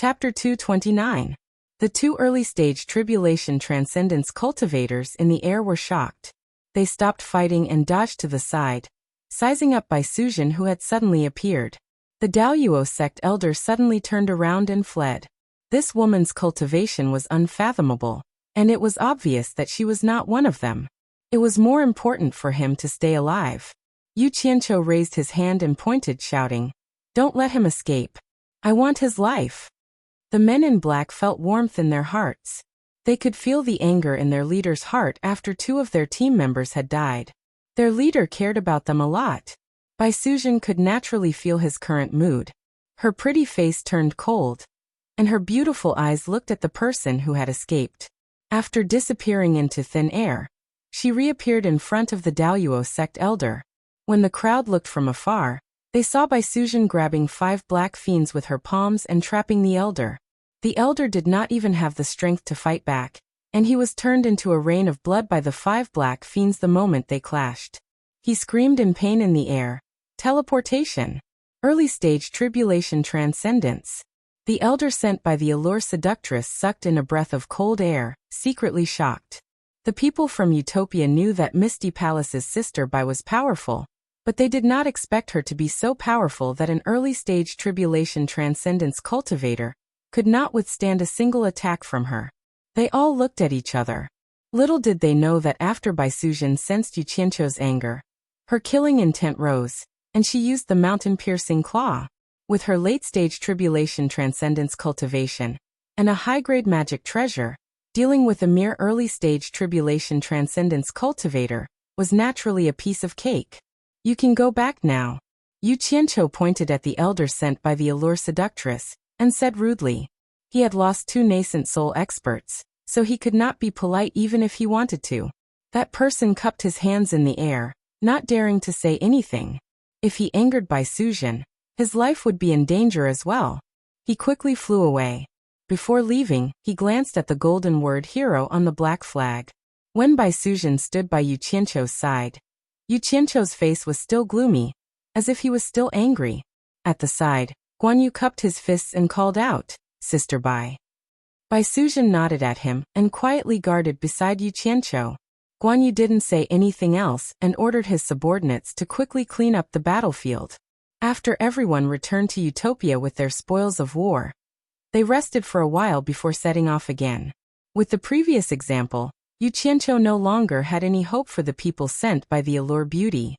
Chapter 229. The two early-stage tribulation transcendence cultivators in the air were shocked. They stopped fighting and dodged to the side, sizing up by Suzhen, who had suddenly appeared. The Daoyuo sect elder suddenly turned around and fled. This woman's cultivation was unfathomable, and it was obvious that she was not one of them. It was more important for him to stay alive. Yu Qianqiu raised his hand and pointed, shouting, "Don't let him escape. I want his life." The men in black felt warmth in their hearts. They could feel the anger in their leader's heart after two of their team members had died. Their leader cared about them a lot. Bai Suzhen could naturally feel his current mood. Her pretty face turned cold, and her beautiful eyes looked at the person who had escaped. After disappearing into thin air, she reappeared in front of the Daoyuo sect elder. When the crowd looked from afar, they saw Bai Suzhen grabbing 5 black fiends with her palms and trapping the elder. The elder did not even have the strength to fight back, and he was turned into a rain of blood by the 5 black fiends the moment they clashed. He screamed in pain in the air. Teleportation. Early-stage tribulation transcendence. The elder sent by the allure seductress sucked in a breath of cold air, secretly shocked. The people from Utopia knew that Misty Palace's sister Bai was powerful, but they did not expect her to be so powerful that an early-stage tribulation transcendence cultivator could not withstand a single attack from her. They all looked at each other. Little did they know that after Bai Suzhen sensed Yu Qianqiu's anger, her killing intent rose, and she used the mountain-piercing claw. With her late-stage tribulation transcendence cultivation and a high-grade magic treasure, dealing with a mere early-stage tribulation transcendence cultivator was naturally a piece of cake. "You can go back now." Yu Qianqiu pointed at the elder sent by the allure seductress and said rudely. He had lost 2 nascent soul experts, so he could not be polite even if he wanted to. That person cupped his hands in the air, not daring to say anything. If he angered Bai Suzhen, his life would be in danger as well. He quickly flew away. Before leaving, he glanced at the golden word hero on the black flag. When Bai Suzhen stood by Yu Qianqiu's side, Yu Qianqiu's face was still gloomy, as if he was still angry. At the side, Guan Yu cupped his fists and called out, "Sister Bai." Bai Suzhen nodded at him and quietly guarded beside Yu Qianqiu. Guan Yu didn't say anything else and ordered his subordinates to quickly clean up the battlefield. After everyone returned to Utopia with their spoils of war, they rested for a while before setting off again. With the previous example, Yu Qianqiu no longer had any hope for the people sent by the allure beauty.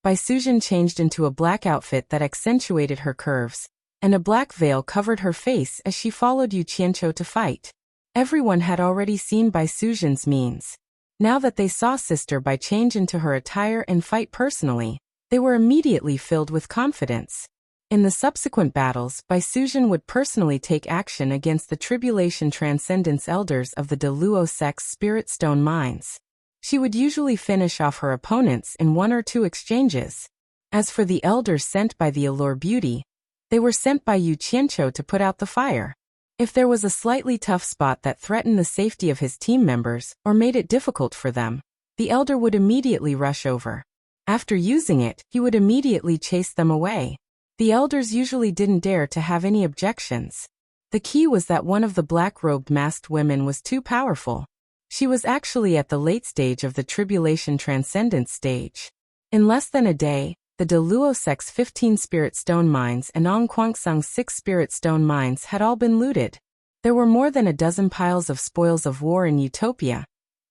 Bai Suzhen changed into a black outfit that accentuated her curves, and a black veil covered her face as she followed Yu Qianqiu to fight. Everyone had already seen Bai Suzhen's means. Now that they saw Sister Bai change into her attire and fight personally, they were immediately filled with confidence. In the subsequent battles, Bai Suzhen would personally take action against the Tribulation Transcendence Elders of the Deluo sect's Spirit Stone mines. She would usually finish off her opponents in 1 or 2 exchanges. As for the elders sent by the allure beauty, they were sent by Yu Qianqiu to put out the fire. If there was a slightly tough spot that threatened the safety of his team members or made it difficult for them, the elder would immediately rush over. After using it, he would immediately chase them away. The elders usually didn't dare to have any objections. The key was that one of the black-robed masked women was too powerful. She was actually at the late stage of the Tribulation Transcendence stage. In less than a day, the Deluo sect's 15 Spirit Stone mines and Ongquangsang's 6 Spirit Stone mines had all been looted. There were more than a dozen piles of spoils of war in Utopia,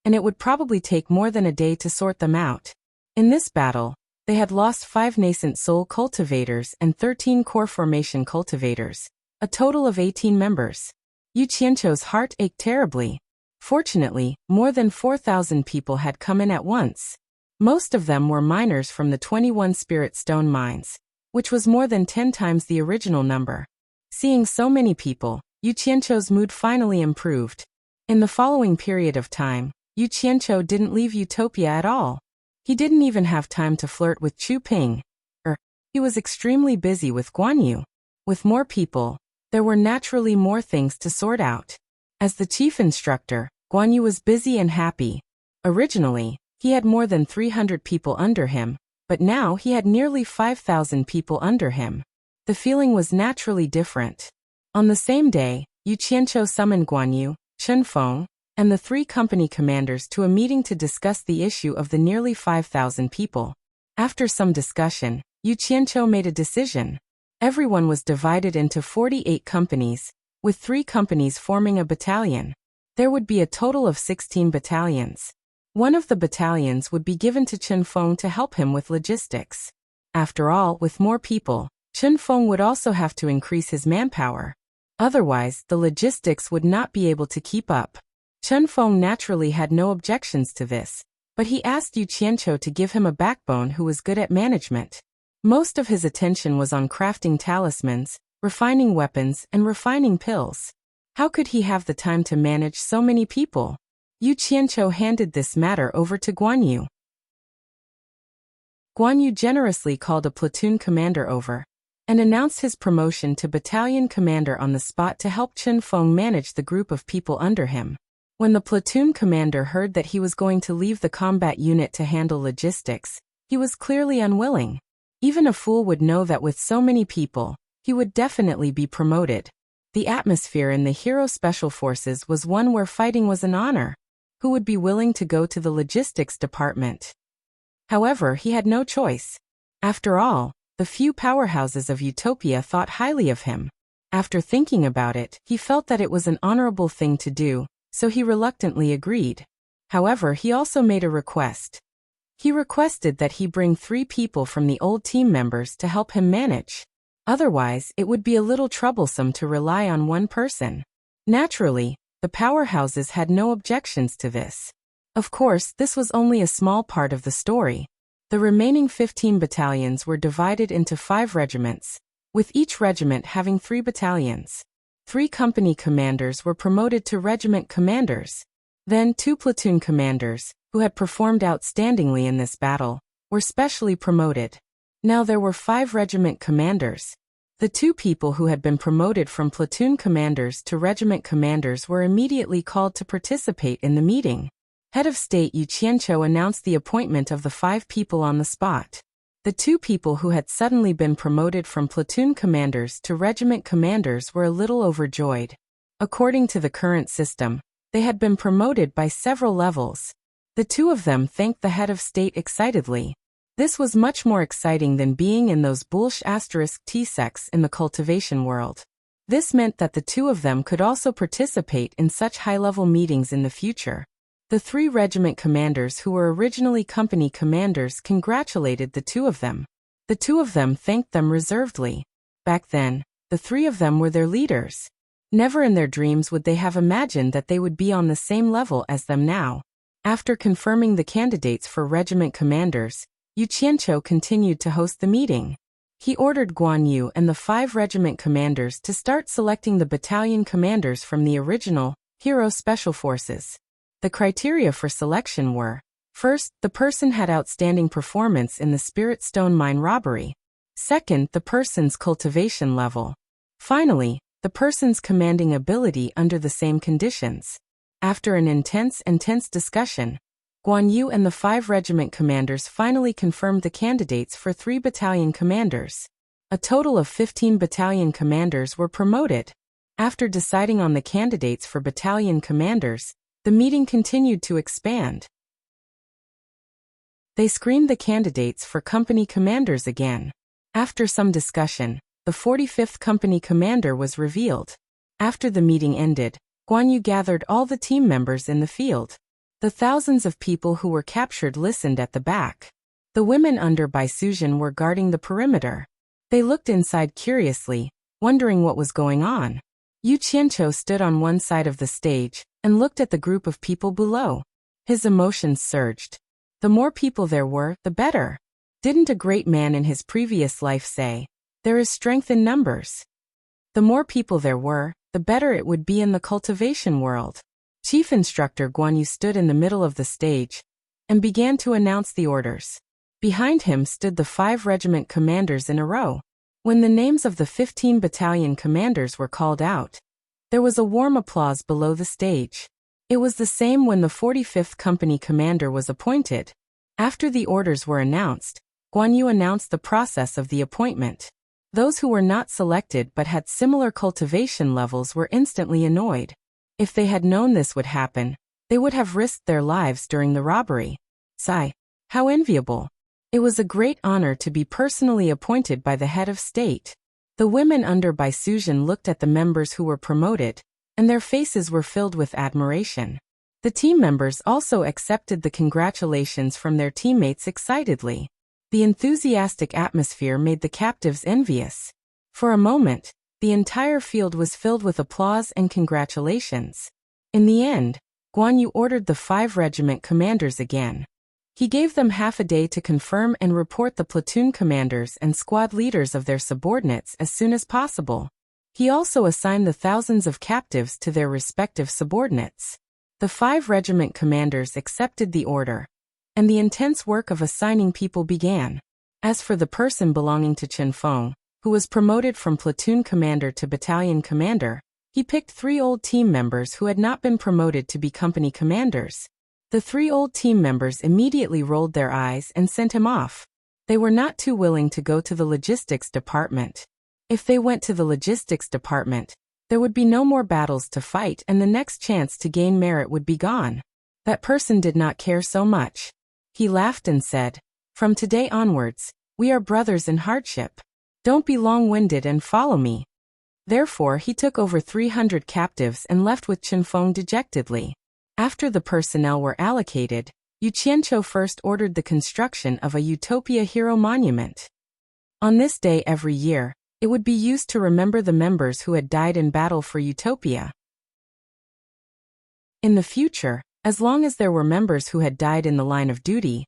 and it would probably take more than a day to sort them out. In this battle, they had lost 5 nascent soul cultivators and 13 core formation cultivators, a total of 18 members. Yu Qianqiu's heart ached terribly. Fortunately, more than 4,000 people had come in at once. Most of them were miners from the 21 Spirit Stone mines, which was more than 10 times the original number. Seeing so many people, Yu Qianqiu's mood finally improved. In the following period of time, Yu Qianqiu didn't leave Utopia at all. He didn't even have time to flirt with Chu Ping. He was extremely busy with Guan Yu. With more people, there were naturally more things to sort out. As the chief instructor, Guan Yu was busy and happy. Originally, he had more than 300 people under him, but now he had nearly 5,000 people under him. The feeling was naturally different. On the same day, Yu Qianqiu summoned Guan Yu, Chen Feng, and the 3 company commanders to a meeting to discuss the issue of the nearly 5,000 people. After some discussion, Yu Qianqiu made a decision. Everyone was divided into 48 companies, with 3 companies forming a battalion. There would be a total of 16 battalions. One of the battalions would be given to Chen Feng to help him with logistics. After all, with more people, Chen Feng would also have to increase his manpower. Otherwise, the logistics would not be able to keep up. Chen Feng naturally had no objections to this, but he asked Yu Qianqiu to give him a backbone who was good at management. Most of his attention was on crafting talismans, refining weapons, and refining pills. How could he have the time to manage so many people? Yu Qianqiu handed this matter over to Guan Yu. Guan Yu generously called a platoon commander over and announced his promotion to battalion commander on the spot to help Chen Feng manage the group of people under him. When the platoon commander heard that he was going to leave the combat unit to handle logistics, he was clearly unwilling. Even a fool would know that with so many people, he would definitely be promoted. The atmosphere in the Hero Special Forces was one where fighting was an honor. Who would be willing to go to the logistics department? However, he had no choice. After all, the few powerhouses of Utopia thought highly of him. After thinking about it, he felt that it was an honorable thing to do, so he reluctantly agreed. However, he also made a request. He requested that he bring 3 people from the old team members to help him manage. Otherwise, it would be a little troublesome to rely on one person. Naturally, the powerhouses had no objections to this. Of course, this was only a small part of the story. The remaining 15 battalions were divided into 5 regiments, with each regiment having 3 battalions. 3 company commanders were promoted to regiment commanders. Then 2 platoon commanders, who had performed outstandingly in this battle, were specially promoted. Now there were 5 regiment commanders. The 2 people who had been promoted from platoon commanders to regiment commanders were immediately called to participate in the meeting. Head of State Yu Qianqiu announced the appointment of the 5 people on the spot. The 2 people who had suddenly been promoted from platoon commanders to regiment commanders were a little overjoyed. According to the current system, they had been promoted by several levels. The 2 of them thanked the head of state excitedly. This was much more exciting than being in those bullsh *T-sects in the cultivation world. This meant that the 2 of them could also participate in such high-level meetings in the future. The 3 regiment commanders who were originally company commanders congratulated the 2 of them. The 2 of them thanked them reservedly. Back then, the 3 of them were their leaders. Never in their dreams would they have imagined that they would be on the same level as them now. After confirming the candidates for regiment commanders, Yu Qianqiu continued to host the meeting. He ordered Guan Yu and the 5 regiment commanders to start selecting the battalion commanders from the original Hero Special Forces. The criteria for selection were: first, the person had outstanding performance in the Spirit Stone mine robbery. Second, the person's cultivation level. Finally, the person's commanding ability under the same conditions. After an intense discussion, Guan Yu and the 5 regiment commanders finally confirmed the candidates for 3 battalion commanders. A total of 15 battalion commanders were promoted. After deciding on the candidates for battalion commanders, the meeting continued to expand. They screened the candidates for company commanders again. After some discussion, the 45th company commander was revealed. After the meeting ended, Guan Yu gathered all the team members in the field. The thousands of people who were captured listened at the back. The women under Bai Suzhen were guarding the perimeter. They looked inside curiously, wondering what was going on. Yu Qianqiu stood on one side of the stage and looked at the group of people below. His emotions surged. The more people there were, the better. Didn't a great man in his previous life say, "There is strength in numbers"? The more people there were, the better it would be in the cultivation world. Chief Instructor Guan Yu stood in the middle of the stage and began to announce the orders. Behind him stood the 5 regiment commanders in a row. When the names of the 15 battalion commanders were called out, there was a warm applause below the stage. It was the same when the 45th company commander was appointed. After the orders were announced, Guan Yu announced the process of the appointment. Those who were not selected but had similar cultivation levels were instantly annoyed. If they had known this would happen, they would have risked their lives during the robbery. Sigh. How enviable. It was a great honor to be personally appointed by the head of state. The women under Bai Suzhen looked at the members who were promoted, and their faces were filled with admiration. The team members also accepted the congratulations from their teammates excitedly. The enthusiastic atmosphere made the captives envious. For a moment, the entire field was filled with applause and congratulations. In the end, Guan Yu ordered the 5 regiment commanders again. He gave them half a day to confirm and report the platoon commanders and squad leaders of their subordinates as soon as possible. He also assigned the thousands of captives to their respective subordinates. The 5 regiment commanders accepted the order, and the intense work of assigning people began. As for the person belonging to Chen Feng, who was promoted from platoon commander to battalion commander, he picked 3 old team members who had not been promoted to be company commanders. The 3 old team members immediately rolled their eyes and sent him off. They were not too willing to go to the logistics department. If they went to the logistics department, there would be no more battles to fight and the next chance to gain merit would be gone. That person did not care so much. He laughed and said, "From today onwards, we are brothers in hardship. Don't be long-winded and follow me." Therefore he took over 300 captives and left with Chen Feng dejectedly. After the personnel were allocated, Yu Qianqiu first ordered the construction of a Utopia Hero Monument. On this day every year, it would be used to remember the members who had died in battle for Utopia. In the future, as long as there were members who had died in the line of duty,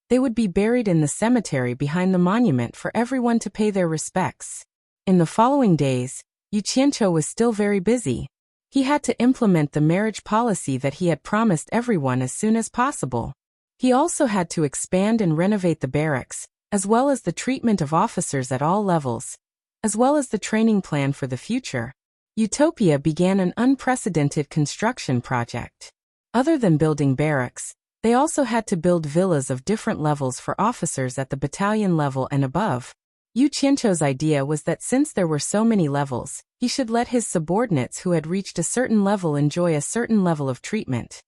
they would be buried in the cemetery behind the monument for everyone to pay their respects. In the following days, Yu Qianqiu was still very busy. He had to implement the marriage policy that he had promised everyone as soon as possible. He also had to expand and renovate the barracks, as well as the treatment of officers at all levels, as well as the training plan for the future. Utopia began an unprecedented construction project. Other than building barracks, they also had to build villas of different levels for officers at the battalion level and above. Yu Qianqiu's idea was that since there were so many levels, he should let his subordinates who had reached a certain level enjoy a certain level of treatment.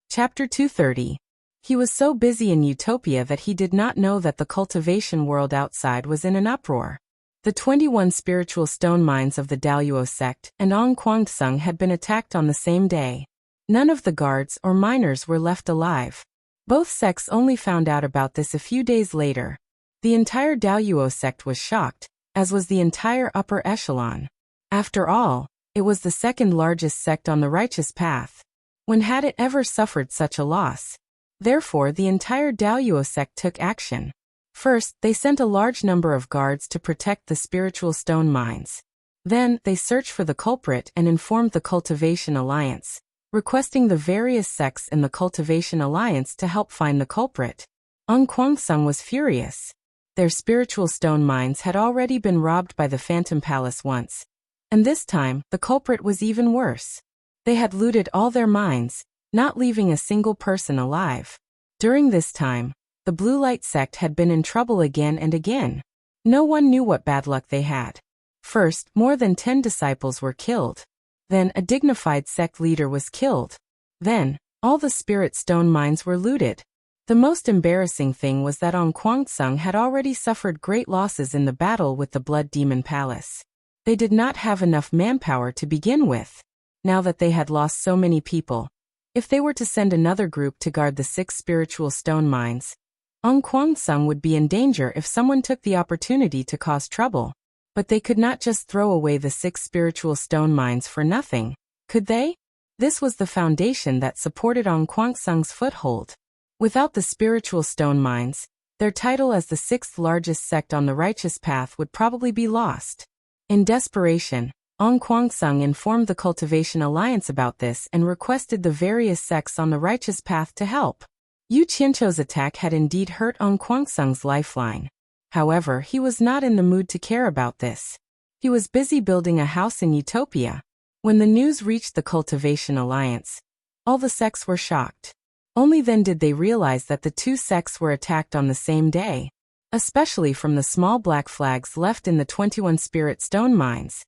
Chapter 230. He was so busy in Utopia that he did not know that the cultivation world outside was in an uproar. The 21 spiritual stone mines of the Daluo sect and Ong Kwangsung had been attacked on the same day. None of the guards or miners were left alive. Both sects only found out about this a few days later. The entire Daluo sect was shocked, as was the entire upper echelon. After all, it was the second largest sect on the righteous path. When had it ever suffered such a loss? Therefore the entire Daluo sect took action. First, they sent a large number of guards to protect the spiritual stone mines. Then, they searched for the culprit and informed the Cultivation Alliance, requesting the various sects in the Cultivation Alliance to help find the culprit. Ong Kwangsung was furious. Their spiritual stone mines had already been robbed by the Phantom Palace once, and this time, the culprit was even worse. They had looted all their mines, not leaving a single person alive. During this time, the Blue Light sect had been in trouble again and again. No one knew what bad luck they had. First, more than 10 disciples were killed. Then, a dignified sect leader was killed. Then, all the spirit stone mines were looted. The most embarrassing thing was that Ong Kwangsung had already suffered great losses in the battle with the Blood Demon Palace. They did not have enough manpower to begin with. Now that they had lost so many people, if they were to send another group to guard the 6 spiritual stone mines, Ong Kwangsung would be in danger if someone took the opportunity to cause trouble. But they could not just throw away the 6 spiritual stone mines for nothing, could they? This was the foundation that supported Ong Kwangsung's foothold. Without the spiritual stone mines, their title as the 6th largest sect on the righteous path would probably be lost. In desperation, Ong Kwangsung informed the Cultivation Alliance about this and requested the various sects on the righteous path to help. Yu Qianqiu's attack had indeed hurt Ong Kwangsung's lifeline. However, he was not in the mood to care about this. He was busy building a house in Utopia. When the news reached the Cultivation Alliance, all the sects were shocked. Only then did they realize that the two sects were attacked on the same day, especially from the small black flags left in the 21 spirit stone mines.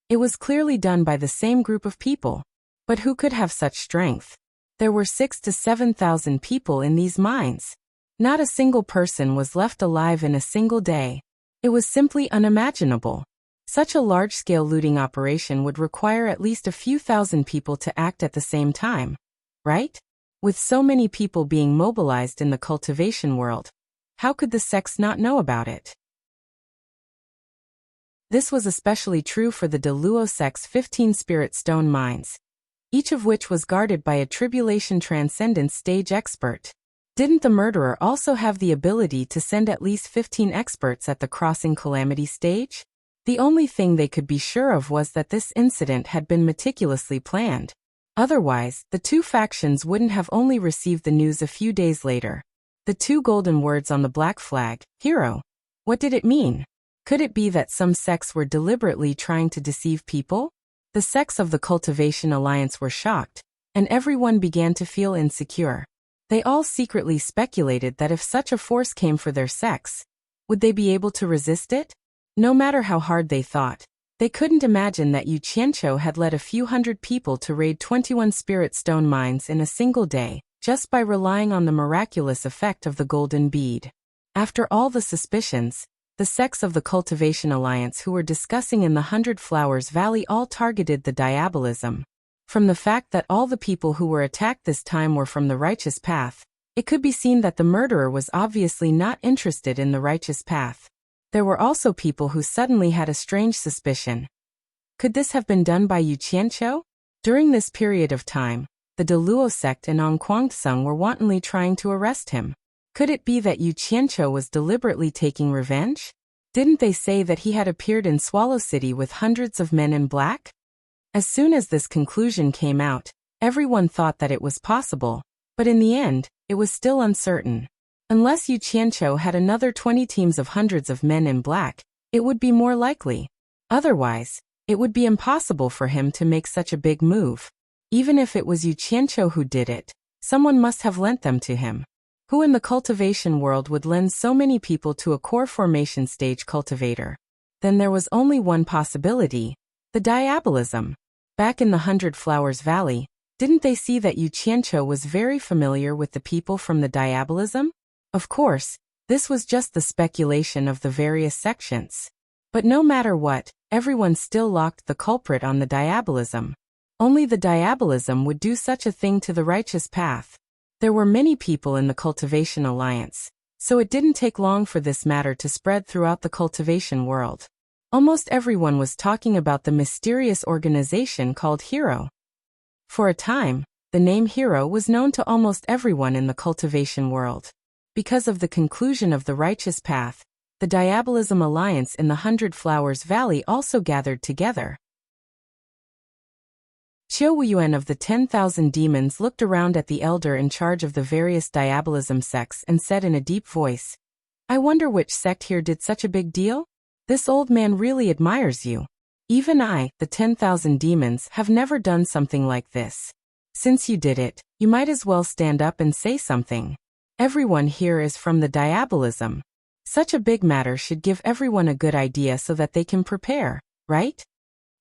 It was clearly done by the same group of people. But who could have such strength? There were 6,000 to 7,000 people in these mines. Not a single person was left alive in a single day. It was simply unimaginable. Such a large-scale looting operation would require at least a few thousand people to act at the same time, right? With so many people being mobilized in the cultivation world, how could the sects not know about it? This was especially true for the De Luo sect's 15 spirit stone mines, each of which was guarded by a tribulation transcendence stage expert. Didn't the murderer also have the ability to send at least 15 experts at the crossing calamity stage? The only thing they could be sure of was that this incident had been meticulously planned. Otherwise, the two factions wouldn't have only received the news a few days later. The two golden words on the black flag, hero. What did it mean? Could it be that some sects were deliberately trying to deceive people? The sects of the Cultivation Alliance were shocked, and everyone began to feel insecure. They all secretly speculated that if such a force came for their sects, would they be able to resist it? No matter how hard they thought, they couldn't imagine that Yu Qianqiu had led a few hundred people to raid 21 spirit stone mines in a single day, just by relying on the miraculous effect of the golden bead. After all the suspicions, the sects of the Cultivation Alliance who were discussing in the 100 Flowers Valley all targeted the diabolism. From the fact that all the people who were attacked this time were from the righteous path, it could be seen that the murderer was obviously not interested in the righteous path. There were also people who suddenly had a strange suspicion. Could this have been done by Yu Qianqiu? During this period of time, the De Luo sect and Ong Kwangsung were wantonly trying to arrest him. Could it be that Yu Qianqiu was deliberately taking revenge? Didn't they say that he had appeared in Swallow City with hundreds of men in black? As soon as this conclusion came out, everyone thought that it was possible, but in the end, it was still uncertain. Unless Yu Qianqiu had another 20 teams of hundreds of men in black, it would be more likely. Otherwise, it would be impossible for him to make such a big move. Even if it was Yu Qianqiu who did it, someone must have lent them to him. Who in the cultivation world would lend so many people to a core formation stage cultivator? Then there was only one possibility: the diabolism. Back in the 100 Flowers Valley, didn't they see that Yu Qianqiu was very familiar with the people from the diabolism? Of course, this was just the speculation of the various sections. But no matter what, everyone still locked the culprit on the diabolism. Only the diabolism would do such a thing to the righteous path. There were many people in the Cultivation Alliance, so it didn't take long for this matter to spread throughout the cultivation world. Almost everyone was talking about the mysterious organization called Hero. For a time, the name Hero was known to almost everyone in the cultivation world. Because of the conclusion of the righteous path, the Diabolism Alliance in the 100 Flowers Valley also gathered together. Qiu Wuyuan of the 10,000 demons looked around at the elder in charge of the various diabolism sects and said in a deep voice, "I wonder which sect here did such a big deal? This old man really admires you. Even I, the 10,000 demons, have never done something like this. Since you did it, you might as well stand up and say something. Everyone here is from the diabolism. Such a big matter should give everyone a good idea so that they can prepare, right?"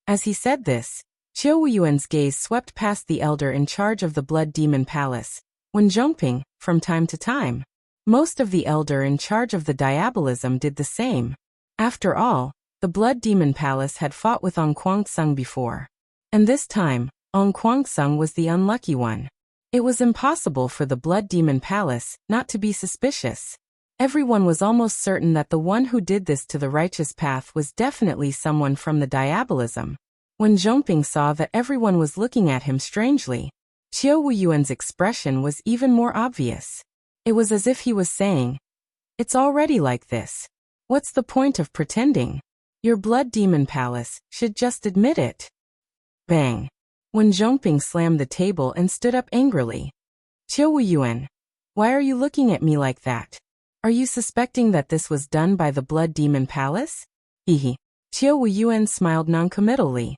As he said this, Qiu Wuyuan's gaze swept past the elder in charge of the Blood Demon Palace, Wen Zhongping, from time to time. Most of the elder in charge of the diabolism did the same. After all, the Blood Demon Palace had fought with Ong Kwangsung before. And this time, Ong Kwangsung was the unlucky one. It was impossible for the Blood Demon Palace not to be suspicious. Everyone was almost certain that the one who did this to the righteous path was definitely someone from the diabolism. When Zhongping saw that everyone was looking at him strangely, Qiu Wuyuan's expression was even more obvious. It was as if he was saying, "It's already like this. What's the point of pretending? Your Blood Demon Palace should just admit it." Bang! When Zhongping slammed the table and stood up angrily. "Qiu Wuyuan, why are you looking at me like that? Are you suspecting that this was done by the Blood Demon Palace?" Hehe. Qiu Wuyuan smiled noncommittally.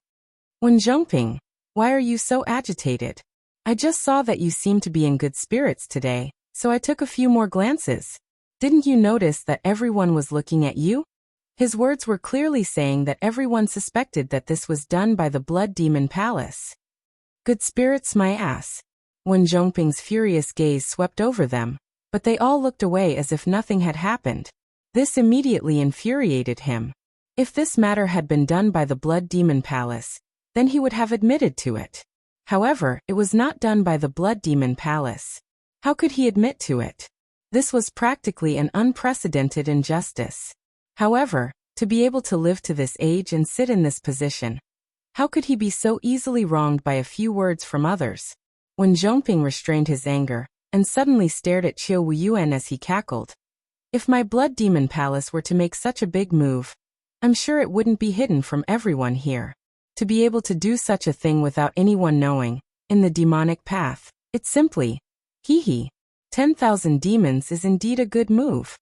"When Zhongping, why are you so agitated? I just saw that you seemed to be in good spirits today, so I took a few more glances. Didn't you notice that everyone was looking at you? His words were clearly saying that everyone suspected that this was done by the Blood Demon Palace. Good spirits my ass. Wen Zhongping's furious gaze swept over them, but they all looked away as if nothing had happened. This immediately infuriated him. If this matter had been done by the Blood Demon Palace, then he would have admitted to it. However, it was not done by the Blood Demon Palace. How could he admit to it? This was practically an unprecedented injustice. However, to be able to live to this age and sit in this position, how could he be so easily wronged by a few words from others? When Zhongping restrained his anger, and suddenly stared at Qiu Wuyuan as he cackled. If my Blood Demon Palace were to make such a big move, I'm sure it wouldn't be hidden from everyone here. To be able to do such a thing without anyone knowing, in the demonic path, it's simply, hee. 10,000 demons is indeed a good move.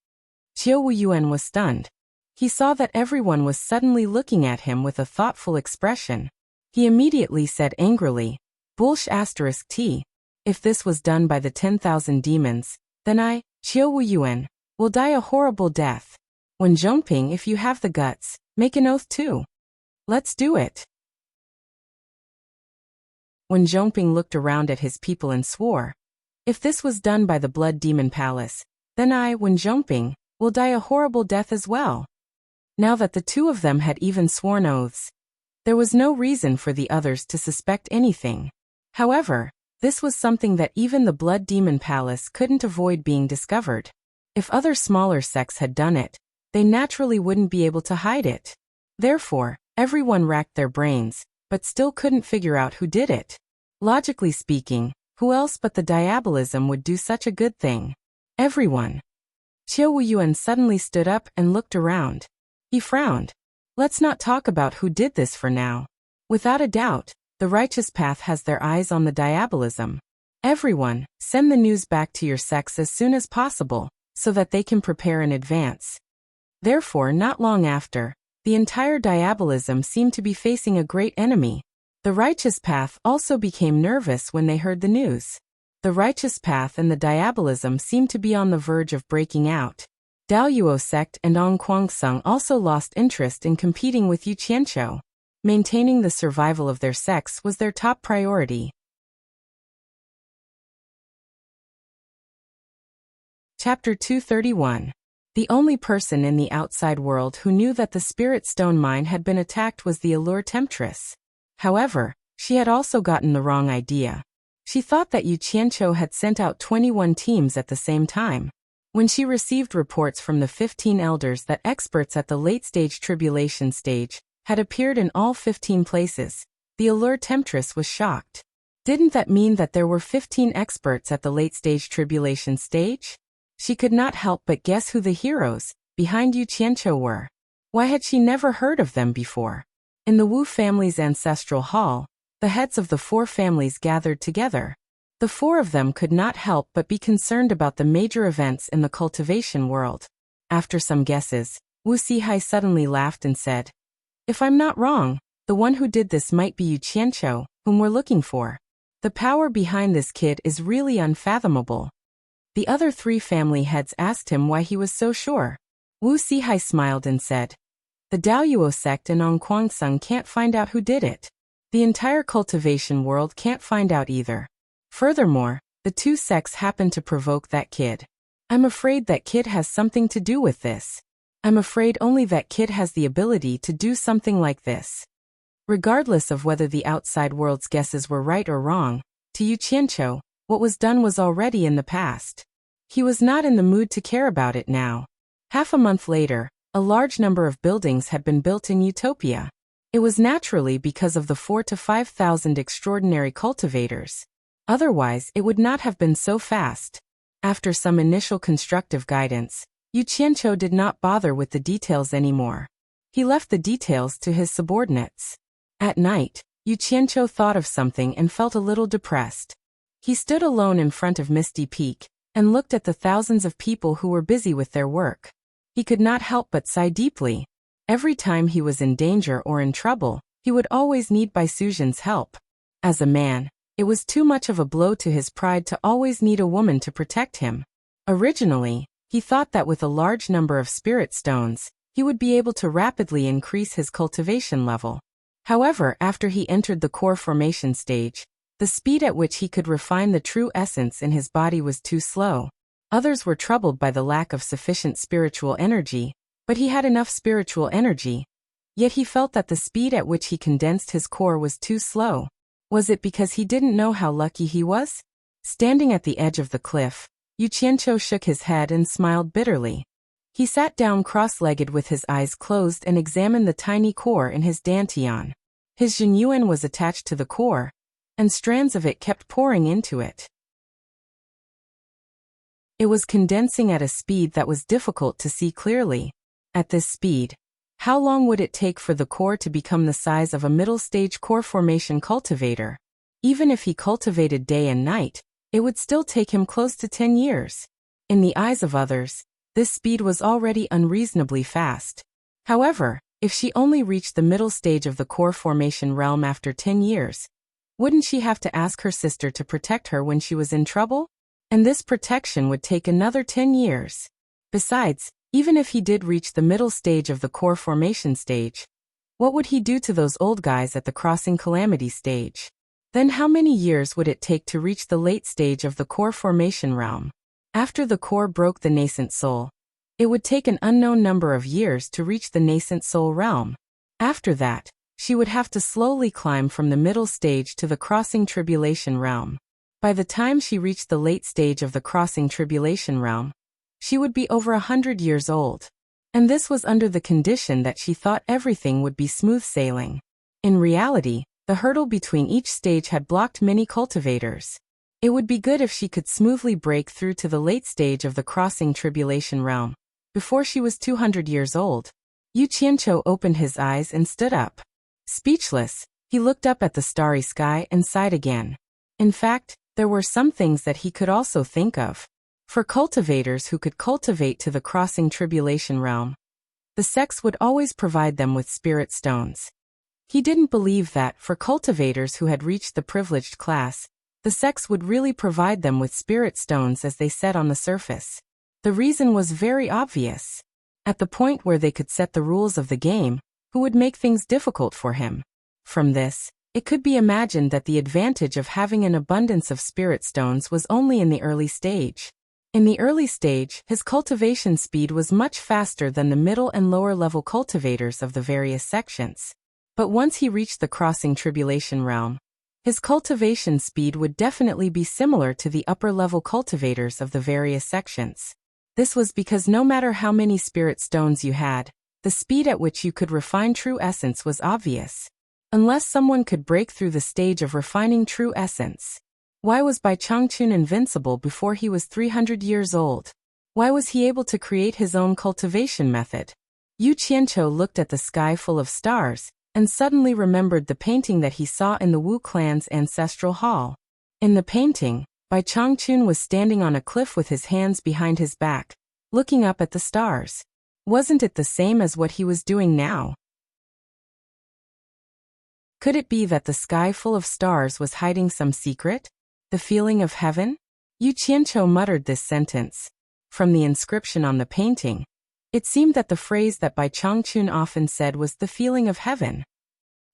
Qiu Wuyuan was stunned. He saw that everyone was suddenly looking at him with a thoughtful expression. He immediately said angrily, Bullsh*T. If this was done by the 10,000 demons, then I, Qiu Wuyuan, will die a horrible death. Wen Zhongping, if you have the guts, make an oath too. Let's do it. Wen Zhongping looked around at his people and swore, if this was done by the Blood Demon Palace, then I, Wen Zhongping, will die a horrible death as well. Now that the two of them had even sworn oaths, there was no reason for the others to suspect anything. However, this was something that even the Blood Demon Palace couldn't avoid being discovered. If other smaller sects had done it, they naturally wouldn't be able to hide it. Therefore, everyone racked their brains, but still couldn't figure out who did it. Logically speaking, who else but the diabolism would do such a good thing? Everyone. Qiu Wuyuan suddenly stood up and looked around. He frowned. Let's not talk about who did this for now. Without a doubt, the righteous path has their eyes on the diabolism. Everyone, send the news back to your sects as soon as possible, so that they can prepare in advance. Therefore, not long after, the entire diabolism seemed to be facing a great enemy. The righteous path also became nervous when they heard the news. The righteous path and the diabolism seemed to be on the verge of breaking out. Daoyuo sect and Ongquangsung also lost interest in competing with Yuqianqiu. Maintaining the survival of their sects was their top priority. Chapter 231. The only person in the outside world who knew that the Spirit Stone mine had been attacked was the Allure Temptress. However, she had also gotten the wrong idea. She thought that Yuqianqiu had sent out 21 teams at the same time. When she received reports from the 15 elders that experts at the late-stage tribulation stage had appeared in all 15 places, the Allure Temptress was shocked. Didn't that mean that there were 15 experts at the late-stage tribulation stage? She could not help but guess who the heroes behind Yuqianqiu were. Why had she never heard of them before? In the Wu family's ancestral hall, the heads of the 4 families gathered together. The 4 of them could not help but be concerned about the major events in the cultivation world. After some guesses, Wu Sihai suddenly laughed and said, if I'm not wrong, the one who did this might be Yuqianqiu, whom we're looking for. The power behind this kid is really unfathomable. The other 3 family heads asked him why he was so sure. Wu Sihai smiled and said, the Daoyuo sect and Ongquangsung can't find out who did it. The entire cultivation world can't find out either. Furthermore, the 2 sects happen to provoke that kid. I'm afraid that kid has something to do with this. I'm afraid only that kid has the ability to do something like this. Regardless of whether the outside world's guesses were right or wrong, to Yuqianqiu, what was done was already in the past. He was not in the mood to care about it now. Half a month later, a large number of buildings had been built in Utopia. It was naturally because of the 4,000 to 5,000 extraordinary cultivators. Otherwise, it would not have been so fast. After some initial constructive guidance, Yuqianqiu did not bother with the details anymore. He left the details to his subordinates. At night, Yuqianqiu thought of something and felt a little depressed. He stood alone in front of Misty Peak and looked at the thousands of people who were busy with their work. He could not help but sigh deeply. Every time he was in danger or in trouble, he would always need Bai Suzhen's help. As a man, It was too much of a blow to his pride to always need a woman to protect him. Originally, he thought that with a large number of spirit stones, he would be able to rapidly increase his cultivation level. However, after he entered the core formation stage, the speed at which he could refine the true essence in his body was too slow. Others were troubled by the lack of sufficient spiritual energy, but he had enough spiritual energy. Yet he felt that the speed at which he condensed his core was too slow. Was it because he didn't know how lucky he was? Standing at the edge of the cliff, Yu Qianqiu shook his head and smiled bitterly. He sat down cross-legged with his eyes closed and examined the tiny core in his dantian. His Zhenyuan was attached to the core, and strands of it kept pouring into it. It was condensing at a speed that was difficult to see clearly. At this speed, how long would it take for the core to become the size of a middle-stage core formation cultivator? Even if he cultivated day and night, it would still take him close to 10 years. In the eyes of others, this speed was already unreasonably fast. However, if she only reached the middle stage of the core formation realm after 10 years, wouldn't she have to ask her sister to protect her when she was in trouble? And this protection would take another 10 years. Besides, even if he did reach the middle stage of the core formation stage, what would he do to those old guys at the crossing calamity stage? Then how many years would it take to reach the late stage of the core formation realm? After the core broke the nascent soul, it would take an unknown number of years to reach the nascent soul realm. After that, she would have to slowly climb from the middle stage to the crossing tribulation realm. By the time she reached the late stage of the crossing tribulation realm, she would be over 100 years old. And this was under the condition that she thought everything would be smooth sailing. In reality, the hurdle between each stage had blocked many cultivators. It would be good if she could smoothly break through to the late stage of the crossing tribulation realm. Before she was 200 years old, Yu Qianqiu opened his eyes and stood up. Speechless, he looked up at the starry sky and sighed again. In fact, there were some things that he could also think of. For cultivators who could cultivate to the crossing tribulation realm, the sects would always provide them with spirit stones. He didn't believe that, for cultivators who had reached the privileged class, the sects would really provide them with spirit stones as they said on the surface. The reason was very obvious. At the point where they could set the rules of the game, who would make things difficult for him? From this, it could be imagined that the advantage of having an abundance of spirit stones was only in the early stage. In the early stage, his cultivation speed was much faster than the middle and lower level cultivators of the various sections. But once he reached the crossing tribulation realm, his cultivation speed would definitely be similar to the upper level cultivators of the various sections. This was because no matter how many spirit stones you had, the speed at which you could refine true essence was obvious. Unless someone could break through the stage of refining true essence. Why was Bai Changchun invincible before he was 300 years old? Why was he able to create his own cultivation method? Yu Qianqiu looked at the sky full of stars, and suddenly remembered the painting that he saw in the Wu clan's ancestral hall. In the painting, Bai Changchun was standing on a cliff with his hands behind his back, looking up at the stars. Wasn't it the same as what he was doing now? Could it be that the sky full of stars was hiding some secret? The feeling of heaven? Yu Qianqiu muttered this sentence. From the inscription on the painting, it seemed that the phrase that Bai Changchun often said was the feeling of heaven.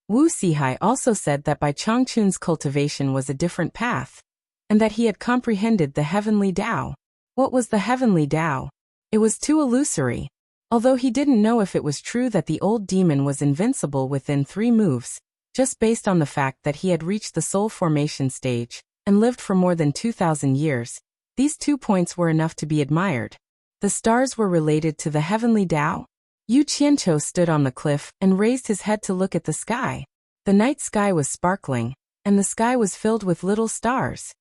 Wu Sihai also said that Bai Changchun's cultivation was a different path, and that he had comprehended the heavenly Tao. What was the heavenly Tao? It was too illusory. Although he didn't know if it was true that the old demon was invincible within 3 moves, just based on the fact that he had reached the soul formation stage and lived for more than 2,000 years, these 2 points were enough to be admired. The stars were related to the heavenly Tao? Yu Qianqiu stood on the cliff and raised his head to look at the sky. The night sky was sparkling, and the sky was filled with little stars.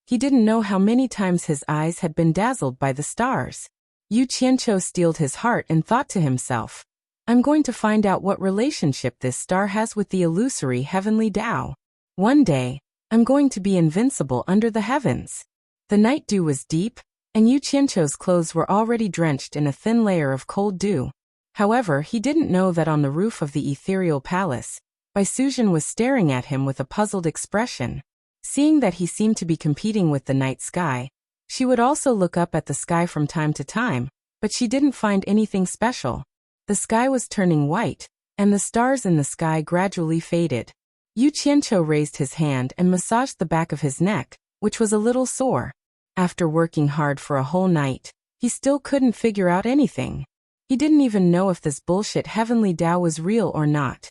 He didn't know how many times his eyes had been dazzled by the stars. Yu Qianqiu steeled his heart and thought to himself, I'm going to find out what relationship this star has with the illusory heavenly Tao. One day, I'm going to be invincible under the heavens. The night dew was deep, and Yu Qianqiu's clothes were already drenched in a thin layer of cold dew. However, he didn't know that on the roof of the ethereal palace, Bai Suzhen was staring at him with a puzzled expression. Seeing that he seemed to be competing with the night sky, she would also look up at the sky from time to time, but she didn't find anything special. The sky was turning white, and the stars in the sky gradually faded. Yu Qianqiu raised his hand and massaged the back of his neck, which was a little sore. After working hard for a whole night, he still couldn't figure out anything. He didn't even know if this bullshit heavenly Tao was real or not.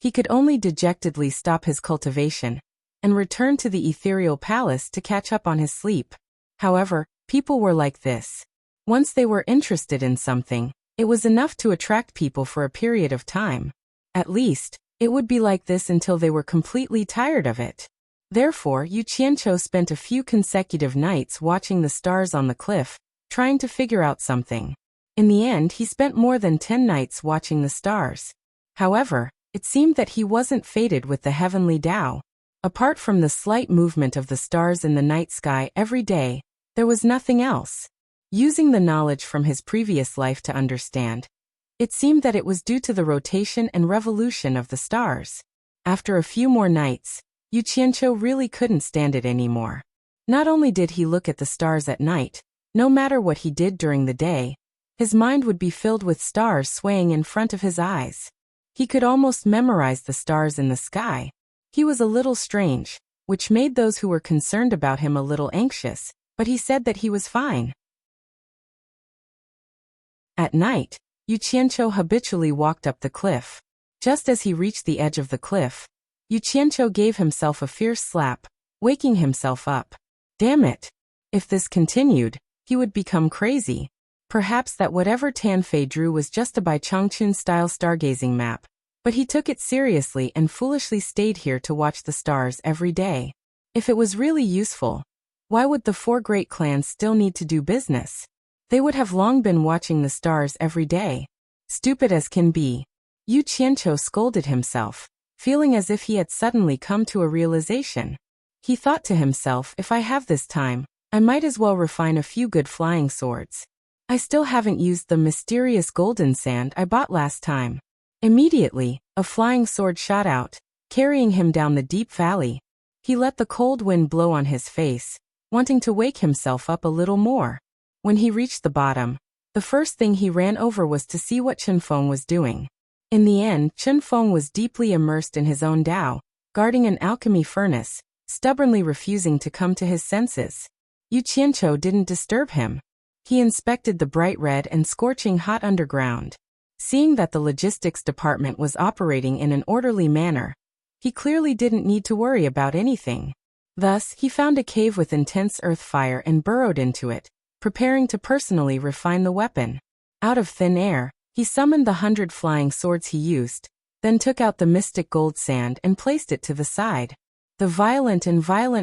He could only dejectedly stop his cultivation and return to the ethereal palace to catch up on his sleep. However, people were like this. Once they were interested in something, it was enough to attract people for a period of time. At least, it would be like this until they were completely tired of it. Therefore, Yu Qianqiu spent a few consecutive nights watching the stars on the cliff, trying to figure out something. In the end, he spent more than 10 nights watching the stars. However, it seemed that he wasn't fated with the heavenly Tao. Apart from the slight movement of the stars in the night sky every day, there was nothing else. Using the knowledge from his previous life to understand, it seemed that it was due to the rotation and revolution of the stars. After a few more nights, Yu Qianqiu really couldn't stand it anymore. Not only did he look at the stars at night, no matter what he did during the day, his mind would be filled with stars swaying in front of his eyes. He could almost memorize the stars in the sky. He was a little strange, which made those who were concerned about him a little anxious, but he said that he was fine. At night, Yu Qianqiu habitually walked up the cliff. Just as he reached the edge of the cliff, Yu Qianqiu gave himself a fierce slap, waking himself up. Damn it! If this continued, he would become crazy. Perhaps that whatever Tanfei drew was just a Bai Changchun-style stargazing map, but he took it seriously and foolishly stayed here to watch the stars every day. If it was really useful, why would the 4 great clans still need to do business? They would have long been watching the stars every day. Stupid as can be, Yu Qianqiu scolded himself, feeling as if he had suddenly come to a realization. He thought to himself, if I have this time, I might as well refine a few good flying swords. I still haven't used the mysterious golden sand I bought last time. Immediately, a flying sword shot out, carrying him down the deep valley. He let the cold wind blow on his face, wanting to wake himself up a little more. When he reached the bottom, the first thing he ran over was to see what Chen Feng was doing. In the end, Chen Feng was deeply immersed in his own Tao, guarding an alchemy furnace, stubbornly refusing to come to his senses. Yu Qianqiu didn't disturb him. He inspected the bright red and scorching hot underground. Seeing that the logistics department was operating in an orderly manner, he clearly didn't need to worry about anything. Thus, he found a cave with intense earth fire and burrowed into it, preparing to personally refine the weapon. Out of thin air, he summoned the 100 flying swords he used, then took out the mystic gold sand and placed it to the side. The violent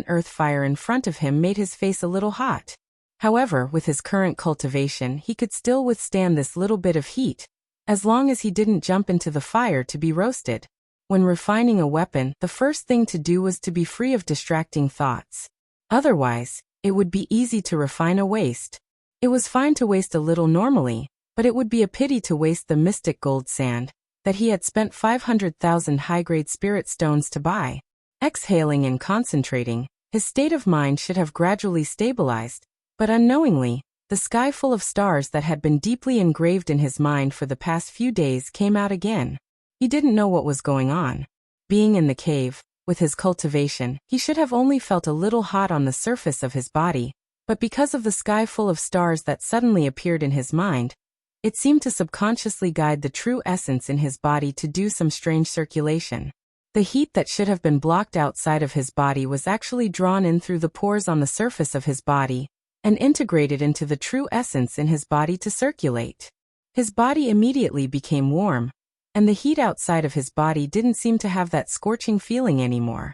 earth fire in front of him made his face a little hot. However, with his current cultivation, he could still withstand this little bit of heat, as long as he didn't jump into the fire to be roasted. When refining a weapon, the first thing to do was to be free of distracting thoughts. Otherwise, it would be easy to refine a waste. It was fine to waste a little normally, but it would be a pity to waste the mystic gold sand that he had spent 500,000 high-grade spirit stones to buy. Exhaling and concentrating, his state of mind should have gradually stabilized, but unknowingly, the sky full of stars that had been deeply engraved in his mind for the past few days came out again. He didn't know what was going on. Being in the cave, with his cultivation, he should have only felt a little hot on the surface of his body, but because of the sky full of stars that suddenly appeared in his mind, it seemed to subconsciously guide the true essence in his body to do some strange circulation. The heat that should have been blocked outside of his body was actually drawn in through the pores on the surface of his body, and integrated into the true essence in his body to circulate. His body immediately became warm, and the heat outside of his body didn't seem to have that scorching feeling anymore.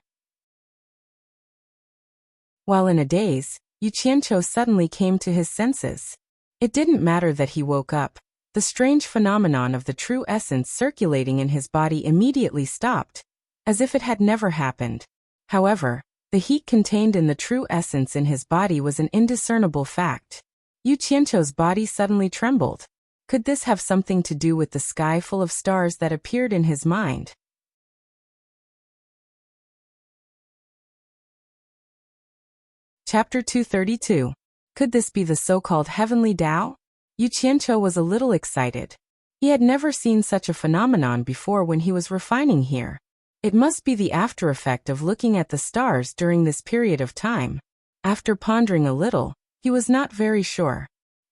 While in a daze, Yu Qianqiu suddenly came to his senses. It didn't matter that he woke up. The strange phenomenon of the true essence circulating in his body immediately stopped, as if it had never happened. However, the heat contained in the true essence in his body was an indiscernible fact. Yu Qianqiu's body suddenly trembled. Could this have something to do with the sky full of stars that appeared in his mind? Chapter 232. Could this be the so-called heavenly Tao? Yu Qianqiu was a little excited. He had never seen such a phenomenon before when he was refining here. It must be the after effect of looking at the stars during this period of time. After pondering a little, he was not very sure.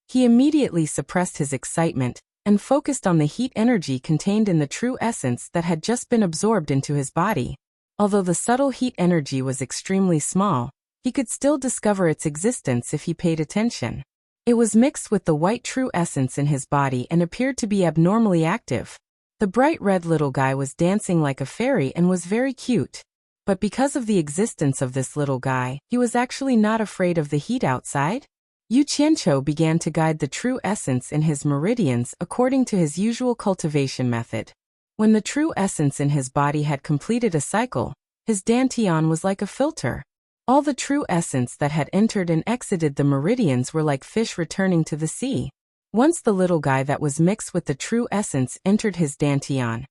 He immediately suppressed his excitement and focused on the heat energy contained in the true essence that had just been absorbed into his body. Although the subtle heat energy was extremely small, he could still discover its existence if he paid attention. It was mixed with the white true essence in his body and appeared to be abnormally active. The bright red little guy was dancing like a fairy and was very cute. But because of the existence of this little guy, he was actually not afraid of the heat outside. Yu Qianqiu began to guide the true essence in his meridians according to his usual cultivation method. When the true essence in his body had completed a cycle, his dantian was like a filter. All the true essence that had entered and exited the meridians were like fish returning to the sea. Once the little guy that was mixed with the true essence entered his dantian,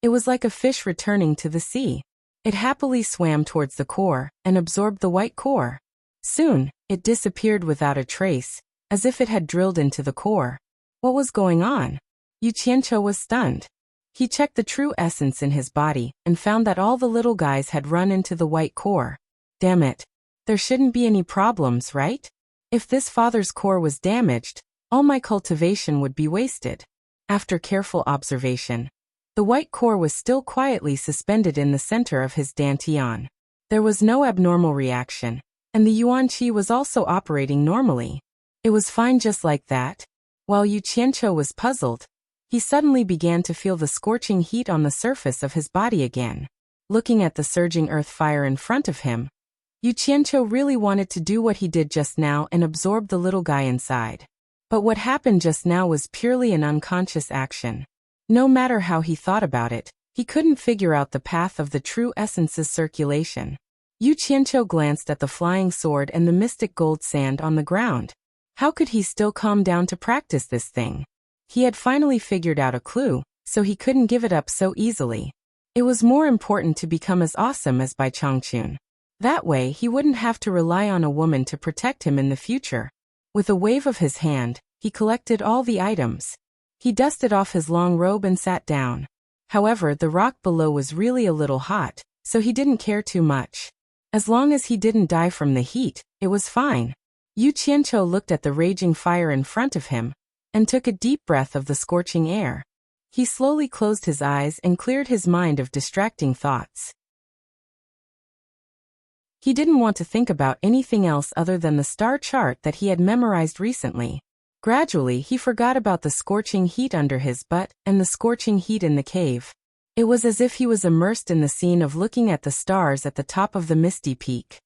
it was like a fish returning to the sea. It happily swam towards the core and absorbed the white core. Soon, it disappeared without a trace, as if it had drilled into the core. What was going on? Yu Qianqiu was stunned. He checked the true essence in his body and found that all the little guys had run into the white core. Damn it. There shouldn't be any problems, right? If this father's core was damaged, all my cultivation would be wasted. After careful observation, the white core was still quietly suspended in the center of his dantian. There was no abnormal reaction, and the yuan qi was also operating normally. It was fine just like that. While Yu Qianqiu was puzzled, he suddenly began to feel the scorching heat on the surface of his body again. Looking at the surging earth fire in front of him, Yu Qianqiu really wanted to do what he did just now and absorb the little guy inside. But what happened just now was purely an unconscious action. No matter how he thought about it, he couldn't figure out the path of the true essence's circulation. Yu Qianqiu glanced at the flying sword and the mystic gold sand on the ground. How could he still calm down to practice this thing? He had finally figured out a clue, so he couldn't give it up so easily. It was more important to become as awesome as Bai Changchun. That way he wouldn't have to rely on a woman to protect him in the future. With a wave of his hand, he collected all the items. He dusted off his long robe and sat down. However, the rock below was really a little hot, so he didn't care too much. As long as he didn't die from the heat, it was fine. Yu Qianqiu looked at the raging fire in front of him and took a deep breath of the scorching air. He slowly closed his eyes and cleared his mind of distracting thoughts. He didn't want to think about anything else other than the star chart that he had memorized recently. Gradually, he forgot about the scorching heat under his butt and the scorching heat in the cave. It was as if he was immersed in the scene of looking at the stars at the top of the misty peak.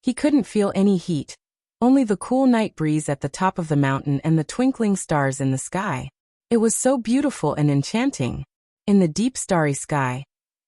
He couldn't feel any heat, only the cool night breeze at the top of the mountain and the twinkling stars in the sky. It was so beautiful and enchanting. In the deep starry sky,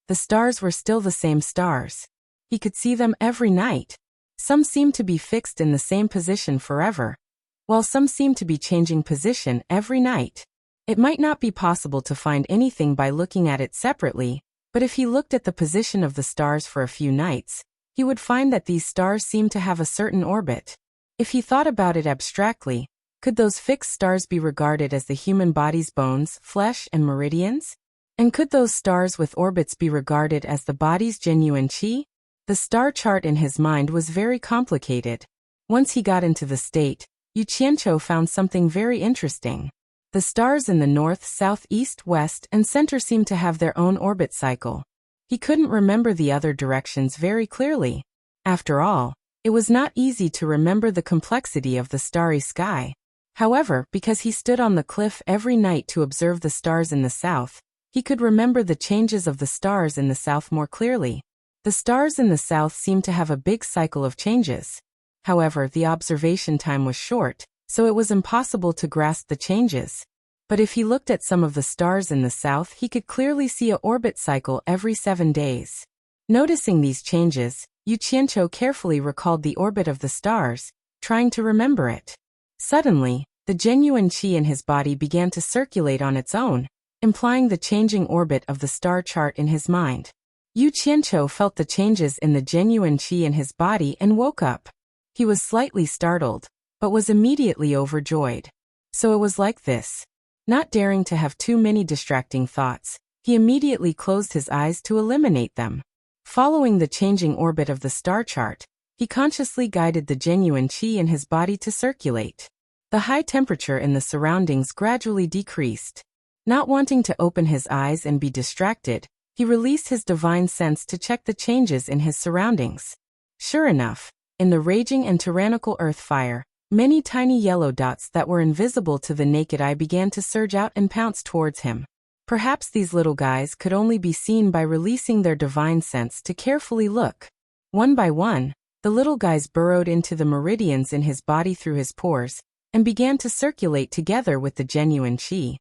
the stars were still the same stars. He could see them every night. Some seemed to be fixed in the same position forever, while some seemed to be changing position every night. It might not be possible to find anything by looking at it separately, but if he looked at the position of the stars for a few nights, he would find that these stars seemed to have a certain orbit. If he thought about it abstractly, could those fixed stars be regarded as the human body's bones, flesh, and meridians? And could those stars with orbits be regarded as the body's genuine qi? The star chart in his mind was very complicated. Once he got into the state, Yu Qianqiu found something very interesting. The stars in the north, south, east, west, and center seemed to have their own orbit cycle. He couldn't remember the other directions very clearly. After all, it was not easy to remember the complexity of the starry sky. However, because he stood on the cliff every night to observe the stars in the south, he could remember the changes of the stars in the south more clearly. The stars in the south seemed to have a big cycle of changes. However, the observation time was short, so it was impossible to grasp the changes. But if he looked at some of the stars in the south, he could clearly see an orbit cycle every 7 days. Noticing these changes, Yu Qianqiu carefully recalled the orbit of the stars, trying to remember it. Suddenly, the genuine qi in his body began to circulate on its own, implying the changing orbit of the star chart in his mind. Yu Qianqiu felt the changes in the genuine qi in his body and woke up. He was slightly startled, but was immediately overjoyed. So it was like this. Not daring to have too many distracting thoughts, he immediately closed his eyes to eliminate them. Following the changing orbit of the star chart, he consciously guided the genuine qi in his body to circulate. The high temperature in the surroundings gradually decreased. Not wanting to open his eyes and be distracted, he released his divine sense to check the changes in his surroundings. Sure enough, in the raging and tyrannical earth fire, many tiny yellow dots that were invisible to the naked eye began to surge out and pounce towards him. Perhaps these little guys could only be seen by releasing their divine sense to carefully look. One by one, the little guys burrowed into the meridians in his body through his pores, and began to circulate together with the genuine qi.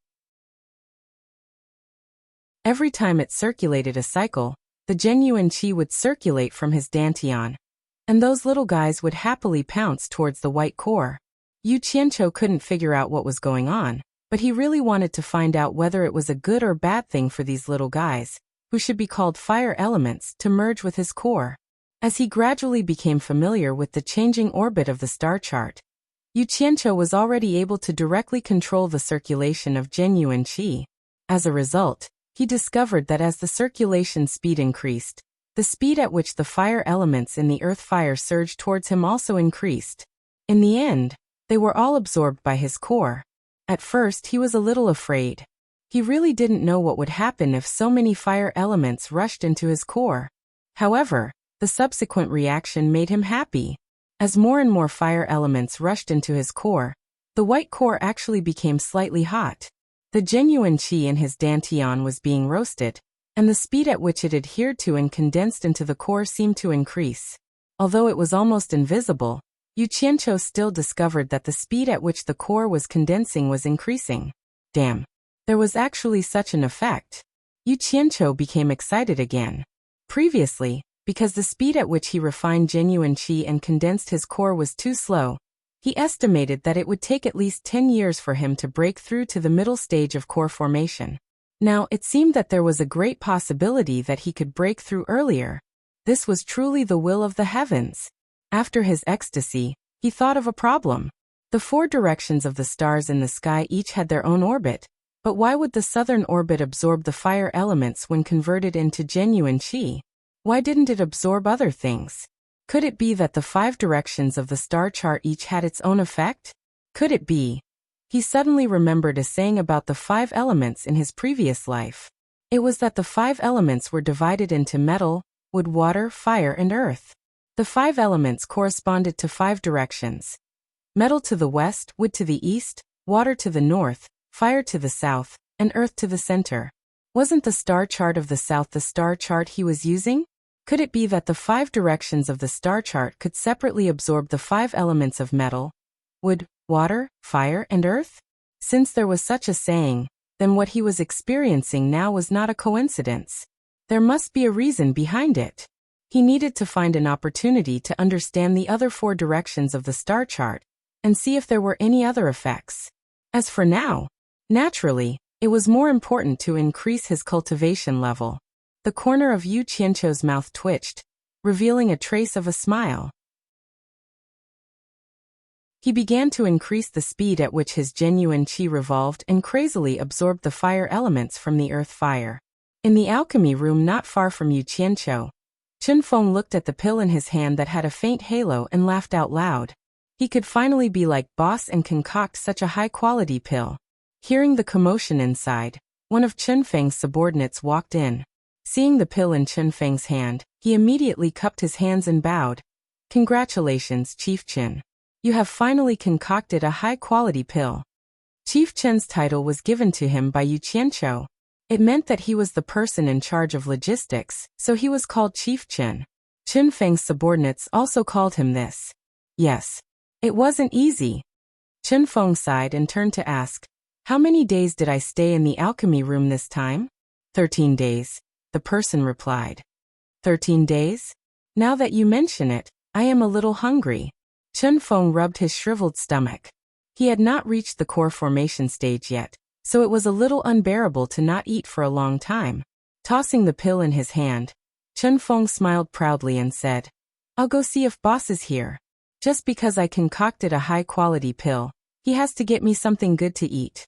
Every time it circulated a cycle, the genuine qi would circulate from his dantian, and those little guys would happily pounce towards the white core. Yu Qianqiu couldn't figure out what was going on, but he really wanted to find out whether it was a good or bad thing for these little guys, who should be called fire elements, to merge with his core. As he gradually became familiar with the changing orbit of the star chart, Yu Qianqiu was already able to directly control the circulation of genuine qi. As a result, he discovered that as the circulation speed increased, the speed at which the fire elements in the earth fire surged towards him also increased. In the end, they were all absorbed by his core. At first he was a little afraid. He really didn't know what would happen if so many fire elements rushed into his core. However, the subsequent reaction made him happy. As more and more fire elements rushed into his core, the white core actually became slightly hot. The genuine qi in his dantian was being roasted, and the speed at which it adhered to and condensed into the core seemed to increase. Although it was almost invisible, Yu Qianqiu still discovered that the speed at which the core was condensing was increasing. Damn. There was actually such an effect. Yu Qianqiu became excited again. Previously, because the speed at which he refined genuine qi and condensed his core was too slow, he estimated that it would take at least 10 years for him to break through to the middle stage of core formation. Now, it seemed that there was a great possibility that he could break through earlier. This was truly the will of the heavens. After his ecstasy, he thought of a problem. The 4 directions of the stars in the sky each had their own orbit, but why would the southern orbit absorb the fire elements when converted into genuine qi? Why didn't it absorb other things? Could it be that the 5 directions of the star chart each had its own effect? Could it be? He suddenly remembered a saying about the 5 elements in his previous life. It was that the 5 elements were divided into metal, wood, water, fire, and earth. The 5 elements corresponded to 5 directions. Metal to the west, wood to the east, water to the north, fire to the south, and earth to the center. Wasn't the star chart of the south the star chart he was using? Could it be that the 5 directions of the star chart could separately absorb the 5 elements of metal, wood, water, fire, and earth? Since there was such a saying, then what he was experiencing now was not a coincidence. There must be a reason behind it. He needed to find an opportunity to understand the other 4 directions of the star chart and see if there were any other effects. As for now, naturally, it was more important to increase his cultivation level. The corner of Yu Qianqiu's mouth twitched, revealing a trace of a smile. He began to increase the speed at which his genuine qi revolved and crazily absorbed the fire elements from the earth fire. In the alchemy room not far from Yu Qianqiu, Chunfeng looked at the pill in his hand that had a faint halo and laughed out loud. He could finally be like boss and concoct such a high-quality pill. Hearing the commotion inside, one of Chunfeng's subordinates walked in. Seeing the pill in Chunfeng's hand, he immediately cupped his hands and bowed. Congratulations, Chief Chen. You have finally concocted a high-quality pill. Chief Chen's title was given to him by Yu Qianqiu. It meant that he was the person in charge of logistics, so he was called Chief Chen. Chunfeng's subordinates also called him this. Yes. It wasn't easy. Chunfeng sighed and turned to ask, how many days did I stay in the alchemy room this time? 13 days. The person replied. 13 days? Now that you mention it, I am a little hungry. Chunfeng rubbed his shriveled stomach. He had not reached the core formation stage yet, so it was a little unbearable to not eat for a long time. Tossing the pill in his hand, Chunfeng smiled proudly and said, I'll go see if boss is here. Just because I concocted a high-quality pill, he has to get me something good to eat.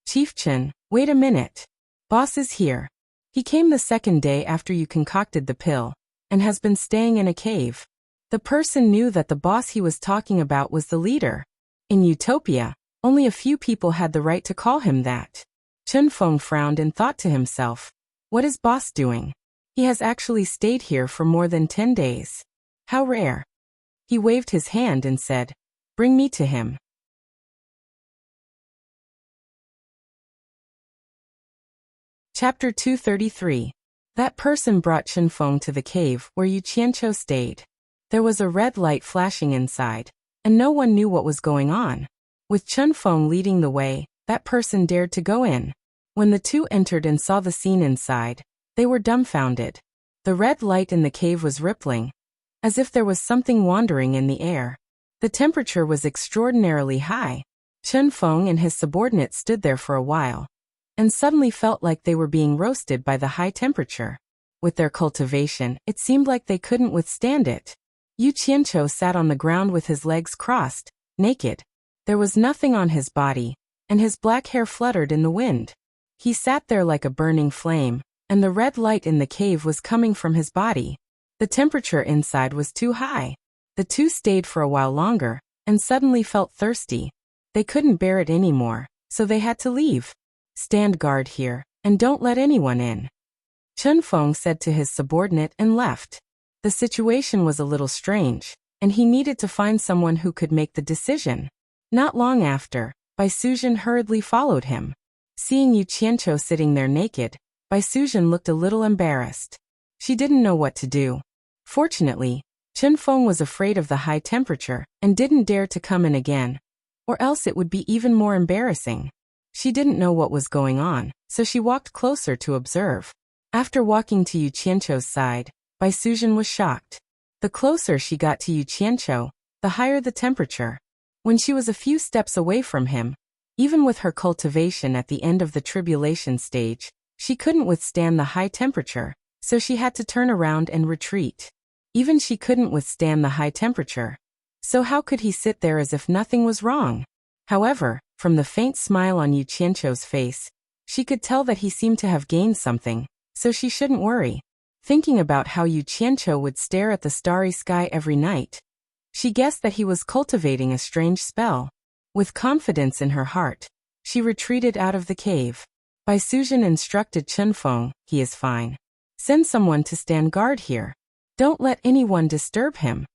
Chief Chen, wait a minute. Boss is here. He came the second day after you concocted the pill, and has been staying in a cave. The person knew that the boss he was talking about was the leader. In Utopia, only a few people had the right to call him that. Chen Feng frowned and thought to himself, what is boss doing? He has actually stayed here for more than 10 days. How rare. He waved his hand and said, bring me to him. Chapter 233. That person brought Chen Feng to the cave where Yu Qianqiu stayed. There was a red light flashing inside, and no one knew what was going on. With Chen Feng leading the way, that person dared to go in. When the two entered and saw the scene inside, they were dumbfounded. The red light in the cave was rippling, as if there was something wandering in the air. The temperature was extraordinarily high. Chen Feng and his subordinate stood there for a while, and suddenly felt like they were being roasted by the high temperature. With their cultivation, it seemed like they couldn't withstand it. Yu Qianqiu sat on the ground with his legs crossed, naked. There was nothing on his body, and his black hair fluttered in the wind. He sat there like a burning flame, and the red light in the cave was coming from his body. The temperature inside was too high. The two stayed for a while longer, and suddenly felt thirsty. They couldn't bear it anymore, so they had to leave. Stand guard here, and don't let anyone in. Chen Feng said to his subordinate and left. The situation was a little strange, and he needed to find someone who could make the decision. Not long after, Bai Suzhen hurriedly followed him. Seeing Yu Qianqiu sitting there naked, Bai Suzhen looked a little embarrassed. She didn't know what to do. Fortunately, Chen Feng was afraid of the high temperature and didn't dare to come in again, or else it would be even more embarrassing. She didn't know what was going on, so she walked closer to observe. After walking to Yu Qianqiu's side, Bai Suzhen was shocked. The closer she got to Yu Qianqiu, the higher the temperature. When she was a few steps away from him, even with her cultivation at the end of the tribulation stage, she couldn't withstand the high temperature, so she had to turn around and retreat. Even she couldn't withstand the high temperature. So how could he sit there as if nothing was wrong? However, from the faint smile on Yu Qianqiu's face, she could tell that he seemed to have gained something, so she shouldn't worry. Thinking about how Yu Qianqiu would stare at the starry sky every night, she guessed that he was cultivating a strange spell. With confidence in her heart, she retreated out of the cave. Bai Suzhen instructed Chen Feng, he is fine. Send someone to stand guard here. Don't let anyone disturb him.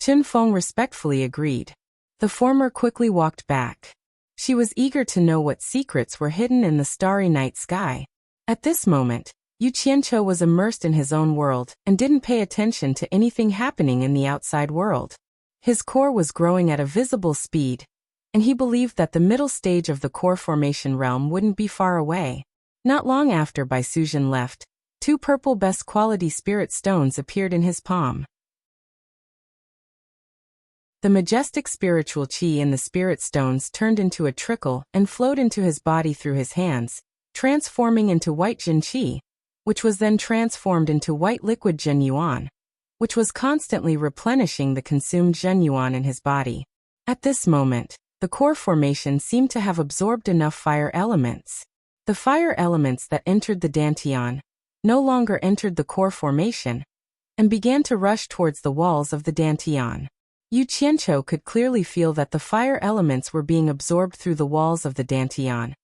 Chen Feng respectfully agreed. The former quickly walked back. She was eager to know what secrets were hidden in the starry night sky. At this moment, Yu Qianqiu was immersed in his own world and didn't pay attention to anything happening in the outside world. His core was growing at a visible speed, and he believed that the middle stage of the core formation realm wouldn't be far away. Not long after Bai Suzhen left, 2 purple best quality spirit stones appeared in his palm. The majestic spiritual qi in the spirit stones turned into a trickle and flowed into his body through his hands, transforming into white Jin qi, which was then transformed into white liquid Zhen Yuan, which was constantly replenishing the consumed Zhen Yuan in his body. At this moment, the core formation seemed to have absorbed enough fire elements. The fire elements that entered the dantian no longer entered the core formation and began to rush towards the walls of the dantian. Yu Qianqiu could clearly feel that the fire elements were being absorbed through the walls of the dantian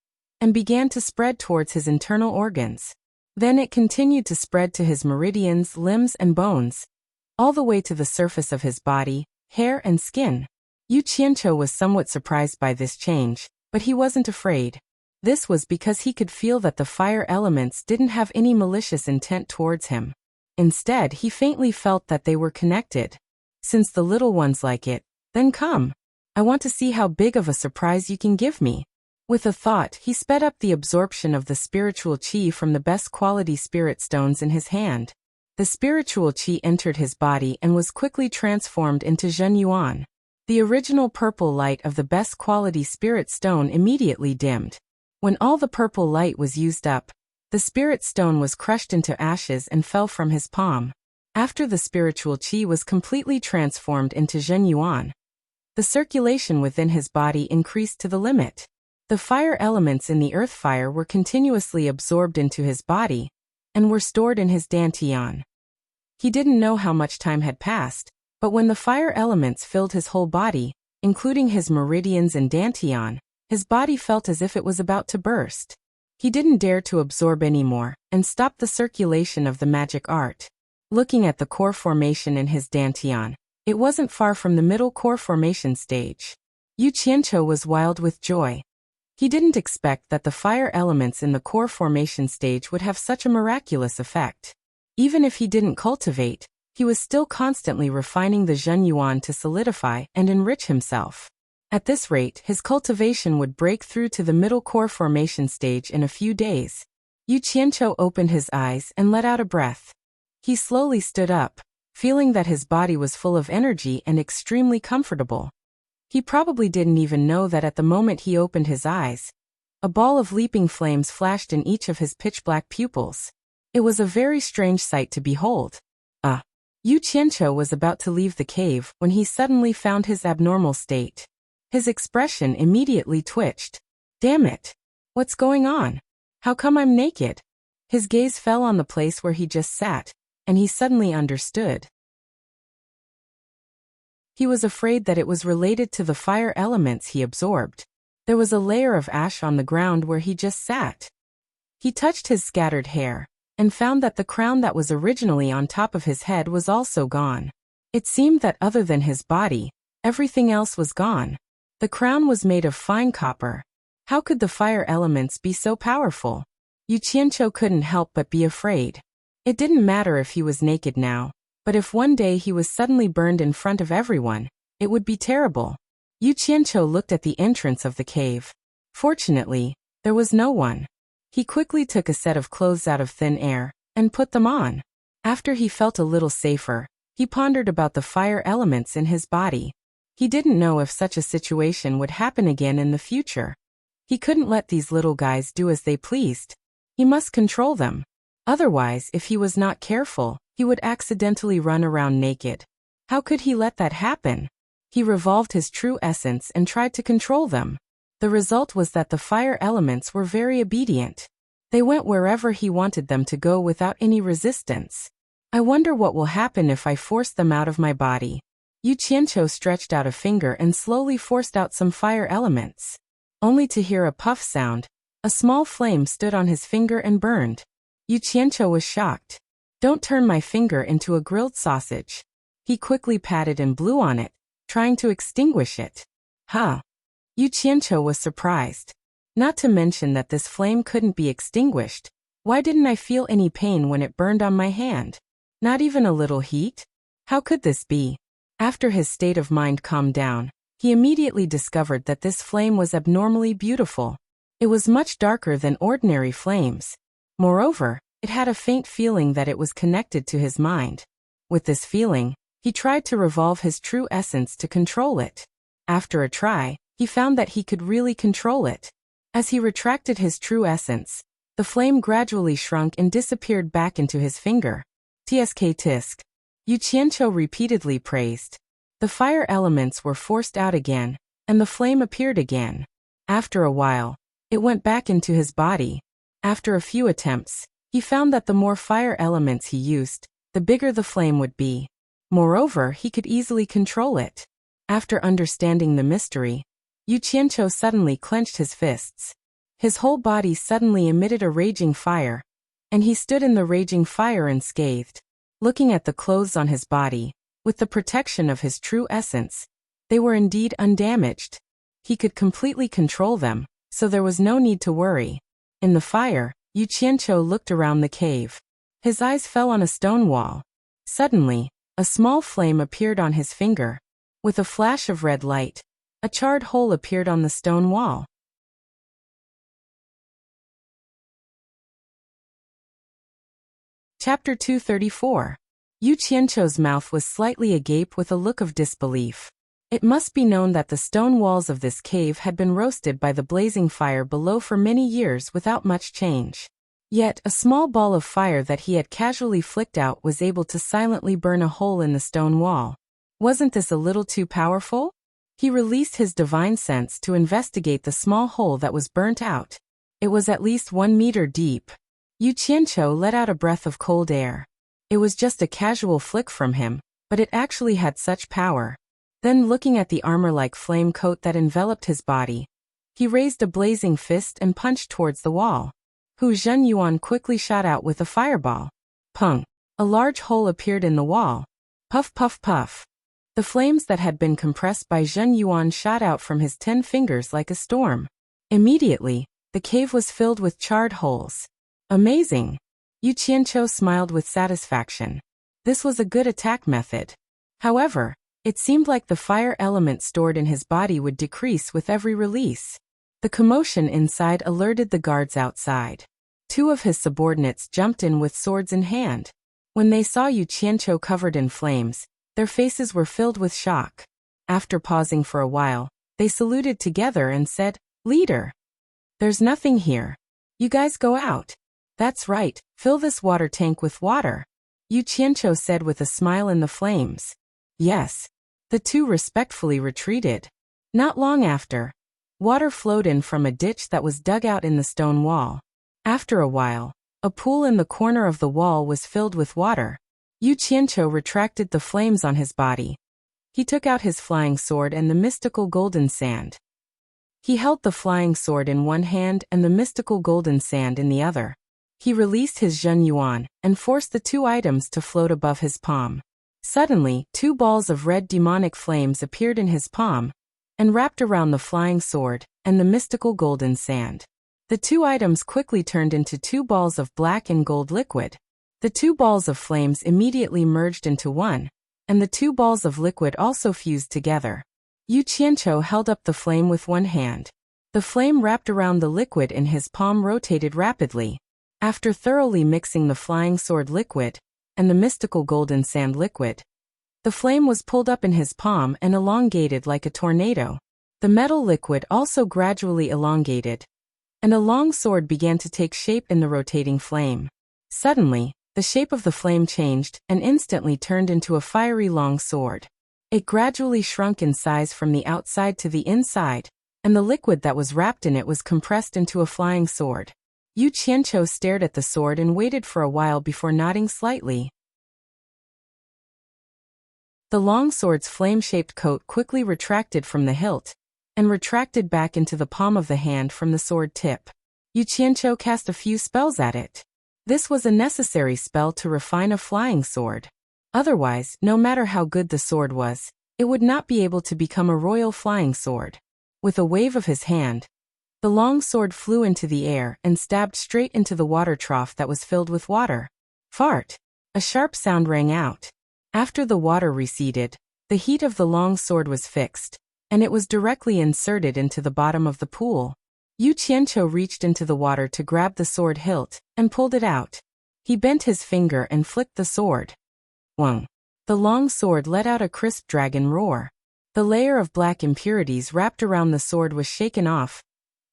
and began to spread towards his internal organs. Then it continued to spread to his meridians, limbs, and bones, all the way to the surface of his body, hair, and skin. Yu Qianqiu was somewhat surprised by this change, but he wasn't afraid. This was because he could feel that the fire elements didn't have any malicious intent towards him. Instead, he faintly felt that they were connected. Since the little ones like it, then come. I want to see how big of a surprise you can give me. With a thought, he sped up the absorption of the spiritual qi from the best quality spirit stones in his hand. The spiritual qi entered his body and was quickly transformed into Zhen Yuan. The original purple light of the best quality spirit stone immediately dimmed. When all the purple light was used up, the spirit stone was crushed into ashes and fell from his palm. After the spiritual qi was completely transformed into Zhenyuan, the circulation within his body increased to the limit. The fire elements in the earth fire were continuously absorbed into his body and were stored in his dantian. He didn't know how much time had passed, but when the fire elements filled his whole body, including his meridians and dantian, his body felt as if it was about to burst. He didn't dare to absorb anymore and stopped the circulation of the magic art. Looking at the core formation in his dantian, it wasn't far from the middle core formation stage. Yu Qianqiu was wild with joy. He didn't expect that the fire elements in the core formation stage would have such a miraculous effect. Even if he didn't cultivate, he was still constantly refining the Zhenyuan to solidify and enrich himself. At this rate, his cultivation would break through to the middle core formation stage in a few days. Yu Qianqiu opened his eyes and let out a breath. He slowly stood up, feeling that his body was full of energy and extremely comfortable. He probably didn't even know that at the moment he opened his eyes, a ball of leaping flames flashed in each of his pitch-black pupils. It was a very strange sight to behold. Yu Qianqiu was about to leave the cave when he suddenly found his abnormal state. His expression immediately twitched. Damn it! What's going on? How come I'm naked? His gaze fell on the place where he just sat, and he suddenly understood. He was afraid that it was related to the fire elements he absorbed. There was a layer of ash on the ground where he just sat. He touched his scattered hair and found that the crown that was originally on top of his head was also gone. It seemed that other than his body, everything else was gone. The crown was made of fine copper. How could the fire elements be so powerful? Yu Qianqiu couldn't help but be afraid. It didn't matter if he was naked now, but if one day he was suddenly burned in front of everyone, it would be terrible. Yu Qianqiu looked at the entrance of the cave. Fortunately, there was no one. He quickly took a set of clothes out of thin air and put them on. After he felt a little safer, he pondered about the fire elements in his body. He didn't know if such a situation would happen again in the future. He couldn't let these little guys do as they pleased. He must control them. Otherwise, if he was not careful, he would accidentally run around naked. How could he let that happen? He revolved his true essence and tried to control them. The result was that the fire elements were very obedient. They went wherever he wanted them to go without any resistance. I wonder what will happen if I force them out of my body. Yu Qianqiu stretched out a finger and slowly forced out some fire elements. Only to hear a puff sound, a small flame stood on his finger and burned. Yu Qianqiu was shocked. Don't turn my finger into a grilled sausage. He quickly patted and blew on it, trying to extinguish it. Yu Qianqiu was surprised. Not to mention that this flame couldn't be extinguished. Why didn't I feel any pain when it burned on my hand? Not even a little heat? How could this be? After his state of mind calmed down, he immediately discovered that this flame was abnormally beautiful. It was much darker than ordinary flames. Moreover, it had a faint feeling that it was connected to his mind. With this feeling, he tried to revolve his true essence to control it. After a try, he found that he could really control it. As he retracted his true essence, the flame gradually shrunk and disappeared back into his finger. Tsk tisk. Yu Qianqiu repeatedly praised. The fire elements were forced out again, and the flame appeared again. After a while, it went back into his body. After a few attempts, he found that the more fire elements he used, the bigger the flame would be. Moreover, he could easily control it. After understanding the mystery, Yu Qianqiu suddenly clenched his fists. His whole body suddenly emitted a raging fire, and he stood in the raging fire unscathed. Looking at the clothes on his body, with the protection of his true essence, they were indeed undamaged. He could completely control them, so there was no need to worry. In the fire, Yu Qianqiu looked around the cave. His eyes fell on a stone wall. Suddenly, a small flame appeared on his finger. With a flash of red light, a charred hole appeared on the stone wall. Chapter 234. Yu Qianqiu's mouth was slightly agape with a look of disbelief. It must be known that the stone walls of this cave had been roasted by the blazing fire below for many years without much change. Yet, a small ball of fire that he had casually flicked out was able to silently burn a hole in the stone wall. Wasn't this a little too powerful? He released his divine sense to investigate the small hole that was burnt out. It was at least 1 meter deep. Yu Qianqiu let out a breath of cold air. It was just a casual flick from him, but it actually had such power. Then, looking at the armor-like flame coat that enveloped his body, he raised a blazing fist and punched towards the wall. Hu Zhenyuan quickly shot out with a fireball. Pung! A large hole appeared in the wall. Puff puff puff. The flames that had been compressed by Zhenyuan shot out from his 10 fingers like a storm. Immediately, the cave was filled with charred holes. Amazing! Yu Qianqiu smiled with satisfaction. This was a good attack method. However, it seemed like the fire element stored in his body would decrease with every release. The commotion inside alerted the guards outside. 2 of his subordinates jumped in with swords in hand. When they saw Yu Qianqiu covered in flames, their faces were filled with shock. After pausing for a while, they saluted together and said, "Leader, there's nothing here. You guys go out." "That's right, fill this water tank with water," Yu Qianqiu said with a smile in the flames. Yes. The 2 respectfully retreated. Not long after, water flowed in from a ditch that was dug out in the stone wall. After a while, a pool in the corner of the wall was filled with water. Yu Qianqiu retracted the flames on his body. He took out his flying sword and the mystical golden sand. He held the flying sword in one hand and the mystical golden sand in the other. He released his Zhenyuan and forced the 2 items to float above his palm. Suddenly, 2 balls of red demonic flames appeared in his palm and wrapped around the flying sword and the mystical golden sand. The 2 items quickly turned into 2 balls of black and gold liquid. The 2 balls of flames immediately merged into one, and the 2 balls of liquid also fused together. Yu Qianqiu held up the flame with one hand. The flame wrapped around the liquid in his palm rotated rapidly. After thoroughly mixing the flying sword liquid and the mystical golden sand liquid, the flame was pulled up in his palm and elongated like a tornado. The metal liquid also gradually elongated, and a long sword began to take shape in the rotating flame. Suddenly, the shape of the flame changed and instantly turned into a fiery long sword. It gradually shrunk in size from the outside to the inside, and the liquid that was wrapped in it was compressed into a flying sword. Yu Qianqiu stared at the sword and waited for a while before nodding slightly. The long sword's flame-shaped coat quickly retracted from the hilt and retracted back into the palm of the hand from the sword tip. Yu Qianqiu cast a few spells at it. This was a necessary spell to refine a flying sword. Otherwise, no matter how good the sword was, it would not be able to become a royal flying sword. With a wave of his hand, the long sword flew into the air and stabbed straight into the water trough that was filled with water. Fart! A sharp sound rang out. After the water receded, the heat of the long sword was fixed, and it was directly inserted into the bottom of the pool. Yu Qianqiu reached into the water to grab the sword hilt and pulled it out. He bent his finger and flicked the sword. Wang! The long sword let out a crisp dragon roar. The layer of black impurities wrapped around the sword was shaken off,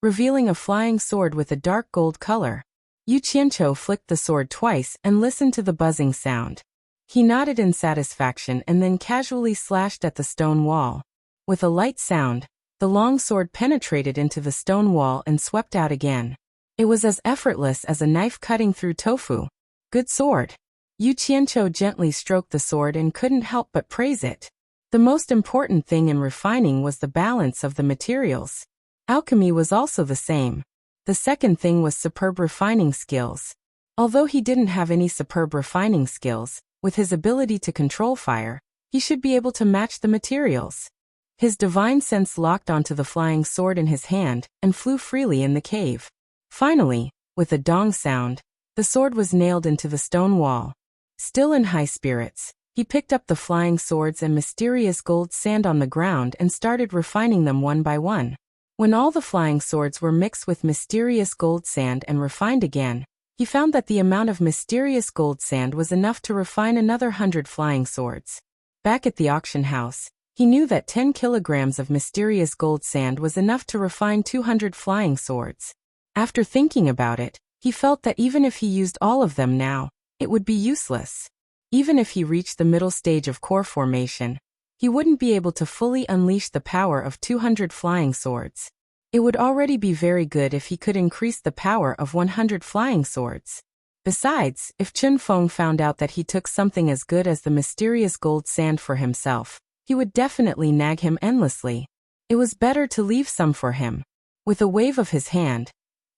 revealing a flying sword with a dark gold color. Yu Qianqiu flicked the sword twice and listened to the buzzing sound. He nodded in satisfaction and then casually slashed at the stone wall. With a light sound, the long sword penetrated into the stone wall and swept out again. It was as effortless as a knife cutting through tofu. Good sword. Yu Qianqiu gently stroked the sword and couldn't help but praise it. The most important thing in refining was the balance of the materials. Alchemy was also the same. The second thing was superb refining skills. Although he didn't have any superb refining skills, with his ability to control fire, he should be able to match the materials. His divine sense locked onto the flying sword in his hand and flew freely in the cave. Finally, with a dong sound, the sword was nailed into the stone wall. Still in high spirits, he picked up the flying swords and mysterious gold sand on the ground and started refining them one by one. When all the flying swords were mixed with mysterious gold sand and refined again, he found that the amount of mysterious gold sand was enough to refine another 100 flying swords. Back at the auction house, he knew that 10 kilograms of mysterious gold sand was enough to refine 200 flying swords. After thinking about it, He felt that even if he used all of them now, it would be useless. Even if he reached the middle stage of core formation, he wouldn't be able to fully unleash the power of 200 flying swords. It would already be very good if he could increase the power of 100 flying swords. Besides, if Chun Feng found out that he took something as good as the mysterious gold sand for himself, he would definitely nag him endlessly. It was better to leave some for him. With a wave of his hand,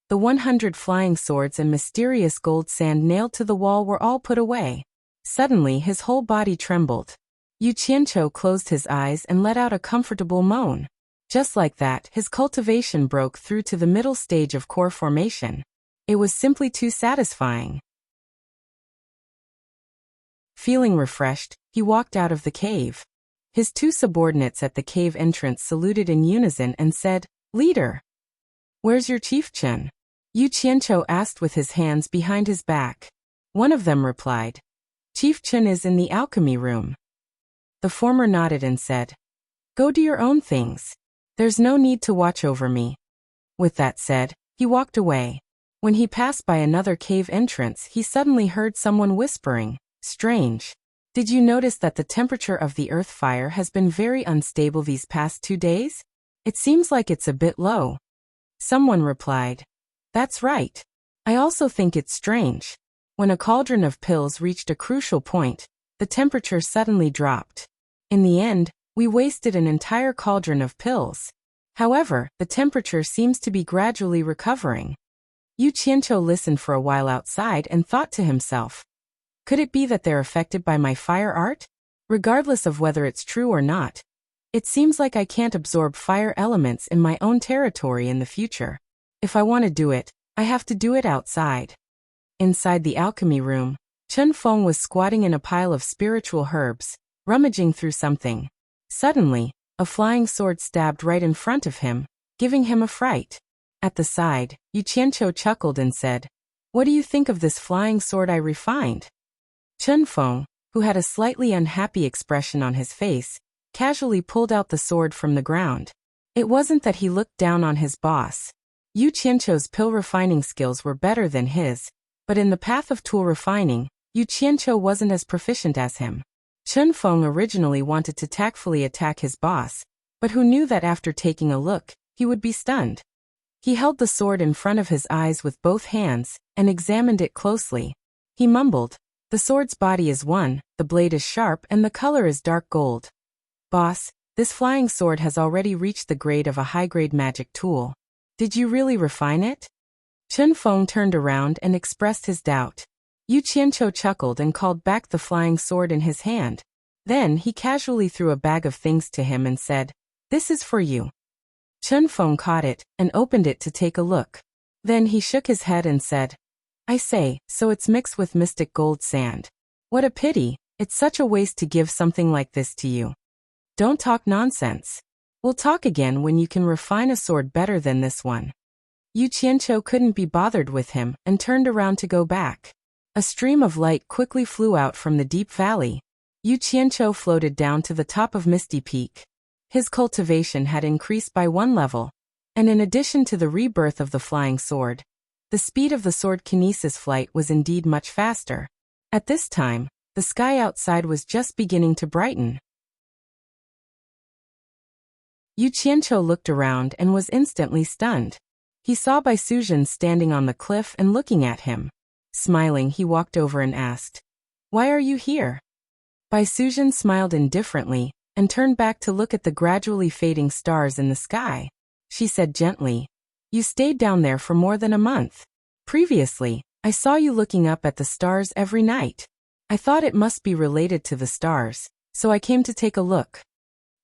the 100 flying swords and mysterious gold sand nailed to the wall were all put away. Suddenly his whole body trembled. Yu Qianqiu closed his eyes and let out a comfortable moan. Just like that, his cultivation broke through to the middle stage of core formation. It was simply too satisfying. Feeling refreshed, he walked out of the cave. His two subordinates at the cave entrance saluted in unison and said, "Leader, where's your chieftain?" Yu Qianqiu asked with his hands behind his back. One of them replied, "Chieftain is in the alchemy room." The former nodded and said, "Go do your own things. There's no need to watch over me." With that said, he walked away. When he passed by another cave entrance, he suddenly heard someone whispering, "Strange. Did you notice that the temperature of the earth fire has been very unstable these past 2 days? It seems like it's a bit low." Someone replied, "That's right. I also think it's strange." When a cauldron of pills reached a crucial point, the temperature suddenly dropped. In the end, we wasted an entire cauldron of pills. However, the temperature seems to be gradually recovering. Yu Qianqiu listened for a while outside and thought to himself, could it be that they're affected by my fire art? Regardless of whether it's true or not, it seems like I can't absorb fire elements in my own territory in the future. If I want to do it, I have to do it outside. Inside the alchemy room, Chun Feng was squatting in a pile of spiritual herbs, rummaging through something. Suddenly, a flying sword stabbed right in front of him, giving him a fright. At the side, Yu Qianqiu chuckled and said, "What do you think of this flying sword I refined?" Chun Feng, who had a slightly unhappy expression on his face, casually pulled out the sword from the ground. It wasn't that he looked down on his boss. Yu Qianqiu's pill refining skills were better than his, but in the path of tool refining, Yu Qianqiu wasn't as proficient as him. Chun Feng originally wanted to tactfully attack his boss, but who knew that after taking a look, he would be stunned. He held the sword in front of his eyes with both hands and examined it closely. He mumbled, "The sword's body is 1, the blade is sharp and the color is dark gold. Boss, this flying sword has already reached the grade of a high-grade magic tool. Did you really refine it?" Chun Feng turned around and expressed his doubt. Yu Qianqiu chuckled and called back the flying sword in his hand. Then he casually threw a bag of things to him and said, "This is for you." Chun Feng caught it and opened it to take a look. Then he shook his head and said, "I say, so it's mixed with mystic gold sand. What a pity, it's such a waste to give something like this to you. Don't talk nonsense. We'll talk again when you can refine a sword better than this one." Yu Qianqiu couldn't be bothered with him and turned around to go back. A stream of light quickly flew out from the deep valley. Yu Qianqiu floated down to the top of Misty Peak. His cultivation had increased by 1 level, and in addition to the rebirth of the flying sword, the speed of the sword kinesis flight was indeed much faster. At this time, the sky outside was just beginning to brighten. Yu Qianqiu looked around and was instantly stunned. He saw Bai Suzhen standing on the cliff and looking at him. Smiling, he walked over and asked, "Why are you here?" Bai Suzhen smiled indifferently and turned back to look at the gradually fading stars in the sky. She said gently, "You stayed down there for more than a month. Previously, I saw you looking up at the stars every night. I thought it must be related to the stars, so I came to take a look."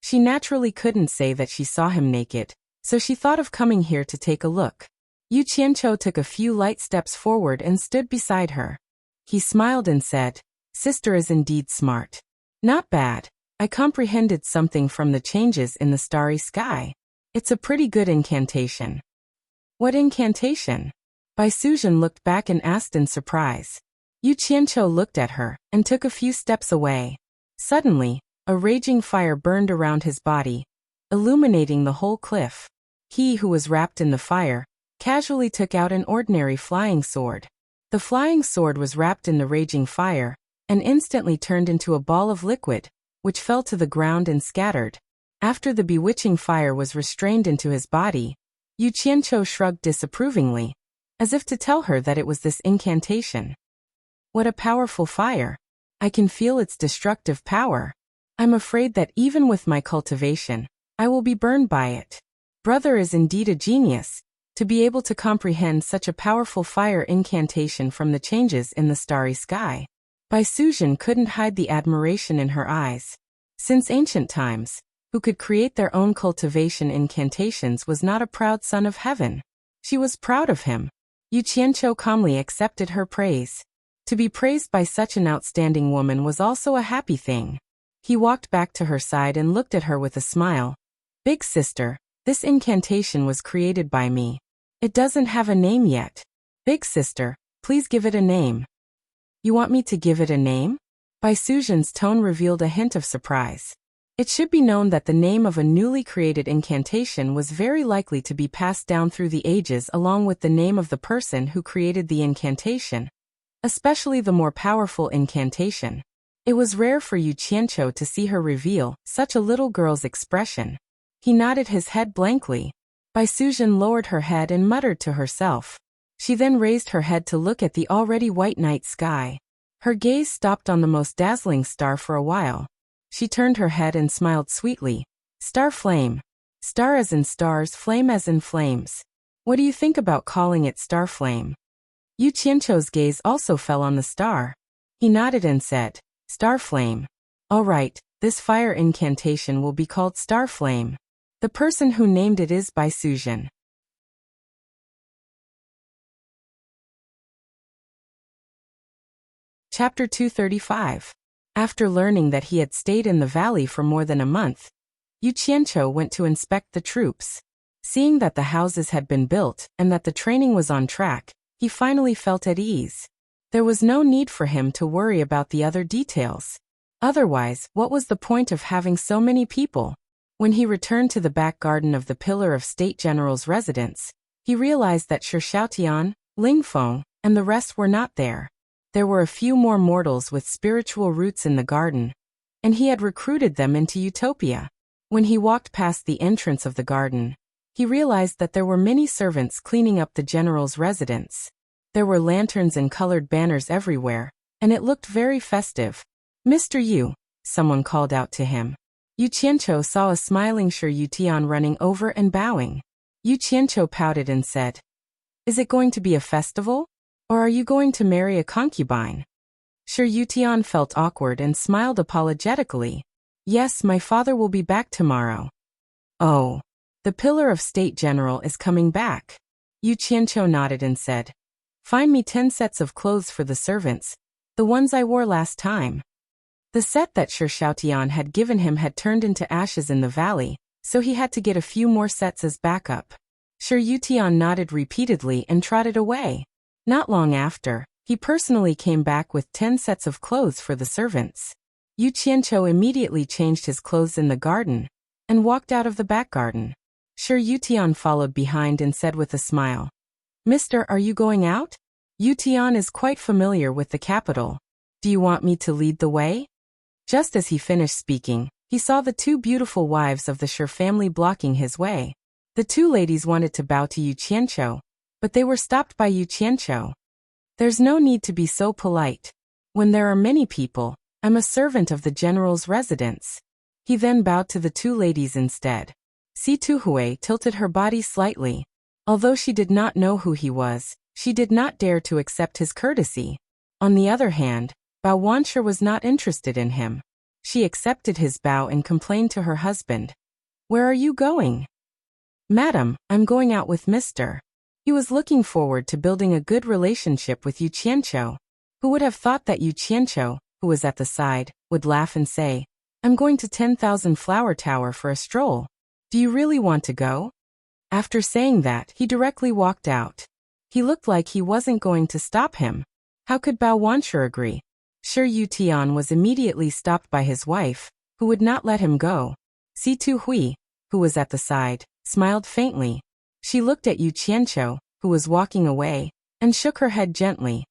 She naturally couldn't say that she saw him naked, so she thought of coming here to take a look. Yu Qianqiu took a few light steps forward and stood beside her. He smiled and said, "Sister is indeed smart. Not bad. I comprehended something from the changes in the starry sky. It's a pretty good incantation." "What incantation?" Bai Suzhen looked back and asked in surprise. Yu Qianqiu looked at her and took a few steps away. Suddenly, a raging fire burned around his body, illuminating the whole cliff. He who was wrapped in the fire casually took out an ordinary flying sword. The flying sword was wrapped in the raging fire, and instantly turned into a ball of liquid, which fell to the ground and scattered. After the bewitching fire was restrained into his body, Yu Qianqiu shrugged disapprovingly, as if to tell her that it was this incantation. What a powerful fire! I can feel its destructive power. I'm afraid that even with my cultivation, I will be burned by it. Brother is indeed a genius, to be able to comprehend such a powerful fire incantation from the changes in the starry sky. Bai Suzhen couldn't hide the admiration in her eyes. Since ancient times, who could create their own cultivation incantations was not a proud son of heaven. She was proud of him. Yu Qianqiu calmly accepted her praise. To be praised by such an outstanding woman was also a happy thing. He walked back to her side and looked at her with a smile. Big sister, this incantation was created by me. It doesn't have a name yet. Big sister, please give it a name. You want me to give it a name? Bai Suzhen's tone revealed a hint of surprise. It should be known that the name of a newly created incantation was very likely to be passed down through the ages along with the name of the person who created the incantation, especially the more powerful incantation. It was rare for Yu Qianqiu to see her reveal such a little girl's expression. He nodded his head blankly. Bai Suzhen lowered her head and muttered to herself. She then raised her head to look at the already white night sky. Her gaze stopped on the most dazzling star for a while. She turned her head and smiled sweetly. Star flame. Star as in stars, flame as in flames. What do you think about calling it star flame? Yu Qianqiu's gaze also fell on the star. He nodded and said, Star flame. All right, this fire incantation will be called star flame. The person who named it is Bai Suzhen. Chapter 235. After learning that he had stayed in the valley for more than a month, Yu Qianqiu went to inspect the troops. Seeing that the houses had been built and that the training was on track, he finally felt at ease. There was no need for him to worry about the other details. Otherwise, what was the point of having so many people? When he returned to the back garden of the Pillar of State General's residence, he realized that Shi Xiaotian, Ling Feng, and the rest were not there. There were a few more mortals with spiritual roots in the garden, and he had recruited them into Utopia. When he walked past the entrance of the garden, he realized that there were many servants cleaning up the general's residence. There were lanterns and colored banners everywhere, and it looked very festive. Mr. Yu, someone called out to him. Yu Qianqiu saw a smiling Shi Yutian running over and bowing. Yu Qianqiu pouted and said, Is it going to be a festival? Or are you going to marry a concubine? Shi Yutian felt awkward and smiled apologetically. Yes, my father will be back tomorrow. Oh, the Pillar of State General is coming back. Yu Qianqiu nodded and said, Find me 10 sets of clothes for the servants, the ones I wore last time. The set that Shi Xiaotian had given him had turned into ashes in the valley, so he had to get a few more sets as backup. Shi Yutian nodded repeatedly and trotted away. Not long after, he personally came back with 10 sets of clothes for the servants. Yu Qianqiu immediately changed his clothes in the garden and walked out of the back garden. Shi Yutian followed behind and said with a smile, Mister, are you going out? Yutian is quite familiar with the capital. Do you want me to lead the way? Just as he finished speaking, he saw the two beautiful wives of the Shi family blocking his way. The two ladies wanted to bow to Yu Qianqiu, but they were stopped by Yu Qianqiu. There's no need to be so polite. When there are many people, I'm a servant of the general's residence. He then bowed to the two ladies instead. Si Tuhui tilted her body slightly. Although she did not know who he was, she did not dare to accept his courtesy. On the other hand, Bao Wanshi was not interested in him. She accepted his bow and complained to her husband. Where are you going? Madam, I'm going out with Mr. He was looking forward to building a good relationship with Yu Qianqiu. Who would have thought that Yu Qianqiu, who was at the side, would laugh and say, I'm going to 10,000 Flower Tower for a stroll. Do you really want to go? After saying that, he directly walked out. He looked like he wasn't going to stop him. How could Bao Wanshi agree? Shi Yutian was immediately stopped by his wife, who would not let him go. Si Tuhui, who was at the side, smiled faintly. She looked at Yu Qianqiu, who was walking away, and shook her head gently.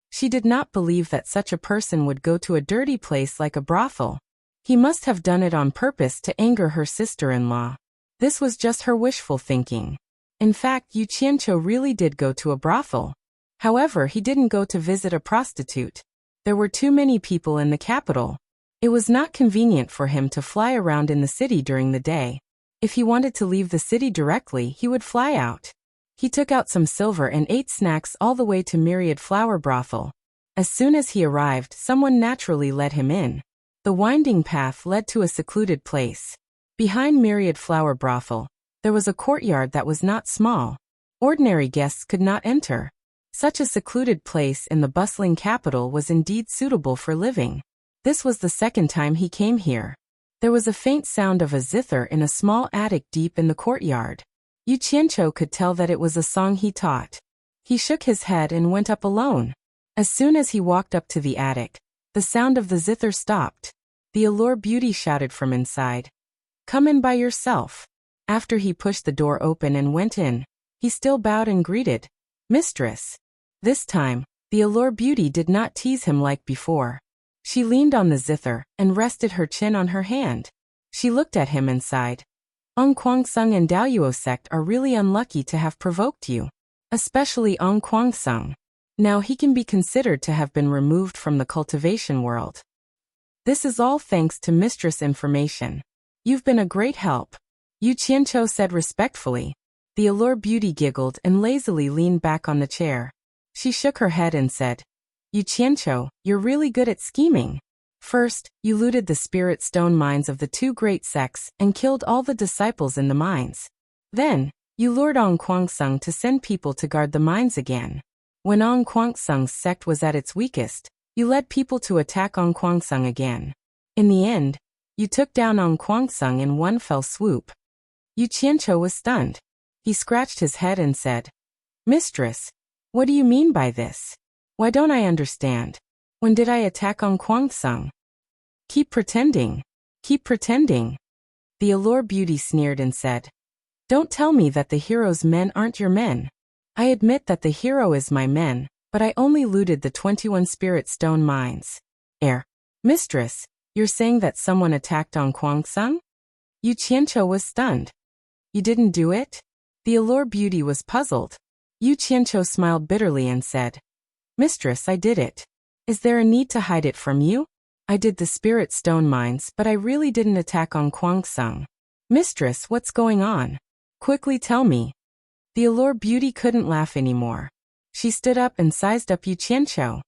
She did not believe that such a person would go to a dirty place like a brothel. He must have done it on purpose to anger her sister-in-law. This was just her wishful thinking. In fact, Yu Qianqiu really did go to a brothel. However, he didn't go to visit a prostitute. There were too many people in the capital. It was not convenient for him to fly around in the city during the day. If he wanted to leave the city directly, he would fly out. He took out some silver and ate snacks all the way to Myriad Flower Brothel. As soon as he arrived, someone naturally led him in. The winding path led to a secluded place. Behind Myriad Flower Brothel, there was a courtyard that was not small. Ordinary guests could not enter. Such a secluded place in the bustling capital was indeed suitable for living. This was the second time he came here. There was a faint sound of a zither in a small attic deep in the courtyard. Yu Qianqiu could tell that it was a song he taught. He shook his head and went up alone. As soon as he walked up to the attic, the sound of the zither stopped. The Allure Beauty shouted from inside, "Come in by yourself." After he pushed the door open and went in, he still bowed and greeted, "Mistress." This time, the Allure Beauty did not tease him like before. She leaned on the zither and rested her chin on her hand. She looked at him and sighed. Ong Kwangsung and Daoyuo sect are really unlucky to have provoked you. Especially Ong Kwangsung. Now he can be considered to have been removed from the cultivation world. This is all thanks to Mistress Information. You've been a great help. Yu Qianqiu said respectfully. The Allure Beauty giggled and lazily leaned back on the chair. She shook her head and said, Yu Qianqiu, you're really good at scheming. First, you looted the spirit stone mines of the two great sects and killed all the disciples in the mines. Then, you lured Ong Kwangsung to send people to guard the mines again. When Ong Kwangsung's sect was at its weakest, you led people to attack Ong Kwangsung again. In the end, you took down Ong Kwangsung in one fell swoop. Yu Qianqiu was stunned. He scratched his head and said, Mistress, what do you mean by this? Why don't I understand? When did I attack Ong Kwangsung? Keep pretending. Keep pretending. The Allure Beauty sneered and said, Don't tell me that the hero's men aren't your men. I admit that the hero is my men, but I only looted the 21 spirit stone mines. Mistress, you're saying that someone attacked Ong Kwangsung? Yu Qianqiu was stunned. You didn't do it? The Allure Beauty was puzzled. Yu Qianqiu smiled bitterly and said, Mistress, I did it. Is there a need to hide it from you? I did the spirit stone mines, but I really didn't attack Ong Kwangsung. Mistress, what's going on? Quickly tell me. The Allure Beauty couldn't laugh anymore. She stood up and sized up Yu Qianqiu.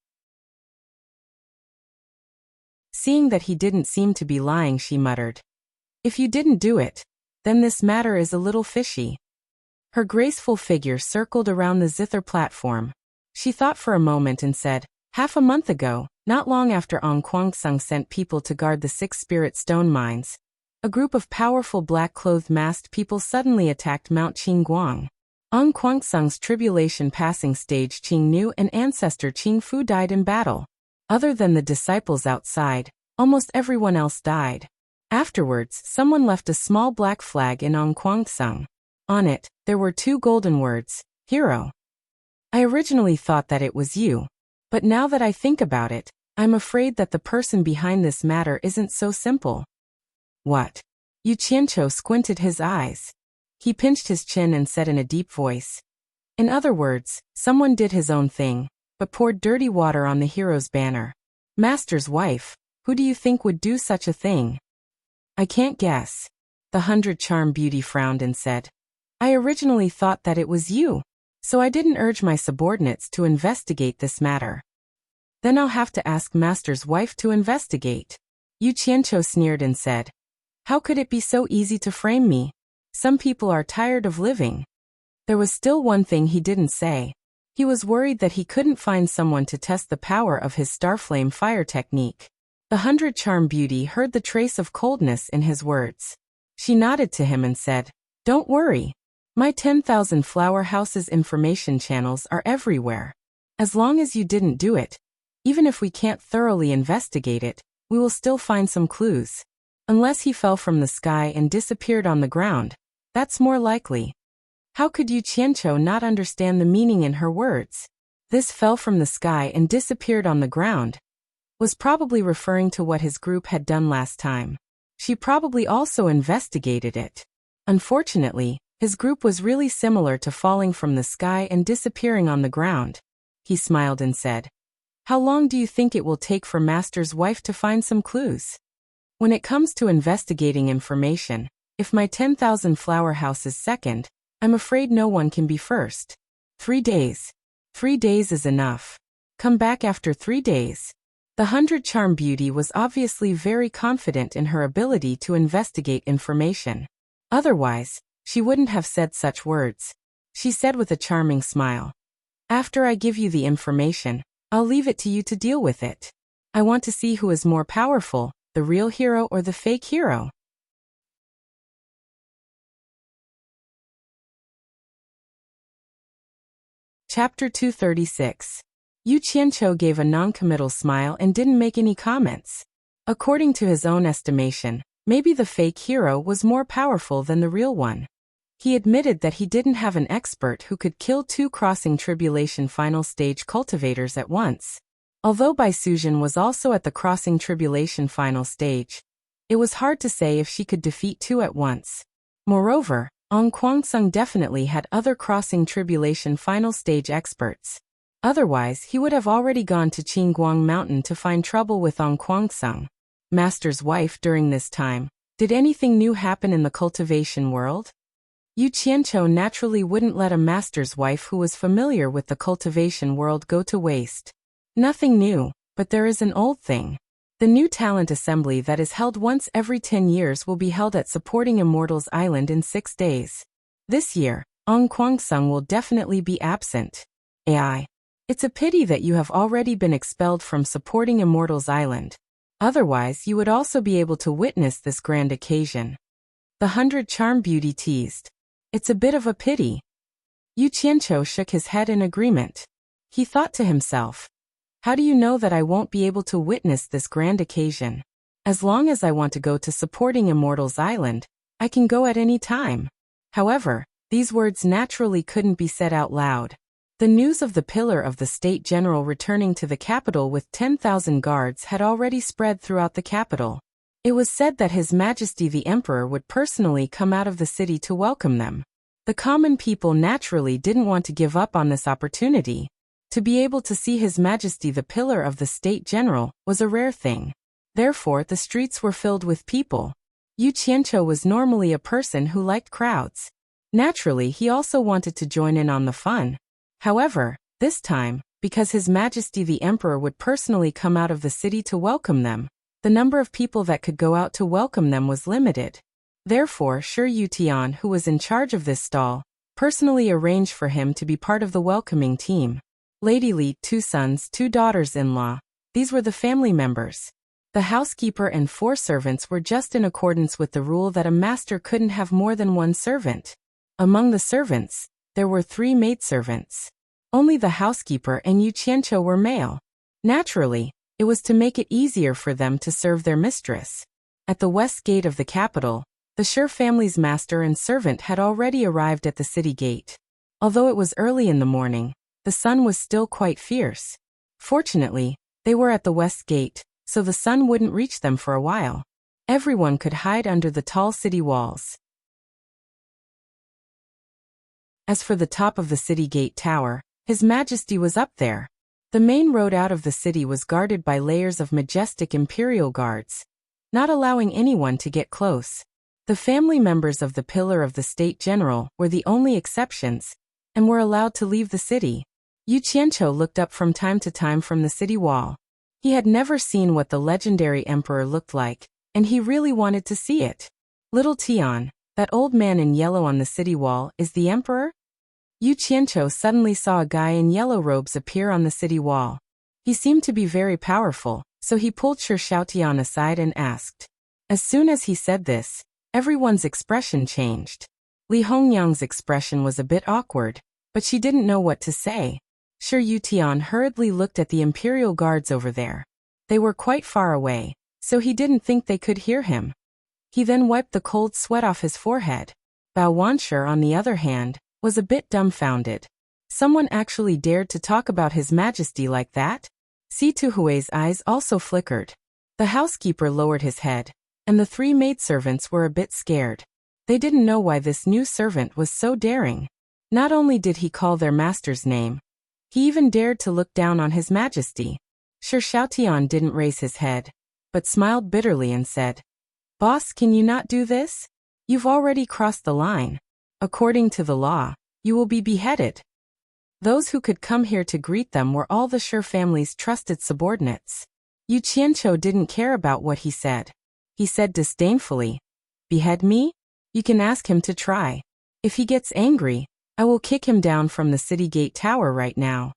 Seeing that he didn't seem to be lying, she muttered, If you didn't do it, then this matter is a little fishy. Her graceful figure circled around the zither platform. She thought for a moment and said, Half a month ago, not long after Ong Kwangsung sent people to guard the 6 spirit stone mines, a group of powerful black-clothed masked people suddenly attacked Mount Qingguang. Ong Kwangsung's tribulation passing stage Qing Nu and ancestor Qing Fu died in battle. Other than the disciples outside, almost everyone else died. Afterwards, someone left a small black flag in Ong Kwangsung. On it, there were 2 golden words, Hero. I originally thought that it was you. But now that I think about it, I'm afraid that the person behind this matter isn't so simple. What? Yu Qianqiu squinted his eyes. He pinched his chin and said in a deep voice. In other words, someone did his own thing, but poured dirty water on the hero's banner. Master's wife, who do you think would do such a thing? I can't guess. The 100-charm beauty frowned and said, I originally thought that it was you. So I didn't urge my subordinates to investigate this matter. Then I'll have to ask Master's wife to investigate. Yu Qianqiu sneered and said, How could it be so easy to frame me? Some people are tired of living. There was still one thing he didn't say. He was worried that he couldn't find someone to test the power of his Starflame fire technique. The 100-charm beauty heard the trace of coldness in his words. She nodded to him and said, Don't worry. My 10,000 flower houses information channels are everywhere. As long as you didn't do it, even if we can't thoroughly investigate it, we will still find some clues. Unless he fell from the sky and disappeared on the ground, that's more likely. How could Yu Qianqiu not understand the meaning in her words? This fell from the sky and disappeared on the ground, was probably referring to what his group had done last time. She probably also investigated it. Unfortunately, his group was really similar to falling from the sky and disappearing on the ground. He smiled and said, "How long do you think it will take for Master's wife to find some clues? When it comes to investigating information, if my 10,000 flower house is second, I'm afraid no one can be first. 3 days. 3 days is enough. Come back after 3 days. The 100 Charm Beauty was obviously very confident in her ability to investigate information. Otherwise, she wouldn't have said such words. She said with a charming smile, "After I give you the information, I'll leave it to you to deal with it. I want to see who is more powerful, the real hero or the fake hero." Chapter 236. Yu Qianqiu gave a non-committal smile and didn't make any comments. According to his own estimation, maybe the fake hero was more powerful than the real one. He admitted that he didn't have an expert who could kill 2 crossing tribulation final stage cultivators at once. Although Bai Suzhen was also at the crossing tribulation final stage, it was hard to say if she could defeat 2 at once. Moreover, Ong Kwangsung definitely had other crossing tribulation final stage experts. Otherwise, he would have already gone to Qingguang Mountain to find trouble with Ong Kwangsung. Master's wife during this time. Did anything new happen in the cultivation world? Yu Qianqiu naturally wouldn't let a master's wife who was familiar with the cultivation world go to waste. Nothing new, but there is an old thing. The new talent assembly that is held once every 10 years will be held at supporting Immortal's Island in 6 days. This year, Ong Kwangsung will definitely be absent. AI. It's a pity that you have already been expelled from supporting Immortal's Island. Otherwise, you would also be able to witness this grand occasion. The 100 Charm Beauty teased. It's a bit of a pity. Yu Qianqiu shook his head in agreement. He thought to himself, how do you know that I won't be able to witness this grand occasion? As long as I want to go to supporting Immortal's Island, I can go at any time. However, these words naturally couldn't be said out loud. The news of the pillar of the State General returning to the capital with 10,000 guards had already spread throughout the capital. It was said that His Majesty the Emperor would personally come out of the city to welcome them. The common people naturally didn't want to give up on this opportunity. To be able to see His Majesty the Pillar of the State General was a rare thing. Therefore, the streets were filled with people. Yu Qianqiu was normally a person who liked crowds. Naturally, he also wanted to join in on the fun. However, this time, because His Majesty the Emperor would personally come out of the city to welcome them, the number of people that could go out to welcome them was limited. Therefore, Shi Yutian, who was in charge of this stall, personally arranged for him to be part of the welcoming team. Lady Li, 2 sons, 2 daughters-in-law. These were the family members. The housekeeper and 4 servants were just in accordance with the rule that a master couldn't have more than 1 servant. Among the servants, there were 3 maidservants. Only the housekeeper and Yu Qianqiu were male. Naturally, it was to make it easier for them to serve their mistress. At the west gate of the capital, the Shi family's master and servant had already arrived at the city gate. Although it was early in the morning, the sun was still quite fierce. Fortunately, they were at the west gate, so the sun wouldn't reach them for a while. Everyone could hide under the tall city walls. As for the top of the city gate tower, His Majesty was up there. The main road out of the city was guarded by layers of majestic imperial guards, not allowing anyone to get close. The family members of the Pillar of the State General were the only exceptions, and were allowed to leave the city. Yu Qianqiu looked up from time to time from the city wall. He had never seen what the legendary emperor looked like, and he really wanted to see it. Little Tian, that old man in yellow on the city wall, is the emperor? Yu Qianqiu suddenly saw a guy in yellow robes appear on the city wall. He seemed to be very powerful, so he pulled Shi Xiaotian aside and asked. As soon as he said this, everyone's expression changed. Li Hongyang's expression was a bit awkward, but she didn't know what to say. Shi Yutian hurriedly looked at the imperial guards over there. They were quite far away, so he didn't think they could hear him. He then wiped the cold sweat off his forehead. Bao Wanshi, on the other hand, was a bit dumbfounded. Someone actually dared to talk about His Majesty like that? Situhue's eyes also flickered. The housekeeper lowered his head, and the three maidservants were a bit scared. They didn't know why this new servant was so daring. Not only did he call their master's name, he even dared to look down on His Majesty. Sure, Xiaotian didn't raise his head, but smiled bitterly and said, "Boss, can you not do this? You've already crossed the line. According to the law, you will be beheaded." Those who could come here to greet them were all the Shi family's trusted subordinates. Yu Qianqiu didn't care about what he said. He said disdainfully, "Behead me? You can ask him to try. If he gets angry, I will kick him down from the city gate tower right now."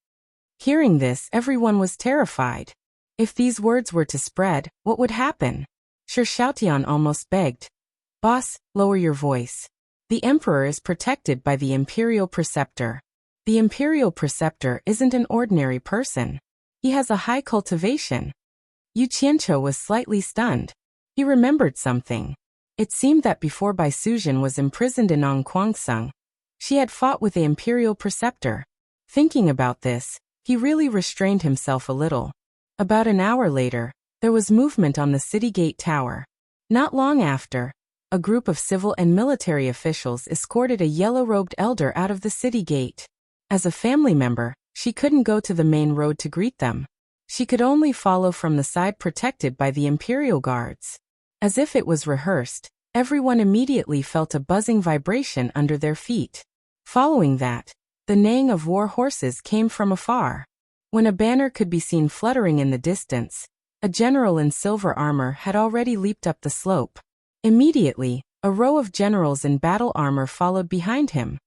Hearing this, everyone was terrified. If these words were to spread, what would happen? Shi Xiaotian almost begged, "Boss, lower your voice. The emperor is protected by the imperial preceptor. The imperial preceptor isn't an ordinary person. He has a high cultivation." Yu Qianqiu was slightly stunned. He remembered something. It seemed that before Bai Suzhen was imprisoned in Ongquangsung, she had fought with the imperial preceptor. Thinking about this, he really restrained himself a little. About an hour later, there was movement on the city gate tower. Not long after, a group of civil and military officials escorted a yellow-robed elder out of the city gate. As a family member, she couldn't go to the main road to greet them. She could only follow from the side protected by the imperial guards. As if it was rehearsed, everyone immediately felt a buzzing vibration under their feet. Following that, the neighing of war horses came from afar. When a banner could be seen fluttering in the distance, a general in silver armor had already leaped up the slope. Immediately, a row of generals in battle armor followed behind him.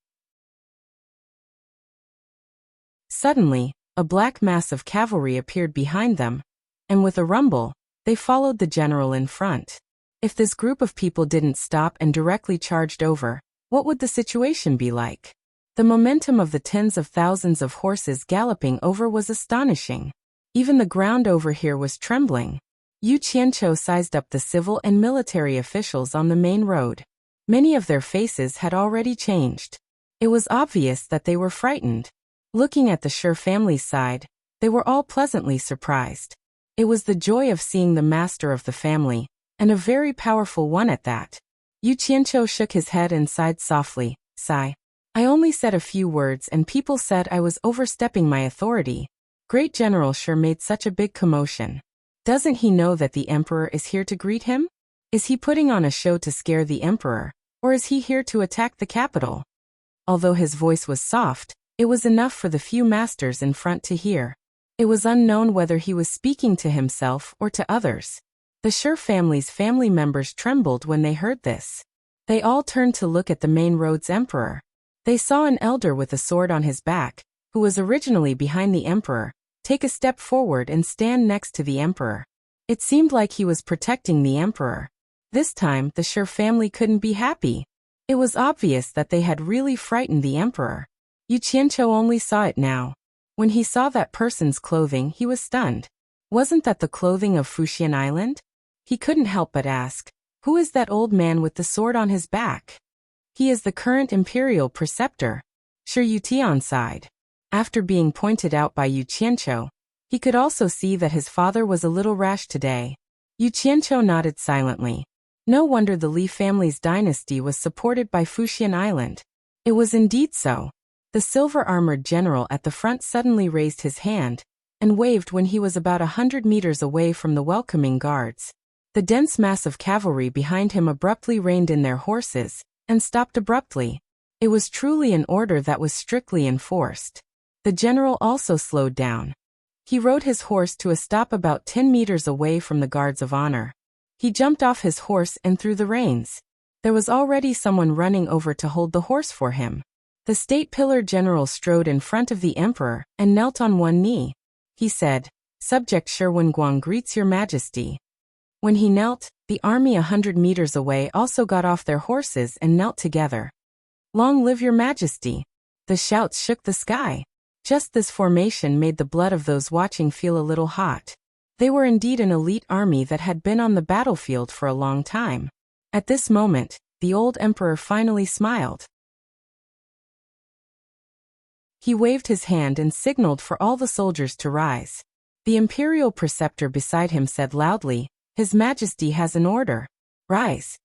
Suddenly, a black mass of cavalry appeared behind them, and with a rumble, they followed the general in front. If this group of people didn't stop and directly charged over, what would the situation be like? The momentum of the tens of thousands of horses galloping over was astonishing. Even the ground over here was trembling. Yu Qianqiu sized up the civil and military officials on the main road. Many of their faces had already changed. It was obvious that they were frightened. Looking at the Shi family's side, they were all pleasantly surprised. It was the joy of seeing the master of the family, and a very powerful one at that. Yu Qianqiu shook his head and sighed softly, "Sigh. I only said a few words and people said I was overstepping my authority. Great General Shi made such a big commotion. Doesn't he know that the emperor is here to greet him? Is he putting on a show to scare the emperor, or is he here to attack the capital?" Although his voice was soft, it was enough for the few masters in front to hear. It was unknown whether he was speaking to himself or to others. The Shi family's family members trembled when they heard this. They all turned to look at the main road's emperor. They saw an elder with a sword on his back, who was originally behind the emperor, take a step forward and stand next to the emperor. It seemed like he was protecting the emperor. This time, the Shi family couldn't be happy. It was obvious that they had really frightened the emperor. Yu Qianqiu only saw it now. When he saw that person's clothing, he was stunned. Wasn't that the clothing of Fuxian Island? He couldn't help but ask, "Who is that old man with the sword on his back?" "He is the current imperial preceptor." Shi Yutian sighed. After being pointed out by Yu Qianqiu, he could also see that his father was a little rash today. Yu Qianqiu nodded silently. No wonder the Li family's dynasty was supported by Fuxian Island. It was indeed so. The silver-armored general at the front suddenly raised his hand and waved when he was about 100 meters away from the welcoming guards. The dense mass of cavalry behind him abruptly reined in their horses and stopped abruptly. It was truly an order that was strictly enforced. The general also slowed down. He rode his horse to a stop about 10 meters away from the guards of honor. He jumped off his horse and threw the reins. There was already someone running over to hold the horse for him. The state pillar general strode in front of the emperor and knelt on one knee. He said, "Subject Shi Wenguang greets your majesty." When he knelt, the army 100 meters away also got off their horses and knelt together. "Long live your majesty!" The shouts shook the sky. Just this formation made the blood of those watching feel a little hot. They were indeed an elite army that had been on the battlefield for a long time. At this moment, the old emperor finally smiled. He waved his hand and signaled for all the soldiers to rise. The imperial preceptor beside him said loudly, "His Majesty has an order. Rise."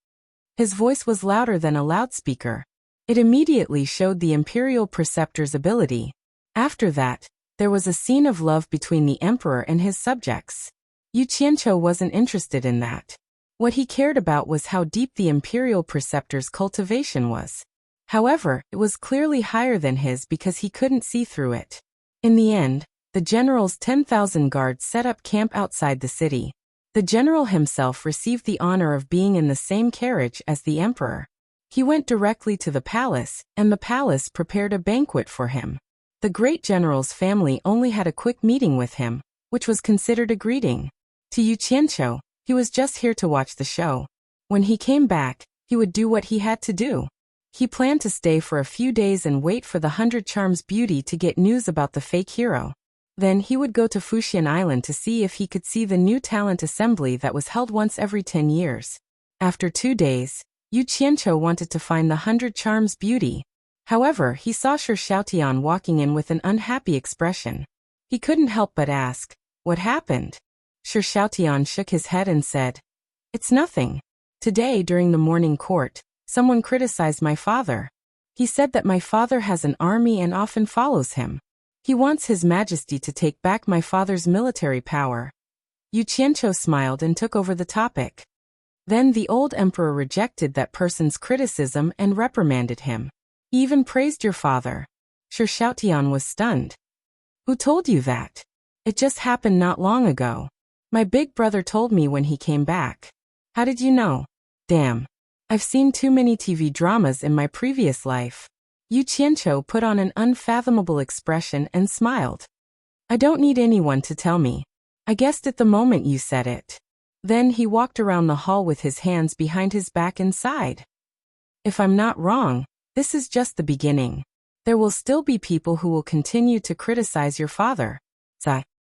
His voice was louder than a loudspeaker. It immediately showed the imperial preceptor's ability. After that, there was a scene of love between the emperor and his subjects. Yu Qianqiu wasn't interested in that. What he cared about was how deep the imperial preceptor's cultivation was. However, it was clearly higher than his because he couldn't see through it. In the end, the general's 10,000 guards set up camp outside the city. The general himself received the honor of being in the same carriage as the emperor. He went directly to the palace, and the palace prepared a banquet for him. The great general's family only had a quick meeting with him, which was considered a greeting. To Yu Qianqiu, he was just here to watch the show. When he came back, he would do what he had to do. He planned to stay for a few days and wait for the 100 Charms beauty to get news about the fake hero. Then he would go to Fuxian Island to see if he could see the new talent assembly that was held once every 10 years. After 2 days, Yu Qianqiu wanted to find the 100 Charms beauty. However, he saw Shi Xiaotian walking in with an unhappy expression. He couldn't help but ask, "What happened?" Shi Xiaotian shook his head and said, "It's nothing. Today during the morning court, someone criticized my father. He said that my father has an army and often follows him. He wants His Majesty to take back my father's military power." Yu Qianqiu smiled and took over the topic. Then the old emperor rejected that person's criticism and reprimanded him. He even praised your father. Shi Xiaotian was stunned. "Who told you that?" "It just happened not long ago. My big brother told me when he came back." "How did you know?" "Damn. I've seen too many TV dramas in my previous life." Yu Qianqiu put on an unfathomable expression and smiled. "I don't need anyone to tell me. I guessed it the moment you said it." Then he walked around the hall with his hands behind his back and sighed. "If I'm not wrong, this is just the beginning. There will still be people who will continue to criticize your father.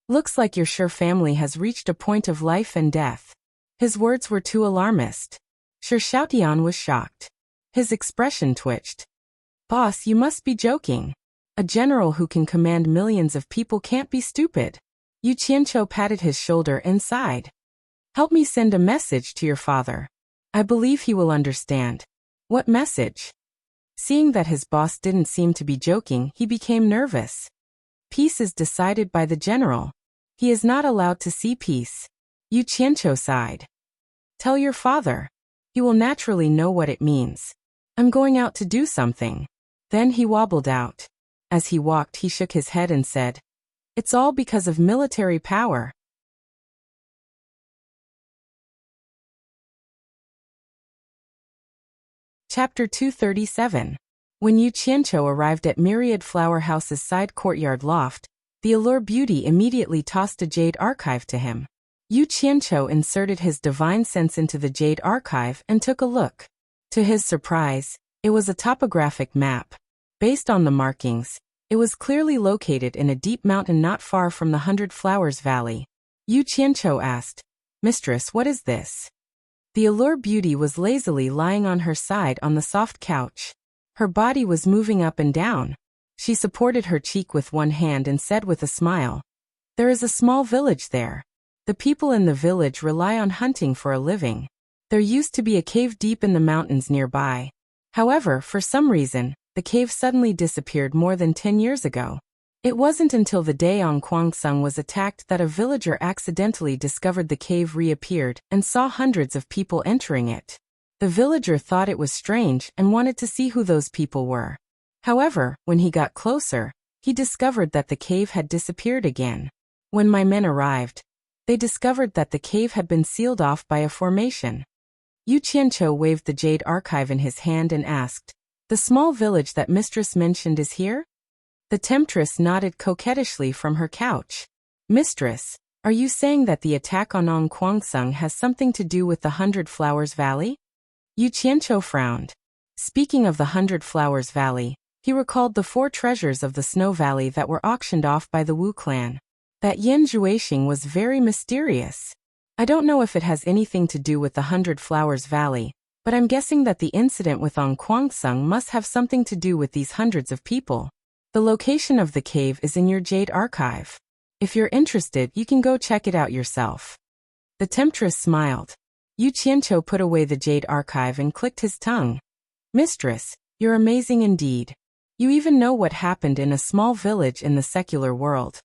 Looks like your Shi family has reached a point of life and death." His words were too alarmist. Shi Xiaotian was shocked. His expression twitched. "Boss, you must be joking. A general who can command millions of people can't be stupid." Yu Qianqiu patted his shoulder and sighed. "Help me send a message to your father. I believe he will understand." "What message?" Seeing that his boss didn't seem to be joking, he became nervous. "Peace is decided by the general. He is not allowed to see peace." Yu Qianqiu sighed. "Tell your father. He will naturally know what it means. I'm going out to do something." Then he wobbled out. As he walked, he shook his head and said, "It's all because of military power." Chapter 237. When Yu Qianqiu arrived at Myriad Flower House's side courtyard loft, the Allure Beauty immediately tossed a jade archive to him. Yu Qianqiu inserted his divine sense into the jade archive and took a look. To his surprise, it was a topographic map. Based on the markings, it was clearly located in a deep mountain not far from the 100 Flowers Valley. Yu Qianqiu asked, "Mistress, what is this?" The Allure Beauty was lazily lying on her side on the soft couch. Her body was moving up and down. She supported her cheek with one hand and said with a smile, "There is a small village there. The people in the village rely on hunting for a living. There used to be a cave deep in the mountains nearby. However, for some reason, the cave suddenly disappeared more than 10 years ago. It wasn't until the day on Kwangsung was attacked that a villager accidentally discovered the cave reappeared and saw hundreds of people entering it. The villager thought it was strange and wanted to see who those people were. However, when he got closer, he discovered that the cave had disappeared again. When my men arrived, they discovered that the cave had been sealed off by a formation." Yu Qianqiu waved the jade archive in his hand and asked, "The small village that mistress mentioned is here?" The temptress nodded coquettishly from her couch. "Mistress, are you saying that the attack on Ong Kwangsung has something to do with the 100 Flowers Valley?" Yu Qianqiu frowned. Speaking of the 100 Flowers Valley, he recalled the 4 treasures of the Snow Valley that were auctioned off by the Wu clan. That Yin Zhuixing was very mysterious. I don't know if it has anything to do with the 100 Flowers Valley, but I'm guessing that the incident with Ong Kwangsung must have something to do with these hundreds of people. The location of the cave is in your Jade Archive. If you're interested, you can go check it out yourself. The temptress smiled. Yu Qianqiu put away the Jade Archive and clicked his tongue. Mistress, you're amazing indeed. You even know what happened in a small village in the secular world.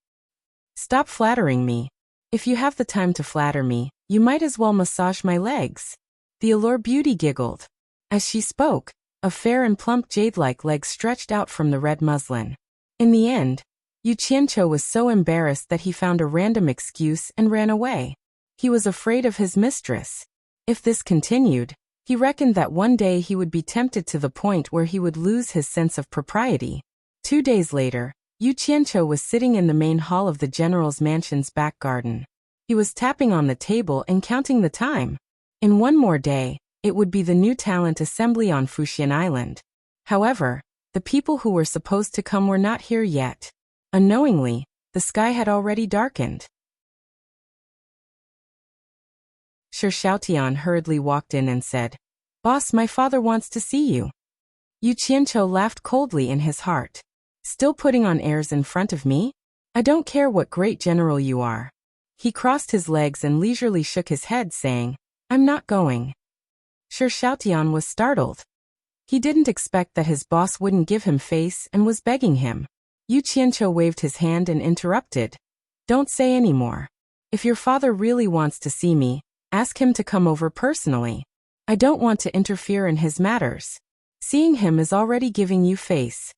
Stop flattering me. If you have the time to flatter me, you might as well massage my legs. The Allure Beauty giggled. As she spoke, a fair and plump jade-like leg stretched out from the red muslin. In the end, Yu Qianqiu was so embarrassed that he found a random excuse and ran away. He was afraid of his mistress. If this continued, he reckoned that one day he would be tempted to the point where he would lose his sense of propriety. 2 days later, Yu Qianqiu was sitting in the main hall of the general's mansion's back garden. He was tapping on the table and counting the time. In one more day, it would be the new talent assembly on Fuxian Island. However, the people who were supposed to come were not here yet. Unknowingly, the sky had already darkened. Shi Xiaotian hurriedly walked in and said, "Boss, my father wants to see you." Yu Qianqiu laughed coldly in his heart. Still putting on airs in front of me? I don't care what great general you are. He crossed his legs and leisurely shook his head, saying, "I'm not going." Shi Xiaotian was startled. He didn't expect that his boss wouldn't give him face and was begging him. Yu Qianqiu waved his hand and interrupted. "Don't say any more. If your father really wants to see me, ask him to come over personally. I don't want to interfere in his matters. Seeing him is already giving you face."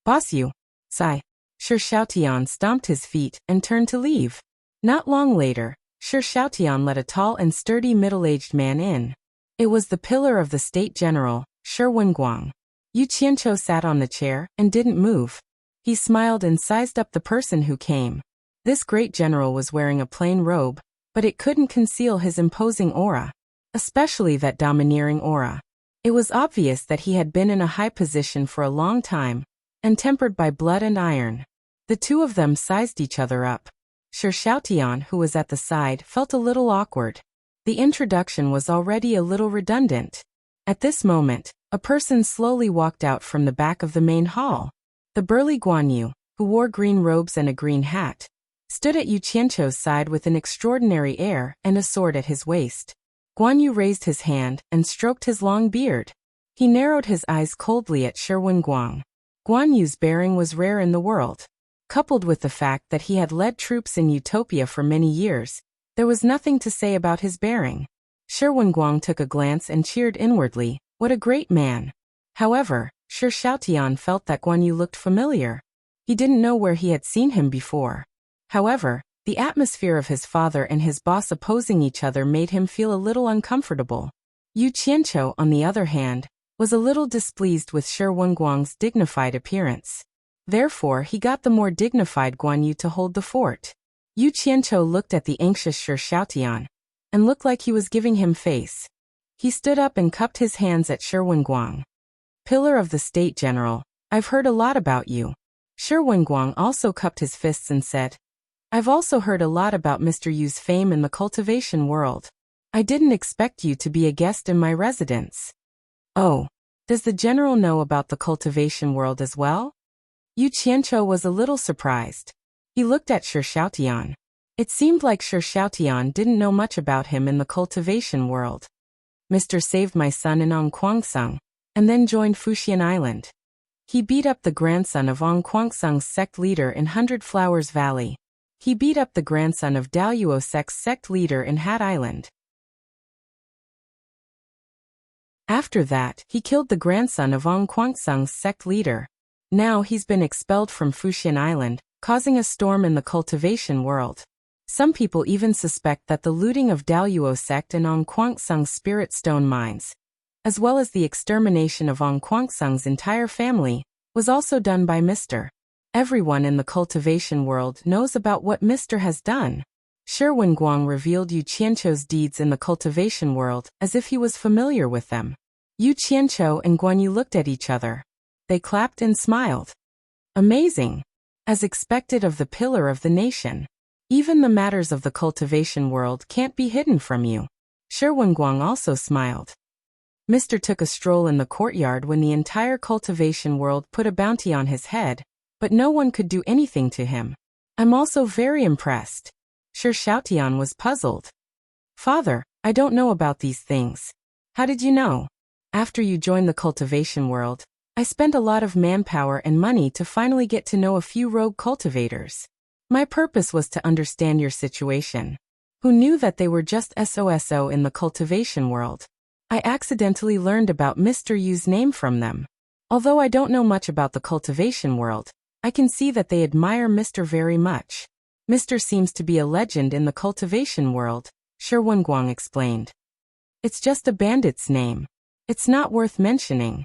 "Boss you." Sigh. Shi Xiaotian stomped his feet and turned to leave. Not long later, Shi Xiaotian let a tall and sturdy middle-aged man in. It was the pillar of the state general, Shi Wenguang. Yu Qianqiu sat on the chair and didn't move. He smiled and sized up the person who came. This great general was wearing a plain robe, but it couldn't conceal his imposing aura, especially that domineering aura. It was obvious that he had been in a high position for a long time, and tempered by blood and iron. The two of them sized each other up. Shi Xiaotian, who was at the side, felt a little awkward. The introduction was already a little redundant. At this moment, a person slowly walked out from the back of the main hall. The burly Guan Yu, who wore green robes and a green hat, stood at Yu Qianqiu's side with an extraordinary air and a sword at his waist. Guan Yu raised his hand and stroked his long beard. He narrowed his eyes coldly at Shi Wenguang. Guan Yu's bearing was rare in the world. Coupled with the fact that he had led troops in Utopia for many years, there was nothing to say about his bearing. Shi Wenguang took a glance and cheered inwardly, "What a great man!" However, Shi Xiaotian felt that Guan Yu looked familiar. He didn't know where he had seen him before. However, the atmosphere of his father and his boss opposing each other made him feel a little uncomfortable. Yu Qianqiu, on the other hand, was a little displeased with Shi Wenguang's dignified appearance. Therefore, he got the more dignified Guan Yu to hold the fort. Yu Qianqiu looked at the anxious Shi Xiaotian, and looked like he was giving him face. He stood up and cupped his hands at Shi Wenguang. "Pillar of the State General, I've heard a lot about you." Shi Wenguang also cupped his fists and said, "I've also heard a lot about Mr. Yu's fame in the cultivation world. I didn't expect you to be a guest in my residence." "Oh, does the general know about the cultivation world as well?" Yu Qianqiu was a little surprised. He looked at Shi Xiaotian. It seemed like Shi Xiaotian didn't know much about him in the cultivation world. "Mr. saved my son in Ongquangsung, and then joined Fuxian Island. He beat up the grandson of Ongquangsung's sect leader in Hundred Flowers Valley. He beat up the grandson of Daoyuo sect's sect leader in Hat Island. After that, he killed the grandson of Ongquangsung's sect leader. Now he's been expelled from Fuxian Island, causing a storm in the cultivation world. Some people even suspect that the looting of Daoyuo sect and Ongquangsung's spirit stone mines, as well as the extermination of Ongquangsung's entire family, was also done by Mr. Everyone in the cultivation world knows about what Mr. has done." Shi Wenguang revealed Yu Qianqiu's deeds in the cultivation world as if he was familiar with them. Yu Qianqiu and Guan Yu looked at each other. They clapped and smiled. "Amazing! As expected of the pillar of the nation. Even the matters of the cultivation world can't be hidden from you." Shi Wenguang also smiled. Mr. took a stroll in the courtyard when the entire cultivation world put a bounty on his head, but no one could do anything to him. I'm also very impressed. Shi Xiaotian was puzzled. Father, I don't know about these things. How did you know? After you joined the cultivation world, I spent a lot of manpower and money to finally get to know a few rogue cultivators. My purpose was to understand your situation. Who knew that they were just SOSO in the cultivation world? I accidentally learned about Mr. Yu's name from them. Although I don't know much about the cultivation world, I can see that they admire Mr. very much. Mr. seems to be a legend in the cultivation world, Shi Wenguang explained. It's just a bandit's name. It's not worth mentioning.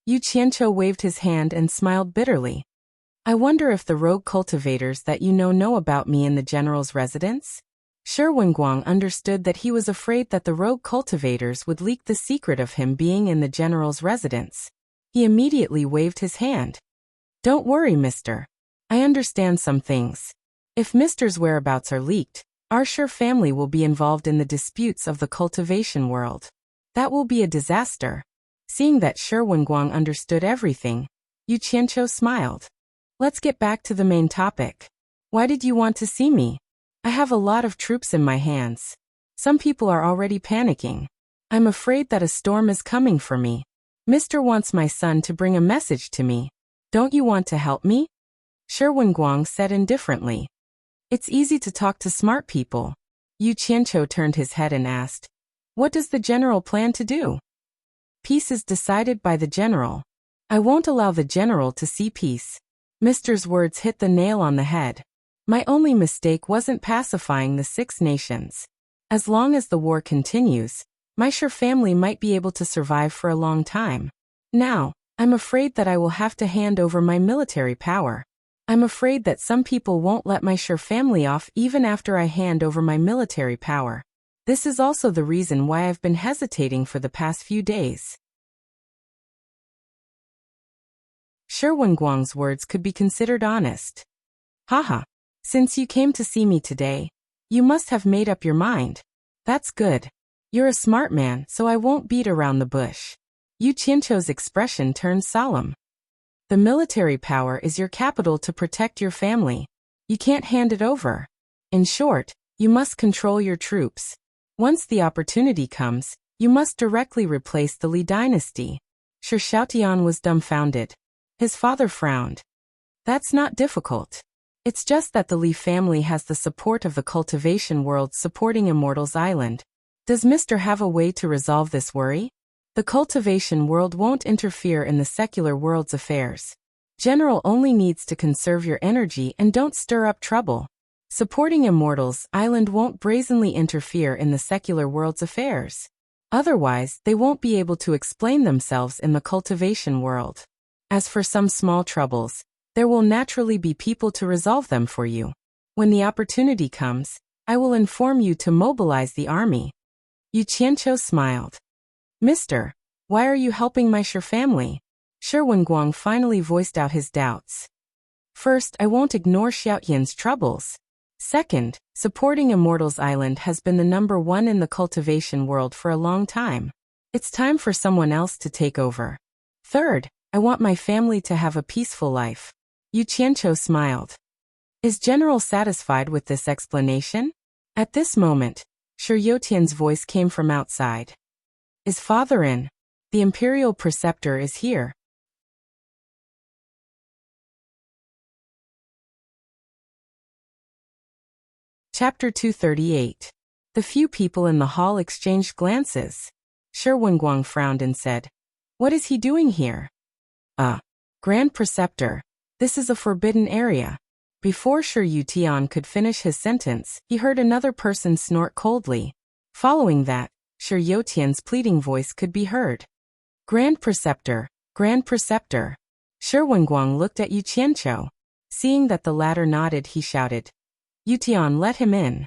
Yu Qianqiu waved his hand and smiled bitterly. I wonder if the rogue cultivators that you know about me in the general's residence? Shi Wenguang understood that he was afraid that the rogue cultivators would leak the secret of him being in the general's residence. He immediately waved his hand. Don't worry, mister. I understand some things. If Mister's whereabouts are leaked, our Shi family will be involved in the disputes of the cultivation world. That will be a disaster. Seeing that Shi Wenguang understood everything, Yu Qianqiu smiled. Let's get back to the main topic. Why did you want to see me? I have a lot of troops in my hands. Some people are already panicking. I'm afraid that a storm is coming for me. Mister wants my son to bring a message to me. Don't you want to help me? Shi Wenguang said indifferently. It's easy to talk to smart people. Yu Qianqiu turned his head and asked, what does the general plan to do? Peace is decided by the general. I won't allow the general to see peace. Mister's words hit the nail on the head. My only mistake wasn't pacifying the 6 nations. As long as the war continues, my Shi family might be able to survive for a long time. Now, I'm afraid that I will have to hand over my military power. I'm afraid that some people won't let my Shi family off even after I hand over my military power. This is also the reason why I've been hesitating for the past few days. Shi Wenguang's words could be considered honest. Haha. Since you came to see me today, you must have made up your mind. That's good. You're a smart man, so I won't beat around the bush. Yu Qianqiu's expression turned solemn. The military power is your capital to protect your family. You can't hand it over. In short, you must control your troops. Once the opportunity comes, you must directly replace the Li dynasty. Shi Xiaotian was dumbfounded. His father frowned. That's not difficult. It's just that the Li family has the support of the cultivation world supporting Immortal's island. Does Mr. have a way to resolve this worry? The cultivation world won't interfere in the secular world's affairs. General only needs to conserve your energy and don't stir up trouble. Supporting Immortal's island won't brazenly interfere in the secular world's affairs. Otherwise, they won't be able to explain themselves in the cultivation world. As for some small troubles, there will naturally be people to resolve them for you. When the opportunity comes, I will inform you to mobilize the army. Yu Qianqiu smiled. Mister, why are you helping my Shi family? Shi Wenguang finally voiced out his doubts. First, I won't ignore Xiaotian's troubles. Second, supporting Immortal's island has been the #1 in the cultivation world for a long time. It's time for someone else to take over. Third, I want my family to have a peaceful life. Yu Qianqiu smiled. Is General satisfied with this explanation? At this moment, Shi Yotian's voice came from outside. Is father in? The Imperial Preceptor is here. Chapter 238. The few people in the hall exchanged glances. Shi Wenguang frowned and said, what is he doing here? Grand Preceptor, this is a forbidden area. Before Shi Yutian could finish his sentence, he heard another person snort coldly. Following that, Shi Yotian's pleading voice could be heard. Grand Preceptor, Grand Preceptor. Shi Wenguang looked at Yu Qianqiu. Seeing that the latter nodded, he shouted, Yutian, let him in.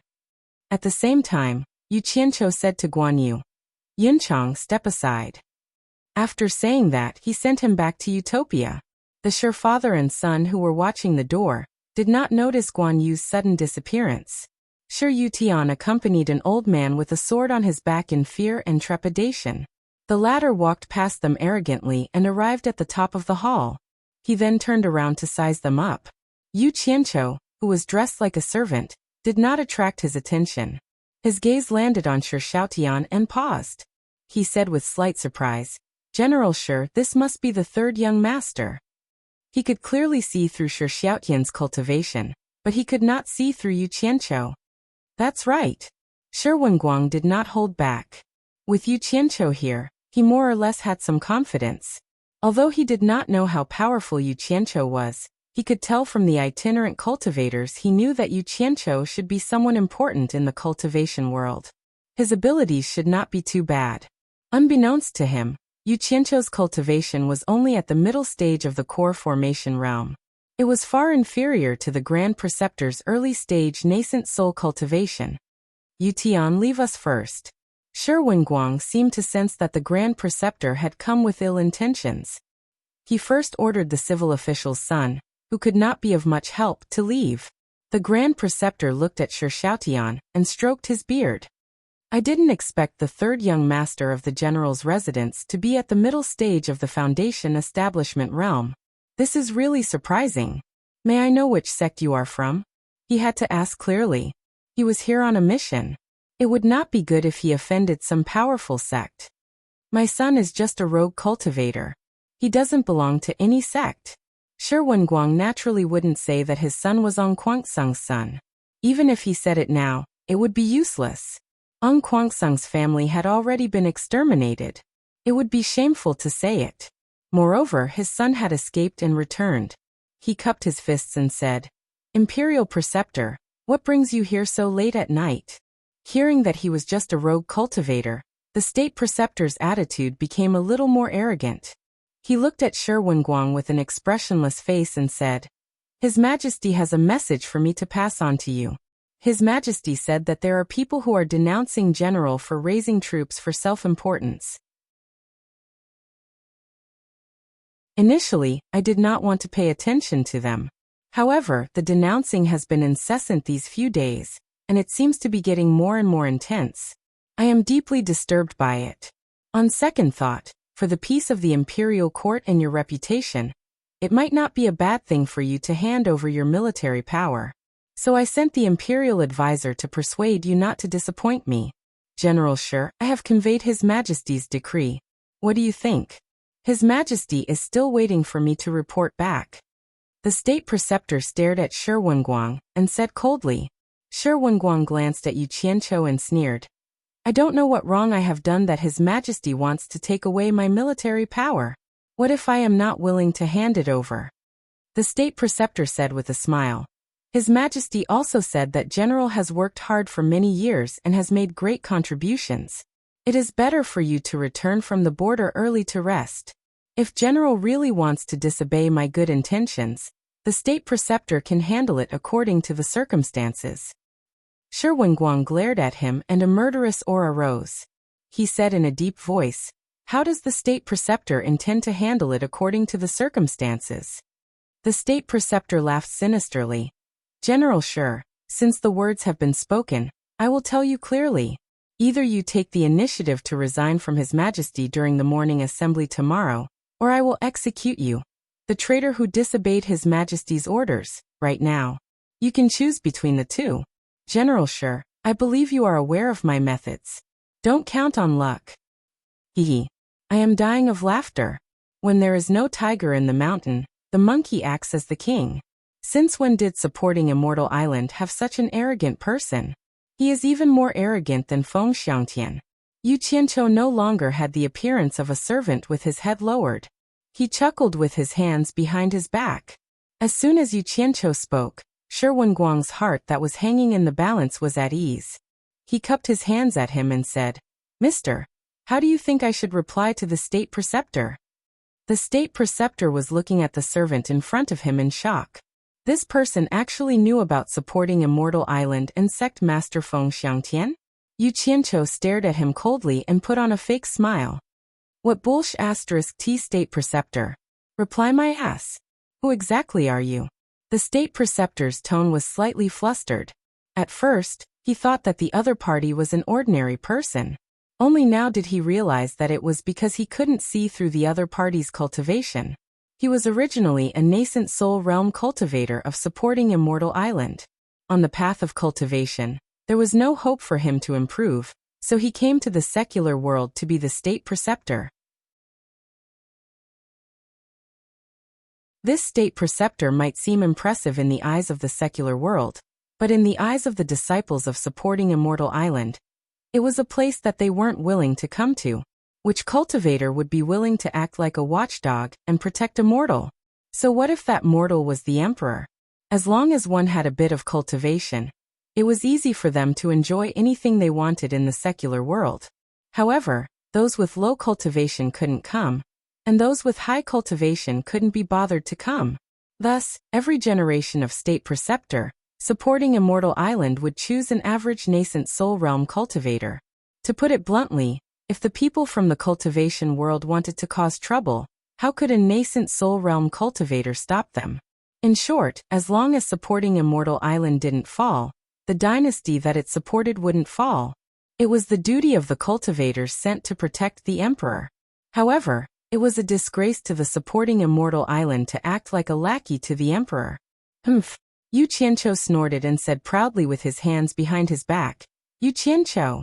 At the same time, Yu Qianqiu said to Guan Yu, Yunchang, step aside. After saying that, he sent him back to Utopia. The Shi father and son who were watching the door did not notice Guan Yu's sudden disappearance. Shi Yutian accompanied an old man with a sword on his back in fear and trepidation. The latter walked past them arrogantly and arrived at the top of the hall. He then turned around to size them up. Yu Qianqiu, who was dressed like a servant, did not attract his attention. His gaze landed on Shi Xiaotian and paused. He said with slight surprise, "General Shi, this must be the third young master." He could clearly see through Shi Xiaotian's cultivation, but he could not see through Yu Qianqiu. That's right. Shi Wenguang did not hold back. With Yu Qianqiu here, he more or less had some confidence. Although he did not know how powerful Yu Qianqiu was, he could tell from the itinerant cultivators he knew that Yu Qianqiu should be someone important in the cultivation world. His abilities should not be too bad. Unbeknownst to him, Yu Qianqiu's cultivation was only at the middle stage of the core formation realm. It was far inferior to the Grand Preceptor's early stage nascent soul cultivation. "Yu Tian, leave us first." Shi Wenguang seemed to sense that the Grand Preceptor had come with ill intentions. He first ordered the civil official's son, who could not be of much help, to leave. The Grand Preceptor looked at Shi Xiaotian and stroked his beard. "I didn't expect the third young master of the general's residence to be at the middle stage of the foundation establishment realm. This is really surprising. May I know which sect you are from?" He had to ask clearly. He was here on a mission. It would not be good if he offended some powerful sect. "My son is just a rogue cultivator. He doesn't belong to any sect." Shi Wenguang naturally wouldn't say that his son was Ong Quangsung's son. Even if he said it now, it would be useless. Ong Quangsung's family had already been exterminated. It would be shameful to say it. Moreover, his son had escaped and returned. He cupped his fists and said, "Imperial Preceptor, what brings you here so late at night?" Hearing that he was just a rogue cultivator, the State Preceptor's attitude became a little more arrogant. He looked at Shi Wenguang with an expressionless face and said, "His Majesty has a message for me to pass on to you. His Majesty said that there are people who are denouncing General for raising troops for self-importance." Initially, I did not want to pay attention to them. However, the denouncing has been incessant these few days, and it seems to be getting more and more intense. I am deeply disturbed by it. On second thought, for the peace of the imperial court and your reputation, it might not be a bad thing for you to hand over your military power. So I sent the imperial advisor to persuade you not to disappoint me. General Shi, I have conveyed His Majesty's decree. What do you think? His Majesty is still waiting for me to report back. The State Preceptor stared at Shi Wenguang and said coldly. Shi Wenguang glanced at Yu Qianqiu and sneered. "I don't know what wrong I have done that His Majesty wants to take away my military power. What if I am not willing to hand it over?" The State Preceptor said with a smile. His Majesty also said that General has worked hard for many years and has made great contributions. It is better for you to return from the border early to rest. If General really wants to disobey my good intentions, the State Preceptor can handle it according to the circumstances. Shi Wenguang glared at him and a murderous aura rose. He said in a deep voice, "How does the State Preceptor intend to handle it according to the circumstances?" The State Preceptor laughed sinisterly. "General Shi, since the words have been spoken, I will tell you clearly. Either you take the initiative to resign from His Majesty during the morning assembly tomorrow, or I will execute you, the traitor who disobeyed His Majesty's orders, right now. You can choose between the two. General Shi, I believe you are aware of my methods. Don't count on luck." Hee. I am dying of laughter. When there is no tiger in the mountain, the monkey acts as the king. Since when did supporting Immortal Island have such an arrogant person? He is even more arrogant than Feng Xiangtian. Yu Qianqiu no longer had the appearance of a servant with his head lowered. He chuckled with his hands behind his back. As soon as Yu Qianqiu spoke, Shi Wenguang's heart that was hanging in the balance was at ease. He cupped his hands at him and said, "Mister, how do you think I should reply to the State Preceptor?" The State Preceptor was looking at the servant in front of him in shock. This person actually knew about supporting Immortal Island and sect master Feng Xiangtian? Yu Qianqiu stared at him coldly and put on a fake smile. "What bullsh*** T State Preceptor? Reply my ass. Who exactly are you?" The State Preceptor's tone was slightly flustered. At first, he thought that the other party was an ordinary person. Only now did he realize that it was because he couldn't see through the other party's cultivation. He was originally a nascent soul realm cultivator of supporting Immortal Island. On the path of cultivation, there was no hope for him to improve, so he came to the secular world to be the state preceptor. This state preceptor might seem impressive in the eyes of the secular world, but in the eyes of the disciples of supporting Immortal Island, it was a place that they weren't willing to come to. Which cultivator would be willing to act like a watchdog and protect a mortal? So what if that mortal was the emperor? As long as one had a bit of cultivation, it was easy for them to enjoy anything they wanted in the secular world. However, those with low cultivation couldn't come, and those with high cultivation couldn't be bothered to come. Thus, every generation of state preceptor supporting Immortal Island would choose an average nascent soul realm cultivator. To put it bluntly, if the people from the cultivation world wanted to cause trouble, how could a nascent soul realm cultivator stop them? In short, as long as supporting Immortal Island didn't fall, the dynasty that it supported wouldn't fall. It was the duty of the cultivators sent to protect the emperor. However, it was a disgrace to the supporting Immortal Island to act like a lackey to the emperor. Humph. Yu Qianqiu snorted and said proudly with his hands behind his back, Yu Qianqiu.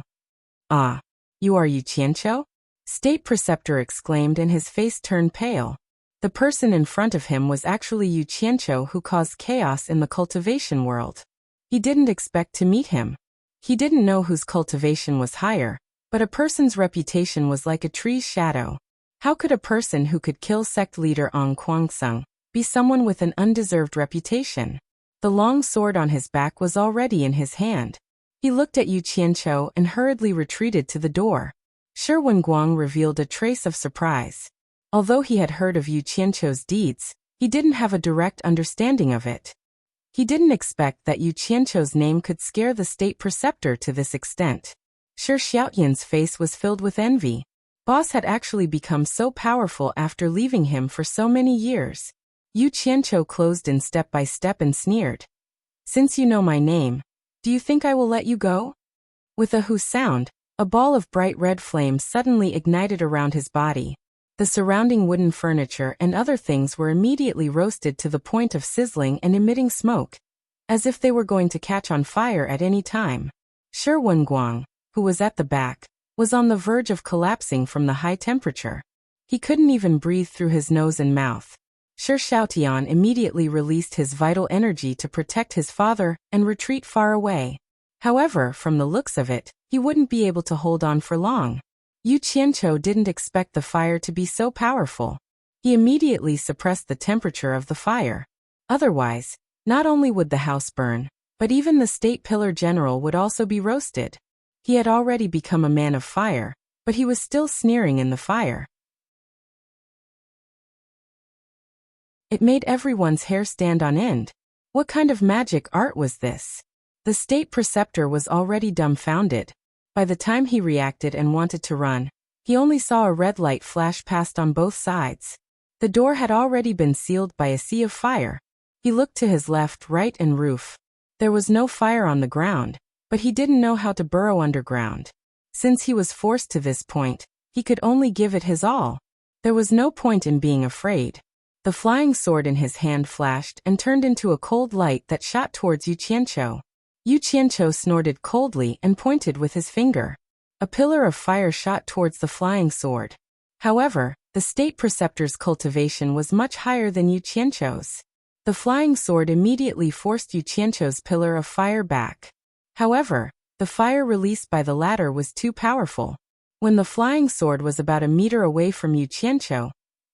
Ah. You are Yu Qianqiu? State preceptor exclaimed and his face turned pale. The person in front of him was actually Yu Qianqiu, who caused chaos in the cultivation world. He didn't expect to meet him. He didn't know whose cultivation was higher, but a person's reputation was like a tree's shadow. How could a person who could kill sect leader Ong Kwangsung be someone with an undeserved reputation? The long sword on his back was already in his hand. He looked at Yu Qianqiu and hurriedly retreated to the door. Shi Wenguang revealed a trace of surprise. Although he had heard of Yu Qianqiu's deeds, he didn't have a direct understanding of it. He didn't expect that Yu Qianqiu's name could scare the state preceptor to this extent. Shi Xiaoyan's face was filled with envy. Boss had actually become so powerful after leaving him for so many years. Yu Qianqiu closed in step by step and sneered. Since you know my name, do you think I will let you go? With a whoo sound, a ball of bright red flame suddenly ignited around his body. The surrounding wooden furniture and other things were immediately roasted to the point of sizzling and emitting smoke, as if they were going to catch on fire at any time. Shi Wenguang, who was at the back, was on the verge of collapsing from the high temperature. He couldn't even breathe through his nose and mouth. Shi Xiaotian immediately released his vital energy to protect his father and retreat far away. However, from the looks of it, he wouldn't be able to hold on for long. Yu Qianqiu didn't expect the fire to be so powerful. He immediately suppressed the temperature of the fire. Otherwise, not only would the house burn, but even the state pillar general would also be roasted. He had already become a man of fire, but he was still sneering in the fire. It made everyone's hair stand on end. What kind of magic art was this? The state preceptor was already dumbfounded. By the time he reacted and wanted to run, he only saw a red light flash past on both sides. The door had already been sealed by a sea of fire. He looked to his left, right, and roof. There was no fire on the ground, but he didn't know how to burrow underground. Since he was forced to this point, he could only give it his all. There was no point in being afraid. The flying sword in his hand flashed and turned into a cold light that shot towards Yu Qianqiu. Yu Qianqiu snorted coldly and pointed with his finger. A pillar of fire shot towards the flying sword. However, the state preceptor's cultivation was much higher than Yu Qianqiu's. The flying sword immediately forced Yu Qianqiu's pillar of fire back. However, the fire released by the latter was too powerful. When the flying sword was about a meter away from Yu Qianqiu,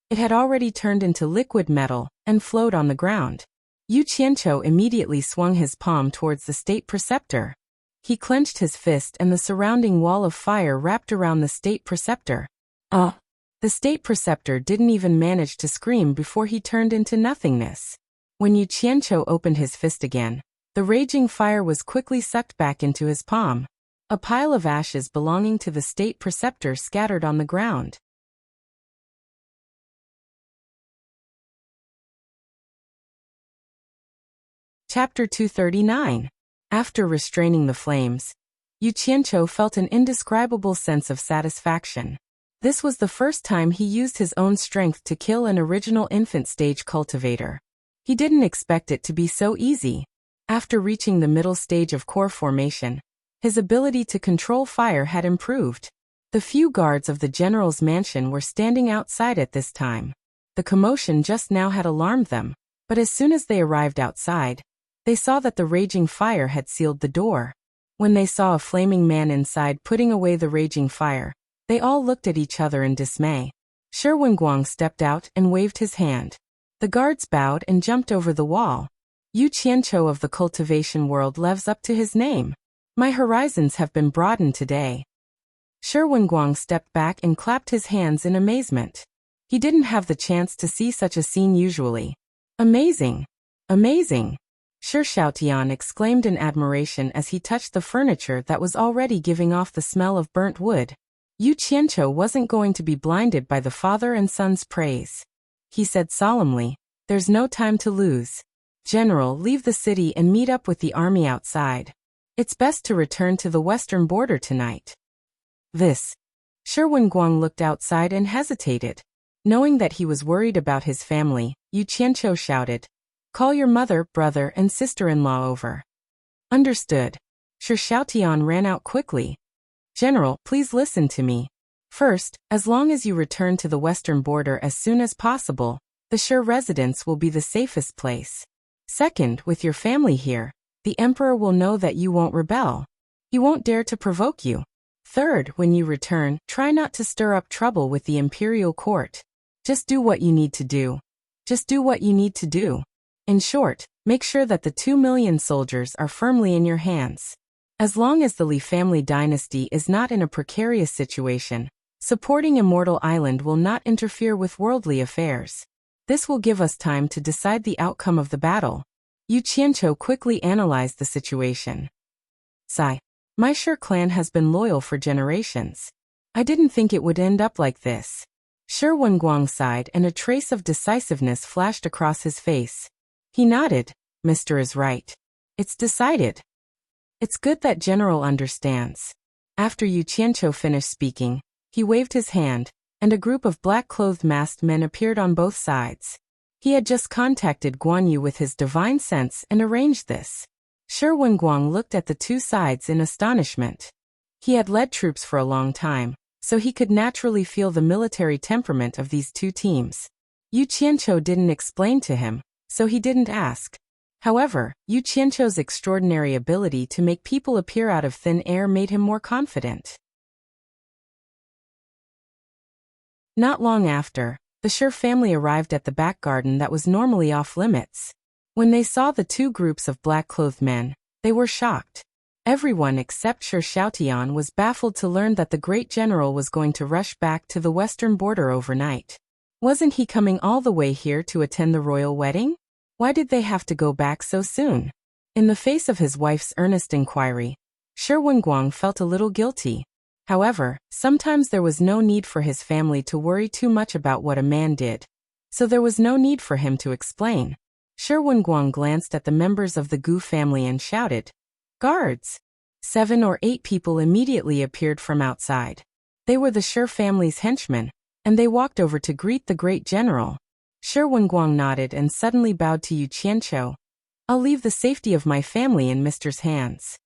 it had already turned into liquid metal and flowed on the ground. Yu Qianqiu immediately swung his palm towards the state preceptor. He clenched his fist and the surrounding wall of fire wrapped around the state preceptor. The state preceptor didn't even manage to scream before he turned into nothingness. When Yu Qianqiu opened his fist again, the raging fire was quickly sucked back into his palm. A pile of ashes belonging to the state preceptor scattered on the ground. Chapter 239. After restraining the flames, Yu Qianqiu felt an indescribable sense of satisfaction. This was the first time he used his own strength to kill an original infant stage cultivator. He didn't expect it to be so easy. After reaching the middle stage of core formation, his ability to control fire had improved. The few guards of the general's mansion were standing outside at this time. The commotion just now had alarmed them, but as soon as they arrived outside, they saw that the raging fire had sealed the door. When they saw a flaming man inside putting away the raging fire, they all looked at each other in dismay. Shi Wenguang stepped out and waved his hand. The guards bowed and jumped over the wall. Yu Qianqiu of the cultivation world lives up to his name. My horizons have been broadened today. Shi Wenguang stepped back and clapped his hands in amazement. He didn't have the chance to see such a scene usually. Amazing! Amazing! Shi Xiaotian exclaimed in admiration as he touched the furniture that was already giving off the smell of burnt wood. Yu Qianqiu wasn't going to be blinded by the father and son's praise. He said solemnly, "There's no time to lose. General, leave the city and meet up with the army outside. It's best to return to the western border tonight." Shi Wenguang looked outside and hesitated. Knowing that he was worried about his family, Yu Qianqiu shouted, "Call your mother, brother, and sister-in-law over." Understood. Shi Xiaotian ran out quickly. "General, please listen to me. First, as long as you return to the western border as soon as possible, the Shi residence will be the safest place. Second, with your family here, the emperor will know that you won't rebel. He won't dare to provoke you. Third, when you return, try not to stir up trouble with the imperial court. Just do what you need to do. Just do what you need to do. In short, make sure that the 2 million soldiers are firmly in your hands. As long as the Li family dynasty is not in a precarious situation, supporting Immortal Island will not interfere with worldly affairs. This will give us time to decide the outcome of the battle." Yu Qianqiu quickly analyzed the situation. "Sigh. My Shi clan has been loyal for generations. I didn't think it would end up like this." Shi Wenguang sighed and a trace of decisiveness flashed across his face. He nodded. "Mr. is right. It's decided. It's good that General understands." After Yu Qianqiu finished speaking, he waved his hand, and a group of black-clothed masked men appeared on both sides. He had just contacted Guan Yu with his divine sense and arranged this. Shi Wenguang looked at the two sides in astonishment. He had led troops for a long time, so he could naturally feel the military temperament of these two teams. Yu Qianqiu didn't explain to him, so he didn't ask. However, Yu Qianqiu's extraordinary ability to make people appear out of thin air made him more confident. Not long after, the Shi family arrived at the back garden that was normally off-limits. When they saw the two groups of black-clothed men, they were shocked. Everyone except Shi Xiaotian was baffled to learn that the great general was going to rush back to the western border overnight. Wasn't he coming all the way here to attend the royal wedding? Why did they have to go back so soon? In the face of his wife's earnest inquiry, Shi Wenguang felt a little guilty. However, sometimes there was no need for his family to worry too much about what a man did. So there was no need for him to explain. Shi Wenguang glanced at the members of the Gu family and shouted, "Guards!" 7 or 8 people immediately appeared from outside. They were the Shi family's henchmen, and they walked over to greet the great general. Shi Wenguang nodded and suddenly bowed to Yu Qianqiu. "I'll leave the safety of my family in Mr.'s hands."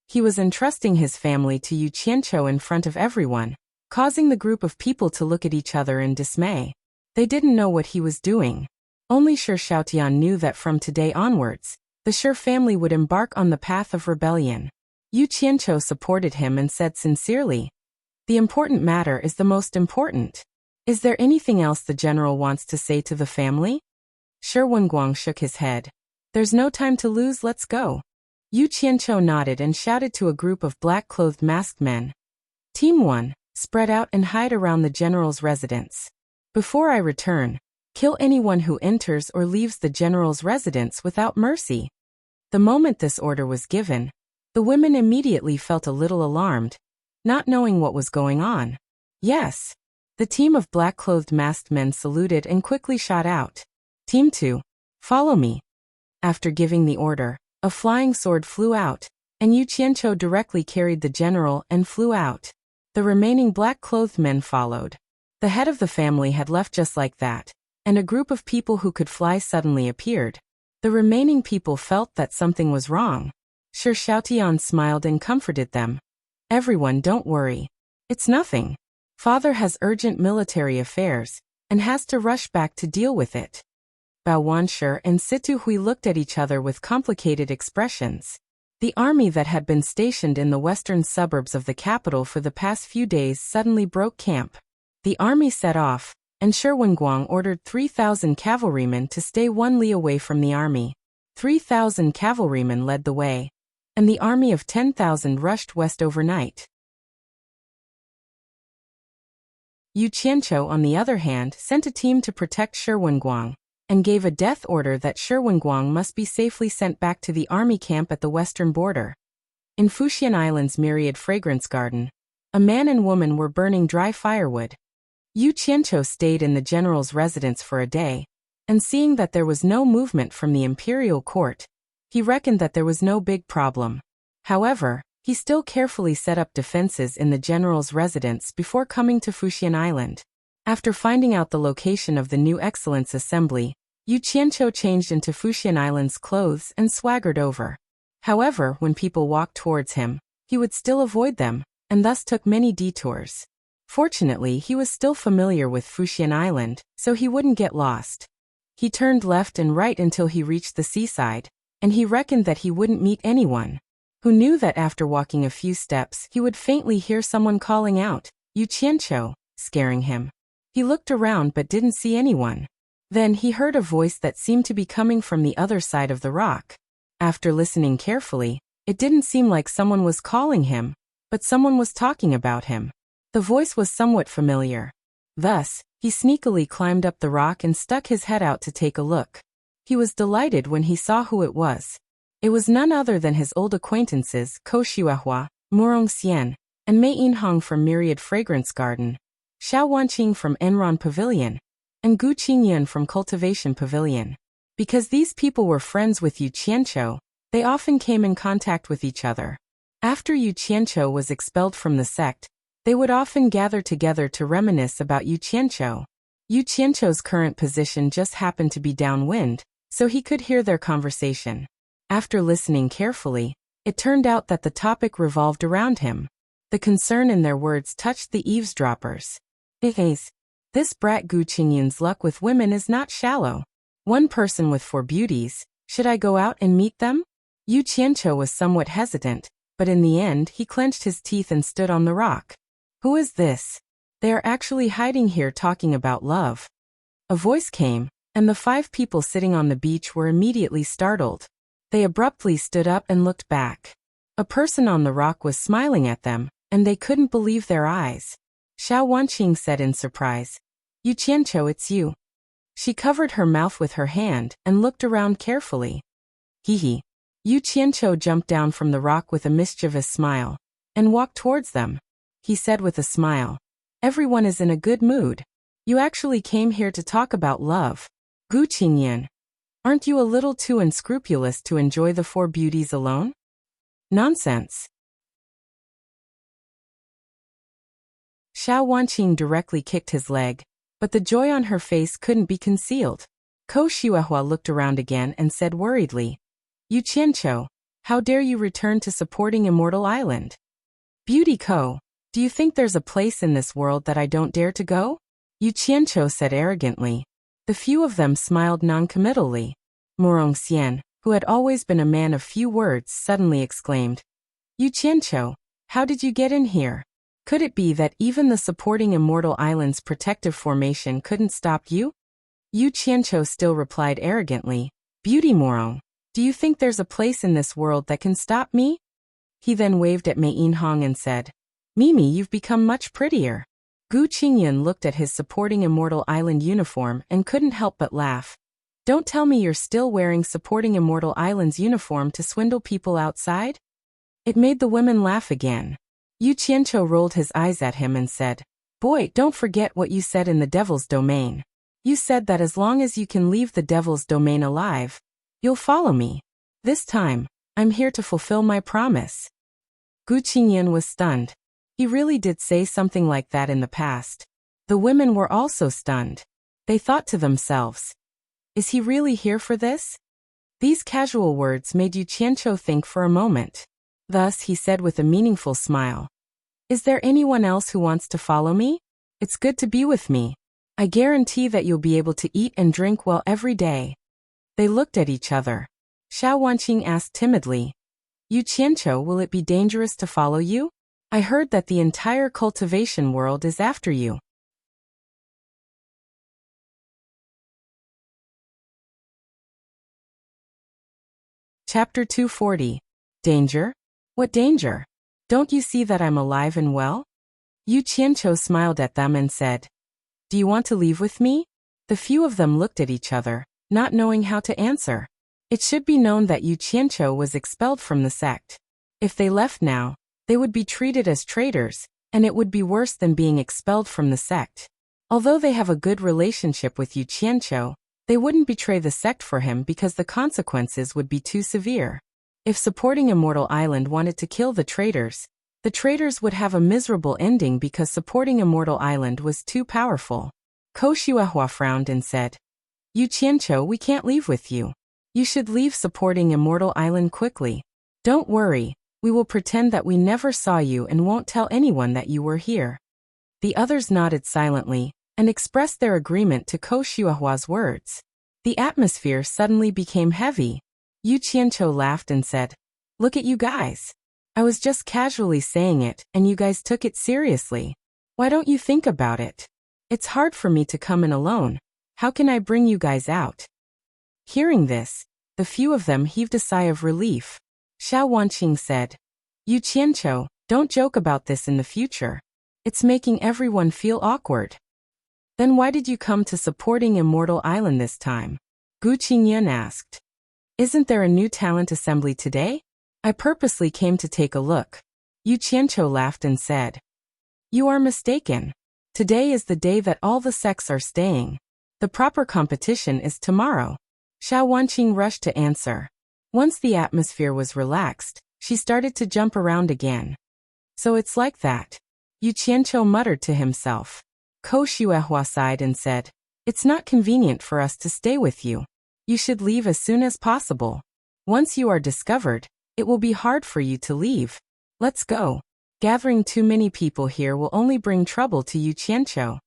He was entrusting his family to Yu Qianqiu in front of everyone, causing the group of people to look at each other in dismay. They didn't know what he was doing. Only Shi Xiaotian knew that from today onwards, the Shi family would embark on the path of rebellion. Yu Qianqiu supported him and said sincerely, "The important matter is the most important. Is there anything else the general wants to say to the family?" Shi Wenguang shook his head. "There's no time to lose, let's go." Yu Qianqiu nodded and shouted to a group of black-clothed masked men. "Team 1, spread out and hide around the general's residence. Before I return, kill anyone who enters or leaves the general's residence without mercy." The moment this order was given, the women immediately felt a little alarmed, not knowing what was going on. "Yes." The team of black-clothed masked men saluted and quickly shot out. "Team 2, follow me." After giving the order, a flying sword flew out, and Yu Qianqiu directly carried the general and flew out. The remaining black-clothed men followed. The head of the family had left just like that, and a group of people who could fly suddenly appeared. The remaining people felt that something was wrong. Sir Xiaotian smiled and comforted them. Everyone, don't worry. It's nothing. Father has urgent military affairs, and has to rush back to deal with it. Bao Wanshi and Situ Hui looked at each other with complicated expressions. The army that had been stationed in the western suburbs of the capital for the past few days suddenly broke camp. The army set off, and Shi Wenguang ordered 3,000 cavalrymen to stay 1 li away from the army. 3,000 cavalrymen led the way, and the army of 10,000 rushed west overnight. Yu Qianqiu, on the other hand, sent a team to protect Shi Wenguang, and gave a death order that Shi Wenguang must be safely sent back to the army camp at the western border. In Fuxian Island's myriad fragrance garden, a man and woman were burning dry firewood. Yu Qianqiu stayed in the general's residence for a day, and seeing that there was no movement from the imperial court, he reckoned that there was no big problem. However, he still carefully set up defenses in the general's residence before coming to Fuxian Island. After finding out the location of the new Excellence Assembly, Yu Qianqiu changed into Fuxian Island's clothes and swaggered over. However, when people walked towards him, he would still avoid them, and thus took many detours. Fortunately, he was still familiar with Fuxian Island, so he wouldn't get lost. He turned left and right until he reached the seaside, and he reckoned that he wouldn't meet anyone. Who knew that after walking a few steps he would faintly hear someone calling out, "Yu Qianqiu," scaring him. He looked around but didn't see anyone. Then he heard a voice that seemed to be coming from the other side of the rock. After listening carefully, it didn't seem like someone was calling him, but someone was talking about him. The voice was somewhat familiar. Thus, he sneakily climbed up the rock and stuck his head out to take a look. He was delighted when he saw who it was. It was none other than his old acquaintances Ko Xuehua, Murong Xian, and Mei Yinhong from Myriad Fragrance Garden, Xiao Wanqing from Enron Pavilion, and Gu Qingyun from Cultivation Pavilion. Because these people were friends with Yu Qianqiu, they often came in contact with each other. After Yu Qianqiu was expelled from the sect, they would often gather together to reminisce about Yu Qianqiu. Yu Qianqiu's current position just happened to be downwind, so he could hear their conversation. After listening carefully, it turned out that the topic revolved around him. The concern in their words touched the eavesdroppers. This brat Gu Qingyun's luck with women is not shallow. One person with 4 beauties, should I go out and meet them? Yu Qianqiu was somewhat hesitant, but in the end he clenched his teeth and stood on the rock. Who is this? They are actually hiding here talking about love. A voice came, and the 5 people sitting on the beach were immediately startled. They abruptly stood up and looked back. A person on the rock was smiling at them, and they couldn't believe their eyes. Xiao Wanqing said in surprise, "Yu Qianqiu, it's you." She covered her mouth with her hand and looked around carefully. Hee. Yu Qianqiu jumped down from the rock with a mischievous smile, and walked towards them. He said with a smile, "Everyone is in a good mood. You actually came here to talk about love. Gu Qingyun, aren't you a little too unscrupulous to enjoy the 4 beauties alone?" Nonsense. Xiao Wanqing directly kicked his leg, but the joy on her face couldn't be concealed. Ko Xuehua looked around again and said worriedly, "Yu Qianqiu, how dare you return to supporting Immortal Island? Beauty Ko, do you think there's a place in this world that I don't dare to go?" Yu Qianqiu said arrogantly. The few of them smiled noncommittally. Murong Xian, who had always been a man of few words, suddenly exclaimed, "Yu Qianqiu, how did you get in here? Could it be that even the supporting Immortal Island's protective formation couldn't stop you?" Yu Qianqiu still replied arrogantly, "Beauty Murong, do you think there's a place in this world that can stop me?" He then waved at Mei Yinhong and said, "Mimi, you've become much prettier." Gu Qingyun looked at his supporting Immortal Island uniform and couldn't help but laugh. "Don't tell me you're still wearing supporting Immortal Island's uniform to swindle people outside?" It made the women laugh again. Yu Qianqiu rolled his eyes at him and said, "Boy, don't forget what you said in the Devil's Domain. You said that as long as you can leave the Devil's Domain alive, you'll follow me. This time, I'm here to fulfill my promise." Gu Qingyun was stunned. He really did say something like that in the past. The women were also stunned. They thought to themselves, is he really here for this? These casual words made Yu Qianqiu think for a moment. Thus he said with a meaningful smile, is there anyone else who wants to follow me? It's good to be with me. I guarantee that you'll be able to eat and drink well every day. They looked at each other. Xiao Wanqing asked timidly, Yu Qianqiu, will it be dangerous to follow you? I heard that the entire cultivation world is after you. Chapter 240. Danger? What danger? Don't you see that I'm alive and well? Yu Qianqiu smiled at them and said, do you want to leave with me? The few of them looked at each other, not knowing how to answer. It should be known that Yu Qianqiu was expelled from the sect. If they left now, they would be treated as traitors, and it would be worse than being expelled from the sect. Although they have a good relationship with Yu Qianqiu, they wouldn't betray the sect for him because the consequences would be too severe. If supporting Immortal Island wanted to kill the traitors would have a miserable ending because supporting Immortal Island was too powerful. Ko Shuahua frowned and said, Yu Qianqiu, we can't leave with you. You should leave supporting Immortal Island quickly. Don't worry. We will pretend that we never saw you and won't tell anyone that you were here. The others nodded silently and expressed their agreement to Ko Shuahua's words. The atmosphere suddenly became heavy. Yu Qianqiu laughed and said, look at you guys. I was just casually saying it and you guys took it seriously. Why don't you think about it? It's hard for me to come in alone. How can I bring you guys out? Hearing this, the few of them heaved a sigh of relief. Xiao Wanqing said, Yu Qianqiu, don't joke about this in the future. It's making everyone feel awkward. Then why did you come to supporting Immortal Island this time? Gu Qingyun asked. Isn't there a new talent assembly today? I purposely came to take a look. Yu Qianqiu laughed and said, you are mistaken. Today is the day that all the sects are staying. The proper competition is tomorrow. Xiao Wanqing rushed to answer. Once the atmosphere was relaxed, she started to jump around again. So it's like that. Yu Qianqiu muttered to himself. Ko Shuehua sighed and said, it's not convenient for us to stay with you. You should leave as soon as possible. Once you are discovered, it will be hard for you to leave. Let's go. Gathering too many people here will only bring trouble to Yu Qianqiu.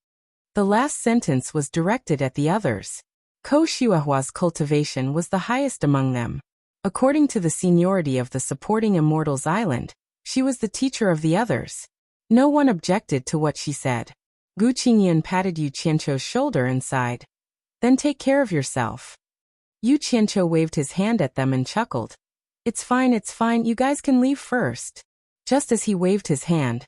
The last sentence was directed at the others. Ko Shuehua's cultivation was the highest among them. According to the seniority of the supporting Immortals Island, she was the teacher of the others. No one objected to what she said. Gu Qingyun patted Yu Qianqiu's shoulder and sighed. Then take care of yourself. Yu Qianqiu waved his hand at them and chuckled. It's fine, you guys can leave first. Just as he waved his hand,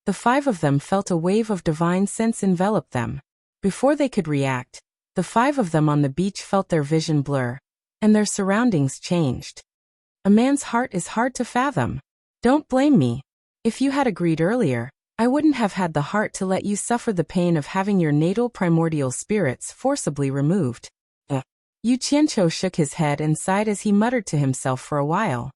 the five of them felt a wave of divine sense envelop them. Before they could react, the five of them on the beach felt their vision blur, and their surroundings changed. A man's heart is hard to fathom. Don't blame me. If you had agreed earlier, I wouldn't have had the heart to let you suffer the pain of having your natal primordial spirits forcibly removed. Yu Qianqiu shook his head and sighed as he muttered to himself for a while.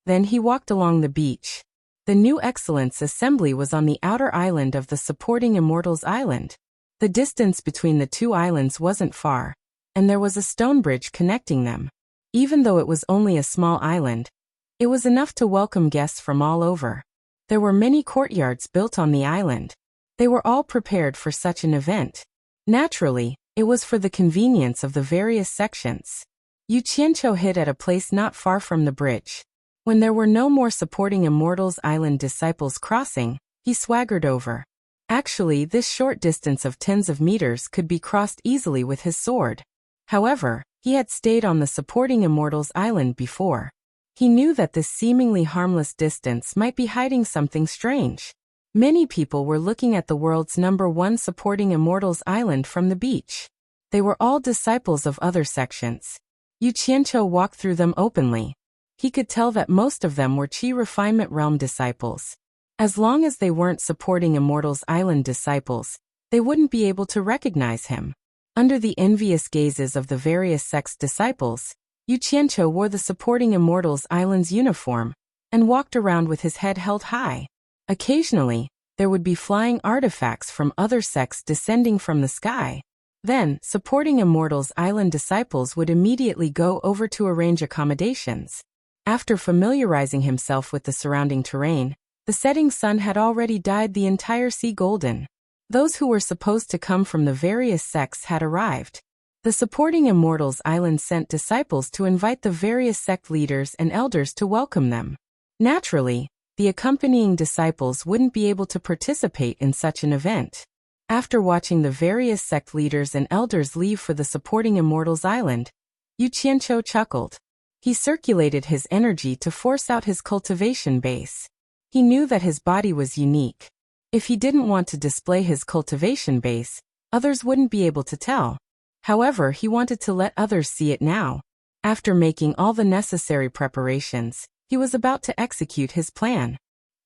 Then he walked along the beach. The new Excellence Assembly was on the outer island of the supporting Immortals Island. The distance between the two islands wasn't far, and there was a stone bridge connecting them. Even though it was only a small island, it was enough to welcome guests from all over. There were many courtyards built on the island. They were all prepared for such an event. Naturally, it was for the convenience of the various sections. Yu Qianqiu hid at a place not far from the bridge. When there were no more supporting Immortals Island disciples crossing, he swaggered over. Actually, this short distance of tens of meters could be crossed easily with his sword. However, he had stayed on the supporting Immortals Island before. He knew that this seemingly harmless distance might be hiding something strange. Many people were looking at the world's #1 supporting Immortals Island from the beach. They were all disciples of other sections. Yu Qianqiu walked through them openly. He could tell that most of them were Qi Refinement Realm disciples. As long as they weren't supporting Immortals Island disciples, they wouldn't be able to recognize him. Under the envious gazes of the various sects' disciples, Yu Qianqiu wore the supporting Immortals Island's uniform, and walked around with his head held high. Occasionally, there would be flying artifacts from other sects descending from the sky. Then, supporting Immortal's island disciples would immediately go over to arrange accommodations. After familiarizing himself with the surrounding terrain, the setting sun had already dyed the entire sea golden. Those who were supposed to come from the various sects had arrived. The supporting Immortal's island sent disciples to invite the various sect leaders and elders to welcome them. Naturally, the accompanying disciples wouldn't be able to participate in such an event. After watching the various sect leaders and elders leave for the supporting Immortal's island, Yu Qianqiu chuckled. He circulated his energy to force out his cultivation base. He knew that his body was unique. If he didn't want to display his cultivation base, others wouldn't be able to tell. However, he wanted to let others see it now. After making all the necessary preparations, he was about to execute his plan.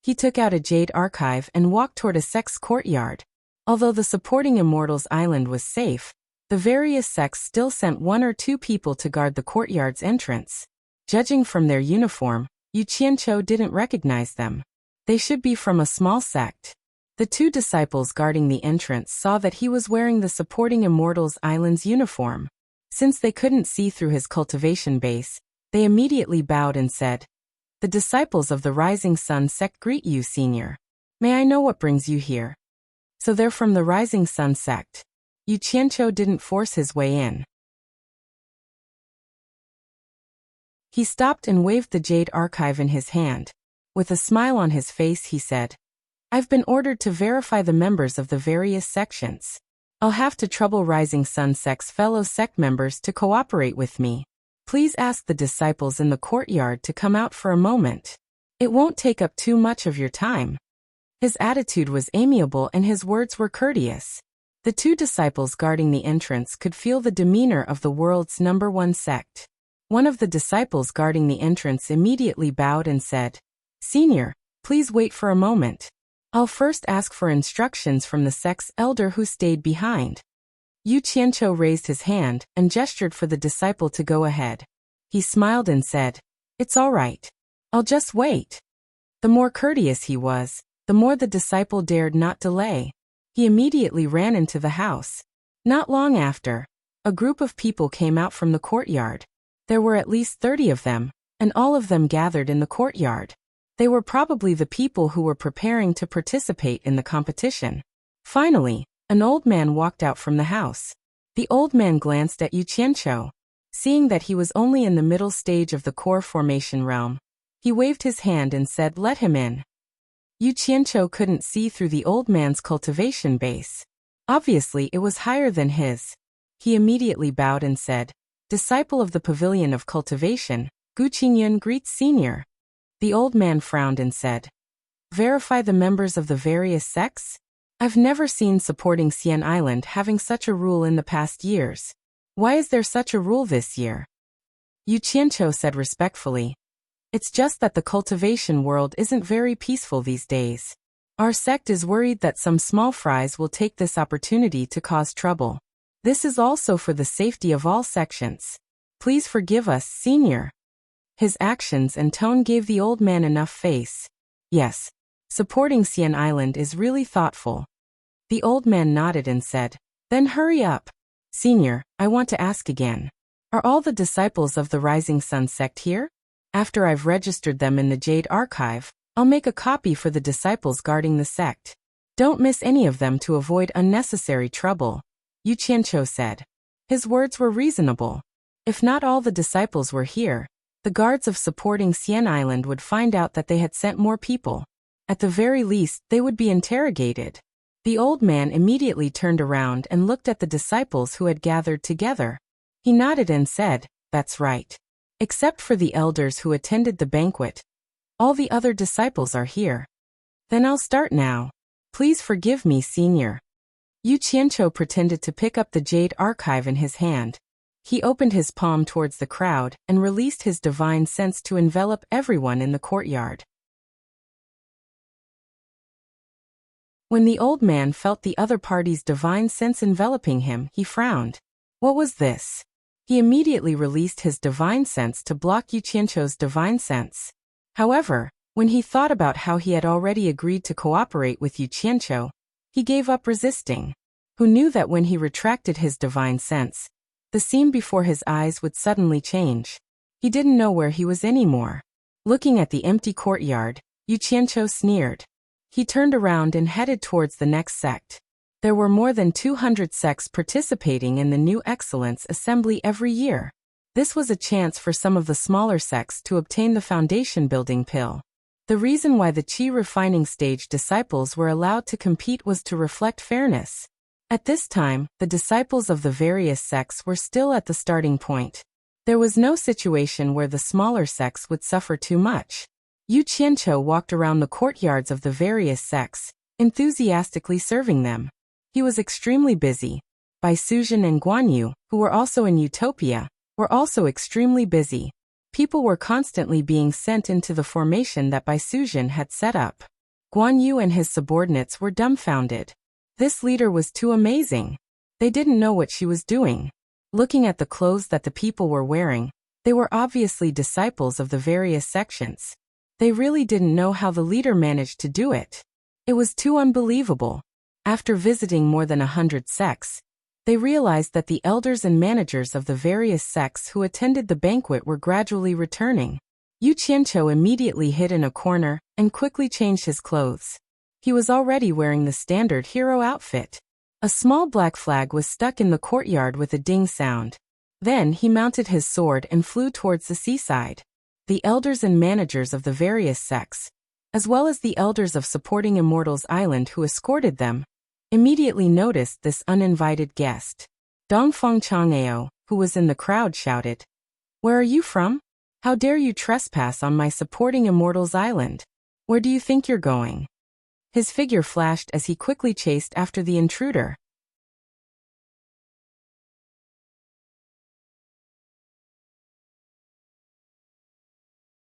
He took out a jade archive and walked toward a sect's courtyard. Although the supporting Immortal's island was safe, the various sects still sent 1 or 2 people to guard the courtyard's entrance. Judging from their uniform, Yu Qianqiu didn't recognize them. They should be from a small sect. The 2 disciples guarding the entrance saw that he was wearing the supporting Immortal's island's uniform. Since they couldn't see through his cultivation base, they immediately bowed and said, "The disciples of the Rising Sun sect greet you, Senior. May I know what brings you here?" So they're from the Rising Sun sect. Yu Qianqiu didn't force his way in. He stopped and waved the jade archive in his hand. With a smile on his face, he said, "I've been ordered to verify the members of the various sections. I'll have to trouble Rising Sun sect's fellow sect members to cooperate with me. Please ask the disciples in the courtyard to come out for a moment. It won't take up too much of your time." His attitude was amiable and his words were courteous. The 2 disciples guarding the entrance could feel the demeanor of the world's #1 sect. One of the disciples guarding the entrance immediately bowed and said, "Senior, please wait for a moment. I'll first ask for instructions from the sect's elder who stayed behind." Yu Qianqiu raised his hand and gestured for the disciple to go ahead. He smiled and said, "It's all right. I'll just wait." The more courteous he was, the more the disciple dared not delay. He immediately ran into the house. Not long after, a group of people came out from the courtyard. There were at least 30 of them, and all of them gathered in the courtyard. They were probably the people who were preparing to participate in the competition. Finally, an old man walked out from the house. The old man glanced at Yu Qianqiu. Seeing that he was only in the middle stage of the core formation realm, he waved his hand and said, "Let him in." Yu Qianqiu couldn't see through the old man's cultivation base. Obviously, it was higher than his. He immediately bowed and said, "Disciple of the Pavilion of Cultivation, Gu Qingyun greets Senior." The old man frowned and said, "Verify the members of the various sects? I've never seen supporting Xian Island having such a rule in the past years. Why is there such a rule this year?" Yu Qianqiu said respectfully, "It's just that the cultivation world isn't very peaceful these days. Our sect is worried that some small fries will take this opportunity to cause trouble. This is also for the safety of all sections. Please forgive us, Senior." His actions and tone gave the old man enough face. Yes, supporting Xian Island is really thoughtful. The old man nodded and said, "Then hurry up. Senior, I want to ask again. Are all the disciples of the Rising Sun sect here? After I've registered them in the Jade Archive, I'll make a copy for the disciples guarding the sect. Don't miss any of them to avoid unnecessary trouble," Yu Qianqiu said. His words were reasonable. If not all the disciples were here, the guards of supporting Xian Island would find out that they had sent more people. At the very least, they would be interrogated. The old man immediately turned around and looked at the disciples who had gathered together. He nodded and said, "That's right. Except for the elders who attended the banquet. All the other disciples are here. Then I'll start now. Please forgive me, Senior." Yu Qianqiu pretended to pick up the Jade Archive in his hand. He opened his palm towards the crowd and released his divine sense to envelop everyone in the courtyard. When the old man felt the other party's divine sense enveloping him, he frowned. What was this? He immediately released his divine sense to block Yu Qianqiu's divine sense. However, When he thought about how he had already agreed to cooperate with Yu Qianqiu, he gave up resisting. Who knew that when he retracted his divine sense, the scene before his eyes would suddenly change? He didn't know where he was anymore. Looking at the empty courtyard, Yu Qianqiu sneered. He turned around and headed towards the next sect. There were more than 200 sects participating in the new Excellence Assembly every year. This was a chance for some of the smaller sects to obtain the foundation building pill. The reason why the Qi refining stage disciples were allowed to compete was to reflect fairness. At this time, the disciples of the various sects were still at the starting point. There was no situation where the smaller sects would suffer too much. Yu Qianqiu walked around the courtyards of the various sects, enthusiastically serving them. He was extremely busy. Bai Suzhen and Guan Yu, who were also in Utopia, were also extremely busy. People were constantly being sent into the formation that Bai Suzhen had set up. Guan Yu and his subordinates were dumbfounded. This leader was too amazing. They didn't know what she was doing. Looking at the clothes that the people were wearing, they were obviously disciples of the various sections. They really didn't know how the leader managed to do it. It was too unbelievable. After visiting more than 100 sects, they realized that the elders and managers of the various sects who attended the banquet were gradually returning. Yu Qianqiu immediately hid in a corner and quickly changed his clothes. He was already wearing the standard hero outfit. A small black flag was stuck in the courtyard with a ding sound. Then he mounted his sword and flew towards the seaside. The elders and managers of the various sects, as well as the elders of supporting Immortal's island who escorted them, immediately noticed this uninvited guest. Dongfeng Chang'ao, who was in the crowd, shouted, "Where are you from? How dare you trespass on my supporting Immortal's island? Where do you think you're going?" His figure flashed as he quickly chased after the intruder.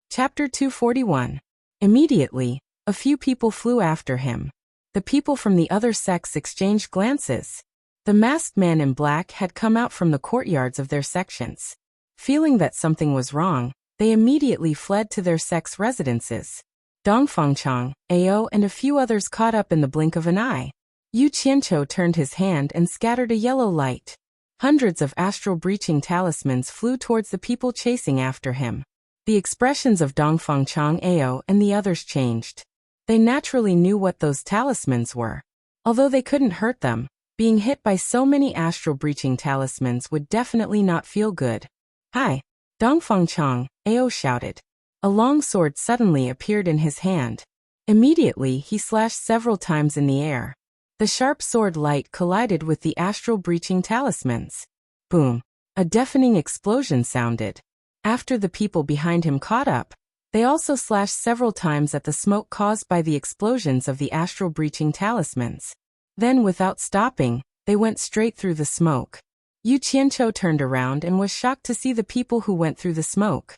Chapter 241. Immediately, a few people flew after him. The people from the other sects exchanged glances. The masked man in black had come out from the courtyards of their sections. Feeling that something was wrong, they immediately fled to their sect's residences. Dongfeng Ao and a few others caught up in the blink of an eye. Yu Qianqiu turned his hand and scattered a yellow light. Hundreds of astral breaching talismans flew towards the people chasing after him. The expressions of Dongfeng Ao and the others changed. They naturally knew what those talismans were. Although they couldn't hurt them, being hit by so many astral breaching talismans would definitely not feel good. "Hi!" Dongfeng Ao shouted. A long sword suddenly appeared in his hand. Immediately he slashed several times in the air. The sharp sword light collided with the astral breaching talismans. Boom! A deafening explosion sounded. After the people behind him caught up, they also slashed several times at the smoke caused by the explosions of the astral breaching talismans. Then, without stopping, they went straight through the smoke. Yu Qianqiu turned around and was shocked to see the people who went through the smoke.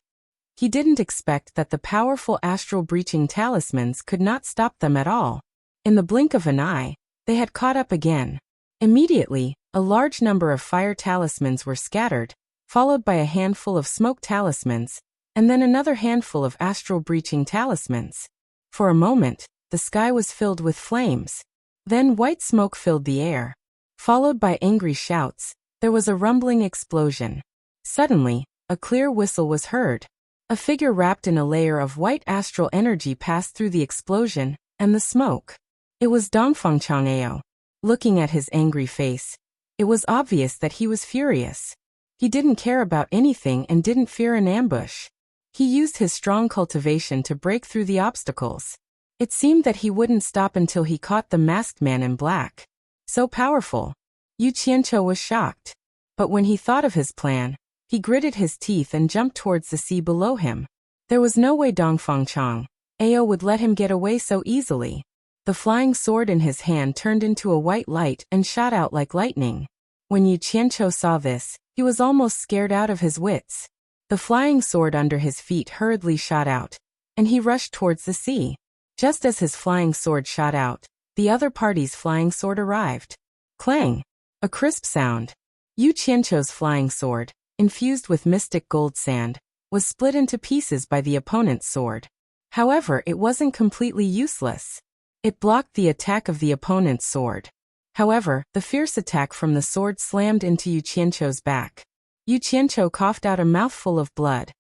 He didn't expect that the powerful astral breaching talismans could not stop them at all. In the blink of an eye, they had caught up again. Immediately, a large number of fire talismans were scattered, followed by a handful of smoke talismans, and then another handful of astral breaching talismans. For a moment, the sky was filled with flames. Then white smoke filled the air. Followed by angry shouts, there was a rumbling explosion. Suddenly, a clear whistle was heard. A figure wrapped in a layer of white astral energy passed through the explosion and the smoke. It was Dongfeng Ao. Looking at his angry face, it was obvious that he was furious. He didn't care about anything and didn't fear an ambush. He used his strong cultivation to break through the obstacles. It seemed that he wouldn't stop until he caught the masked man in black. So powerful. Yu Qianqiu was shocked. But when he thought of his plan, he gritted his teeth and jumped towards the sea below him. There was no way Dongfeng Ao would let him get away so easily. The flying sword in his hand turned into a white light and shot out like lightning. When Yu Qianqiu saw this, he was almost scared out of his wits. The flying sword under his feet hurriedly shot out, and he rushed towards the sea. Just as his flying sword shot out, the other party's flying sword arrived. Clang! A crisp sound. Yu Qianqiu's flying sword, infused with mystic gold sand, was split into pieces by the opponent's sword. However, it wasn't completely useless. It blocked the attack of the opponent's sword. However, the fierce attack from the sword slammed into Yu Qianqiu's back. Yu Qianqiu coughed out a mouthful of blood.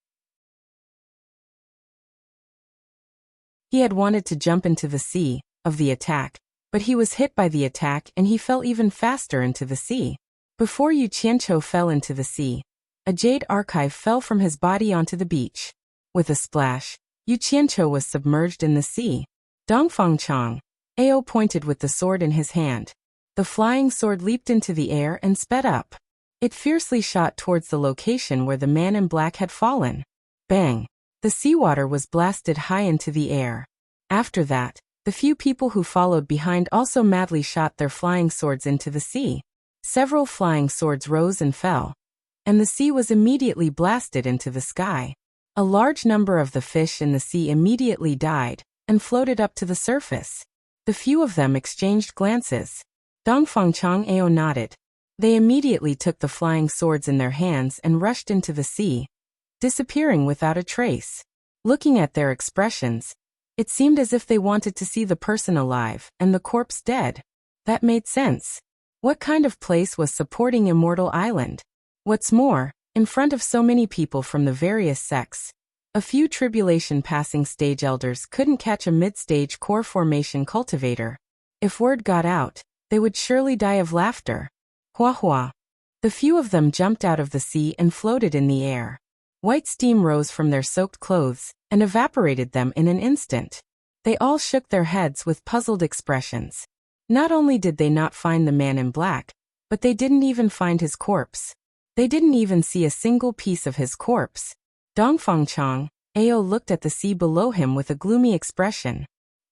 He had wanted to jump into the sea of the attack, but he was hit by the attack and he fell even faster into the sea. Before Yu Qianqiu fell into the sea, a jade archive fell from his body onto the beach. With a splash, Yu Qianqiu was submerged in the sea. Dongfang Chang, Ao pointed with the sword in his hand. The flying sword leaped into the air and sped up. It fiercely shot towards the location where the man in black had fallen. Bang! The seawater was blasted high into the air. After that, the few people who followed behind also madly shot their flying swords into the sea. Several flying swords rose and fell, and the sea was immediately blasted into the sky. A large number of the fish in the sea immediately died and floated up to the surface. The few of them exchanged glances. Dongfang Chang Ao nodded. They immediately took the flying swords in their hands and rushed into the sea, disappearing without a trace. Looking at their expressions, it seemed as if they wanted to see the person alive and the corpse dead. That made sense. What kind of place was supporting Immortal Island? What's more, in front of so many people from the various sects, a few tribulation passing stage elders couldn't catch a mid-stage core formation cultivator. If word got out, they would surely die of laughter. Hua hua. The few of them jumped out of the sea and floated in the air. White steam rose from their soaked clothes and evaporated them in an instant. They all shook their heads with puzzled expressions. Not only did they not find the man in black, but they didn't even find his corpse. They didn't even see a single piece of his corpse. Dongfang Chang, Ao looked at the sea below him with a gloomy expression.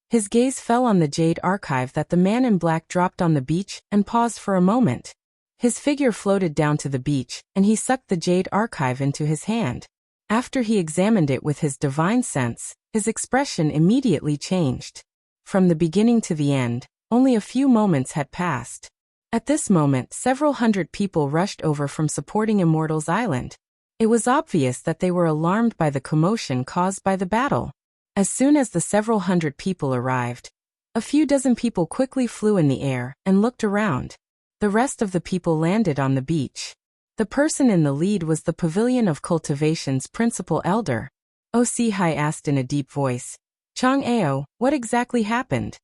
His gaze fell on the jade archive that the man in black dropped on the beach and paused for a moment. His figure floated down to the beach, and he sucked the jade archive into his hand. After he examined it with his divine sense, his expression immediately changed. From the beginning to the end, only a few moments had passed. At this moment, several hundred people rushed over from supporting Immortal's island. It was obvious that they were alarmed by the commotion caused by the battle. As soon as the several hundred people arrived, a few dozen people quickly flew in the air and looked around. The rest of the people landed on the beach. The person in the lead was the Pavilion of Cultivation's principal elder. Hai asked in a deep voice. Chang Ao, what exactly happened?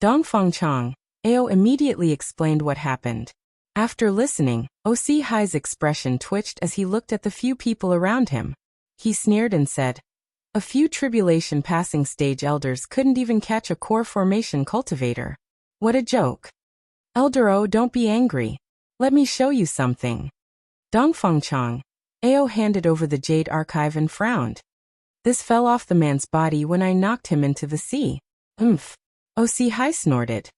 Dongfang Chang, Ao immediately explained what happened. After listening, Hai's expression twitched as he looked at the few people around him. He sneered and said, a few tribulation passing stage elders couldn't even catch a core formation cultivator. What a joke. Elder O, don't be angry. Let me show you something. Dongfang Chang, Ao handed over the jade archive and frowned. This fell off the man's body when I knocked him into the sea. Hai snorted.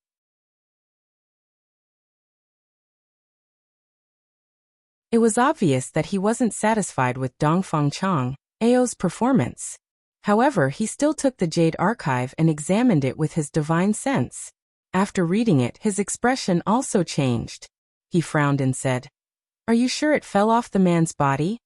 It was obvious that he wasn't satisfied with Dongfang Chang, Ao's performance. However, he still took the jade archive and examined it with his divine sense. After reading it, his expression also changed. He frowned and said, are you sure it fell off the man's body?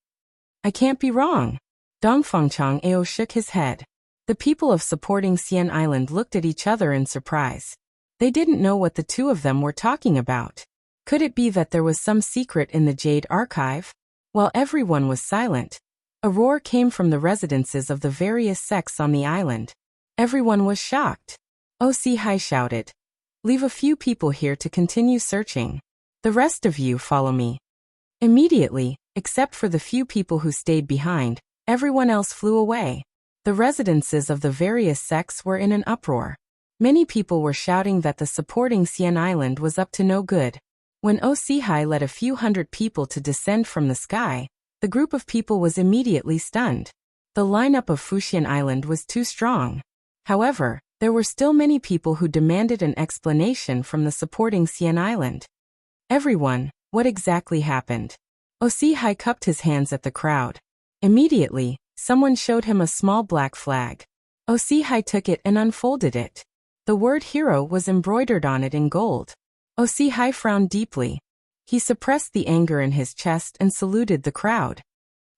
I can't be wrong. Dongfang Chang Ao shook his head. The people of supporting Xian Island looked at each other in surprise. They didn't know what the two of them were talking about. Could it be that there was some secret in the jade archive? While everyone was silent, a roar came from the residences of the various sects on the island. Everyone was shocked. Hai shouted. Leave a few people here to continue searching. The rest of you follow me. Immediately, except for the few people who stayed behind, everyone else flew away. The residences of the various sects were in an uproar. Many people were shouting that the supporting Xian Island was up to no good. When Hai led a few hundred people to descend from the sky, the group of people was immediately stunned. The lineup of Fuxian Island was too strong. However, there were still many people who demanded an explanation from the supporting Xian Island. Everyone, what exactly happened? Hai cupped his hands at the crowd. Immediately, someone showed him a small black flag. Hai took it and unfolded it. The word hero was embroidered on it in gold. Hai frowned deeply. He suppressed the anger in his chest and saluted the crowd.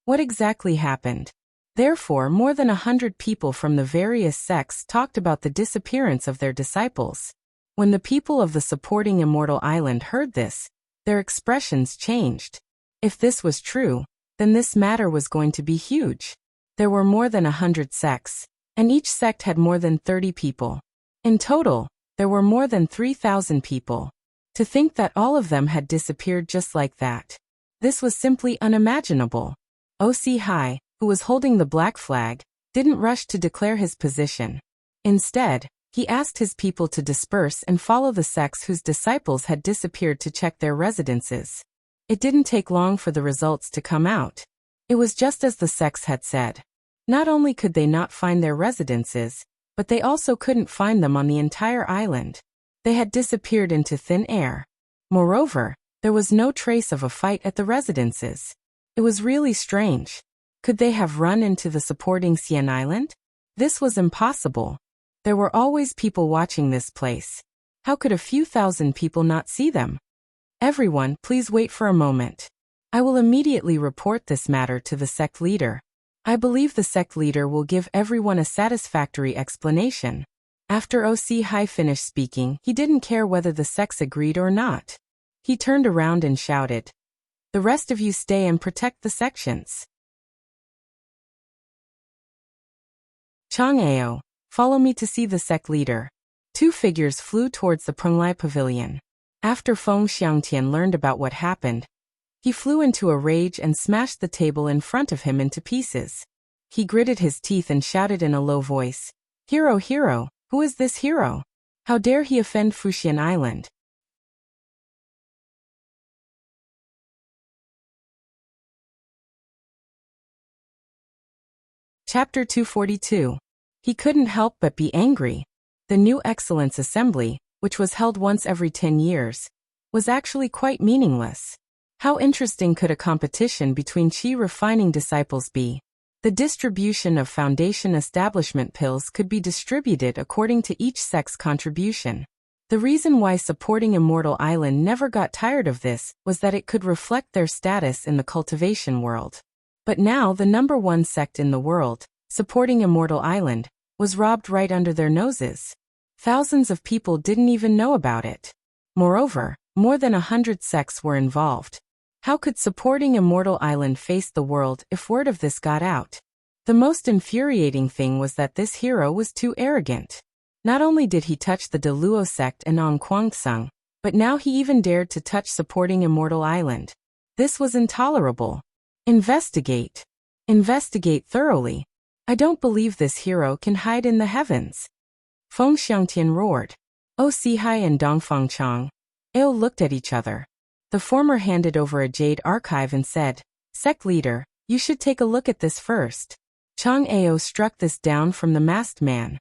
What exactly happened? Therefore, more than 100 people from the various sects talked about the disappearance of their disciples. When the people of the supporting Immortal Island heard this, their expressions changed. If this was true, then this matter was going to be huge. There were more than 100 sects, and each sect had more than 30 people. In total, there were more than 3,000 people. To think that all of them had disappeared just like that. This was simply unimaginable. Wuxia, who was holding the black flag, didn't rush to declare his position. Instead, he asked his people to disperse and follow the sects whose disciples had disappeared to check their residences. It didn't take long for the results to come out. It was just as the sects had said. Not only could they not find their residences, but they also couldn't find them on the entire island. They had disappeared into thin air. Moreover, there was no trace of a fight at the residences. It was really strange. Could they have run into the supporting Xian Island? This was impossible. There were always people watching this place. How could a few thousand people not see them? Everyone, please wait for a moment. I will immediately report this matter to the sect leader. I believe the sect leader will give everyone a satisfactory explanation. After Wuxia finished speaking, he didn't care whether the sects agreed or not. He turned around and shouted, "The rest of you stay and protect the sections. Chang'ao, follow me to see the sect leader." Two figures flew towards the Penglai pavilion. After Feng Xiangtian learned about what happened, he flew into a rage and smashed the table in front of him into pieces. He gritted his teeth and shouted in a low voice, "Hero, hero, who is this hero? How dare he offend Fuxian Island?" Chapter 242. He couldn't help but be angry. The new Excellence Assembly, which was held once every 10 years, was actually quite meaningless. How interesting could a competition between Qi refining disciples be? The distribution of foundation establishment pills could be distributed according to each sect's contribution. The reason why supporting Immortal Island never got tired of this was that it could reflect their status in the cultivation world. But now the number one sect in the world, supporting Immortal Island, was robbed right under their noses. Thousands of people didn't even know about it. Moreover, more than 100 sects were involved. How could supporting Immortal Island face the world if word of this got out? The most infuriating thing was that this hero was too arrogant. Not only did he touch the Deluo sect and On Kwangsung, but now he even dared to touch supporting Immortal Island. This was intolerable. Investigate. Investigate thoroughly. I don't believe this hero can hide in the heavens. Feng Xiangtian roared. Wuxia and Dongfang Chang looked at each other. The former handed over a jade archive and said, "Sect leader, you should take a look at this first." Chang'ao struck this down from the masked man.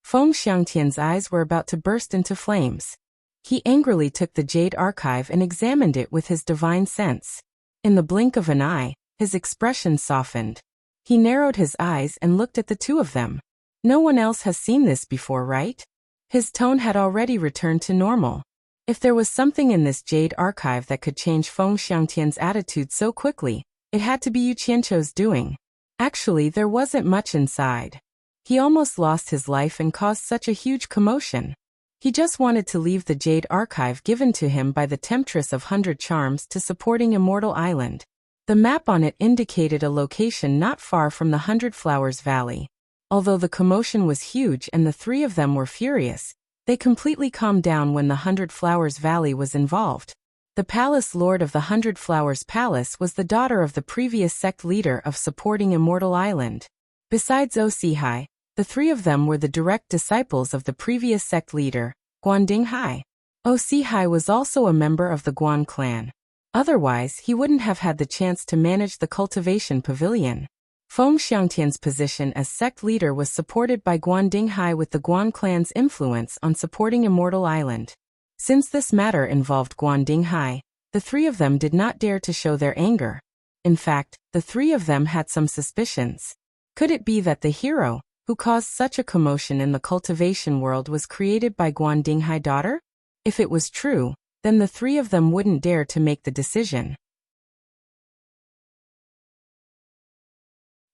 Feng Xiangtian's eyes were about to burst into flames. He angrily took the jade archive and examined it with his divine sense. In the blink of an eye, his expression softened. He narrowed his eyes and looked at the two of them. No one else has seen this before, right? His tone had already returned to normal. If there was something in this jade archive that could change Feng Xiangtian's attitude so quickly, it had to be Yu Qianchou's doing. Actually, there wasn't much inside. He almost lost his life and caused such a huge commotion. He just wanted to leave the jade archive given to him by the Temptress of 100 Charms to supporting Immortal Island. The map on it indicated a location not far from the 100 Flowers Valley. Although the commotion was huge and the three of them were furious, they completely calmed down when the 100 Flowers Valley was involved. The palace lord of the 100 Flowers Palace was the daughter of the previous sect leader of supporting Immortal Island. Besides Wuxia, the three of them were the direct disciples of the previous sect leader, Guandinghai. Wuxia was also a member of the Guan clan. Otherwise, he wouldn't have had the chance to manage the cultivation pavilion. Feng Xiangtian's position as sect leader was supported by Guandinghai with the Guan clan's influence on supporting Immortal Island. Since this matter involved Guandinghai, the three of them did not dare to show their anger. In fact, the three of them had some suspicions. Could it be that the hero, who caused such a commotion in the cultivation world, was created by Guandinghai daughter? If it was true, then the three of them wouldn't dare to make the decision.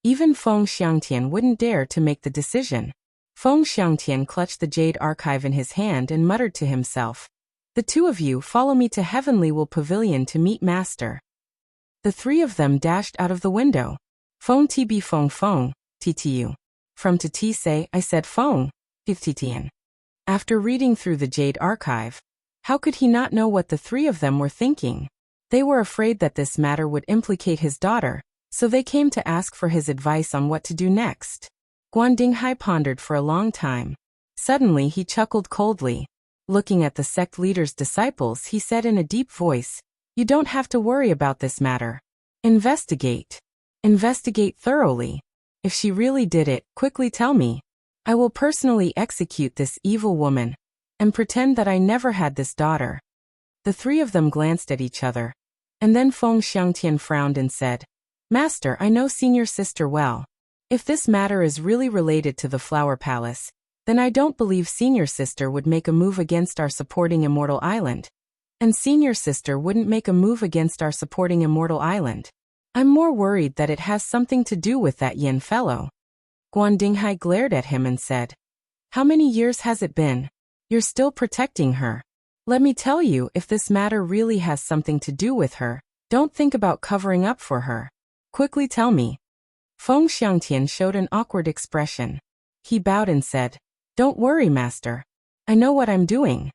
Even Feng Xiangtian wouldn't dare to make the decision. Feng Xiangtian clutched the jade archive in his hand and muttered to himself, "The two of you follow me to Heavenly Will Pavilion to meet Master." The three of them dashed out of the window. Feng tb Feng ttu. From to say, I said Feng, titian. After reading through the jade archive, how could he not know what the three of them were thinking? They were afraid that this matter would implicate his daughter, so they came to ask for his advice on what to do next. Guan Dinghai pondered for a long time. Suddenly he chuckled coldly. Looking at the sect leader's disciples, he said in a deep voice, "You don't have to worry about this matter. Investigate. Investigate thoroughly. If she really did it, quickly tell me. I will personally execute this evil woman, and pretend that I never had this daughter." The three of them glanced at each other. And then Feng Xiangtian frowned and said, "Master, I know senior sister well. If this matter is really related to the Flower Palace, then I don't believe senior sister would make a move against our supporting Immortal Island. And senior sister wouldn't make a move against our supporting Immortal Island. I'm more worried that it has something to do with that Yin fellow." Guan Dinghai glared at him and said, "How many years has it been? You're still protecting her. Let me tell you, if this matter really has something to do with her, don't think about covering up for her. Quickly tell me." Feng Xiangtian showed an awkward expression. He bowed and said, "Don't worry, Master. I know what I'm doing."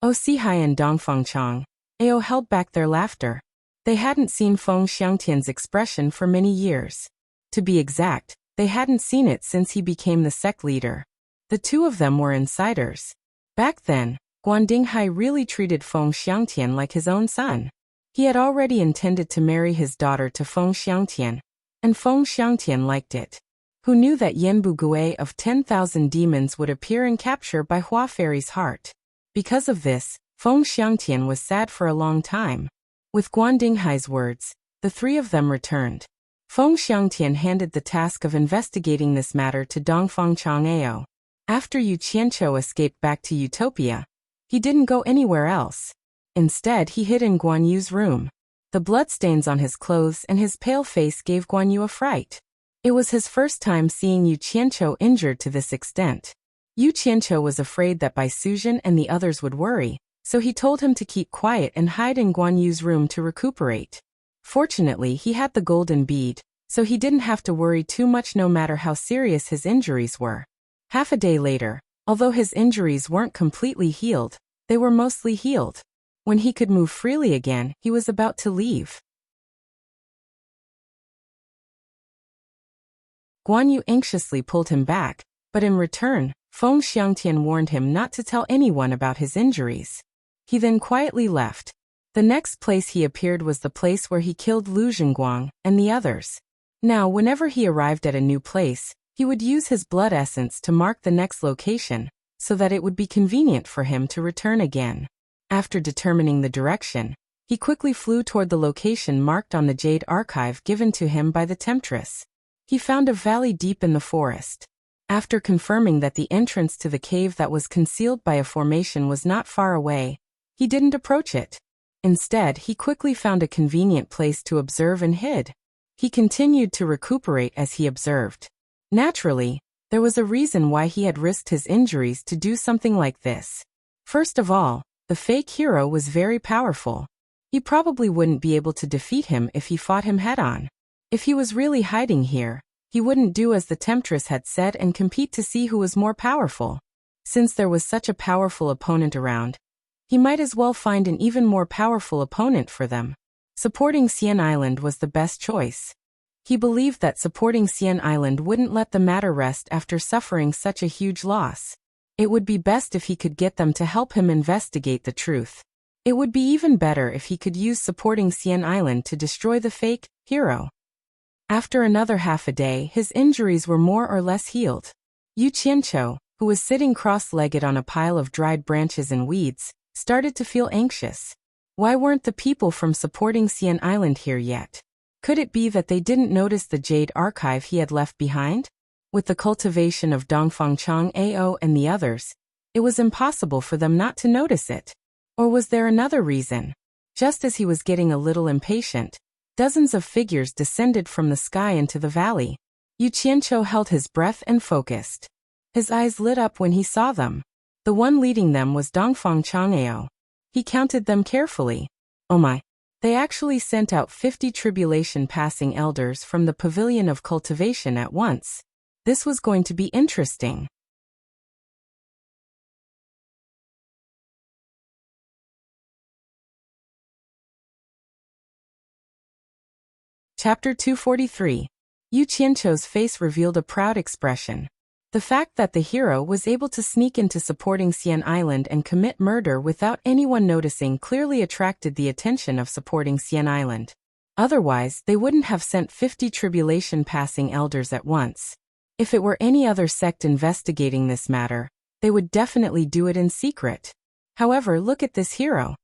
Sihai and Dongfeng Chang, Ao held back their laughter. They hadn't seen Feng Xiangtian's expression for many years. To be exact, they hadn't seen it since he became the sect leader. The two of them were insiders. Back then, Guan Dinghai really treated Feng Xiangtian like his own son. He had already intended to marry his daughter to Feng Xiangtian, and Feng Xiangtian liked it. Who knew that Yanbu Gui of 10,000 demons would appear and capture Bai Hua Fairy's heart? Because of this, Feng Xiangtian was sad for a long time. With Guan Dinghai's words, the three of them returned. Feng Xiangtian handed the task of investigating this matter to Dongfeng Chang Ao. After Yu Qianqiu escaped back to Utopia, he didn't go anywhere else. Instead, he hid in Guan Yu's room. The bloodstains on his clothes and his pale face gave Guan Yu a fright. It was his first time seeing Yu Qianqiu injured to this extent. Yu Qianqiu was afraid that Bai Suzhen and the others would worry, so he told him to keep quiet and hide in Guan Yu's room to recuperate. Fortunately, he had the golden bead, so he didn't have to worry too much no matter how serious his injuries were. Half a day later, although his injuries weren't completely healed, they were mostly healed. When he could move freely again, he was about to leave. Guan Yu anxiously pulled him back, but in return, Feng Xiangtian warned him not to tell anyone about his injuries. He then quietly left. The next place he appeared was the place where he killed Lu Zhenguang and the others. Now, whenever he arrived at a new place, he would use his blood essence to mark the next location, so that it would be convenient for him to return again. After determining the direction, he quickly flew toward the location marked on the jade archive given to him by the temptress. He found a valley deep in the forest. After confirming that the entrance to the cave that was concealed by a formation was not far away, he didn't approach it. Instead, he quickly found a convenient place to observe and hid. He continued to recuperate as he observed. Naturally, there was a reason why he had risked his injuries to do something like this. First of all, the fake hero was very powerful. He probably wouldn't be able to defeat him if he fought him head-on. If he was really hiding here, he wouldn't do as the temptress had said and compete to see who was more powerful. Since there was such a powerful opponent around, he might as well find an even more powerful opponent for them. Supporting Xian Island was the best choice. He believed that supporting Xian Island wouldn't let the matter rest after suffering such a huge loss. It would be best if he could get them to help him investigate the truth. It would be even better if he could use supporting Xian Island to destroy the fake hero. After another half a day, his injuries were more or less healed. Yu Qianqiu, who was sitting cross-legged on a pile of dried branches and weeds, started to feel anxious. Why weren't the people from supporting Xian Island here yet? Could it be that they didn't notice the jade archive he had left behind? With the cultivation of Dongfeng Chang Ao and the others, it was impossible for them not to notice it. Or was there another reason? Just as he was getting a little impatient, dozens of figures descended from the sky into the valley. Yu Qianqiu held his breath and focused. His eyes lit up when he saw them. The one leading them was Dongfang Chang'ao. He counted them carefully. Oh my. They actually sent out 50 tribulation-passing elders from the Pavilion of Cultivation at once. This was going to be interesting. Chapter 243. Yu Qianqiu's face revealed a proud expression. The fact that the hero was able to sneak into supporting Xian Island and commit murder without anyone noticing clearly attracted the attention of supporting Xian Island. Otherwise, they wouldn't have sent 50 tribulation-passing elders at once. If it were any other sect investigating this matter, they would definitely do it in secret. However, look at this hero.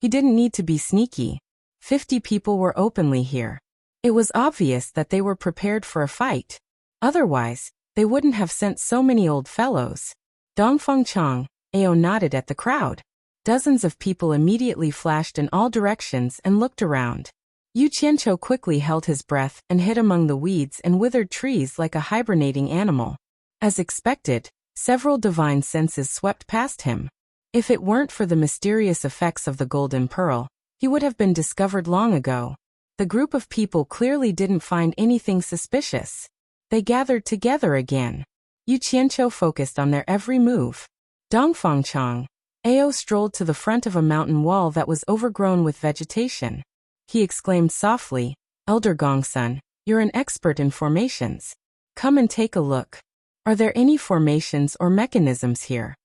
He didn't need to be sneaky. 50 people were openly here. It was obvious that they were prepared for a fight. Otherwise, they wouldn't have sent so many old fellows. Dongfang Chang'ao nodded at the crowd. Dozens of people immediately flashed in all directions and looked around. Yu Qianqiu quickly held his breath and hid among the weeds and withered trees like a hibernating animal. As expected, several divine senses swept past him. If it weren't for the mysterious effects of the golden pearl, he would have been discovered long ago. The group of people clearly didn't find anything suspicious. They gathered together again. Yu Qianqiu focused on their every move. Dongfang Chang'ao strolled to the front of a mountain wall that was overgrown with vegetation. He exclaimed softly, "Elder Gongsun, you're an expert in formations. Come and take a look. Are there any formations or mechanisms here?"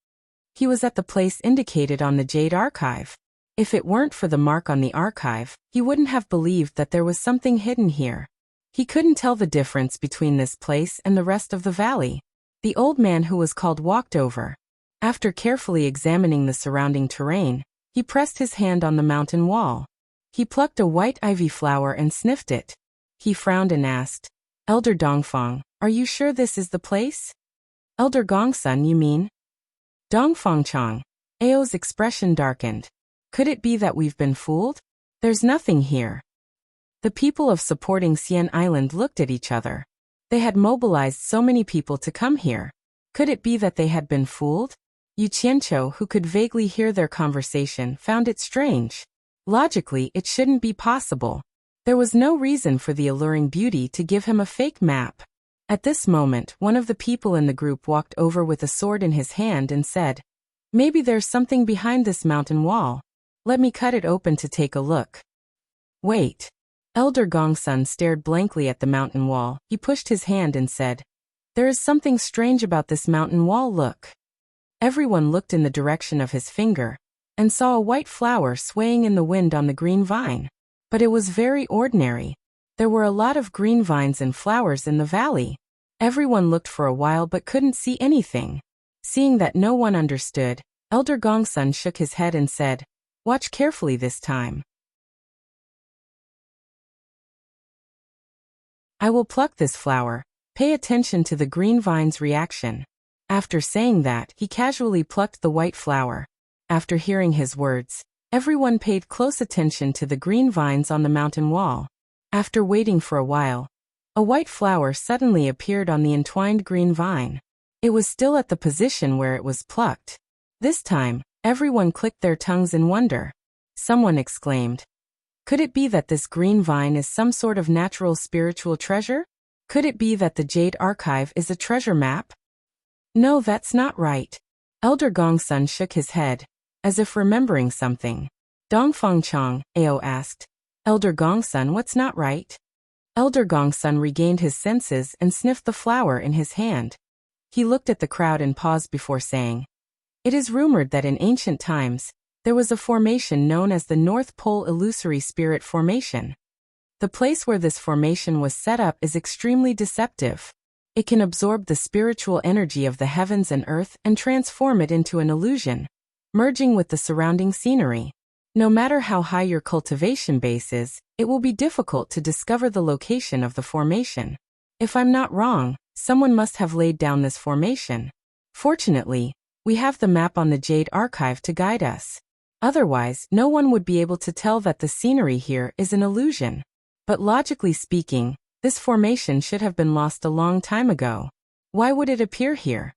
He was at the place indicated on the Jade Archive. If it weren't for the mark on the archive, he wouldn't have believed that there was something hidden here. He couldn't tell the difference between this place and the rest of the valley. The old man who was called walked over. After carefully examining the surrounding terrain, he pressed his hand on the mountain wall. He plucked a white ivy flower and sniffed it. He frowned and asked, "Elder Dongfang, are you sure this is the place?" "Elder Gongsun, you mean?" Dongfang Chang'ao's expression darkened. "Could it be that we've been fooled? There's nothing here." The people of supporting Xian Island looked at each other. They had mobilized so many people to come here. Could it be that they had been fooled? Yu Qianqiu, who could vaguely hear their conversation, found it strange. Logically, it shouldn't be possible. There was no reason for the alluring beauty to give him a fake map. At this moment, one of the people in the group walked over with a sword in his hand and said, "Maybe there's something behind this mountain wall. Let me cut it open to take a look." "Wait." Elder Gongsun stared blankly at the mountain wall. He pushed his hand and said, "There is something strange about this mountain wall, look." Everyone looked in the direction of his finger, and saw a white flower swaying in the wind on the green vine. But it was very ordinary. There were a lot of green vines and flowers in the valley. Everyone looked for a while but couldn't see anything. Seeing that no one understood, Elder Gongsun shook his head and said, "Watch carefully this time. I will pluck this flower. Pay attention to the green vine's reaction." After saying that, he casually plucked the white flower. After hearing his words, everyone paid close attention to the green vines on the mountain wall. After waiting for a while, a white flower suddenly appeared on the entwined green vine. It was still at the position where it was plucked. This time, everyone clicked their tongues in wonder. Someone exclaimed, "Could it be that this green vine is some sort of natural spiritual treasure? Could it be that the Jade Archive is a treasure map?" "No, that's not right." Elder Gongsun shook his head, as if remembering something. Dongfang Chang'ao asked, "Elder Gongsun, what's not right?" Elder Gongsun regained his senses and sniffed the flower in his hand. He looked at the crowd and paused before saying, "It is rumored that in ancient times, there was a formation known as the North Pole Illusory Spirit Formation. The place where this formation was set up is extremely deceptive. It can absorb the spiritual energy of the heavens and earth and transform it into an illusion, merging with the surrounding scenery. No matter how high your cultivation base is, it will be difficult to discover the location of the formation. If I'm not wrong, someone must have laid down this formation. Fortunately, we have the map on the Jade Archive to guide us. Otherwise, no one would be able to tell that the scenery here is an illusion. But logically speaking, This formation should have been lost a long time ago. Why would it appear here?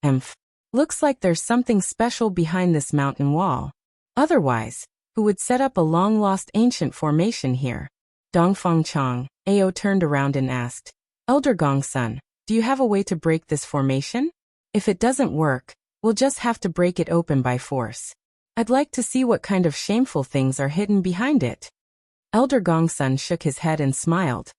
Emph. Looks like there's something special behind this mountain wall. Otherwise, who would set up a long-lost ancient formation here? Dongfang Chang, Ao turned around and asked, Elder Gongsun, do you have a way to break this formation? If it doesn't work, we'll just have to break it open by force. I'd like to see what kind of shameful things are hidden behind it. Elder Gongsun shook his head and smiled.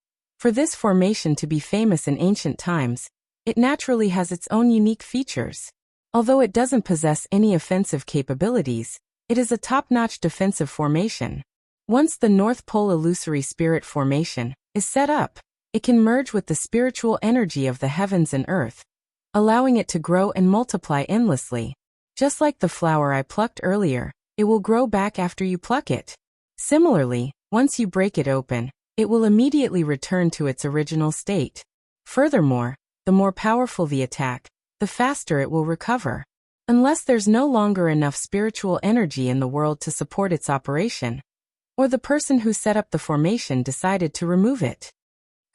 For this formation to be famous in ancient times, it naturally has its own unique features. Although it doesn't possess any offensive capabilities, it is a top-notch defensive formation. Once the North Pole Illusory Spirit Formation is set up, it can merge with the spiritual energy of the heavens and earth, allowing it to grow and multiply endlessly. Just like the flower I plucked earlier, it will grow back after you pluck it. Similarly, once you break it open, it will immediately return to its original state. Furthermore, the more powerful the attack, the faster it will recover. Unless there's no longer enough spiritual energy in the world to support its operation, or the person who set up the formation decided to remove it.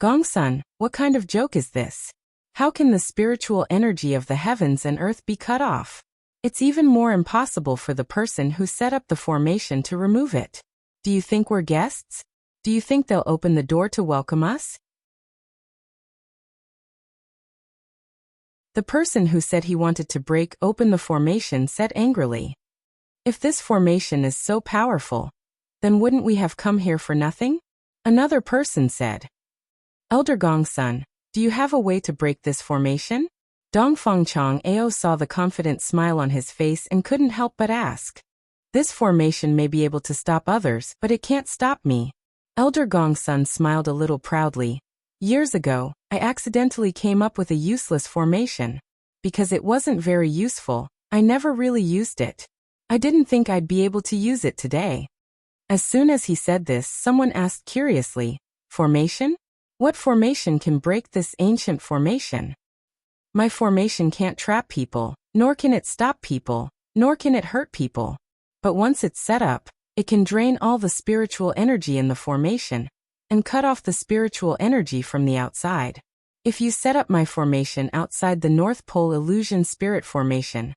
Gongsun, what kind of joke is this? How can the spiritual energy of the heavens and earth be cut off? It's even more impossible for the person who set up the formation to remove it. Do you think we're guests? Do you think they'll open the door to welcome us? The person who said he wanted to break open the formation said angrily, If this formation is so powerful, then wouldn't we have come here for nothing? Another person said, Elder Gongsun, do you have a way to break this formation? Dongfang Chang Ao saw the confident smile on his face and couldn't help but ask. This formation may be able to stop others, but it can't stop me. Elder Gongsun smiled a little proudly. Years ago, I accidentally came up with a useless formation. Because it wasn't very useful, I never really used it. I didn't think I'd be able to use it today. As soon as he said this, someone asked curiously, Formation? What formation can break this ancient formation? My formation can't trap people, nor can it stop people, nor can it hurt people. But once it's set up, it can drain all the spiritual energy in the formation, and cut off the spiritual energy from the outside. If you set up my formation outside the North Pole Illusion Spirit Formation,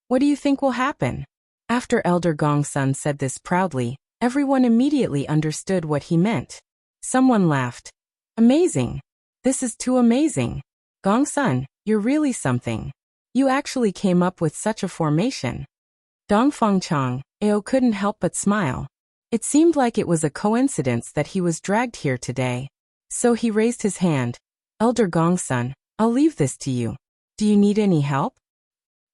what do you think will happen? After Elder Gongsun said this proudly, everyone immediately understood what he meant. Someone laughed. Amazing! This is too amazing! Gongsun, you're really something. You actually came up with such a formation. Dongfang Chang, Ao couldn't help but smile. It seemed like it was a coincidence that he was dragged here today. So he raised his hand. Elder Gongsun, I'll leave this to you. Do you need any help?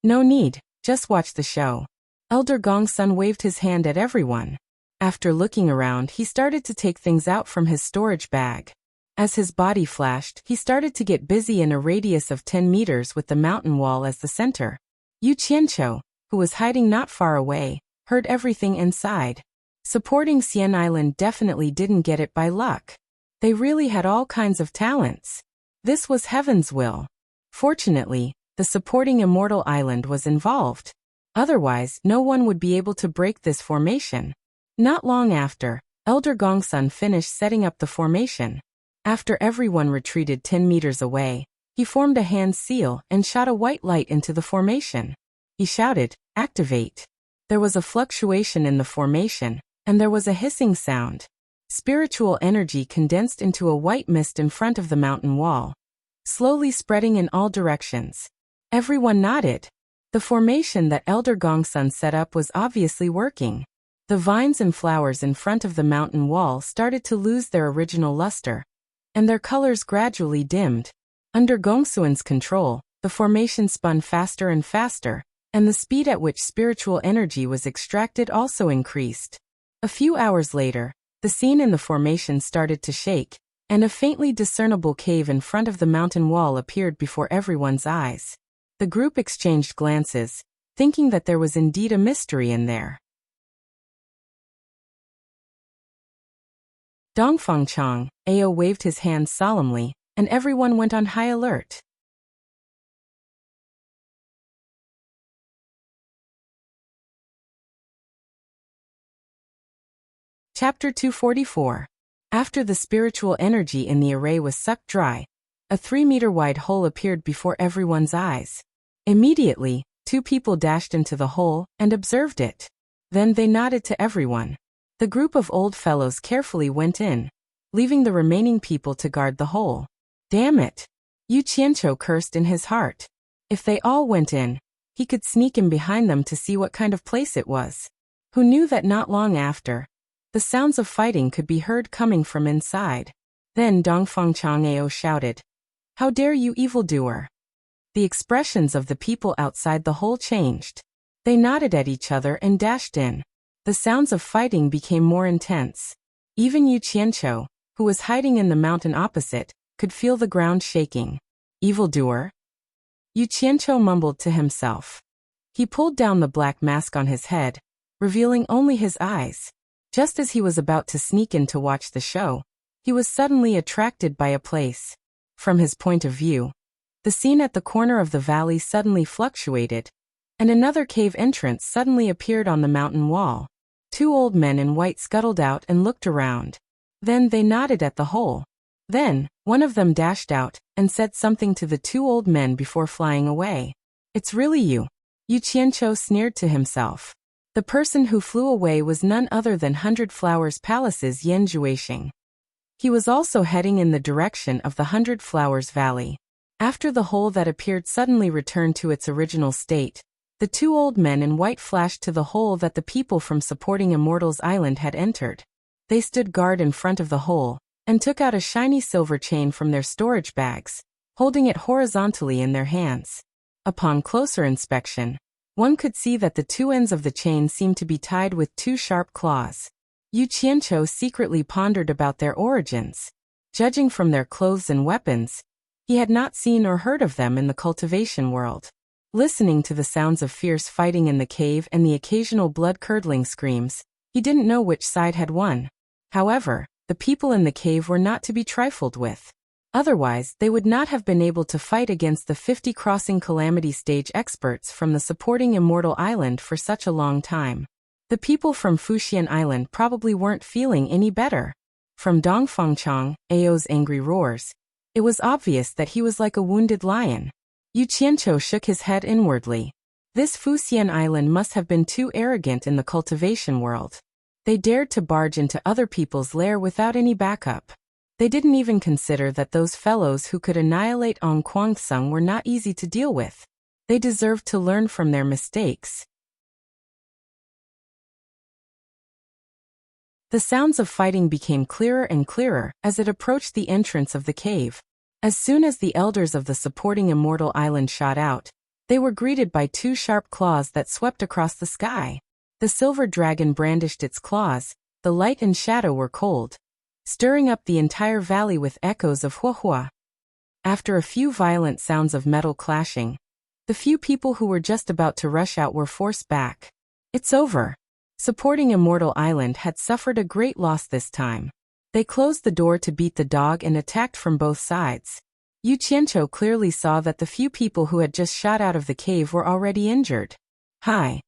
No need, just watch the show. Elder Gongsun waved his hand at everyone. After looking around, he started to take things out from his storage bag. As his body flashed, he started to get busy in a radius of 10 meters with the mountain wall as the center. Yu Qianqiu, who was hiding not far away, heard everything inside. Supporting Xian Island definitely didn't get it by luck. They really had all kinds of talents. This was heaven's will. Fortunately, the supporting Immortal Island was involved. Otherwise, no one would be able to break this formation. Not long after, Elder Gongsun finished setting up the formation. After everyone retreated 10 meters away, he formed a hand seal and shot a white light into the formation. He shouted, Activate. There was a fluctuation in the formation, and there was a hissing sound. Spiritual energy condensed into a white mist in front of the mountain wall, slowly spreading in all directions. Everyone nodded. The formation that Elder Gongsun set up was obviously working. The vines and flowers in front of the mountain wall started to lose their original luster, and their colors gradually dimmed. Under Gongsun's control, the formation spun faster and faster, and the speed at which spiritual energy was extracted also increased. A few hours later, the scene in the formation started to shake, and a faintly discernible cave in front of the mountain wall appeared before everyone's eyes. The group exchanged glances, thinking that there was indeed a mystery in there. Dongfang Chang, Ao waved his hand solemnly, and everyone went on high alert. Chapter 244. After the spiritual energy in the array was sucked dry, a 3-meter-wide hole appeared before everyone's eyes. Immediately, 2 people dashed into the hole and observed it. Then they nodded to everyone. The group of old fellows carefully went in, leaving the remaining people to guard the hole. Damn it! Yu Qianqiu cursed in his heart. If they all went in, he could sneak in behind them to see what kind of place it was. Who knew that not long after, the sounds of fighting could be heard coming from inside. Then Dongfang Chang'ao shouted, "How dare you, evildoer!" The expressions of the people outside the hole changed. They nodded at each other and dashed in. The sounds of fighting became more intense. Even Yu Qianqiu, who was hiding in the mountain opposite, could feel the ground shaking. Evildoer? Yu Qianqiu mumbled to himself. He pulled down the black mask on his head, revealing only his eyes. Just as he was about to sneak in to watch the show, he was suddenly attracted by a place. From his point of view, the scene at the corner of the valley suddenly fluctuated, and another cave entrance suddenly appeared on the mountain wall. 2 old men in white scuttled out and looked around. Then they nodded at the hole. Then, one of them dashed out and said something to the 2 old men before flying away. "It's really you." Yu Qianqiu sneered to himself. The person who flew away was none other than 100 Flowers Palace's Yan Juexing. He was also heading in the direction of the 100 Flowers Valley. After the hole that appeared suddenly returned to its original state, the 2 old men in white flashed to the hole that the people from supporting Immortal's island had entered. They stood guard in front of the hole, and took out a shiny silver chain from their storage bags, holding it horizontally in their hands. Upon closer inspection, one could see that the 2 ends of the chain seemed to be tied with 2 sharp claws. Yu Qianqiu secretly pondered about their origins. Judging from their clothes and weapons, he had not seen or heard of them in the cultivation world. Listening to the sounds of fierce fighting in the cave and the occasional blood-curdling screams, he didn't know which side had won. However, the people in the cave were not to be trifled with. Otherwise, they would not have been able to fight against the 50 crossing calamity stage experts from the supporting Immortal Island for such a long time. The people from Fuxian Island probably weren't feeling any better. From Dongfang Ao's angry roars, it was obvious that he was like a wounded lion. Yu Qianqiu shook his head inwardly. This Fuxian Island must have been too arrogant in the cultivation world. They dared to barge into other people's lair without any backup. They didn't even consider that those fellows who could annihilate On Kwangsung were not easy to deal with. They deserved to learn from their mistakes. The sounds of fighting became clearer and clearer as it approached the entrance of the cave. As soon as the elders of the supporting Immortal Island shot out, they were greeted by 2 sharp claws that swept across the sky. The silver dragon brandished its claws. The light and shadow were cold, stirring up the entire valley with echoes of hua-hua. After a few violent sounds of metal clashing, the few people who were just about to rush out were forced back. It's over. Supporting Immortal Island had suffered a great loss this time. They closed the door to beat the dog and attacked from both sides. Yu Qianqiu clearly saw that the few people who had just shot out of the cave were already injured. Hi!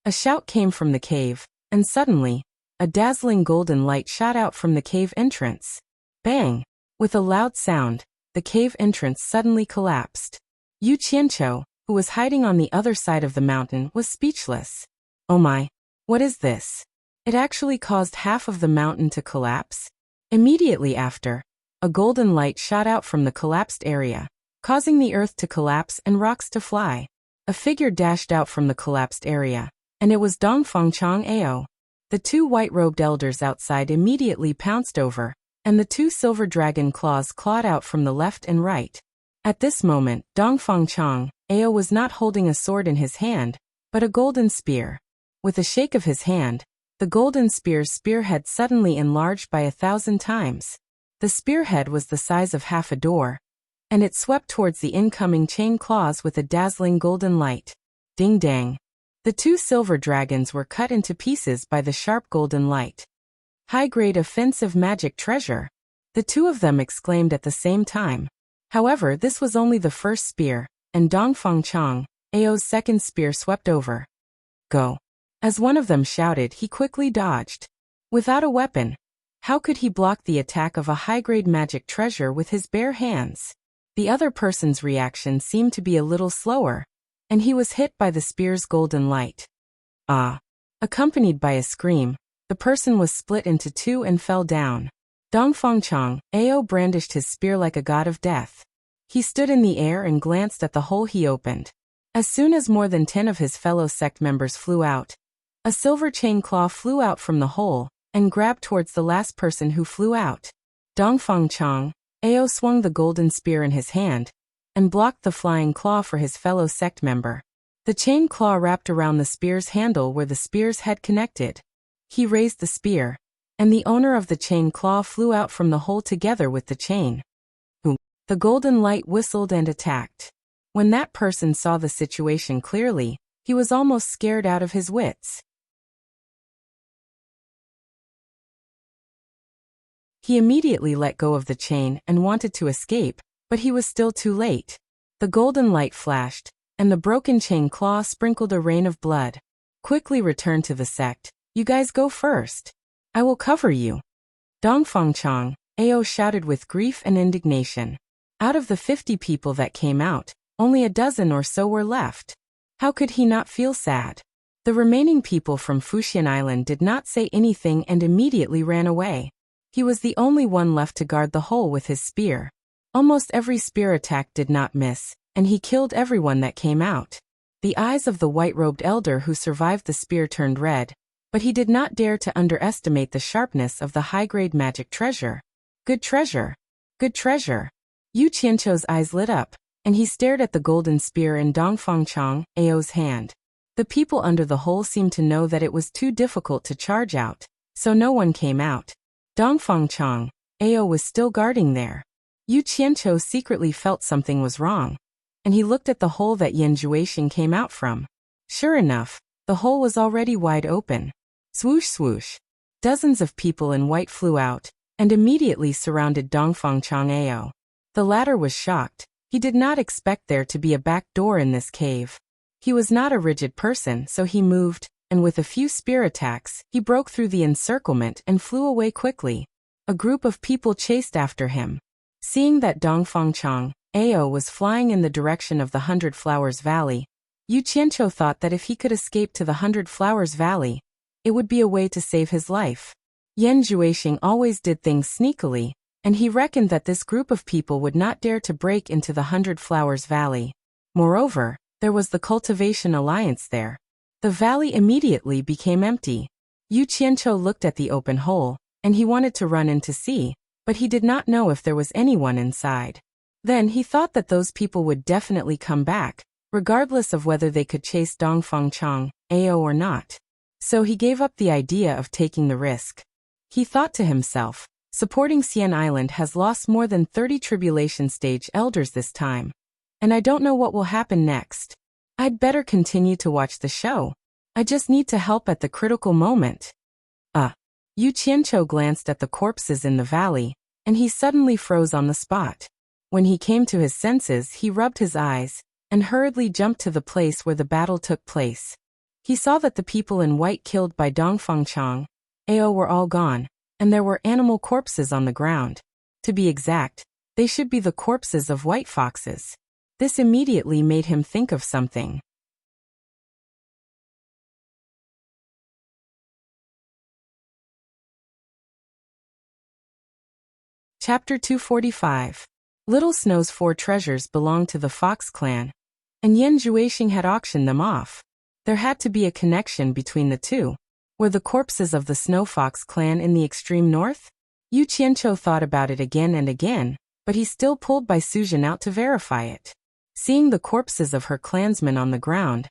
A shout came from the cave, and suddenly, a dazzling golden light shot out from the cave entrance. Bang! With a loud sound, the cave entrance suddenly collapsed. Yu Qianqiu, who was hiding on the other side of the mountain, was speechless. Oh my! What is this? It actually caused half of the mountain to collapse. Immediately after, a golden light shot out from the collapsed area, causing the earth to collapse and rocks to fly. A figure dashed out from the collapsed area, and it was Dongfang Chang'ao. The 2 white-robed elders outside immediately pounced over, and the 2 silver dragon claws clawed out from the left and right. At this moment, Dongfang Chang'ao was not holding a sword in his hand, but a golden spear. With a shake of his hand, the golden spear's spearhead suddenly enlarged by 1,000 times. The spearhead was the size of half a door, and it swept towards the incoming chain claws with a dazzling golden light. Ding-dang! The 2 silver dragons were cut into pieces by the sharp golden light. High-grade offensive magic treasure! The 2 of them exclaimed at the same time. However, this was only the first spear, and Dongfang Chang'ao's second spear swept over. Go! As one of them shouted, he quickly dodged. Without a weapon, How could he block the attack of a high-grade magic treasure with his bare hands? The other person's reaction seemed to be a little slower, and he was hit by the spear's golden light. Ah! Accompanied by a scream, the person was split into two and fell down. Dongfangchang, Ao brandished his spear like a god of death. He stood in the air and glanced at the hole he opened. As soon as more than 10 of his fellow sect members flew out, a silver chain claw flew out from the hole and grabbed towards the last person who flew out. Dongfangchang, Ao swung the golden spear in his hand and blocked the flying claw for his fellow sect member. The chain claw wrapped around the spear's handle where the spear's head connected. He raised the spear, and the owner of the chain claw flew out from the hole together with the chain. The golden light whistled and attacked. When that person saw the situation clearly, he was almost scared out of his wits. He immediately let go of the chain and wanted to escape, but he was still too late. The golden light flashed, and the broken chain claw sprinkled a rain of blood. Quickly return to the sect. You guys go first. I will cover you. Dongfangchang, Ao shouted with grief and indignation. Out of the 50 people that came out, only a dozen or so were left. How could he not feel sad? The remaining people from Fuxian Island did not say anything and immediately ran away. He was the only one left to guard the hole with his spear. Almost every spear attack did not miss, and he killed everyone that came out. The eyes of the white-robed elder who survived the spear turned red, but he did not dare to underestimate the sharpness of the high-grade magic treasure. Good treasure! Good treasure! Yu Qianqiu's eyes lit up, and he stared at the golden spear in Dongfangchang, Ao's hand. The people under the hole seemed to know that it was too difficult to charge out, so no one came out. Dongfangchang, Ao was still guarding there. Yu Qianqiu secretly felt something was wrong, and he looked at the hole that Yan Jueixing came out from. Sure enough, the hole was already wide open. Swoosh swoosh. Dozens of people in white flew out, and immediately surrounded Dongfangchang Ao. The latter was shocked. He did not expect there to be a back door in this cave. He was not a rigid person, so he moved, and with a few spear attacks, he broke through the encirclement and flew away quickly. A group of people chased after him. Seeing that Dongfangchang, Ao was flying in the direction of the 100 Flowers Valley, Yu Qianqiu thought that if he could escape to the 100 Flowers Valley, it would be a way to save his life. Yan Jueixing always did things sneakily, and he reckoned that this group of people would not dare to break into the 100 Flowers Valley. Moreover, there was the Cultivation Alliance there. The valley immediately became empty. Yu Qianqiu looked at the open hole, and he wanted to run in to see, but he did not know if there was anyone inside. Then he thought that those people would definitely come back, regardless of whether they could chase Dongfangchang, Ao or not. So he gave up the idea of taking the risk. He thought to himself, supporting Xian Island has lost more than 30 tribulation stage elders this time, and I don't know what will happen next. I'd better continue to watch the show. I just need to help at the critical moment. Yu Qianqiu glanced at the corpses in the valley, and he suddenly froze on the spot. When he came to his senses, he rubbed his eyes and hurriedly jumped to the place where the battle took place. He saw that the people in white killed by Dongfangchang, Ao were all gone, and there were animal corpses on the ground. To be exact, they should be the corpses of white foxes. This immediately made him think of something. Chapter 245. Little Snow's 4 treasures belonged to the Fox clan, and Yan Jueixing had auctioned them off. There had to be a connection between the two. Were the corpses of the Snow Fox clan in the extreme north? Yu Qianqiu thought about it again and again, but he still pulled Bai Suzhen out to verify it. Seeing the corpses of her clansmen on the ground,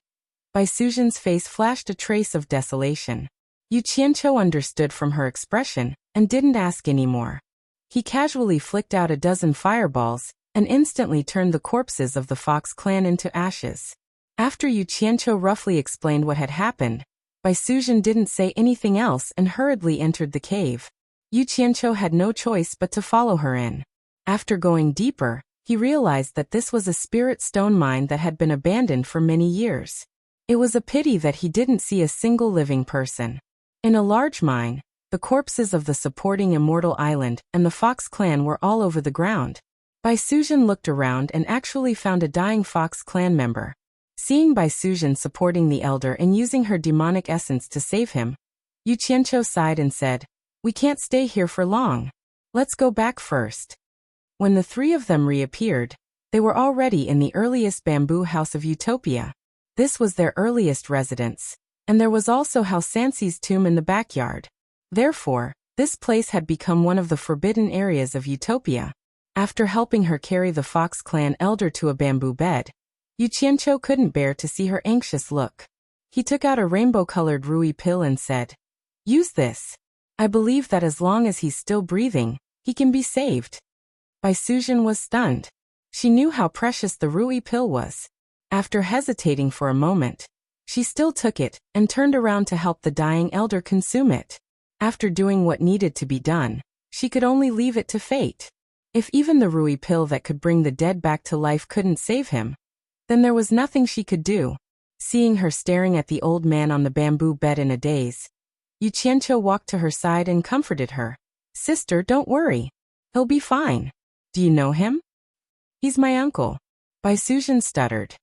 Bai Suzhen's face flashed a trace of desolation. Yu Qianqiu understood from her expression and didn't ask any more. He casually flicked out a dozen fireballs and instantly turned the corpses of the Fox clan into ashes. After Yu Qianqiu roughly explained what had happened, Bai Suzhen didn't say anything else and hurriedly entered the cave. Yu Qianqiu had no choice but to follow her in. After going deeper, he realized that this was a spirit stone mine that had been abandoned for many years. It was a pity that he didn't see a single living person. In a large mine, The corpses of the supporting Immortal Island and the Fox clan were all over the ground. Bai Sujin looked around and actually found a dying Fox clan member. Seeing Bai Sujin supporting the elder and using her demonic essence to save him, Yu Qianqiu sighed and said, "We can't stay here for long. Let's go back first." When the three of them reappeared, they were already in the earliest bamboo house of Utopia. This was their earliest residence, and there was also Hao Sanxi's tomb in the backyard. Therefore, this place had become one of the forbidden areas of Utopia. After helping her carry the Fox clan elder to a bamboo bed, Yu Qianqiu couldn't bear to see her anxious look. He took out a rainbow-colored Rui pill and said, "Use this. I believe that as long as he's still breathing, he can be saved." Bai Sujin was stunned. She knew how precious the Rui pill was. After hesitating for a moment, she still took it and turned around to help the dying elder consume it. After doing what needed to be done, she could only leave it to fate. If even the Rui pill that could bring the dead back to life couldn't save him, then there was nothing she could do. Seeing her staring at the old man on the bamboo bed in a daze, Yu Qianqiu walked to her side and comforted her. "Sister, don't worry. He'll be fine. Do you know him?" "He's my uncle," Bai Sujin stuttered.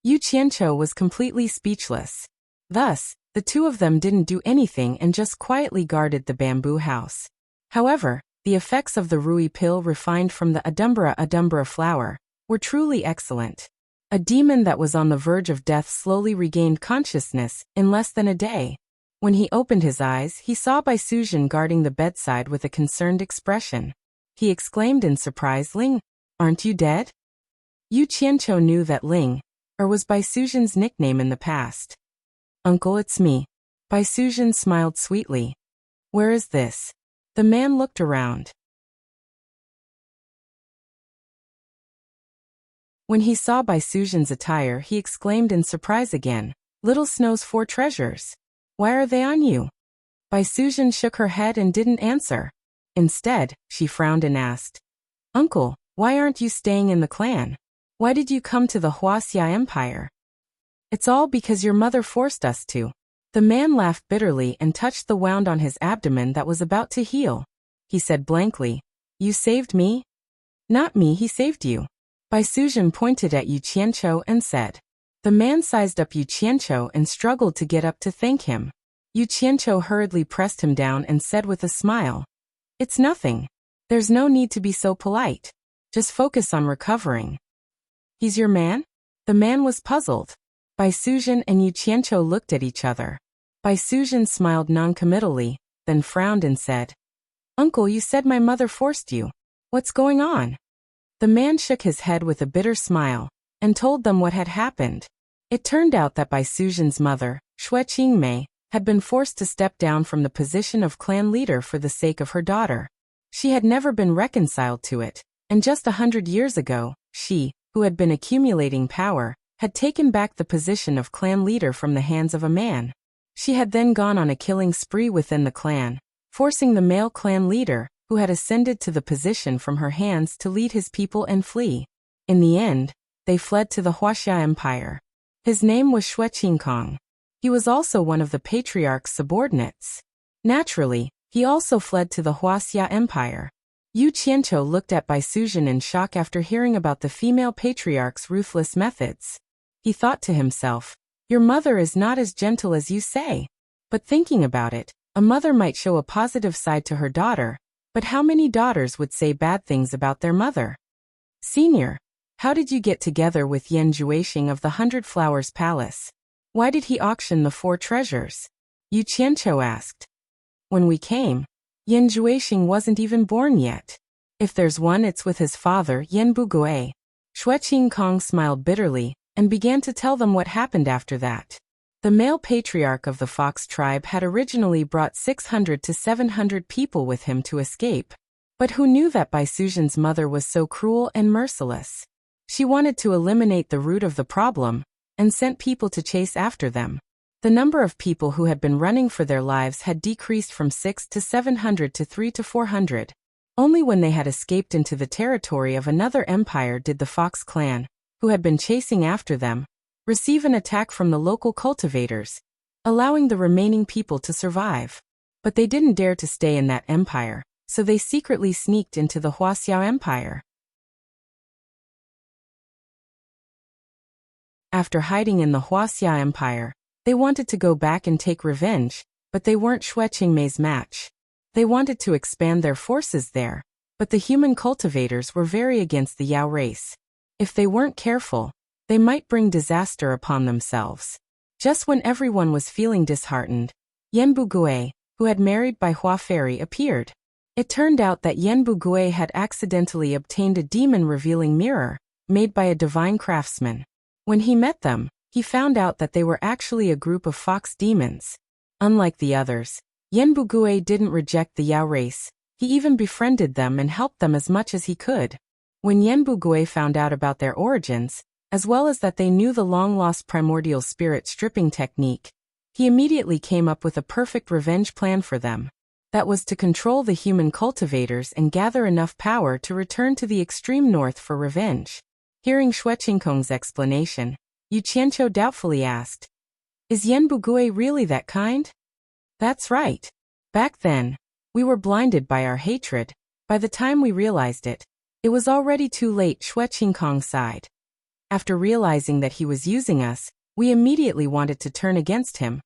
Yu Qianqiu was completely speechless. Thus, the two of them didn't do anything and just quietly guarded the bamboo house. However, the effects of the Rui pill refined from the Adumbra flower were truly excellent. A demon that was on the verge of death slowly regained consciousness in less than a day. When he opened his eyes, he saw Bai Sujin guarding the bedside with a concerned expression. He exclaimed in surprise, "Ling, aren't you dead?" Yu Qianqiu knew that Ling, was Bai Sujin's nickname in the past. "Uncle, it's me." Bai Sujin smiled sweetly. "Where is this?" The man looked around. When he saw Bai Sujin's attire, he exclaimed in surprise again, "Little Snow's 4 treasures. Why are they on you?" Bai Sujin shook her head and didn't answer. Instead, she frowned and asked, "Uncle, why aren't you staying in the clan? Why did you come to the Wuxia Empire?" "It's all because your mother forced us to." The man laughed bitterly and touched the wound on his abdomen that was about to heal. He said blankly, "You saved me?" "Not me, he saved you." Bai Sujin pointed at Yu Qianqiu and said. The man sized up Yu Qianqiu and struggled to get up to thank him. Yu Qianqiu hurriedly pressed him down and said with a smile, "It's nothing. There's no need to be so polite. Just focus on recovering." "He's your man?" The man was puzzled. Bai Sujin and Yu Qianqiu looked at each other. Bai Sujin smiled noncommittally, then frowned and said, "Uncle, you said my mother forced you. What's going on?" The man shook his head with a bitter smile and told them what had happened. It turned out that Bai Sujin's mother, Xue Qingmei, had been forced to step down from the position of clan leader for the sake of her daughter. She had never been reconciled to it, and just 100 years ago, she, who had been accumulating power, had taken back the position of clan leader from the hands of a man. She had then gone on a killing spree within the clan, forcing the male clan leader, who had ascended to the position from her hands, to lead his people and flee. In the end, they fled to the Wuxia Empire. His name was Xue Qingkong. He was also one of the patriarch's subordinates. Naturally, he also fled to the Wuxia Empire. Yu Qianqiu looked at Bai Sujin in shock after hearing about the female patriarch's ruthless methods. He thought to himself, "Your mother is not as gentle as you say." But thinking about it, a mother might show a positive side to her daughter, but how many daughters would say bad things about their mother? "Senior, how did you get together with Yan Juixing of the 100 Flowers Palace? Why did he auction the 4 treasures?" Yu Qianqiu asked. "When we came, Yan Juixing wasn't even born yet. If there's one, it's with his father, Yan Bugui." Xue Qingkong smiled bitterly and began to tell them what happened after that. The male patriarch of the Fox tribe had originally brought 600 to 700 people with him to escape. But who knew that Bai Sujin's mother was so cruel and merciless? She wanted to eliminate the root of the problem and sent people to chase after them. The number of people who had been running for their lives had decreased from 6 to 700 to 3 to 400. Only when they had escaped into the territory of another empire did the Fox clan, who had been chasing after them, receive an attack from the local cultivators, allowing the remaining people to survive. But they didn't dare to stay in that empire, so they secretly sneaked into the Wuxia Empire. After hiding in the Wuxia Empire, they wanted to go back and take revenge, but they weren't Xue Qingmei's match. They wanted to expand their forces there, but the human cultivators were very against the Yao race. If they weren't careful, they might bring disaster upon themselves. Just when everyone was feeling disheartened, Yan Bugui, who had married by Hua Fairy, appeared. It turned out that Yan Bugui had accidentally obtained a demon-revealing mirror, made by a divine craftsman. When he met them, he found out that they were actually a group of fox demons. Unlike the others, Yan Bugui didn't reject the Yao race, he even befriended them and helped them as much as he could. When Yan Bugui found out about their origins, as well as that they knew the long-lost primordial spirit stripping technique, he immediately came up with a perfect revenge plan for them. That was to control the human cultivators and gather enough power to return to the extreme north for revenge. Hearing Xue Qingkong's explanation, Yu Qianqiu doubtfully asked, "Is Yan Bugui really that kind?" "That's right. Back then, we were blinded by our hatred. By the time we realized it, it was already too late." Xue Qingkong sighed. After realizing that he was using us, we immediately wanted to turn against him.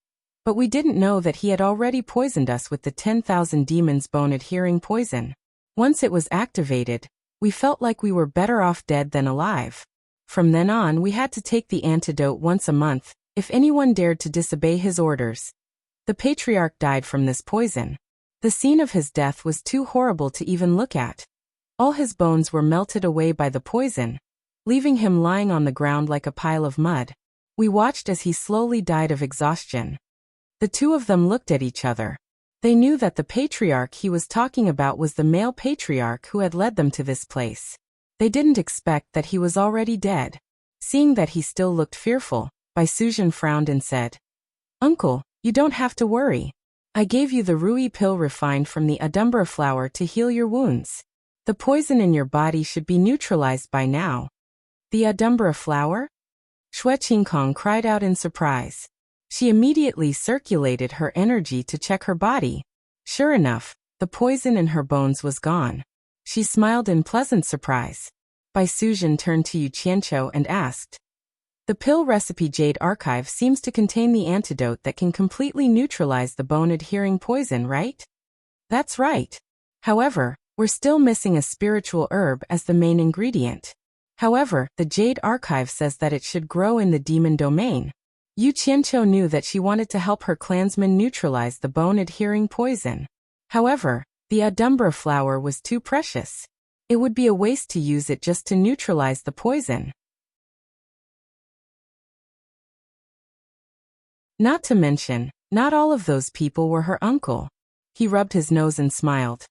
But we didn't know that he had already poisoned us with the 10,000 demons bone-adhering poison. Once it was activated, we felt like we were better off dead than alive. From then on, we had to take the antidote once a month, if anyone dared to disobey his orders. The patriarch died from this poison. The scene of his death was too horrible to even look at. All his bones were melted away by the poison, leaving him lying on the ground like a pile of mud. We watched as he slowly died of exhaustion. The two of them looked at each other. They knew that the patriarch he was talking about was the male patriarch who had led them to this place. They didn't expect that he was already dead. Seeing that he still looked fearful, Bai Suzhen frowned and said, "Uncle, you don't have to worry. I gave you the Rui pill refined from the Adumbra flower to heal your wounds. The poison in your body should be neutralized by now." "The Adumbra flower?" Xue Qingkong cried out in surprise. She immediately circulated her energy to check her body. Sure enough, the poison in her bones was gone. She smiled in pleasant surprise. Bai Suzhen turned to Yu Qianqiu and asked, "The pill recipe Jade Archive seems to contain the antidote that can completely neutralize the bone-adhering poison, right?" "That's right. However, we're still missing a spiritual herb as the main ingredient. However, the Jade Archive says that it should grow in the demon domain." Yu Qianqiu knew that she wanted to help her clansmen neutralize the bone-adhering poison. However, the Adumbra flower was too precious. It would be a waste to use it just to neutralize the poison. Not to mention, not all of those people were her uncle. He rubbed his nose and smiled.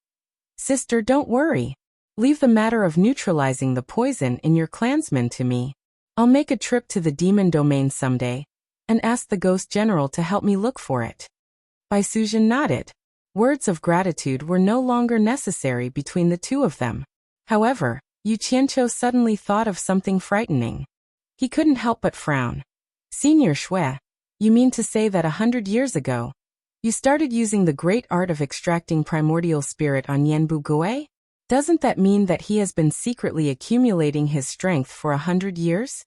"Sister, don't worry. Leave the matter of neutralizing the poison in your clansmen to me. I'll make a trip to the demon domain someday and ask the ghost general to help me look for it." Bai Suzhen nodded. Words of gratitude were no longer necessary between the two of them. However, Yu Qianqiu suddenly thought of something frightening. He couldn't help but frown. "Senior Xue, you mean to say that 100 years ago, you started using the great art of extracting primordial spirit on Yan Bugui? Doesn't that mean that he has been secretly accumulating his strength for 100 years?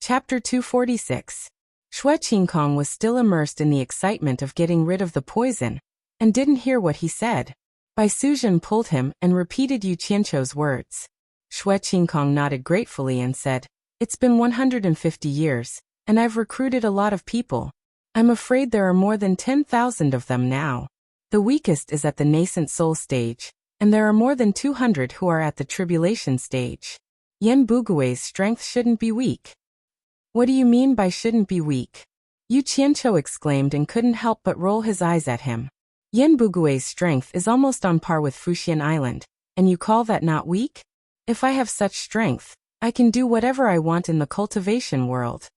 Chapter 246. Xue Qingkong was still immersed in the excitement of getting rid of the poison, and didn't hear what he said. Bai Suzhen pulled him and repeated Yu Qianqiu's words. Xue Qingkong nodded gratefully and said, "It's been 150 years, and I've recruited a lot of people. I'm afraid there are more than 10,000 of them now. The weakest is at the nascent soul stage, and there are more than 200 who are at the tribulation stage. Yan Bugui's strength shouldn't be weak." "What do you mean by shouldn't be weak?" Yu Qianqiu exclaimed and couldn't help but roll his eyes at him. "Yan Bugui's strength is almost on par with Fuxian Island, and you call that not weak? If I have such strength, I can do whatever I want in the cultivation world.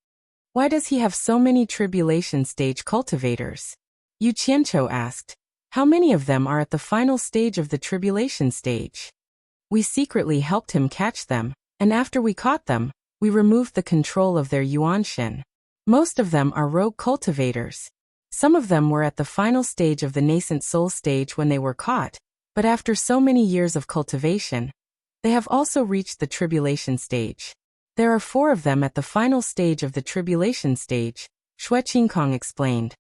Why does he have so many tribulation stage cultivators?" Yu Qianqiu asked. "How many of them are at the final stage of the tribulation stage?" "We secretly helped him catch them, and after we caught them, we removed the control of their yuanshin. Most of them are rogue cultivators. Some of them were at the final stage of the nascent soul stage when they were caught, but after so many years of cultivation, they have also reached the tribulation stage. There are 4 of them at the final stage of the tribulation stage, Xue Qingkong explained.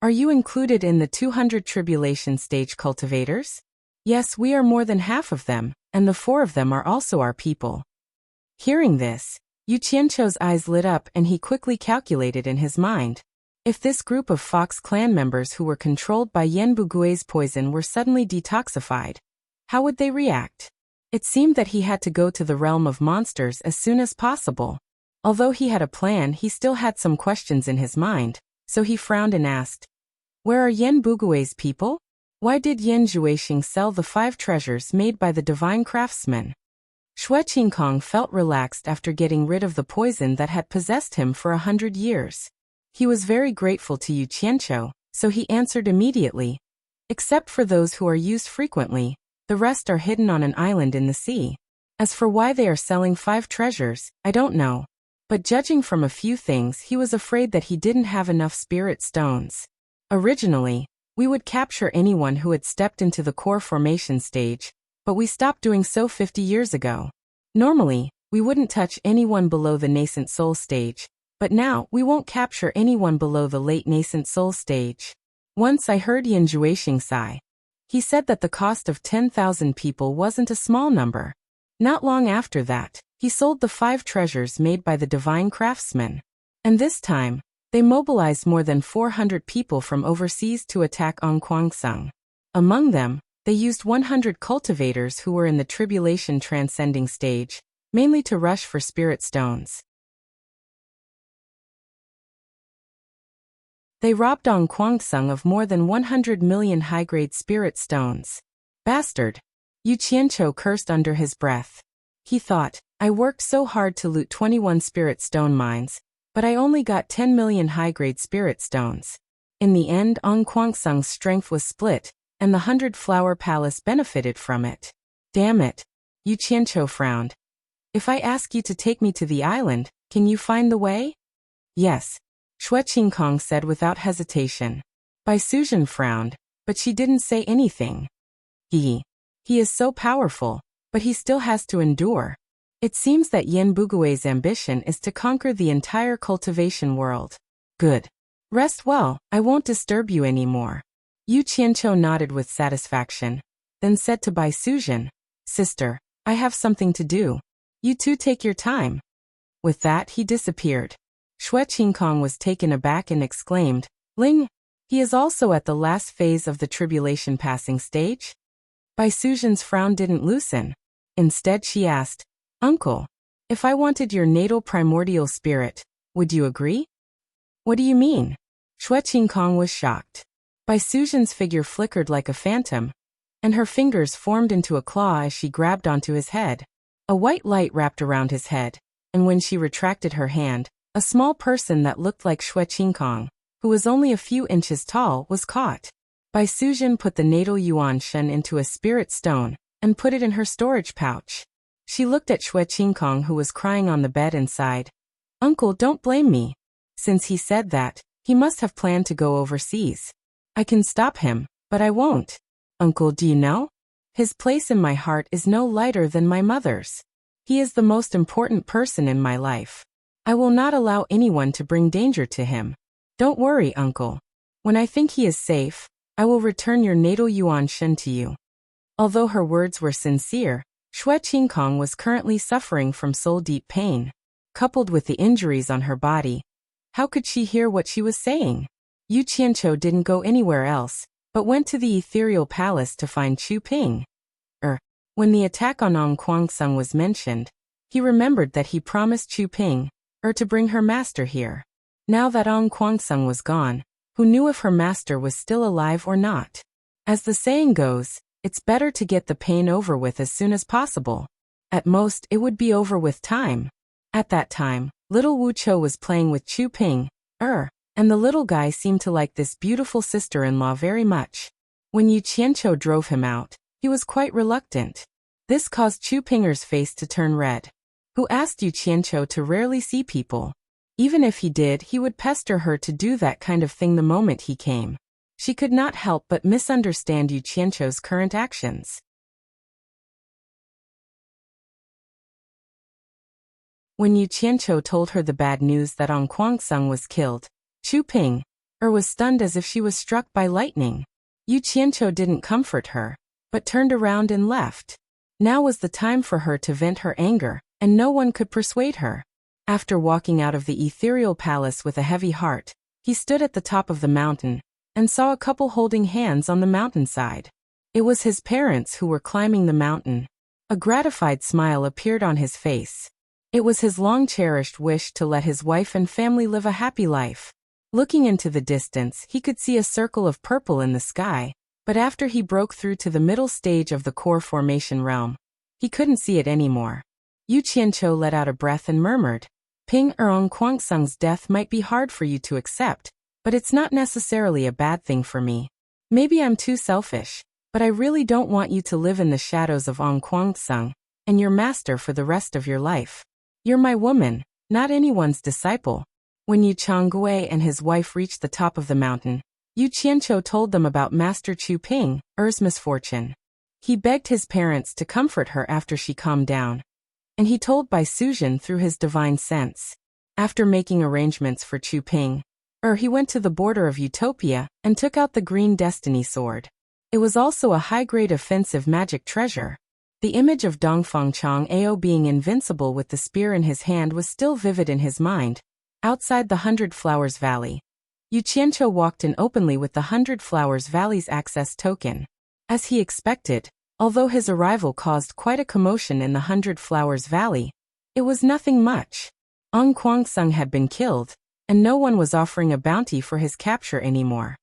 Are you included in the 200 tribulation stage cultivators? Yes, we are more than half of them, and the 4 of them are also our people. Hearing this, Yu Qianqiu's eyes lit up and he quickly calculated in his mind. If this group of Fox clan members who were controlled by Yan Bugui's poison were suddenly detoxified, how would they react? It seemed that he had to go to the realm of monsters as soon as possible. Although he had a plan, he still had some questions in his mind, so he frowned and asked, "Where are Yan Bugui's people? Why did Yan Zhuixing sell the 5 treasures made by the divine craftsman?" Xue Qingkong felt relaxed after getting rid of the poison that had possessed him for 100 years. He was very grateful to Yu Qianqiu, so he answered immediately, "Except for those who are used frequently, the rest are hidden on an island in the sea. As for why they are selling 5 treasures, I don't know. But judging from a few things, he was afraid that he didn't have enough spirit stones. Originally, we would capture anyone who had stepped into the core formation stage, but we stopped doing so 50 years ago. Normally, we wouldn't touch anyone below the nascent soul stage, but now we won't capture anyone below the late nascent soul stage." Once I heard Yan Zhuixing sigh. He said that the cost of 10,000 people wasn't a small number. Not long after that, he sold the 5 treasures made by the divine craftsman. And this time, they mobilized more than 400 people from overseas to attack Ongquangsung. Among them, they used 100 cultivators who were in the tribulation transcending stage, mainly to rush for spirit stones. They robbed Ongquangsung of more than 100 million high-grade spirit stones. Bastard! Yu Qianqiu cursed under his breath. He thought, I worked so hard to loot 21 spirit stone mines, but I only got 10 million high-grade spirit stones. In the end, Ongquangsung's strength was split, and the 100-flower palace benefited from it. Damn it! Yu Qianqiu frowned. If I ask you to take me to the island, can you find the way? Yes, Xue Qingkong said without hesitation. Bai Suzhen frowned, but she didn't say anything. He is so powerful, but he still has to endure. It seems that Yan Bugui's ambition is to conquer the entire cultivation world. Good. Rest well, I won't disturb you anymore. Yu Qianqiu nodded with satisfaction, then said to Bai Suzhen, Sister, I have something to do. You two take your time. With that he disappeared. Xue Qingkong was taken aback and exclaimed, Ling, he is also at the last phase of the tribulation passing stage? Bai Suzhen's frown didn't loosen. Instead she asked, Uncle, if I wanted your natal primordial spirit, would you agree? What do you mean? Xue Qingkong was shocked. Bai Suzhen's figure flickered like a phantom, and her fingers formed into a claw as she grabbed onto his head. A white light wrapped around his head, and when she retracted her hand, a small person that looked like Xue Qingkong, who was only a few inches tall, was caught. Bai Suzhen put the natal yuan shen into a spirit stone and put it in her storage pouch. She looked at Xue Qingkong, who was crying on the bed, and sighed. Uncle, don't blame me. Since he said that, he must have planned to go overseas. I can stop him, but I won't. Uncle, do you know? His place in my heart is no lighter than my mother's. He is the most important person in my life. I will not allow anyone to bring danger to him. Don't worry, Uncle. When I think he is safe, I will return your natal yuan shen to you. Although her words were sincere, Xue Qingkong was currently suffering from soul-deep pain. Coupled with the injuries on her body, how could she hear what she was saying? Yu Qianqiu didn't go anywhere else, but went to the ethereal palace to find Chu Ping. When the attack on Ongquangsung was mentioned, he remembered that he promised Chu Ping, to bring her master here. Now that Ongquangsung was gone, who knew if her master was still alive or not? As the saying goes, it's better to get the pain over with as soon as possible. At most, it would be over with time. At that time, little Wu Chou was playing with Chu Ping, and the little guy seemed to like this beautiful sister-in-law very much. When Yu Qianqiu drove him out, he was quite reluctant. This caused Chu Pinger's face to turn red. who asked Yu Qianqiu to rarely see people. Even if he did, he would pester her to do that kind of thing the moment he came. She could not help but misunderstand Yu Qianqiu's current actions. When Yu Qianqiu told her the bad news that Ong Guangsung was killed, Chu Ping was stunned as if she was struck by lightning. Yu Qianqiu didn't comfort her, but turned around and left. Now was the time for her to vent her anger, and no one could persuade her. After walking out of the ethereal palace with a heavy heart, he stood at the top of the mountain, and saw a couple holding hands on the mountainside. It was his parents who were climbing the mountain. A gratified smile appeared on his face. It was his long-cherished wish to let his wife and family live a happy life. Looking into the distance, he could see a circle of purple in the sky, but after he broke through to the middle stage of the core formation realm, he couldn't see it anymore. Yu Qianqiu let out a breath and murmured, Ping Ong Guangsung's death might be hard for you to accept, but it's not necessarily a bad thing for me. Maybe I'm too selfish, but I really don't want you to live in the shadows of Ong Guangsung and your master for the rest of your life. You're my woman, not anyone's disciple. When Yu Changgui and his wife reached the top of the mountain, Yu Qianqiu told them about Master Chu Ping's misfortune. He begged his parents to comfort her after she calmed down, and he told Bai Suzhen through his divine sense. After making arrangements for Chu Ping, he went to the border of Utopia and took out the green destiny sword. It was also a high-grade offensive magic treasure. The image of Dongfang Chang'ao being invincible with the spear in his hand was still vivid in his mind. Outside the Hundred Flowers Valley, Yu Qianqiu walked in openly with the Hundred Flowers Valley's access token. As he expected, although his arrival caused quite a commotion in the Hundred Flowers Valley, it was nothing much. Ong Guangsung had been killed, and no one was offering a bounty for his capture anymore.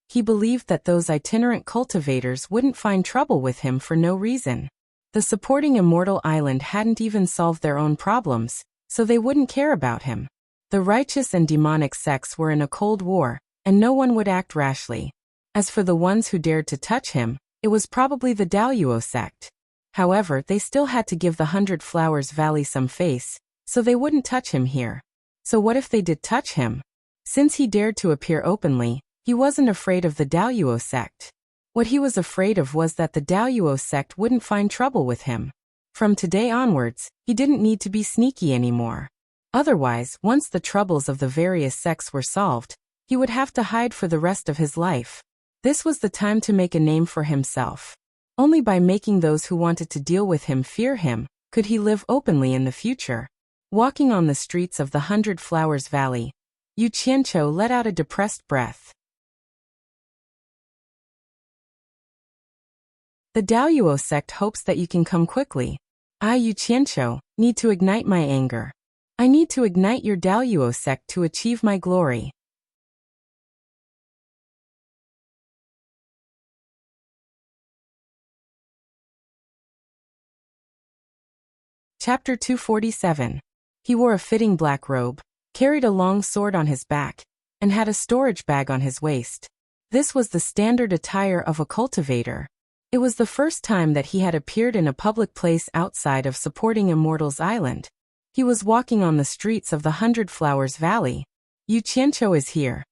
He believed that those itinerant cultivators wouldn't find trouble with him for no reason. The supporting Immortal Island hadn't even solved their own problems, so they wouldn't care about him. The righteous and demonic sects were in a cold war, and no one would act rashly. As for the ones who dared to touch him, it was probably the Daoyuo sect. However, they still had to give the Hundred Flowers Valley some face, so they wouldn't touch him here. So what if they did touch him? Since he dared to appear openly, he wasn't afraid of the Daoyuo sect. What he was afraid of was that the Daoyuo sect wouldn't find trouble with him. From today onwards, he didn't need to be sneaky anymore. Otherwise, once the troubles of the various sects were solved, he would have to hide for the rest of his life. This was the time to make a name for himself. Only by making those who wanted to deal with him fear him, could he live openly in the future. Walking on the streets of the Hundred Flowers Valley, Yu Qianqiu let out a depressed breath. The Daoyuo sect hopes that you can come quickly. I, Yu Qianqiu, need to ignite my anger. I need to ignite your Daoyuo sect to achieve my glory. Chapter 247. He wore a fitting black robe, carried a long sword on his back, and had a storage bag on his waist. This was the standard attire of a cultivator. It was the first time that he had appeared in a public place outside of supporting Immortal's island. He was walking on the streets of the Hundred Flowers Valley. Yu Qianqiu is here.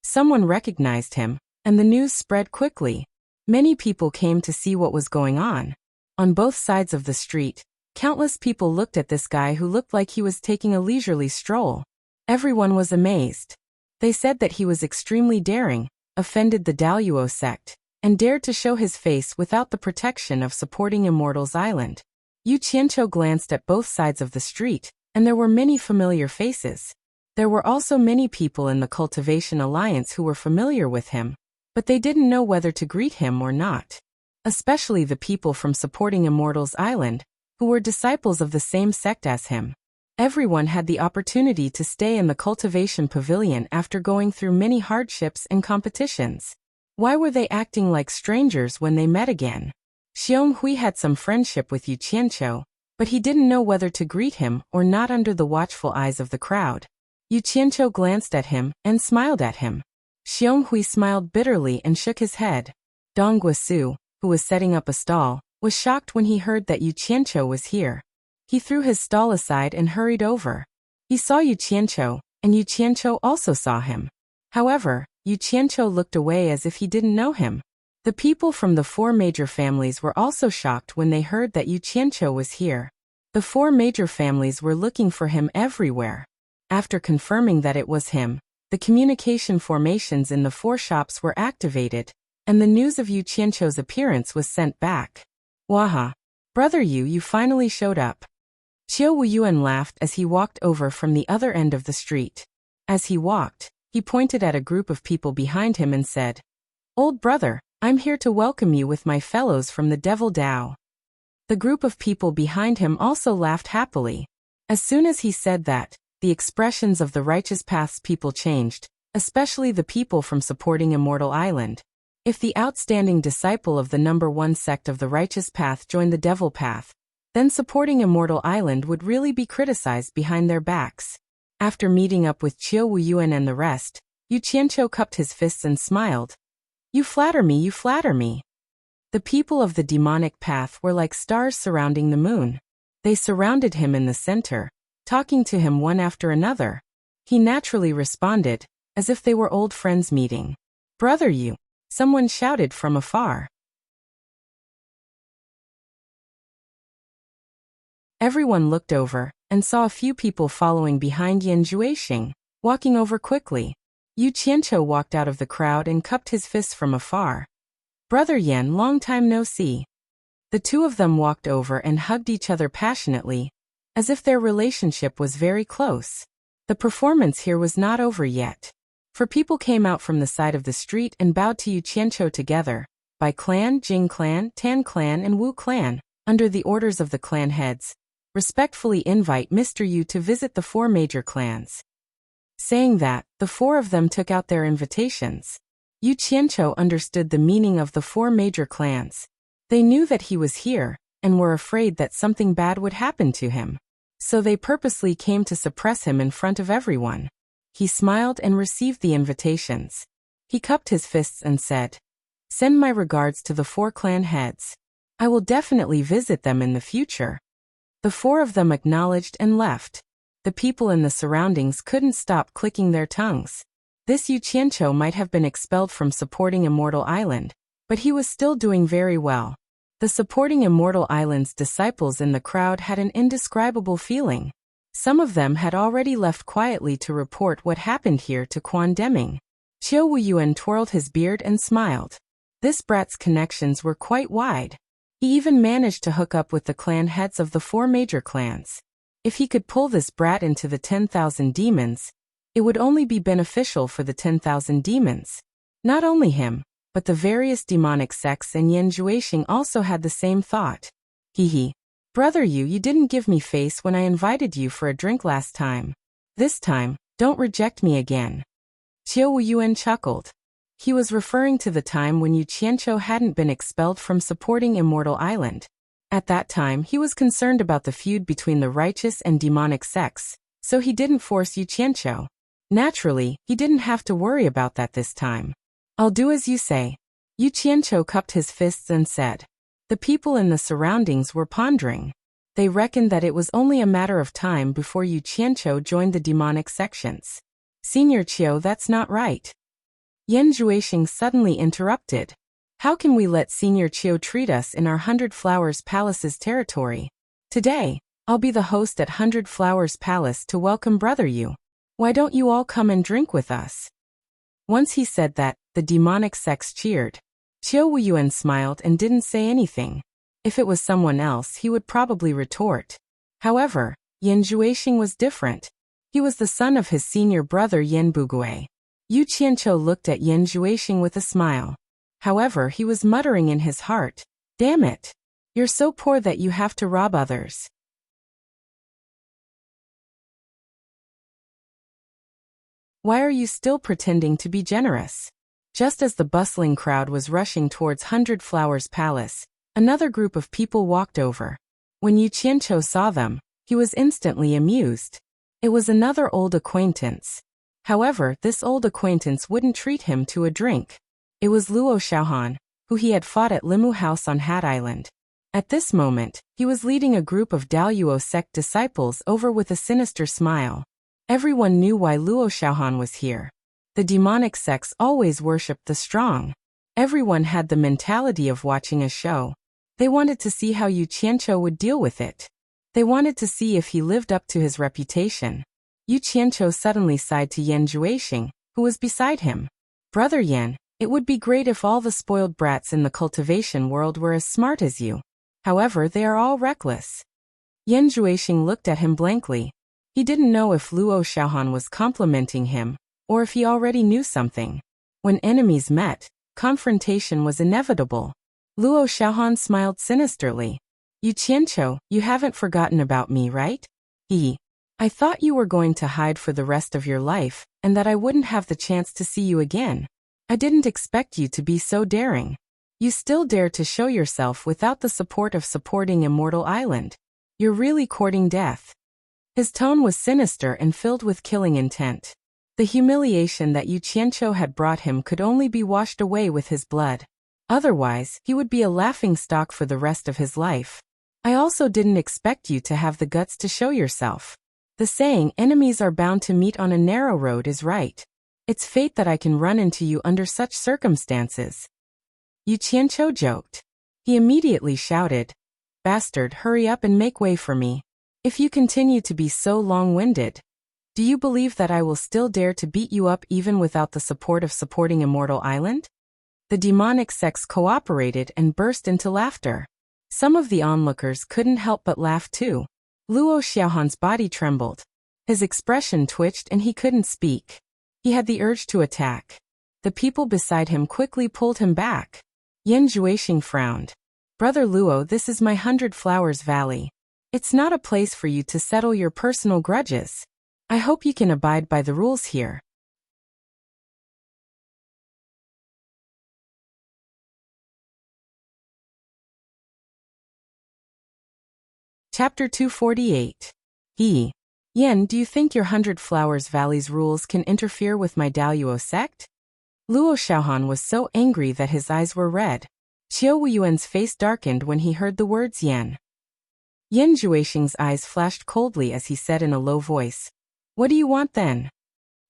Someone recognized him, and the news spread quickly. Many people came to see what was going on. On both sides of the street, countless people looked at this guy who looked like he was taking a leisurely stroll. Everyone was amazed. They said that he was extremely daring, offended the Daoyuo sect, and dared to show his face without the protection of supporting Immortal's island. Yu Qianqiu glanced at both sides of the street, and there were many familiar faces. There were also many people in the Cultivation Alliance who were familiar with him, but they didn't know whether to greet him or not. Especially the people from supporting Immortal's island, who were disciples of the same sect as him. Everyone had the opportunity to stay in the cultivation pavilion after going through many hardships and competitions. Why were they acting like strangers when they met again? Xiong Hui had some friendship with Yu Qianqiu, but he didn't know whether to greet him or not under the watchful eyes of the crowd. Yu Qianqiu glanced at him and smiled at him. Xiong Hui smiled bitterly and shook his head. Dong Guisu, who was setting up a stall, was shocked when he heard that Yu Qianqiu was here. He threw his stall aside and hurried over. He saw Yu Qianqiu, and Yu Qianqiu also saw him. However, Yu Qianqiu looked away as if he didn't know him. The people from the 4 major families were also shocked when they heard that Yu Qianqiu was here. The 4 major families were looking for him everywhere. After confirming that it was him, the communication formations in the 4 shops were activated, and the news of Yu Qianqiu's appearance was sent back. Waha! Brother Yu, you finally showed up. Qiu Wuyuan laughed as he walked over from the other end of the street. As he walked, he pointed at a group of people behind him and said, "Old brother, I'm here to welcome you with my fellows from the Devil Dao." The group of people behind him also laughed happily. As soon as he said that, the expressions of the Righteous Path's people changed, especially the people from supporting Immortal Island. If the outstanding disciple of the number 1 sect of the Righteous Path joined the Devil Path, then supporting Immortal Island would really be criticized behind their backs. After meeting up with Qiu Wuyuan and the rest, Yu Qianqiu cupped his fists and smiled. "You flatter me, you flatter me." The people of the demonic path were like stars surrounding the moon. They surrounded him in the center, talking to him one after another. He naturally responded, as if they were old friends meeting. "Brother Yu," someone shouted from afar. Everyone looked over, and saw a few people following behind Yan Juexing, walking over quickly. Yu Qianqiu walked out of the crowd and cupped his fists from afar. "Brother Yan, long time no see." The 2 of them walked over and hugged each other passionately, as if their relationship was very close. The performance here was not over yet. For people came out from the side of the street and bowed to Yu Qianqiu together, by clan, Jing clan, Tan clan and Wu clan, under the orders of the clan heads. Respectfully invite Mr. Yu to visit the 4 major clans. Saying that, the 4 of them took out their invitations. Yu Qianqiu understood the meaning of the 4 major clans. They knew that he was here, and were afraid that something bad would happen to him. So they purposely came to suppress him in front of everyone. He smiled and received the invitations. He cupped his fists and said, "Send my regards to the 4 clan heads. I will definitely visit them in the future." The 4 of them acknowledged and left. The people in the surroundings couldn't stop clicking their tongues. This Yu Qianqiu might have been expelled from supporting Immortal Island, but he was still doing very well. The supporting Immortal Island's disciples in the crowd had an indescribable feeling. Some of them had already left quietly to report what happened here to Quan Deming. Qiu Wuyuan twirled his beard and smiled. This brat's connections were quite wide. He even managed to hook up with the clan heads of the 4 major clans. If he could pull this brat into the 10,000 demons, it would only be beneficial for the 10,000 demons. Not only him, but the various demonic sects and Yan Juexing also had the same thought. Hee. "Brother Yu, you didn't give me face when I invited you for a drink last time. This time, don't reject me again." Qiu Wuyuan chuckled. He was referring to the time when Yu Qianqiu hadn't been expelled from supporting Immortal Island. At that time he was concerned about the feud between the righteous and demonic sects, so he didn't force Yu Qianqiu. Naturally, he didn't have to worry about that this time. "I'll do as you say." Yu Qianqiu cupped his fists and said. The people in the surroundings were pondering. They reckoned that it was only a matter of time before Yu Qianqiu joined the demonic sections. "Senior Qiu, that's not right." Yan Juexing suddenly interrupted. "How can we let Senior Qiu treat us in our 100 Flowers Palace's territory? Today, I'll be the host at 100 Flowers Palace to welcome Brother Yu. Why don't you all come and drink with us?" Once he said that, the demonic sects cheered. Qiu Wuyuan smiled and didn't say anything. If it was someone else, he would probably retort. However, Yan Juexing was different. He was the son of his senior brother Yan Bugui. Yu Qianqiu looked at Yan Juexing with a smile. However, he was muttering in his heart, "Damn it! You're so poor that you have to rob others." Why are you still pretending to be generous? Just as the bustling crowd was rushing towards 100 Flowers Palace, another group of people walked over. When Yu Qianqiu saw them, he was instantly amused. It was another old acquaintance. However, this old acquaintance wouldn't treat him to a drink. It was Luo Xiaohan, who he had fought at Limu House on Hat Island. At this moment, he was leading a group of Daluo sect disciples over with a sinister smile. Everyone knew why Luo Xiaohan was here. The demonic sects always worshipped the strong. Everyone had the mentality of watching a show. They wanted to see how Yu Qianqiu would deal with it. They wanted to see if he lived up to his reputation. Yu Qianqiu suddenly sighed to Yan Juexing, who was beside him. Brother Yan, it would be great if all the spoiled brats in the cultivation world were as smart as you. However, they are all reckless. Yan Juexing looked at him blankly. He didn't know if Luo Xiaohan was complimenting him, or if he already knew something. When enemies met, confrontation was inevitable. Luo Xiaohan smiled sinisterly. Yu Qianqiu, you haven't forgotten about me, right? I thought you were going to hide for the rest of your life, and that I wouldn't have the chance to see you again. I didn't expect you to be so daring. You still dare to show yourself without the support of supporting Immortal Island. You're really courting death. His tone was sinister and filled with killing intent. The humiliation that Yu Qianqiu had brought him could only be washed away with his blood. Otherwise, he would be a laughingstock for the rest of his life. I also didn't expect you to have the guts to show yourself. The saying, enemies are bound to meet on a narrow road, is right. It's fate that I can run into you under such circumstances. Yu Qianqiu joked. He immediately shouted, Bastard, hurry up and make way for me. If you continue to be so long-winded, do you believe that I will still dare to beat you up even without the support of supporting Immortal Island? The demonic sects cooperated and burst into laughter. Some of the onlookers couldn't help but laugh too. Luo Xiaohan's body trembled. His expression twitched and he couldn't speak. He had the urge to attack. The people beside him quickly pulled him back. Yan Juexing frowned. Brother Luo, this is my 100 Flowers Valley. It's not a place for you to settle your personal grudges. I hope you can abide by the rules here. Chapter 248. Yan, do you think your 100 Flowers Valley's rules can interfere with my Daluo sect? Luo Xiaohan was so angry that his eyes were red. Qiu Wuyuan's face darkened when he heard the words Yan. Yan Juexing's eyes flashed coldly as he said in a low voice, What do you want then?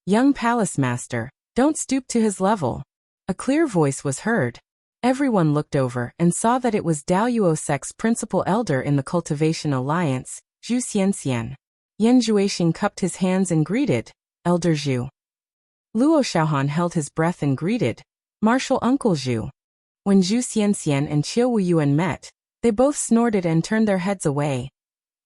Young palace master, don't stoop to his level. A clear voice was heard. Everyone looked over and saw that it was Daluo sect's principal elder in the Cultivation Alliance, Zhu Xianxian. Yan Juexing cupped his hands and greeted, Elder Zhu. Luo Xiaohan held his breath and greeted, Martial Uncle Zhu. When Zhu Xianxian and Qiu Wuyuan met, they both snorted and turned their heads away.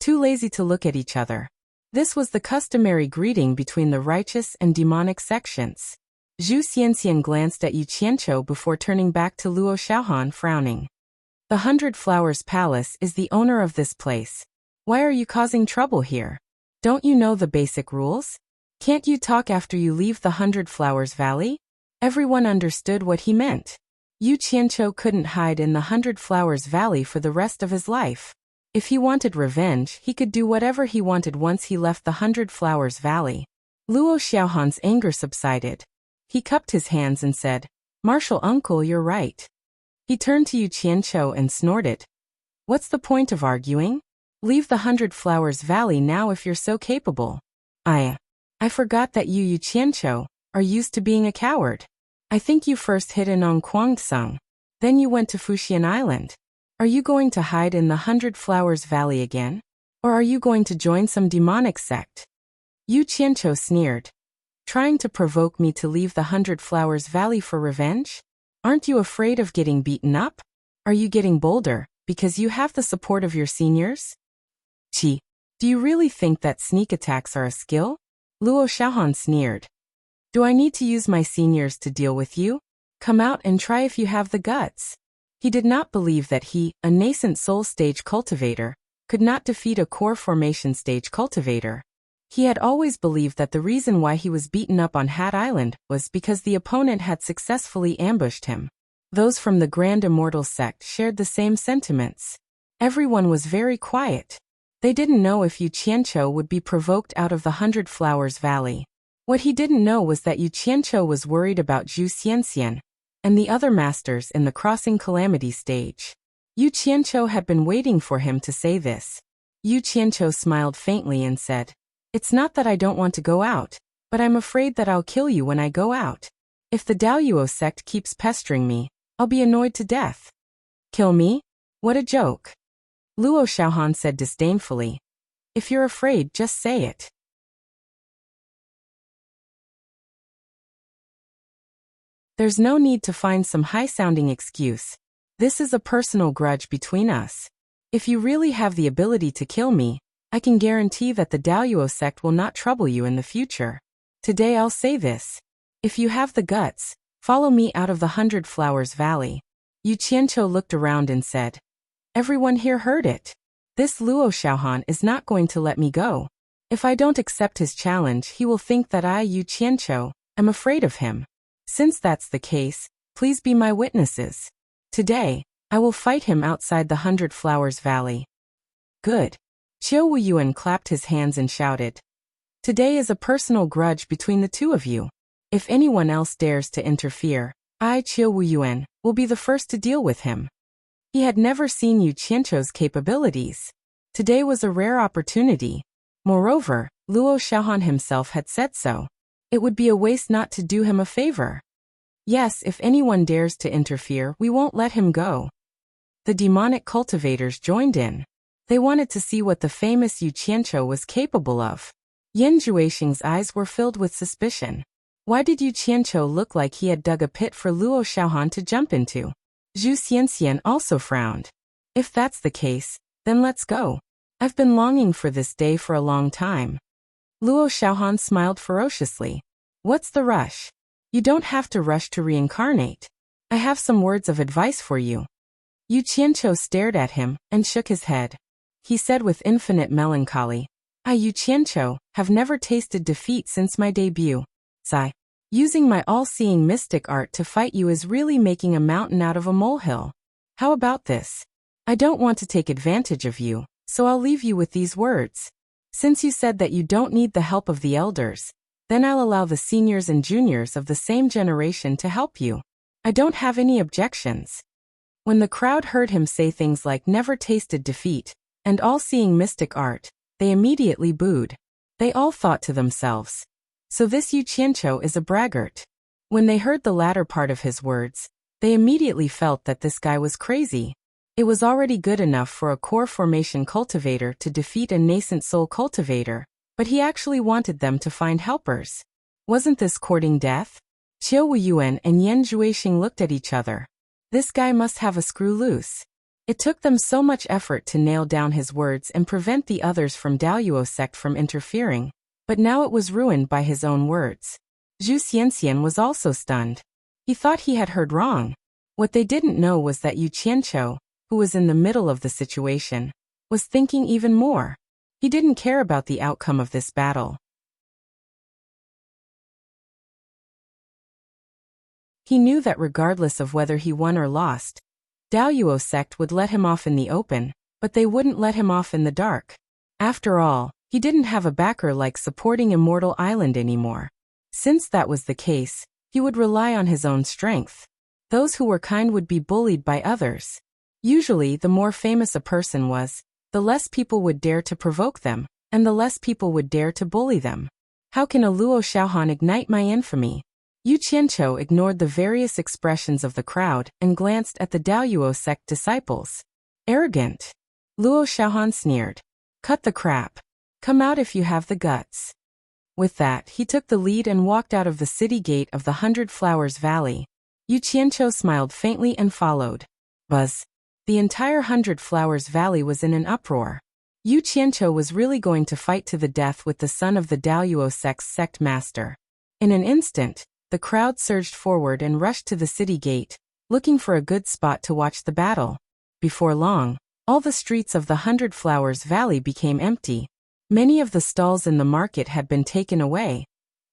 Too lazy to look at each other. This was the customary greeting between the righteous and demonic sections. Zhu Xianxian glanced at Yu Qianqiu before turning back to Luo Xiaohan, frowning. The 100 Flowers Palace is the owner of this place. Why are you causing trouble here? Don't you know the basic rules? Can't you talk after you leave the 100 Flowers Valley? Everyone understood what he meant. Yu Qianqiu couldn't hide in the 100 Flowers Valley for the rest of his life. If he wanted revenge, he could do whatever he wanted once he left the 100 Flowers Valley. Luo Xiaohan's anger subsided. He cupped his hands and said, Martial Uncle, you're right. He turned to Yu Qianqiu and snorted. What's the point of arguing? Leave the 100 Flowers Valley now if you're so capable. I forgot that you, Yu Qianqiu, are used to being a coward. I think you first hid in Kuangsang. Then you went to Fuxian Island. Are you going to hide in the 100 Flowers Valley again? Or are you going to join some demonic sect? Yu Qianqiu sneered. Trying to provoke me to leave the 100 Flowers Valley for revenge? Aren't you afraid of getting beaten up? Are you getting bolder, because you have the support of your seniors? Do you really think that sneak attacks are a skill? Luo Xiaohan sneered. Do I need to use my seniors to deal with you? Come out and try if you have the guts. He did not believe that he, a nascent soul stage cultivator, could not defeat a core formation stage cultivator. He had always believed that the reason why he was beaten up on Hat Island was because the opponent had successfully ambushed him. Those from the Grand Immortal sect shared the same sentiments. Everyone was very quiet. They didn't know if Yu Qianqiu would be provoked out of the 100 Flowers Valley. What he didn't know was that Yu Qianqiu was worried about Zhu Xianxian and the other masters in the Crossing Calamity stage. Yu Qianqiu had been waiting for him to say this. Yu Qianqiu smiled faintly and said, "It's not that I don't want to go out, but I'm afraid that I'll kill you when I go out. If the Daoyuo sect keeps pestering me, I'll be annoyed to death." "Kill me? What a joke." Luo Xiaohan said disdainfully. "If you're afraid, just say it." There's no need to find some high-sounding excuse. This is a personal grudge between us. If you really have the ability to kill me, I can guarantee that the Daoyuo sect will not trouble you in the future. Today I'll say this. If you have the guts, follow me out of the 100 Flowers Valley. Yu Qianqiu looked around and said. Everyone here heard it. This Luo Xiaohan is not going to let me go. If I don't accept his challenge, he will think that I, Yu Qianqiu, am afraid of him. Since that's the case, please be my witnesses. Today, I will fight him outside the 100 Flowers Valley. Good. Qiu Wuyuan clapped his hands and shouted. Today is a personal grudge between the two of you. If anyone else dares to interfere, I, Qiu Wuyuan, will be the first to deal with him. He had never seen Yu Qianqiu's capabilities. Today was a rare opportunity. Moreover, Luo Xiaohan himself had said so. It would be a waste not to do him a favor. Yes, if anyone dares to interfere, we won't let him go. The demonic cultivators joined in. They wanted to see what the famous Yu Qianqiu was capable of. Yan Juexing's eyes were filled with suspicion. Why did Yu Qianqiu look like he had dug a pit for Luo Xiaohan to jump into? Zhu Xianxian also frowned. If that's the case, then let's go. I've been longing for this day for a long time. Luo Xiaohan smiled ferociously. What's the rush? You don't have to rush to reincarnate. I have some words of advice for you. Yu Qianqiu stared at him and shook his head. He said with infinite melancholy, I, Yu Qianqiu, have never tasted defeat since my debut. Sigh. Using my all-seeing mystic art to fight you is really making a mountain out of a molehill. How about this? I don't want to take advantage of you, so I'll leave you with these words. Since you said that you don't need the help of the elders, then I'll allow the seniors and juniors of the same generation to help you. I don't have any objections. When the crowd heard him say things like never tasted defeat and all-seeing mystic art, they immediately booed. They all thought to themselves, so this Yu Qianqiu is a braggart. When they heard the latter part of his words, they immediately felt that this guy was crazy. It was already good enough for a core formation cultivator to defeat a nascent soul cultivator, but he actually wanted them to find helpers. Wasn't this courting death? Qiu Wuyuan and Yan Juexing looked at each other. This guy must have a screw loose. It took them so much effort to nail down his words and prevent the others from Daoyuo sect from interfering, but now it was ruined by his own words. Zhu Xianxian was also stunned. He thought he had heard wrong. What they didn't know was that Yu Qianqiu, who was in the middle of the situation, was thinking even more. He didn't care about the outcome of this battle. He knew that regardless of whether he won or lost, Daoyuo sect would let him off in the open, but they wouldn't let him off in the dark. After all, he didn't have a backer like supporting Immortal Island anymore. Since that was the case, he would rely on his own strength. Those who were kind would be bullied by others. Usually, the more famous a person was, the less people would dare to provoke them, and the less people would dare to bully them. How can a Luo Xiaohan ignite my infamy? Yu Qianqiu ignored the various expressions of the crowd and glanced at the Daoyuo sect disciples. Arrogant. Luo Xiaohan sneered. Cut the crap. Come out if you have the guts. With that, he took the lead and walked out of the city gate of the 100 Flowers Valley. Yu Qianqiu smiled faintly and followed. Buzz. The entire 100 Flowers Valley was in an uproar. Yu Qianqiu was really going to fight to the death with the son of the Daoyuo sect's sect master. In an instant, the crowd surged forward and rushed to the city gate, looking for a good spot to watch the battle. Before long, all the streets of the 100 Flowers Valley became empty. Many of the stalls in the market had been taken away,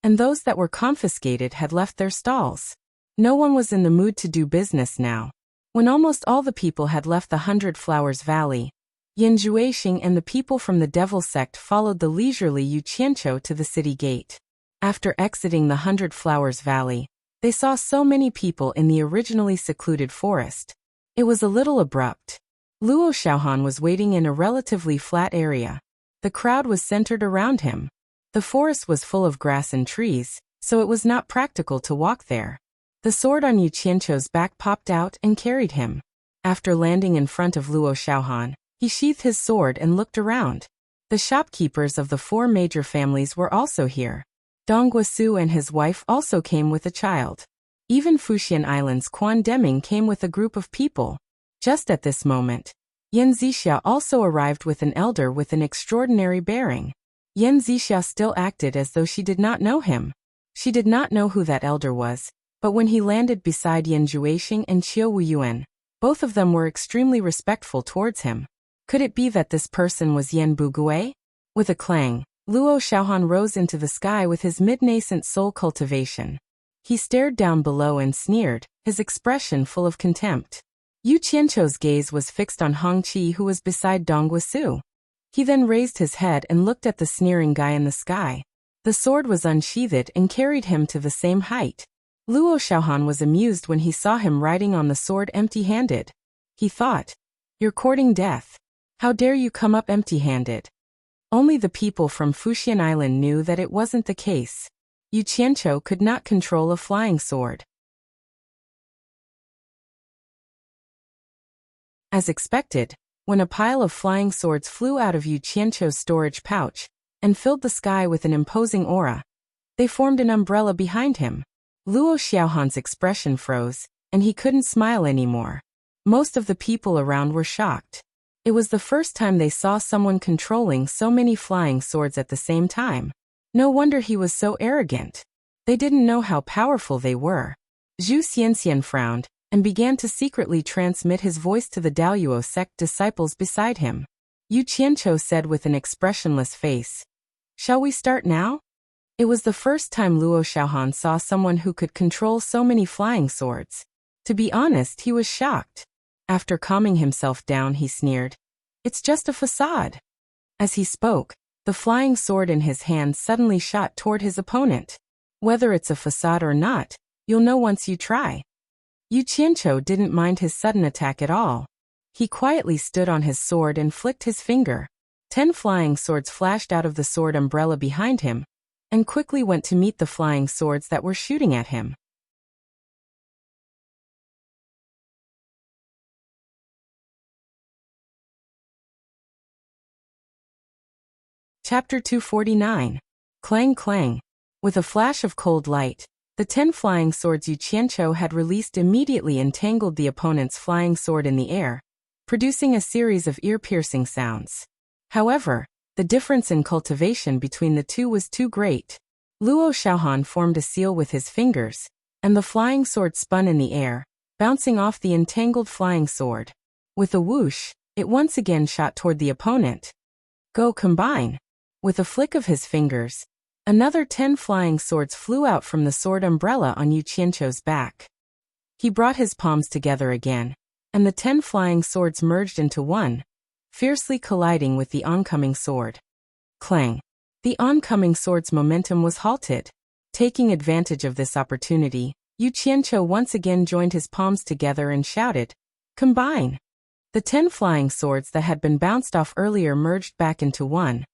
and those that were confiscated had left their stalls. No one was in the mood to do business now. When almost all the people had left the 100 Flowers Valley, Yan Juexing and the people from the Devil sect followed the leisurely Yu Qianqiu to the city gate. After exiting the 100 Flowers Valley, they saw so many people in the originally secluded forest. It was a little abrupt. Luo Xiaohan was waiting in a relatively flat area. The crowd was centered around him. The forest was full of grass and trees, so it was not practical to walk there. The sword on Yu Qianqiu's back popped out and carried him. After landing in front of Luo Xiaohan, he sheathed his sword and looked around. The shopkeepers of the 4 major families were also here. Dong Guosu and his wife also came with a child. Even Fuxian Island's Quan Deming came with a group of people. Just at this moment, Yan Zixia also arrived with an elder with an extraordinary bearing. Yan Zixia still acted as though she did not know him. She did not know who that elder was, but when he landed beside Yan Juexing and Qiu Wuyuan, both of them were extremely respectful towards him. Could it be that this person was Yan Bugui? With a clang, Luo Xiaohan rose into the sky with his mid-nascent soul cultivation. He stared down below and sneered, his expression full of contempt. Yu Qianqiu's gaze was fixed on Hong Qi, who was beside Dong Guosu. He then raised his head and looked at the sneering guy in the sky. The sword was unsheathed and carried him to the same height. Luo Xiaohan was amused when he saw him riding on the sword empty-handed. He thought, "You're courting death. How dare you come up empty-handed?" Only the people from Fuxian Island knew that it wasn't the case. Yu Qianqiu could not control a flying sword. As expected, when a pile of flying swords flew out of Yu Qianqiu's storage pouch and filled the sky with an imposing aura, they formed an umbrella behind him. Luo Xiaohan's expression froze, and he couldn't smile anymore. Most of the people around were shocked. It was the first time they saw someone controlling so many flying swords at the same time. No wonder he was so arrogant. They didn't know how powerful they were. Zhu Xianxian frowned and began to secretly transmit his voice to the Daoyuo sect disciples beside him. Yu Qianqiu said with an expressionless face, "Shall we start now?" It was the first time Luo Xiaohan saw someone who could control so many flying swords. To be honest, he was shocked. After calming himself down, he sneered, "It's just a facade." As he spoke, the flying sword in his hand suddenly shot toward his opponent. Whether it's a facade or not, you'll know once you try. Yu Qianqiu didn't mind his sudden attack at all. He quietly stood on his sword and flicked his finger. 10 flying swords flashed out of the sword umbrella behind him, and quickly went to meet the flying swords that were shooting at him. Chapter 249. Clang Clang. With a flash of cold light, the 10 flying swords Yu Qianqiu had released immediately entangled the opponent's flying sword in the air, producing a series of ear-piercing sounds. However, the difference in cultivation between the two was too great. Luo Xiaohan formed a seal with his fingers, and the flying sword spun in the air, bouncing off the entangled flying sword. With a whoosh, it once again shot toward the opponent. Go combine! With a flick of his fingers, another 10 flying swords flew out from the sword umbrella on Yu Qianqiu's back. He brought his palms together again, and the 10 flying swords merged into one, fiercely colliding with the oncoming sword. Clang! The oncoming sword's momentum was halted. Taking advantage of this opportunity, Yu Qianqiu once again joined his palms together and shouted, "Combine!" The 10 flying swords that had been bounced off earlier merged back into one,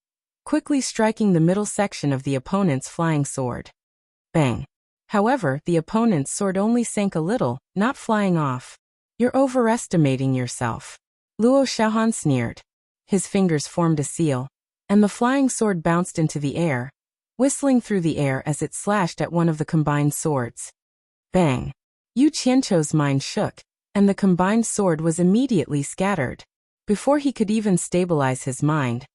quickly striking the middle section of the opponent's flying sword. Bang! However, the opponent's sword only sank a little, not flying off. "You're overestimating yourself," Luo Xiaohan sneered. His fingers formed a seal, and the flying sword bounced into the air, whistling through the air as it slashed at one of the combined swords. Bang! Yu Qianqiu's mind shook, and the combined sword was immediately scattered. Before he could even stabilize his mind,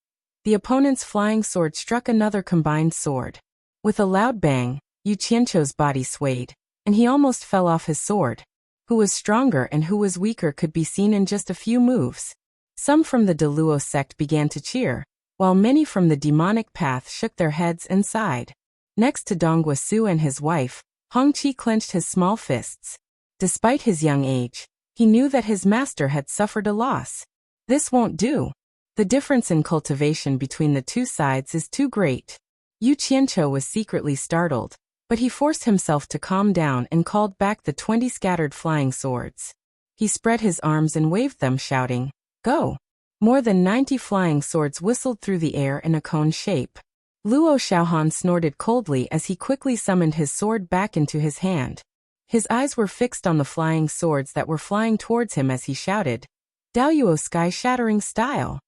the opponent's flying sword struck another combined sword. With a loud bang, Yu Qianqiu's body swayed, and he almost fell off his sword. Who was stronger and who was weaker could be seen in just a few moves. Some from the Deluo sect began to cheer, while many from the demonic path shook their heads and sighed. Next to Dong Guosu and his wife, Hong Qi clenched his small fists. Despite his young age, he knew that his master had suffered a loss. This won't do. The difference in cultivation between the two sides is too great. Yu Qianqiu was secretly startled, but he forced himself to calm down and called back the 20 scattered flying swords. He spread his arms and waved them, shouting, Go! More than 90 flying swords whistled through the air in a cone shape. Luo Xiaohan snorted coldly as he quickly summoned his sword back into his hand. His eyes were fixed on the flying swords that were flying towards him as he shouted, "Daoyuo sky-shattering style!"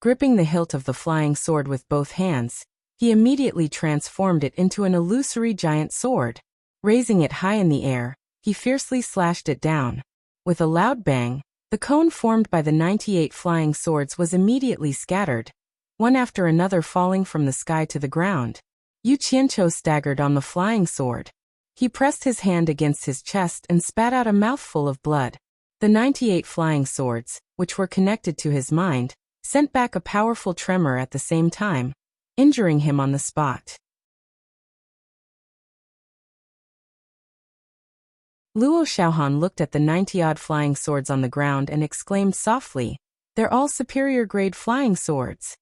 Gripping the hilt of the flying sword with both hands, he immediately transformed it into an illusory giant sword. Raising it high in the air, he fiercely slashed it down. With a loud bang, the cone formed by the 98 flying swords was immediately scattered, one after another falling from the sky to the ground. Yu Qianqiu staggered on the flying sword. He pressed his hand against his chest and spat out a mouthful of blood. The 98 flying swords, which were connected to his mind, sent back a powerful tremor at the same time, injuring him on the spot. Luo Xiaohan looked at the 90-odd flying swords on the ground and exclaimed softly, "They're all superior-grade flying swords."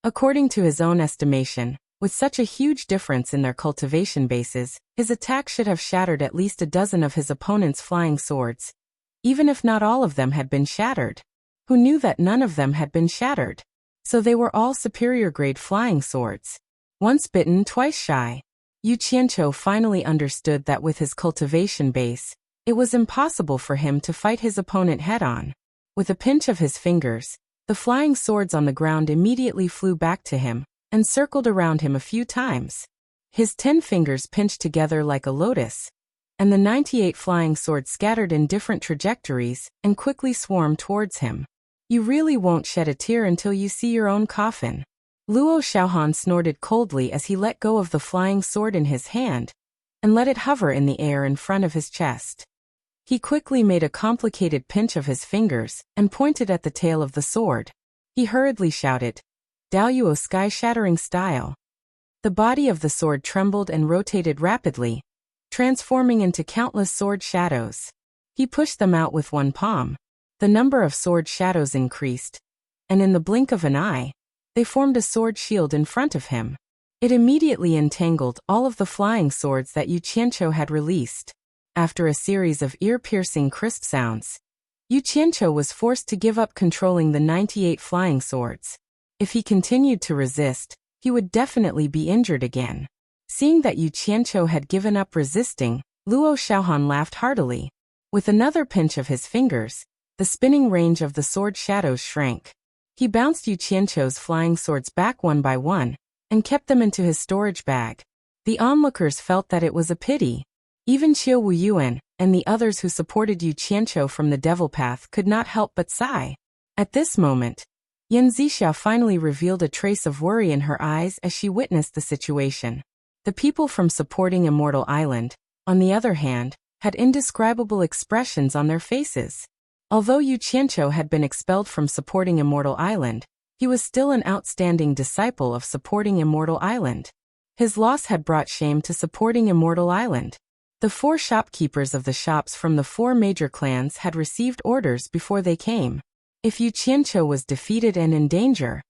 According to his own estimation, with such a huge difference in their cultivation bases, his attack should have shattered at least a dozen of his opponent's flying swords, even if not all of them had been shattered. Who knew that none of them had been shattered? So they were all superior-grade flying swords. Once bitten, twice shy. Yu Qianqiu finally understood that with his cultivation base, it was impossible for him to fight his opponent head-on. With a pinch of his fingers, the flying swords on the ground immediately flew back to him and circled around him a few times. His 10 fingers pinched together like a lotus, and the 98 flying swords scattered in different trajectories and quickly swarmed towards him. "You really won't shed a tear until you see your own coffin." Luo Xiaohan snorted coldly as he let go of the flying sword in his hand and let it hover in the air in front of his chest. He quickly made a complicated pinch of his fingers and pointed at the tail of the sword. He hurriedly shouted, "Daoyuo sky-shattering style." The body of the sword trembled and rotated rapidly, transforming into countless sword shadows. He pushed them out with one palm. The number of sword shadows increased, and in the blink of an eye, they formed a sword shield in front of him. It immediately entangled all of the flying swords that Yu Qianqiu had released. After a series of ear-piercing crisp sounds, Yu Qianqiu was forced to give up controlling the 98 flying swords. If he continued to resist, he would definitely be injured again. Seeing that Yu Qianqiu had given up resisting, Luo Xiaohan laughed heartily. With another pinch of his fingers, the spinning range of the sword shadows shrank. He bounced Yu Qianqiu's flying swords back one by one, and kept them into his storage bag. The onlookers felt that it was a pity. Even Qiu Wuyuan and the others who supported Yu Qianqiu from the devil path could not help but sigh. At this moment, Yan Zixia finally revealed a trace of worry in her eyes as she witnessed the situation. The people from supporting Immortal Island, on the other hand, had indescribable expressions on their faces. Although Yu Qianqiu had been expelled from supporting Immortal Island, he was still an outstanding disciple of supporting Immortal Island. His loss had brought shame to supporting Immortal Island. The 4 shopkeepers of the shops from the 4 major clans had received orders before they came. If Yu Qianqiu was defeated and in danger,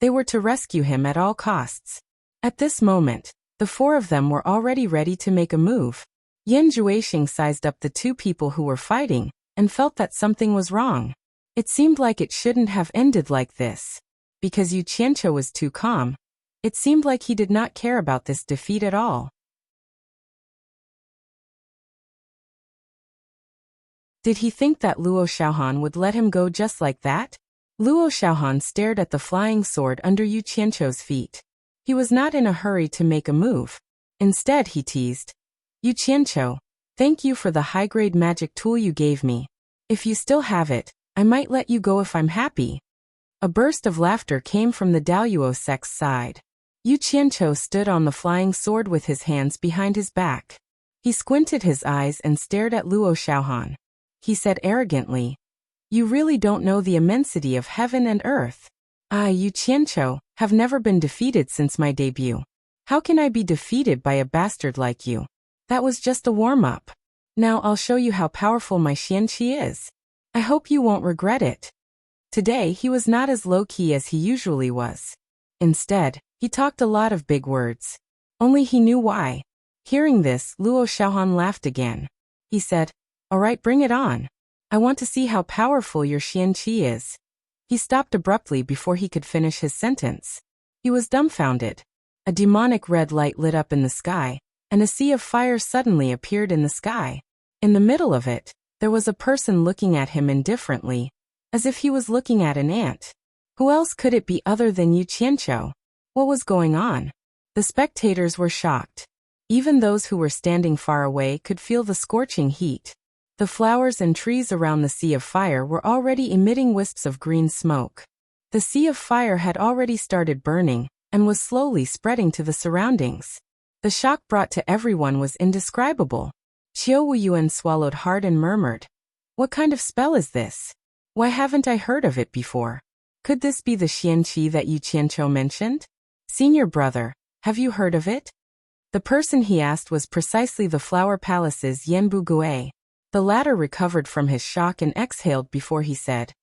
they were to rescue him at all costs. At this moment, the 4 of them were already ready to make a move. Yan Zhuixing sized up the 2 people who were fighting and felt that something was wrong. It seemed like it shouldn't have ended like this. Because Yu Qianqiu was too calm, it seemed like he did not care about this defeat at all. Did he think that Luo Xiaohan would let him go just like that? Luo Xiaohan stared at the flying sword under Yu Qianqiu's feet. He was not in a hurry to make a move. Instead, he teased, "Yu Qianqiu, thank you for the high-grade magic tool you gave me. If you still have it, I might let you go if I'm happy." A burst of laughter came from the Daoyuo sect's side. Yu Qianqiu stood on the flying sword with his hands behind his back. He squinted his eyes and stared at Luo Xiaohan. He said arrogantly, "You really don't know the immensity of heaven and earth. I, Yu Qianqiu, have never been defeated since my debut. How can I be defeated by a bastard like you? That was just a warm-up. Now I'll show you how powerful my Xianqi is. I hope you won't regret it." Today he was not as low-key as he usually was. Instead, he talked a lot of big words. Only he knew why. Hearing this, Luo Xiaohan laughed again. He said, "All right, bring it on. I want to see how powerful your Xianqi is." He stopped abruptly before he could finish his sentence. He was dumbfounded. A demonic red light lit up in the sky, and a sea of fire suddenly appeared in the sky. In the middle of it, there was a person looking at him indifferently, as if he was looking at an ant. Who else could it be other than Yu Qianqiu? What was going on? The spectators were shocked. Even those who were standing far away could feel the scorching heat. The flowers and trees around the sea of fire were already emitting wisps of green smoke. The sea of fire had already started burning, and was slowly spreading to the surroundings. The shock brought to everyone was indescribable. Qiu Wuyuan swallowed hard and murmured, "What kind of spell is this? Why haven't I heard of it before? Could this be the Xianqi that Yu Qianqiu mentioned? Senior brother, have you heard of it?" The person he asked was precisely the Flower Palace's Yanbu Gui. The latter recovered from his shock and exhaled before he said,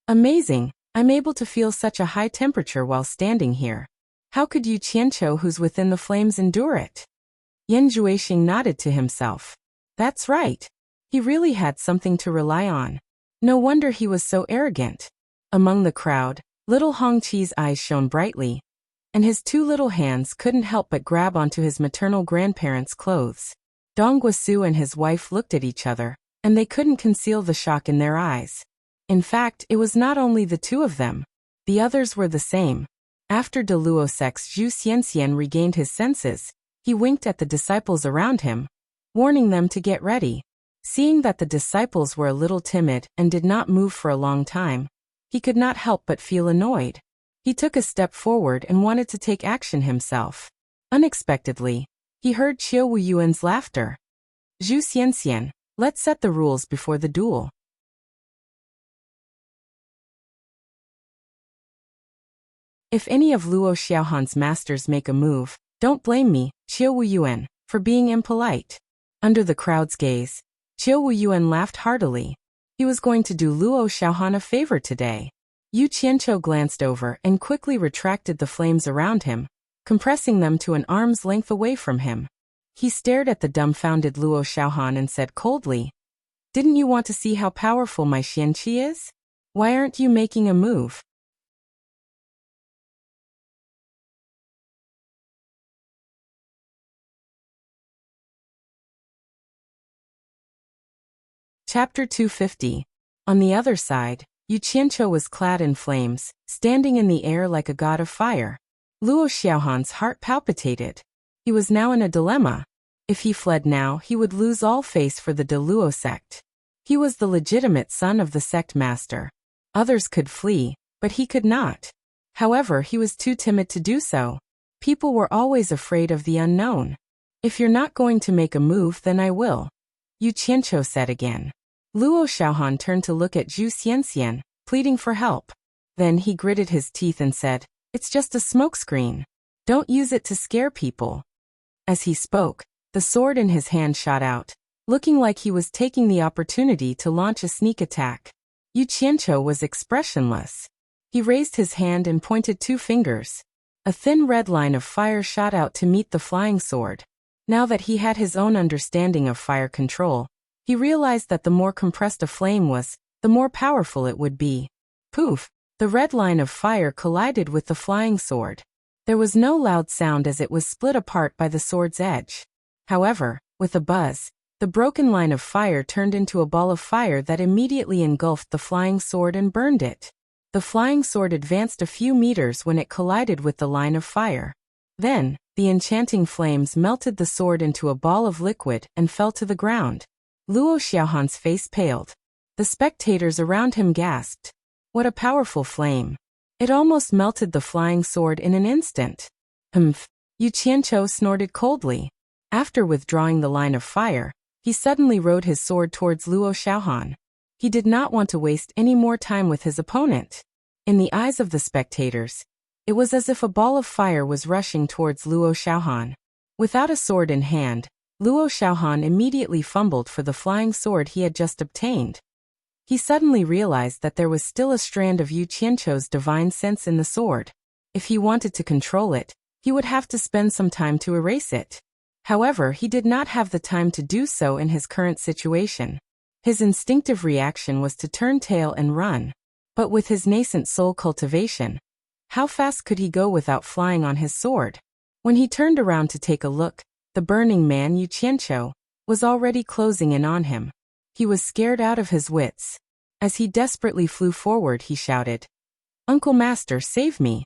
"Amazing, I'm able to feel such a high temperature while standing here. How could Yu Qianqiu who's within the flames endure it?" Yan Juexing nodded to himself. That's right. He really had something to rely on. No wonder he was so arrogant. Among the crowd, little Hongqi's eyes shone brightly, and his two little hands couldn't help but grab onto his maternal grandparents' clothes. Dong Guosu and his wife looked at each other, and they couldn't conceal the shock in their eyes. In fact, it was not only the two of them. The others were the same. After De Luo Sec's Zhu Xianxian regained his senses, he winked at the disciples around him, warning them to get ready. Seeing that the disciples were a little timid and did not move for a long time, he could not help but feel annoyed. He took a step forward and wanted to take action himself. Unexpectedly, he heard Qiu Wuyuan's laughter. "Zhu Xianxian, let's set the rules before the duel." If any of Luo Xiaohan's masters make a move, don't blame me, Qiu Wuyuan, for being impolite. Under the crowd's gaze, Qiu Wuyuan laughed heartily. He was going to do Luo Xiaohan a favor today. Yu Qianqiu glanced over and quickly retracted the flames around him, compressing them to an arm's length away from him. He stared at the dumbfounded Luo Xiaohan and said coldly, "Didn't you want to see how powerful my Xianqi is? Why aren't you making a move?" Chapter 250. On the other side, Yu Qianqiu was clad in flames, standing in the air like a god of fire. Luo Xiaohan's heart palpitated. He was now in a dilemma. If he fled now, he would lose all face for the De Luo sect. He was the legitimate son of the sect master. Others could flee, but he could not. However, he was too timid to do so. People were always afraid of the unknown. "If you're not going to make a move, then I will," Yu Qianqiu said again. Luo Xiaohan turned to look at Zhu Xianxian, pleading for help. Then he gritted his teeth and said, "It's just a smokescreen. Don't use it to scare people." As he spoke, the sword in his hand shot out, looking like he was taking the opportunity to launch a sneak attack. Yu Qianqiu was expressionless. He raised his hand and pointed two fingers. A thin red line of fire shot out to meet the flying sword. Now that he had his own understanding of fire control, he realized that the more compressed a flame was, the more powerful it would be. Poof! The red line of fire collided with the flying sword. There was no loud sound as it was split apart by the sword's edge. However, with a buzz, the broken line of fire turned into a ball of fire that immediately engulfed the flying sword and burned it. The flying sword advanced a few meters when it collided with the line of fire. Then, the enchanting flames melted the sword into a ball of liquid and fell to the ground. Luo Xiaohan's face paled. The spectators around him gasped. What a powerful flame! It almost melted the flying sword in an instant. Humph! Yu Qianqiu snorted coldly. After withdrawing the line of fire, he suddenly rode his sword towards Luo Xiaohan. He did not want to waste any more time with his opponent. In the eyes of the spectators, it was as if a ball of fire was rushing towards Luo Xiaohan. Without a sword in hand, Luo Xiaohan immediately fumbled for the flying sword he had just obtained. He suddenly realized that there was still a strand of Yu Qianqiu's divine sense in the sword. If he wanted to control it, he would have to spend some time to erase it. However, he did not have the time to do so in his current situation. His instinctive reaction was to turn tail and run. But with his nascent soul cultivation, how fast could he go without flying on his sword? When he turned around to take a look, the burning man Yu Qianqiu was already closing in on him. He was scared out of his wits. As he desperately flew forward, he shouted, "Uncle Master, save me!"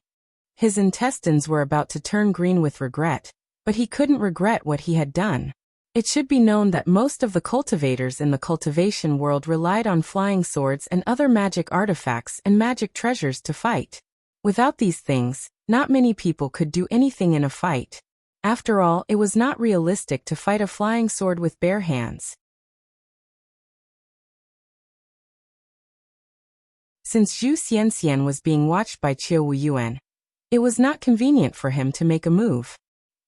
His intestines were about to turn green with regret, but he couldn't regret what he had done. It should be known that most of the cultivators in the cultivation world relied on flying swords and other magic artifacts and magic treasures to fight. Without these things, not many people could do anything in a fight. After all, it was not realistic to fight a flying sword with bare hands. Since Zhu Xianxian was being watched by Qiu Wuyuan, it was not convenient for him to make a move.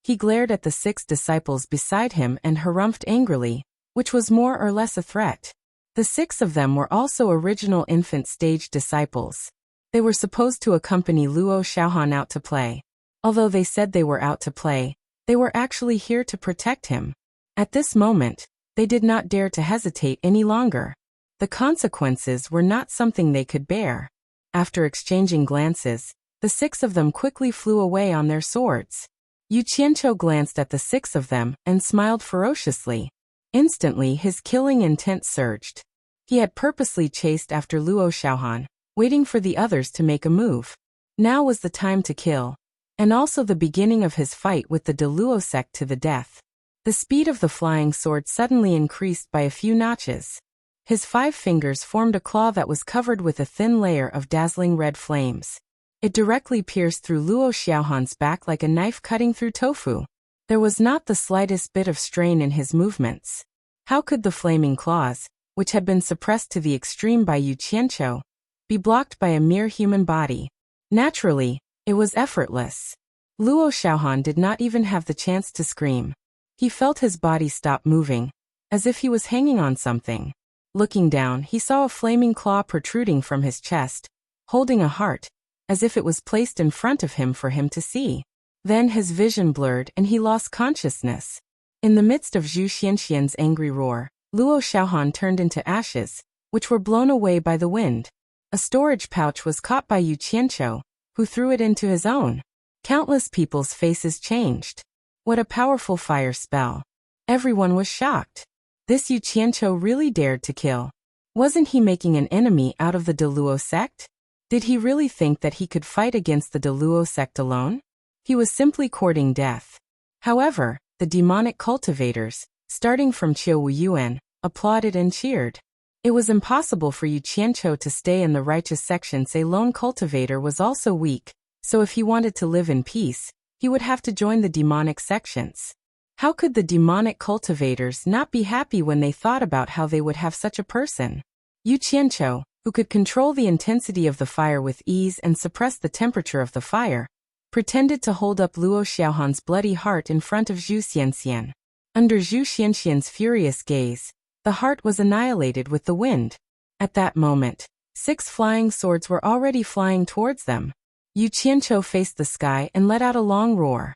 He glared at the 6 disciples beside him and harumphed angrily, which was more or less a threat. The 6 of them were also original infant stage disciples. They were supposed to accompany Luo Xiaohan out to play. Although they said they were out to play, they were actually here to protect him. At this moment, they did not dare to hesitate any longer. The consequences were not something they could bear. After exchanging glances, the 6 of them quickly flew away on their swords. Yu Qianqiu glanced at the 6 of them and smiled ferociously. Instantly his killing intent surged. He had purposely chased after Luo Xiaohan, waiting for the others to make a move. Now was the time to kill, and also the beginning of his fight with the De Luo sect to the death. The speed of the flying sword suddenly increased by a few notches. His 5 fingers formed a claw that was covered with a thin layer of dazzling red flames. It directly pierced through Luo Xiaohan's back like a knife cutting through tofu. There was not the slightest bit of strain in his movements. How could the flaming claws, which had been suppressed to the extreme by Yu Qianqiu, be blocked by a mere human body? Naturally, it was effortless. Luo Xiaohan did not even have the chance to scream. He felt his body stop moving, as if he was hanging on something. Looking down, he saw a flaming claw protruding from his chest, holding a heart, as if it was placed in front of him for him to see. Then his vision blurred and he lost consciousness. In the midst of Zhu Xianxian's angry roar, Luo Xiaohan turned into ashes, which were blown away by the wind. A storage pouch was caught by Yu Qianqiu, who threw it into his own. Countless people's faces changed. What a powerful fire spell. Everyone was shocked. This Yu Qianqiu really dared to kill. Wasn't he making an enemy out of the De Luo sect? Did he really think that he could fight against the De Luo sect alone? He was simply courting death. However, the demonic cultivators, starting from Qiu Wuyuan, applauded and cheered. It was impossible for Yu Qianqiu to stay in the righteous section. A lone cultivator was also weak, so if he wanted to live in peace, he would have to join the demonic sections. How could the demonic cultivators not be happy when they thought about how they would have such a person? Yu Qianqiu, who could control the intensity of the fire with ease and suppress the temperature of the fire, pretended to hold up Luo Xiaohan's bloody heart in front of Zhu Xianxian. Under Zhu Xianxian's furious gaze, the heart was annihilated with the wind. At that moment, 6 flying swords were already flying towards them. Yu Qianqiu faced the sky and let out a long roar.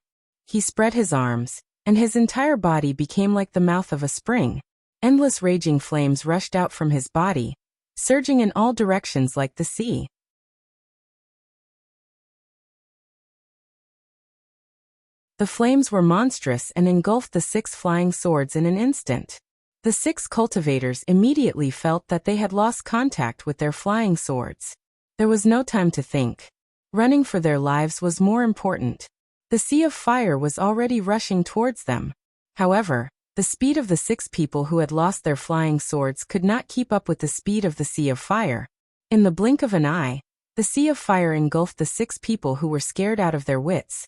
He spread his arms, and his entire body became like the mouth of a spring. Endless raging flames rushed out from his body, surging in all directions like the sea. The flames were monstrous and engulfed the 6 flying swords in an instant. The 6 cultivators immediately felt that they had lost contact with their flying swords. There was no time to think. Running for their lives was more important. The sea of fire was already rushing towards them. However, the speed of the 6 people who had lost their flying swords could not keep up with the speed of the sea of fire. In the blink of an eye, the sea of fire engulfed the 6 people who were scared out of their wits,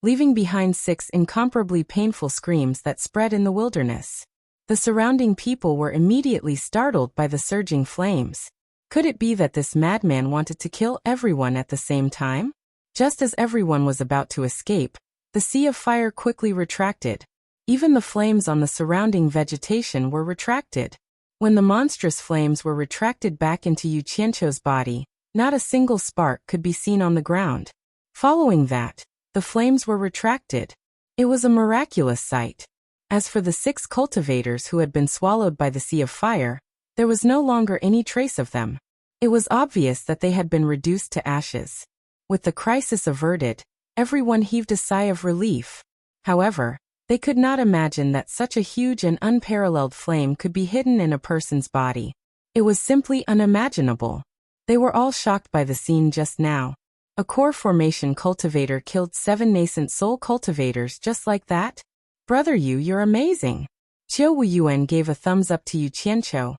leaving behind 6 incomparably painful screams that spread in the wilderness. The surrounding people were immediately startled by the surging flames. Could it be that this madman wanted to kill everyone at the same time? Just as everyone was about to escape, the sea of fire quickly retracted. Even the flames on the surrounding vegetation were retracted. When the monstrous flames were retracted back into Yu Qianqiu's body, not a single spark could be seen on the ground. Following that, the flames were retracted. It was a miraculous sight. As for the 6 cultivators who had been swallowed by the sea of fire, there was no longer any trace of them. It was obvious that they had been reduced to ashes. With the crisis averted, everyone heaved a sigh of relief. However, they could not imagine that such a huge and unparalleled flame could be hidden in a person's body. It was simply unimaginable. They were all shocked by the scene just now. A core formation cultivator killed 7 nascent soul cultivators just like that? Brother Yu, you're amazing. Qiu Wuyuan gave a thumbs up to Yu Qianqiu,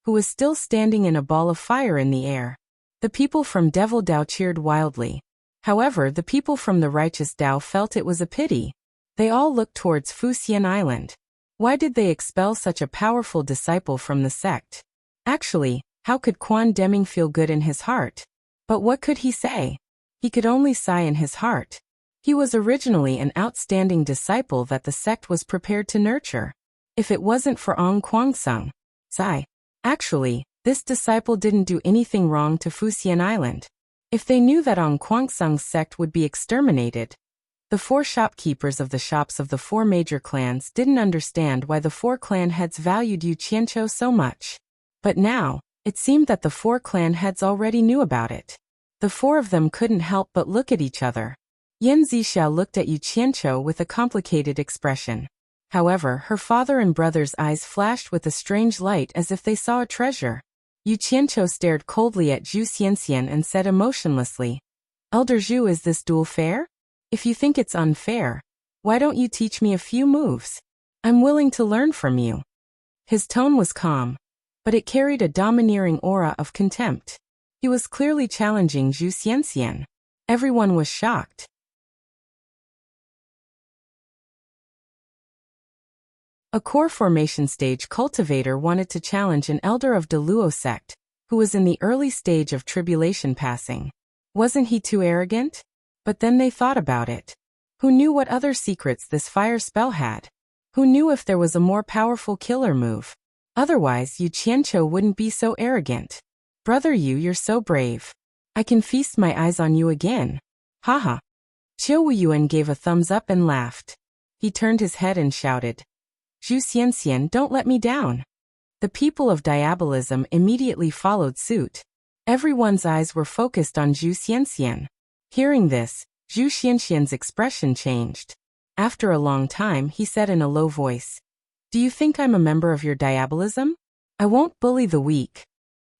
who was still standing in a ball of fire in the air. The people from Devil Dao cheered wildly. However, the people from the Righteous Dao felt it was a pity. They all looked towards Fuxian Island. Why did they expel such a powerful disciple from the sect? Actually, how could Quan Deming feel good in his heart? But what could he say? He could only sigh in his heart. He was originally an outstanding disciple that the sect was prepared to nurture. If it wasn't for Ong Kwangsung, sigh. Actually, this disciple didn't do anything wrong to Fuxian Island. If they knew that Ong Kwangsung's sect would be exterminated, the 4 shopkeepers of the shops of the 4 major clans didn't understand why the 4 clan heads valued Yu Qianqiu so much. But now, it seemed that the 4 clan heads already knew about it. The 4 of them couldn't help but look at each other. Yan Zixiao looked at Yu Qianqiu with a complicated expression. However, her father and brother's eyes flashed with a strange light as if they saw a treasure. Yu Qianqiu stared coldly at Zhu Xianxian and said emotionlessly, "Elder Zhu, is this duel fair? If you think it's unfair, why don't you teach me a few moves? I'm willing to learn from you." His tone was calm, but it carried a domineering aura of contempt. He was clearly challenging Zhu Xianxian. Everyone was shocked. A core formation stage cultivator wanted to challenge an elder of the Luo sect, who was in the early stage of tribulation passing. Wasn't he too arrogant? But then they thought about it. Who knew what other secrets this fire spell had? Who knew if there was a more powerful killer move? Otherwise, Yu Qianqiu wouldn't be so arrogant. Brother Yu, you're so brave. I can feast my eyes on you again. Haha. Qiu Wuyuan gave a thumbs up and laughed. He turned his head and shouted, "Zhu Xianxian, don't let me down." The people of Diabolism immediately followed suit. Everyone's eyes were focused on Zhu Xianxian. Hearing this, Zhu Xianxian's expression changed. After a long time, he said in a low voice, "Do you think I'm a member of your Diabolism? I won't bully the weak."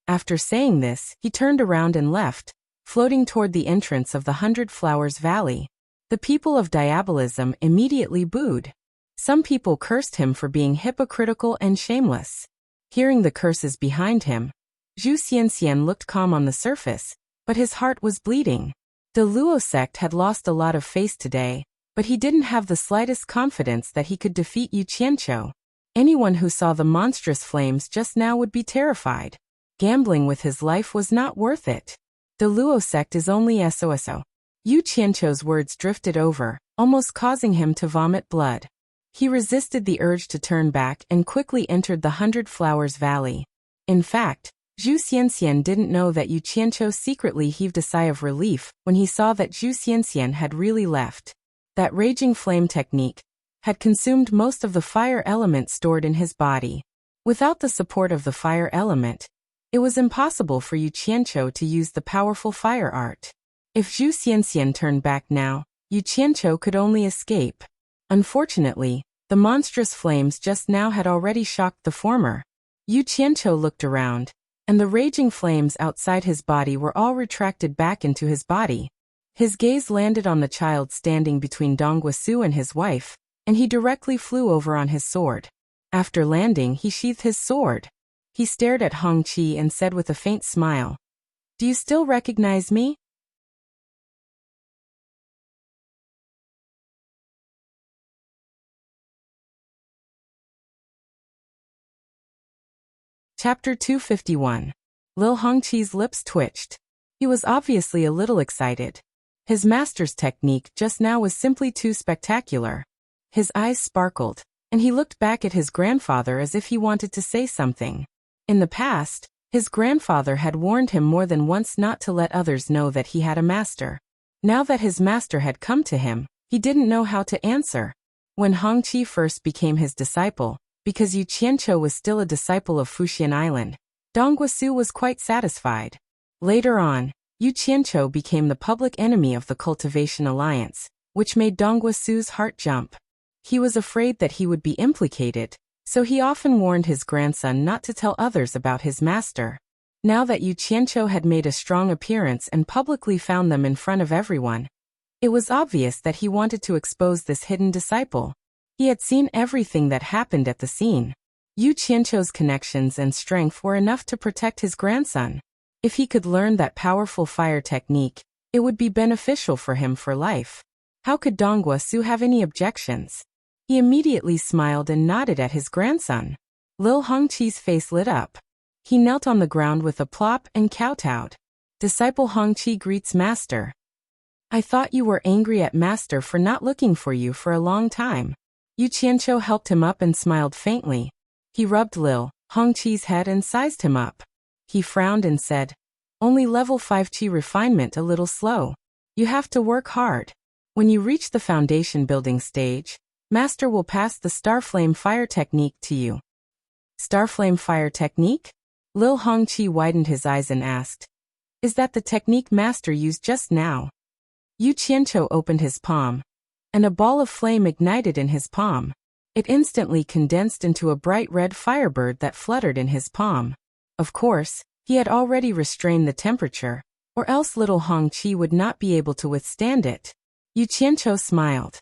After saying this, he turned around and left, floating toward the entrance of the 100 Flowers Valley. The people of Diabolism immediately booed. Some people cursed him for being hypocritical and shameless. Hearing the curses behind him, Zhu Xianxian looked calm on the surface, but his heart was bleeding. The Luo sect had lost a lot of face today, but he didn't have the slightest confidence that he could defeat Yu Qianqiu. Anyone who saw the monstrous flames just now would be terrified. Gambling with his life was not worth it. The Luo sect is only SOSO. Yu Qianqiu's words drifted over, almost causing him to vomit blood. He resisted the urge to turn back and quickly entered the 100 Flowers Valley. In fact, Zhu Xianxian didn't know that Yu Qianqiu secretly heaved a sigh of relief when he saw that Zhu Xianxian had really left. That raging flame technique had consumed most of the fire element stored in his body. Without the support of the fire element, it was impossible for Yu Qianqiu to use the powerful fire art. If Zhu Xianxian turned back now, Yu Qianqiu could only escape. Unfortunately, the monstrous flames just now had already shocked the former. Yu Qianqiu looked around, and the raging flames outside his body were all retracted back into his body. His gaze landed on the child standing between Dong Guisu and his wife, and he directly flew over on his sword. After landing, he sheathed his sword. He stared at Hong Qi and said with a faint smile, "Do you still recognize me?" Chapter 251. Lil Hongqi's lips twitched. He was obviously a little excited. His master's technique just now was simply too spectacular. His eyes sparkled, and he looked back at his grandfather as if he wanted to say something. In the past, his grandfather had warned him more than once not to let others know that he had a master. Now that his master had come to him, he didn't know how to answer. When Hongqi first became his disciple, because Yu Qianqiu was still a disciple of Fuxian Island, Dong Guisu was quite satisfied. Later on, Yu Qianqiu became the public enemy of the Cultivation Alliance, which made Dongguosu's heart jump. He was afraid that he would be implicated, so he often warned his grandson not to tell others about his master. Now that Yu Qianqiu had made a strong appearance and publicly found them in front of everyone, it was obvious that he wanted to expose this hidden disciple. He had seen everything that happened at the scene. Yu Qianqiu's connections and strength were enough to protect his grandson. If he could learn that powerful fire technique, it would be beneficial for him for life. How could Dongguosu have any objections? He immediately smiled and nodded at his grandson. Lil Hongqi's face lit up. He knelt on the ground with a plop and kowtowed. Disciple Hongqi greets Master. I thought you were angry at Master for not looking for you for a long time. Yu Qianqiu helped him up and smiled faintly. He rubbed Lil Hongqi's head and sized him up. He frowned and said, only level 5 Qi refinement a little slow. You have to work hard. When you reach the foundation building stage, Master will pass the Starflame Fire Technique to you. Starflame Fire Technique? Lil Hongqi widened his eyes and asked, is that the technique Master used just now? Yu Qianqiu opened his palm, and a ball of flame ignited in his palm. It instantly condensed into a bright red firebird that fluttered in his palm. Of course, he had already restrained the temperature, or else little Hongqi would not be able to withstand it. Yu Qianqiu smiled.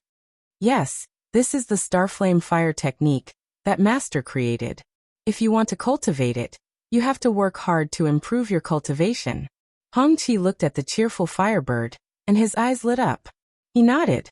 Yes, this is the Starflame Fire Technique that Master created. If you want to cultivate it, you have to work hard to improve your cultivation. Hongqi looked at the cheerful firebird, and his eyes lit up. He nodded.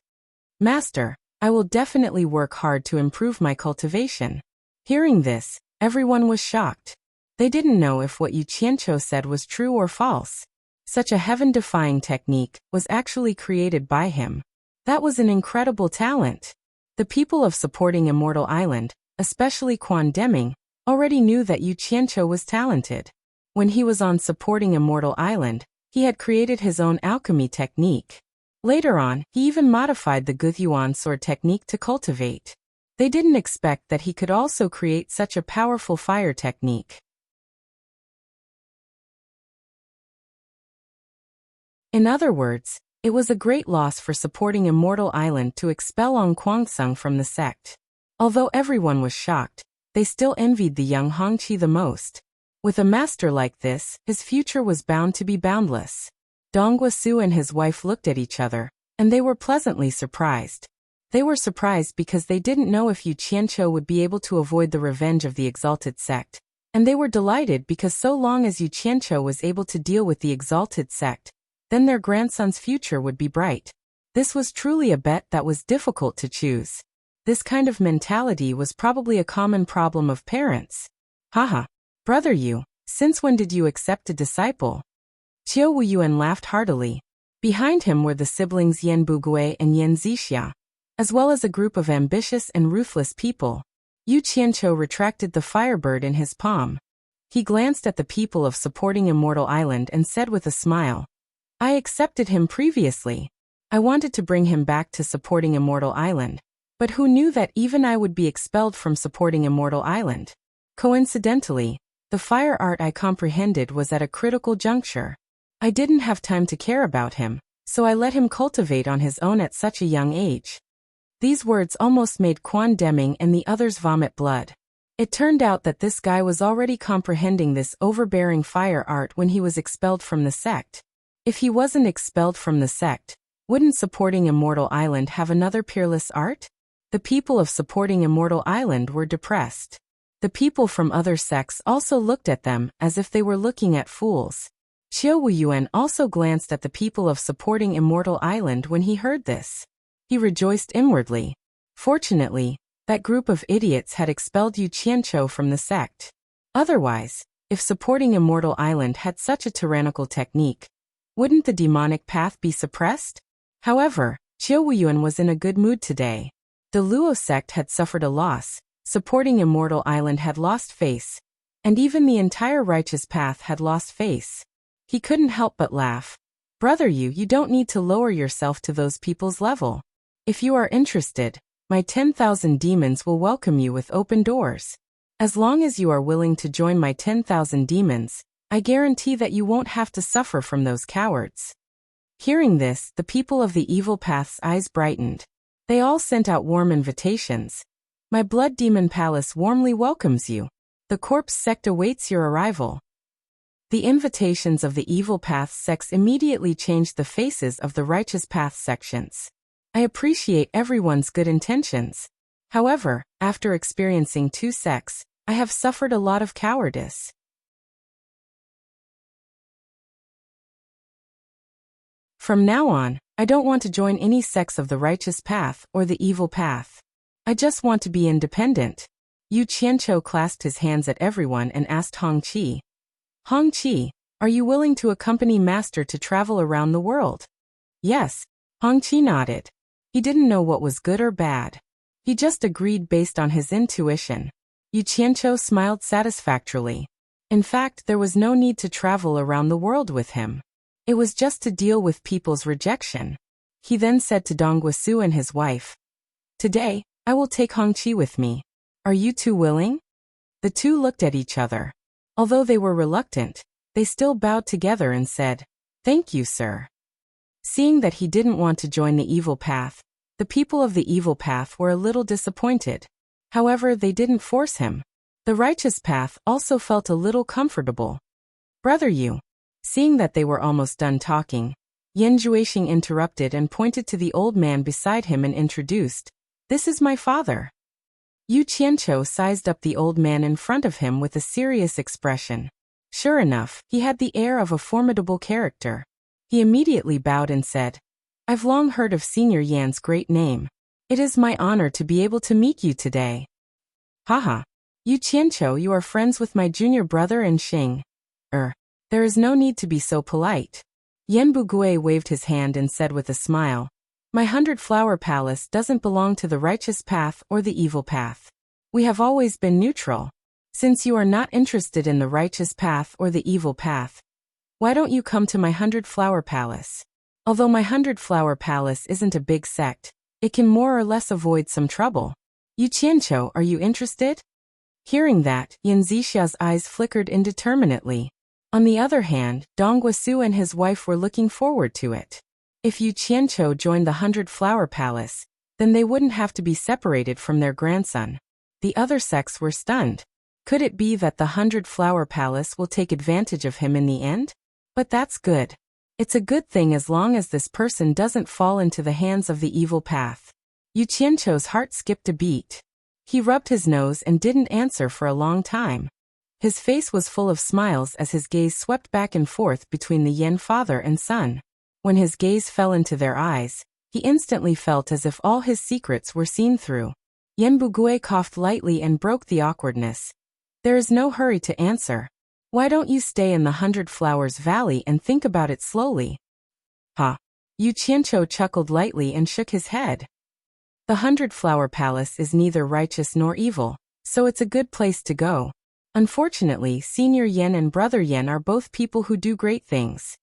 Master, I will definitely work hard to improve my cultivation. Hearing this, everyone was shocked. They didn't know if what Yu Qianqiu said was true or false. Such a heaven-defying technique was actually created by him. That was an incredible talent. The people of supporting Immortal Island, especially Quan Deming, already knew that Yu Qianqiu was talented. When he was on supporting Immortal Island, he had created his own alchemy technique. Later on, he even modified the Guthyuan sword technique to cultivate. They didn't expect that he could also create such a powerful fire technique. In other words, it was a great loss for supporting Immortal Island to expel Ong Kwangsung from the sect. Although everyone was shocked, they still envied the young Hongqi the most. With a master like this, his future was bound to be boundless. Dongguosu and his wife looked at each other, and they were pleasantly surprised. They were surprised because they didn't know if Yu Qianqiu would be able to avoid the revenge of the Exalted Sect, and they were delighted because so long as Yu Qianqiu was able to deal with the Exalted Sect, then their grandson's future would be bright. This was truly a bet that was difficult to choose. This kind of mentality was probably a common problem of parents. Haha. Brother Yu, since when did you accept a disciple? Qiu Wuyuan laughed heartily. Behind him were the siblings Yan Bugui and Yan Zixia, as well as a group of ambitious and ruthless people. Yu Qianqiu retracted the firebird in his palm. He glanced at the people of supporting Immortal Island and said with a smile, I accepted him previously. I wanted to bring him back to supporting Immortal Island, but who knew that even I would be expelled from supporting Immortal Island? Coincidentally, the fire art I comprehended was at a critical juncture. I didn't have time to care about him, so I let him cultivate on his own at such a young age. These words almost made Quan Deming and the others vomit blood. It turned out that this guy was already comprehending this overbearing fire art when he was expelled from the sect. If he wasn't expelled from the sect, wouldn't supporting Immortal Island have another peerless art? The people of supporting Immortal Island were depressed. The people from other sects also looked at them as if they were looking at fools. Qiu Wuyuan also glanced at the people of supporting Immortal Island when he heard this. He rejoiced inwardly. Fortunately, that group of idiots had expelled Yu Qianqiu from the sect. Otherwise, if supporting Immortal Island had such a tyrannical technique, wouldn't the demonic path be suppressed? However, Qiu Wuyuan was in a good mood today. The Luo sect had suffered a loss, supporting Immortal Island had lost face, and even the entire righteous path had lost face. He couldn't help but laugh. Brother Yu, you don't need to lower yourself to those people's level. If you are interested, my 10,000 demons will welcome you with open doors. As long as you are willing to join my 10,000 demons, I guarantee that you won't have to suffer from those cowards. Hearing this, the people of the evil path's eyes brightened. They all sent out warm invitations. My blood demon palace warmly welcomes you. The corpse sect awaits your arrival. The invitations of the evil path sects immediately changed the faces of the righteous path sections. I appreciate everyone's good intentions. However, after experiencing 2 sects, I have suffered a lot of cowardice. From now on, I don't want to join any sects of the righteous path or the evil path. I just want to be independent. Yu Qianqiu clasped his hands at everyone and asked Hongqi. Hongqi, are you willing to accompany Master to travel around the world? Yes, Hongqi nodded. He didn't know what was good or bad. He just agreed based on his intuition. Yu Qianqiu smiled satisfactorily. In fact, there was no need to travel around the world with him. It was just to deal with people's rejection. He then said to Dong Guisu and his wife, "Today, I will take Hongqi with me. Are you two willing?" The two looked at each other. Although they were reluctant, they still bowed together and said, "Thank you, sir." Seeing that he didn't want to join the evil path, the people of the evil path were a little disappointed. However, they didn't force him. The righteous path also felt a little comfortable. "Brother Yu." Seeing that they were almost done talking, Yan Juixing interrupted and pointed to the old man beside him and introduced, "This is my father." Yu Qianqiu sized up the old man in front of him with a serious expression. Sure enough, he had the air of a formidable character. He immediately bowed and said, "I've long heard of Senior Yan's great name. It is my honor to be able to meet you today." "Haha. Yu Qianqiu, you are friends with my junior brother and Xing. There is no need to be so polite." Yan Bugui waved his hand and said with a smile, "My 100-flower palace doesn't belong to the righteous path or the evil path. We have always been neutral. Since you are not interested in the righteous path or the evil path, why don't you come to my 100-flower palace? Although my 100-flower palace isn't a big sect, it can more or less avoid some trouble. Yu Qianqiu, are you interested?" Hearing that, Yan Zixia's eyes flickered indeterminately. On the other hand, Dong Guisu and his wife were looking forward to it. If Yu Qianqiu joined the 100-flower palace, then they wouldn't have to be separated from their grandson. The other sects were stunned. Could it be that the 100-flower palace will take advantage of him in the end? But that's good. It's a good thing as long as this person doesn't fall into the hands of the evil path. Yu Qianqiu's heart skipped a beat. He rubbed his nose and didn't answer for a long time. His face was full of smiles as his gaze swept back and forth between the Yan father and son. When his gaze fell into their eyes, he instantly felt as if all his secrets were seen through. Yan Bugui coughed lightly and broke the awkwardness. "There is no hurry to answer. Why don't you stay in the 100-Flowers Valley and think about it slowly?" Yu Qianqiu chuckled lightly and shook his head. "The 100-Flower Palace is neither righteous nor evil, so it's a good place to go. Unfortunately, Senior Yan and Brother Yan are both people who do great things.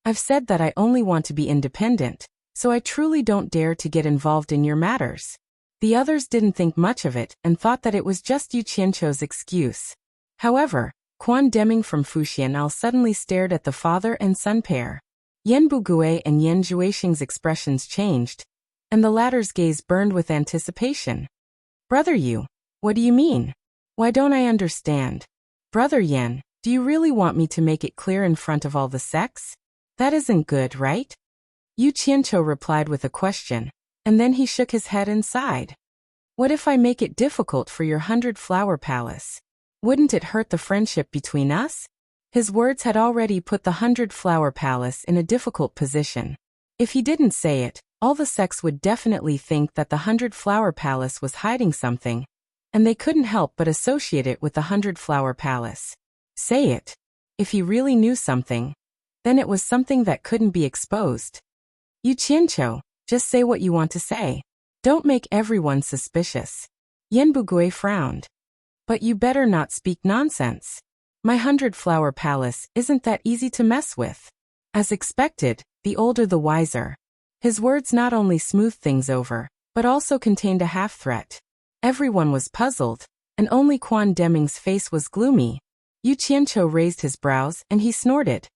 I've said that I only want to be independent, so I truly don't dare to get involved in your matters." The others didn't think much of it and thought that it was just Yu Qianqiu's excuse. However, Quan Deming from Fuxian'an suddenly stared at the father and son pair. Yan Bugui and Yan Juixing's expressions changed, and the latter's gaze burned with anticipation. "Brother Yu, what do you mean? Why don't I understand? Brother Yan, do you really want me to make it clear in front of all the sects? That isn't good, right?" Yu Qianqiu replied with a question, and then he shook his head and sighed. "What if I make it difficult for your 100-flower palace? Wouldn't it hurt the friendship between us?" His words had already put the 100-flower palace in a difficult position. If he didn't say it, all the sects would definitely think that the 100-flower palace was hiding something, and they couldn't help but associate it with the 100-flower palace. Say it. If he really knew something, then it was something that couldn't be exposed. "Yu Qianqiu, just say what you want to say. Don't make everyone suspicious." Yan Bugui frowned. "But you better not speak nonsense. My 100-flower palace isn't that easy to mess with." As expected, the older the wiser. His words not only smoothed things over, but also contained a half-threat. Everyone was puzzled, and only Quan Deming's face was gloomy. Yu Qianqiu raised his brows and he snorted.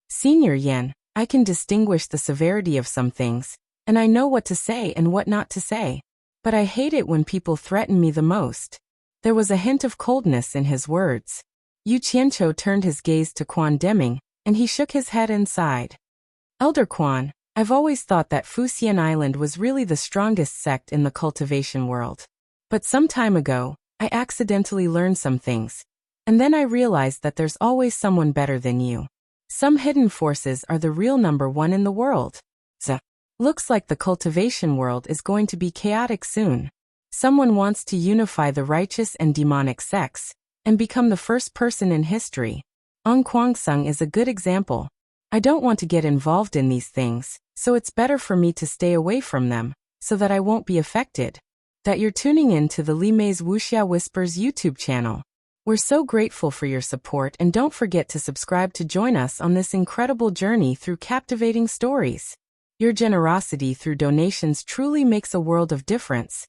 Senior Yan, I can distinguish the severity of some things, and I know what to say and what not to say. But I hate it when people threaten me the most. There was a hint of coldness in his words. Yu Qianqiu turned his gaze to Quan Deming, and he shook his head and sighed. Elder Quan, I've always thought that Fuxian Island was really the strongest sect in the cultivation world. But some time ago, I accidentally learned some things. And then I realized that there's always someone better than you. Some hidden forces are the real #1 in the world. Looks like the cultivation world is going to be chaotic soon. Someone wants to unify the righteous and demonic sects, and become the first person in history. Ong Kwangsung is a good example. I don't want to get involved in these things, so it's better for me to stay away from them, so that I won't be affected. That you're tuning in to the Li Mei's Wuxia Whispers YouTube channel. We're so grateful for your support, and don't forget to subscribe to join us on this incredible journey through captivating stories. Your generosity through donations truly makes a world of difference,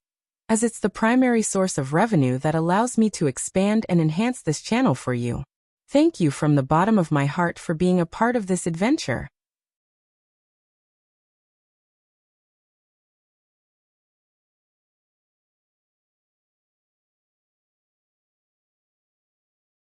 as it's the primary source of revenue that allows me to expand and enhance this channel for you. Thank you from the bottom of my heart for being a part of this adventure.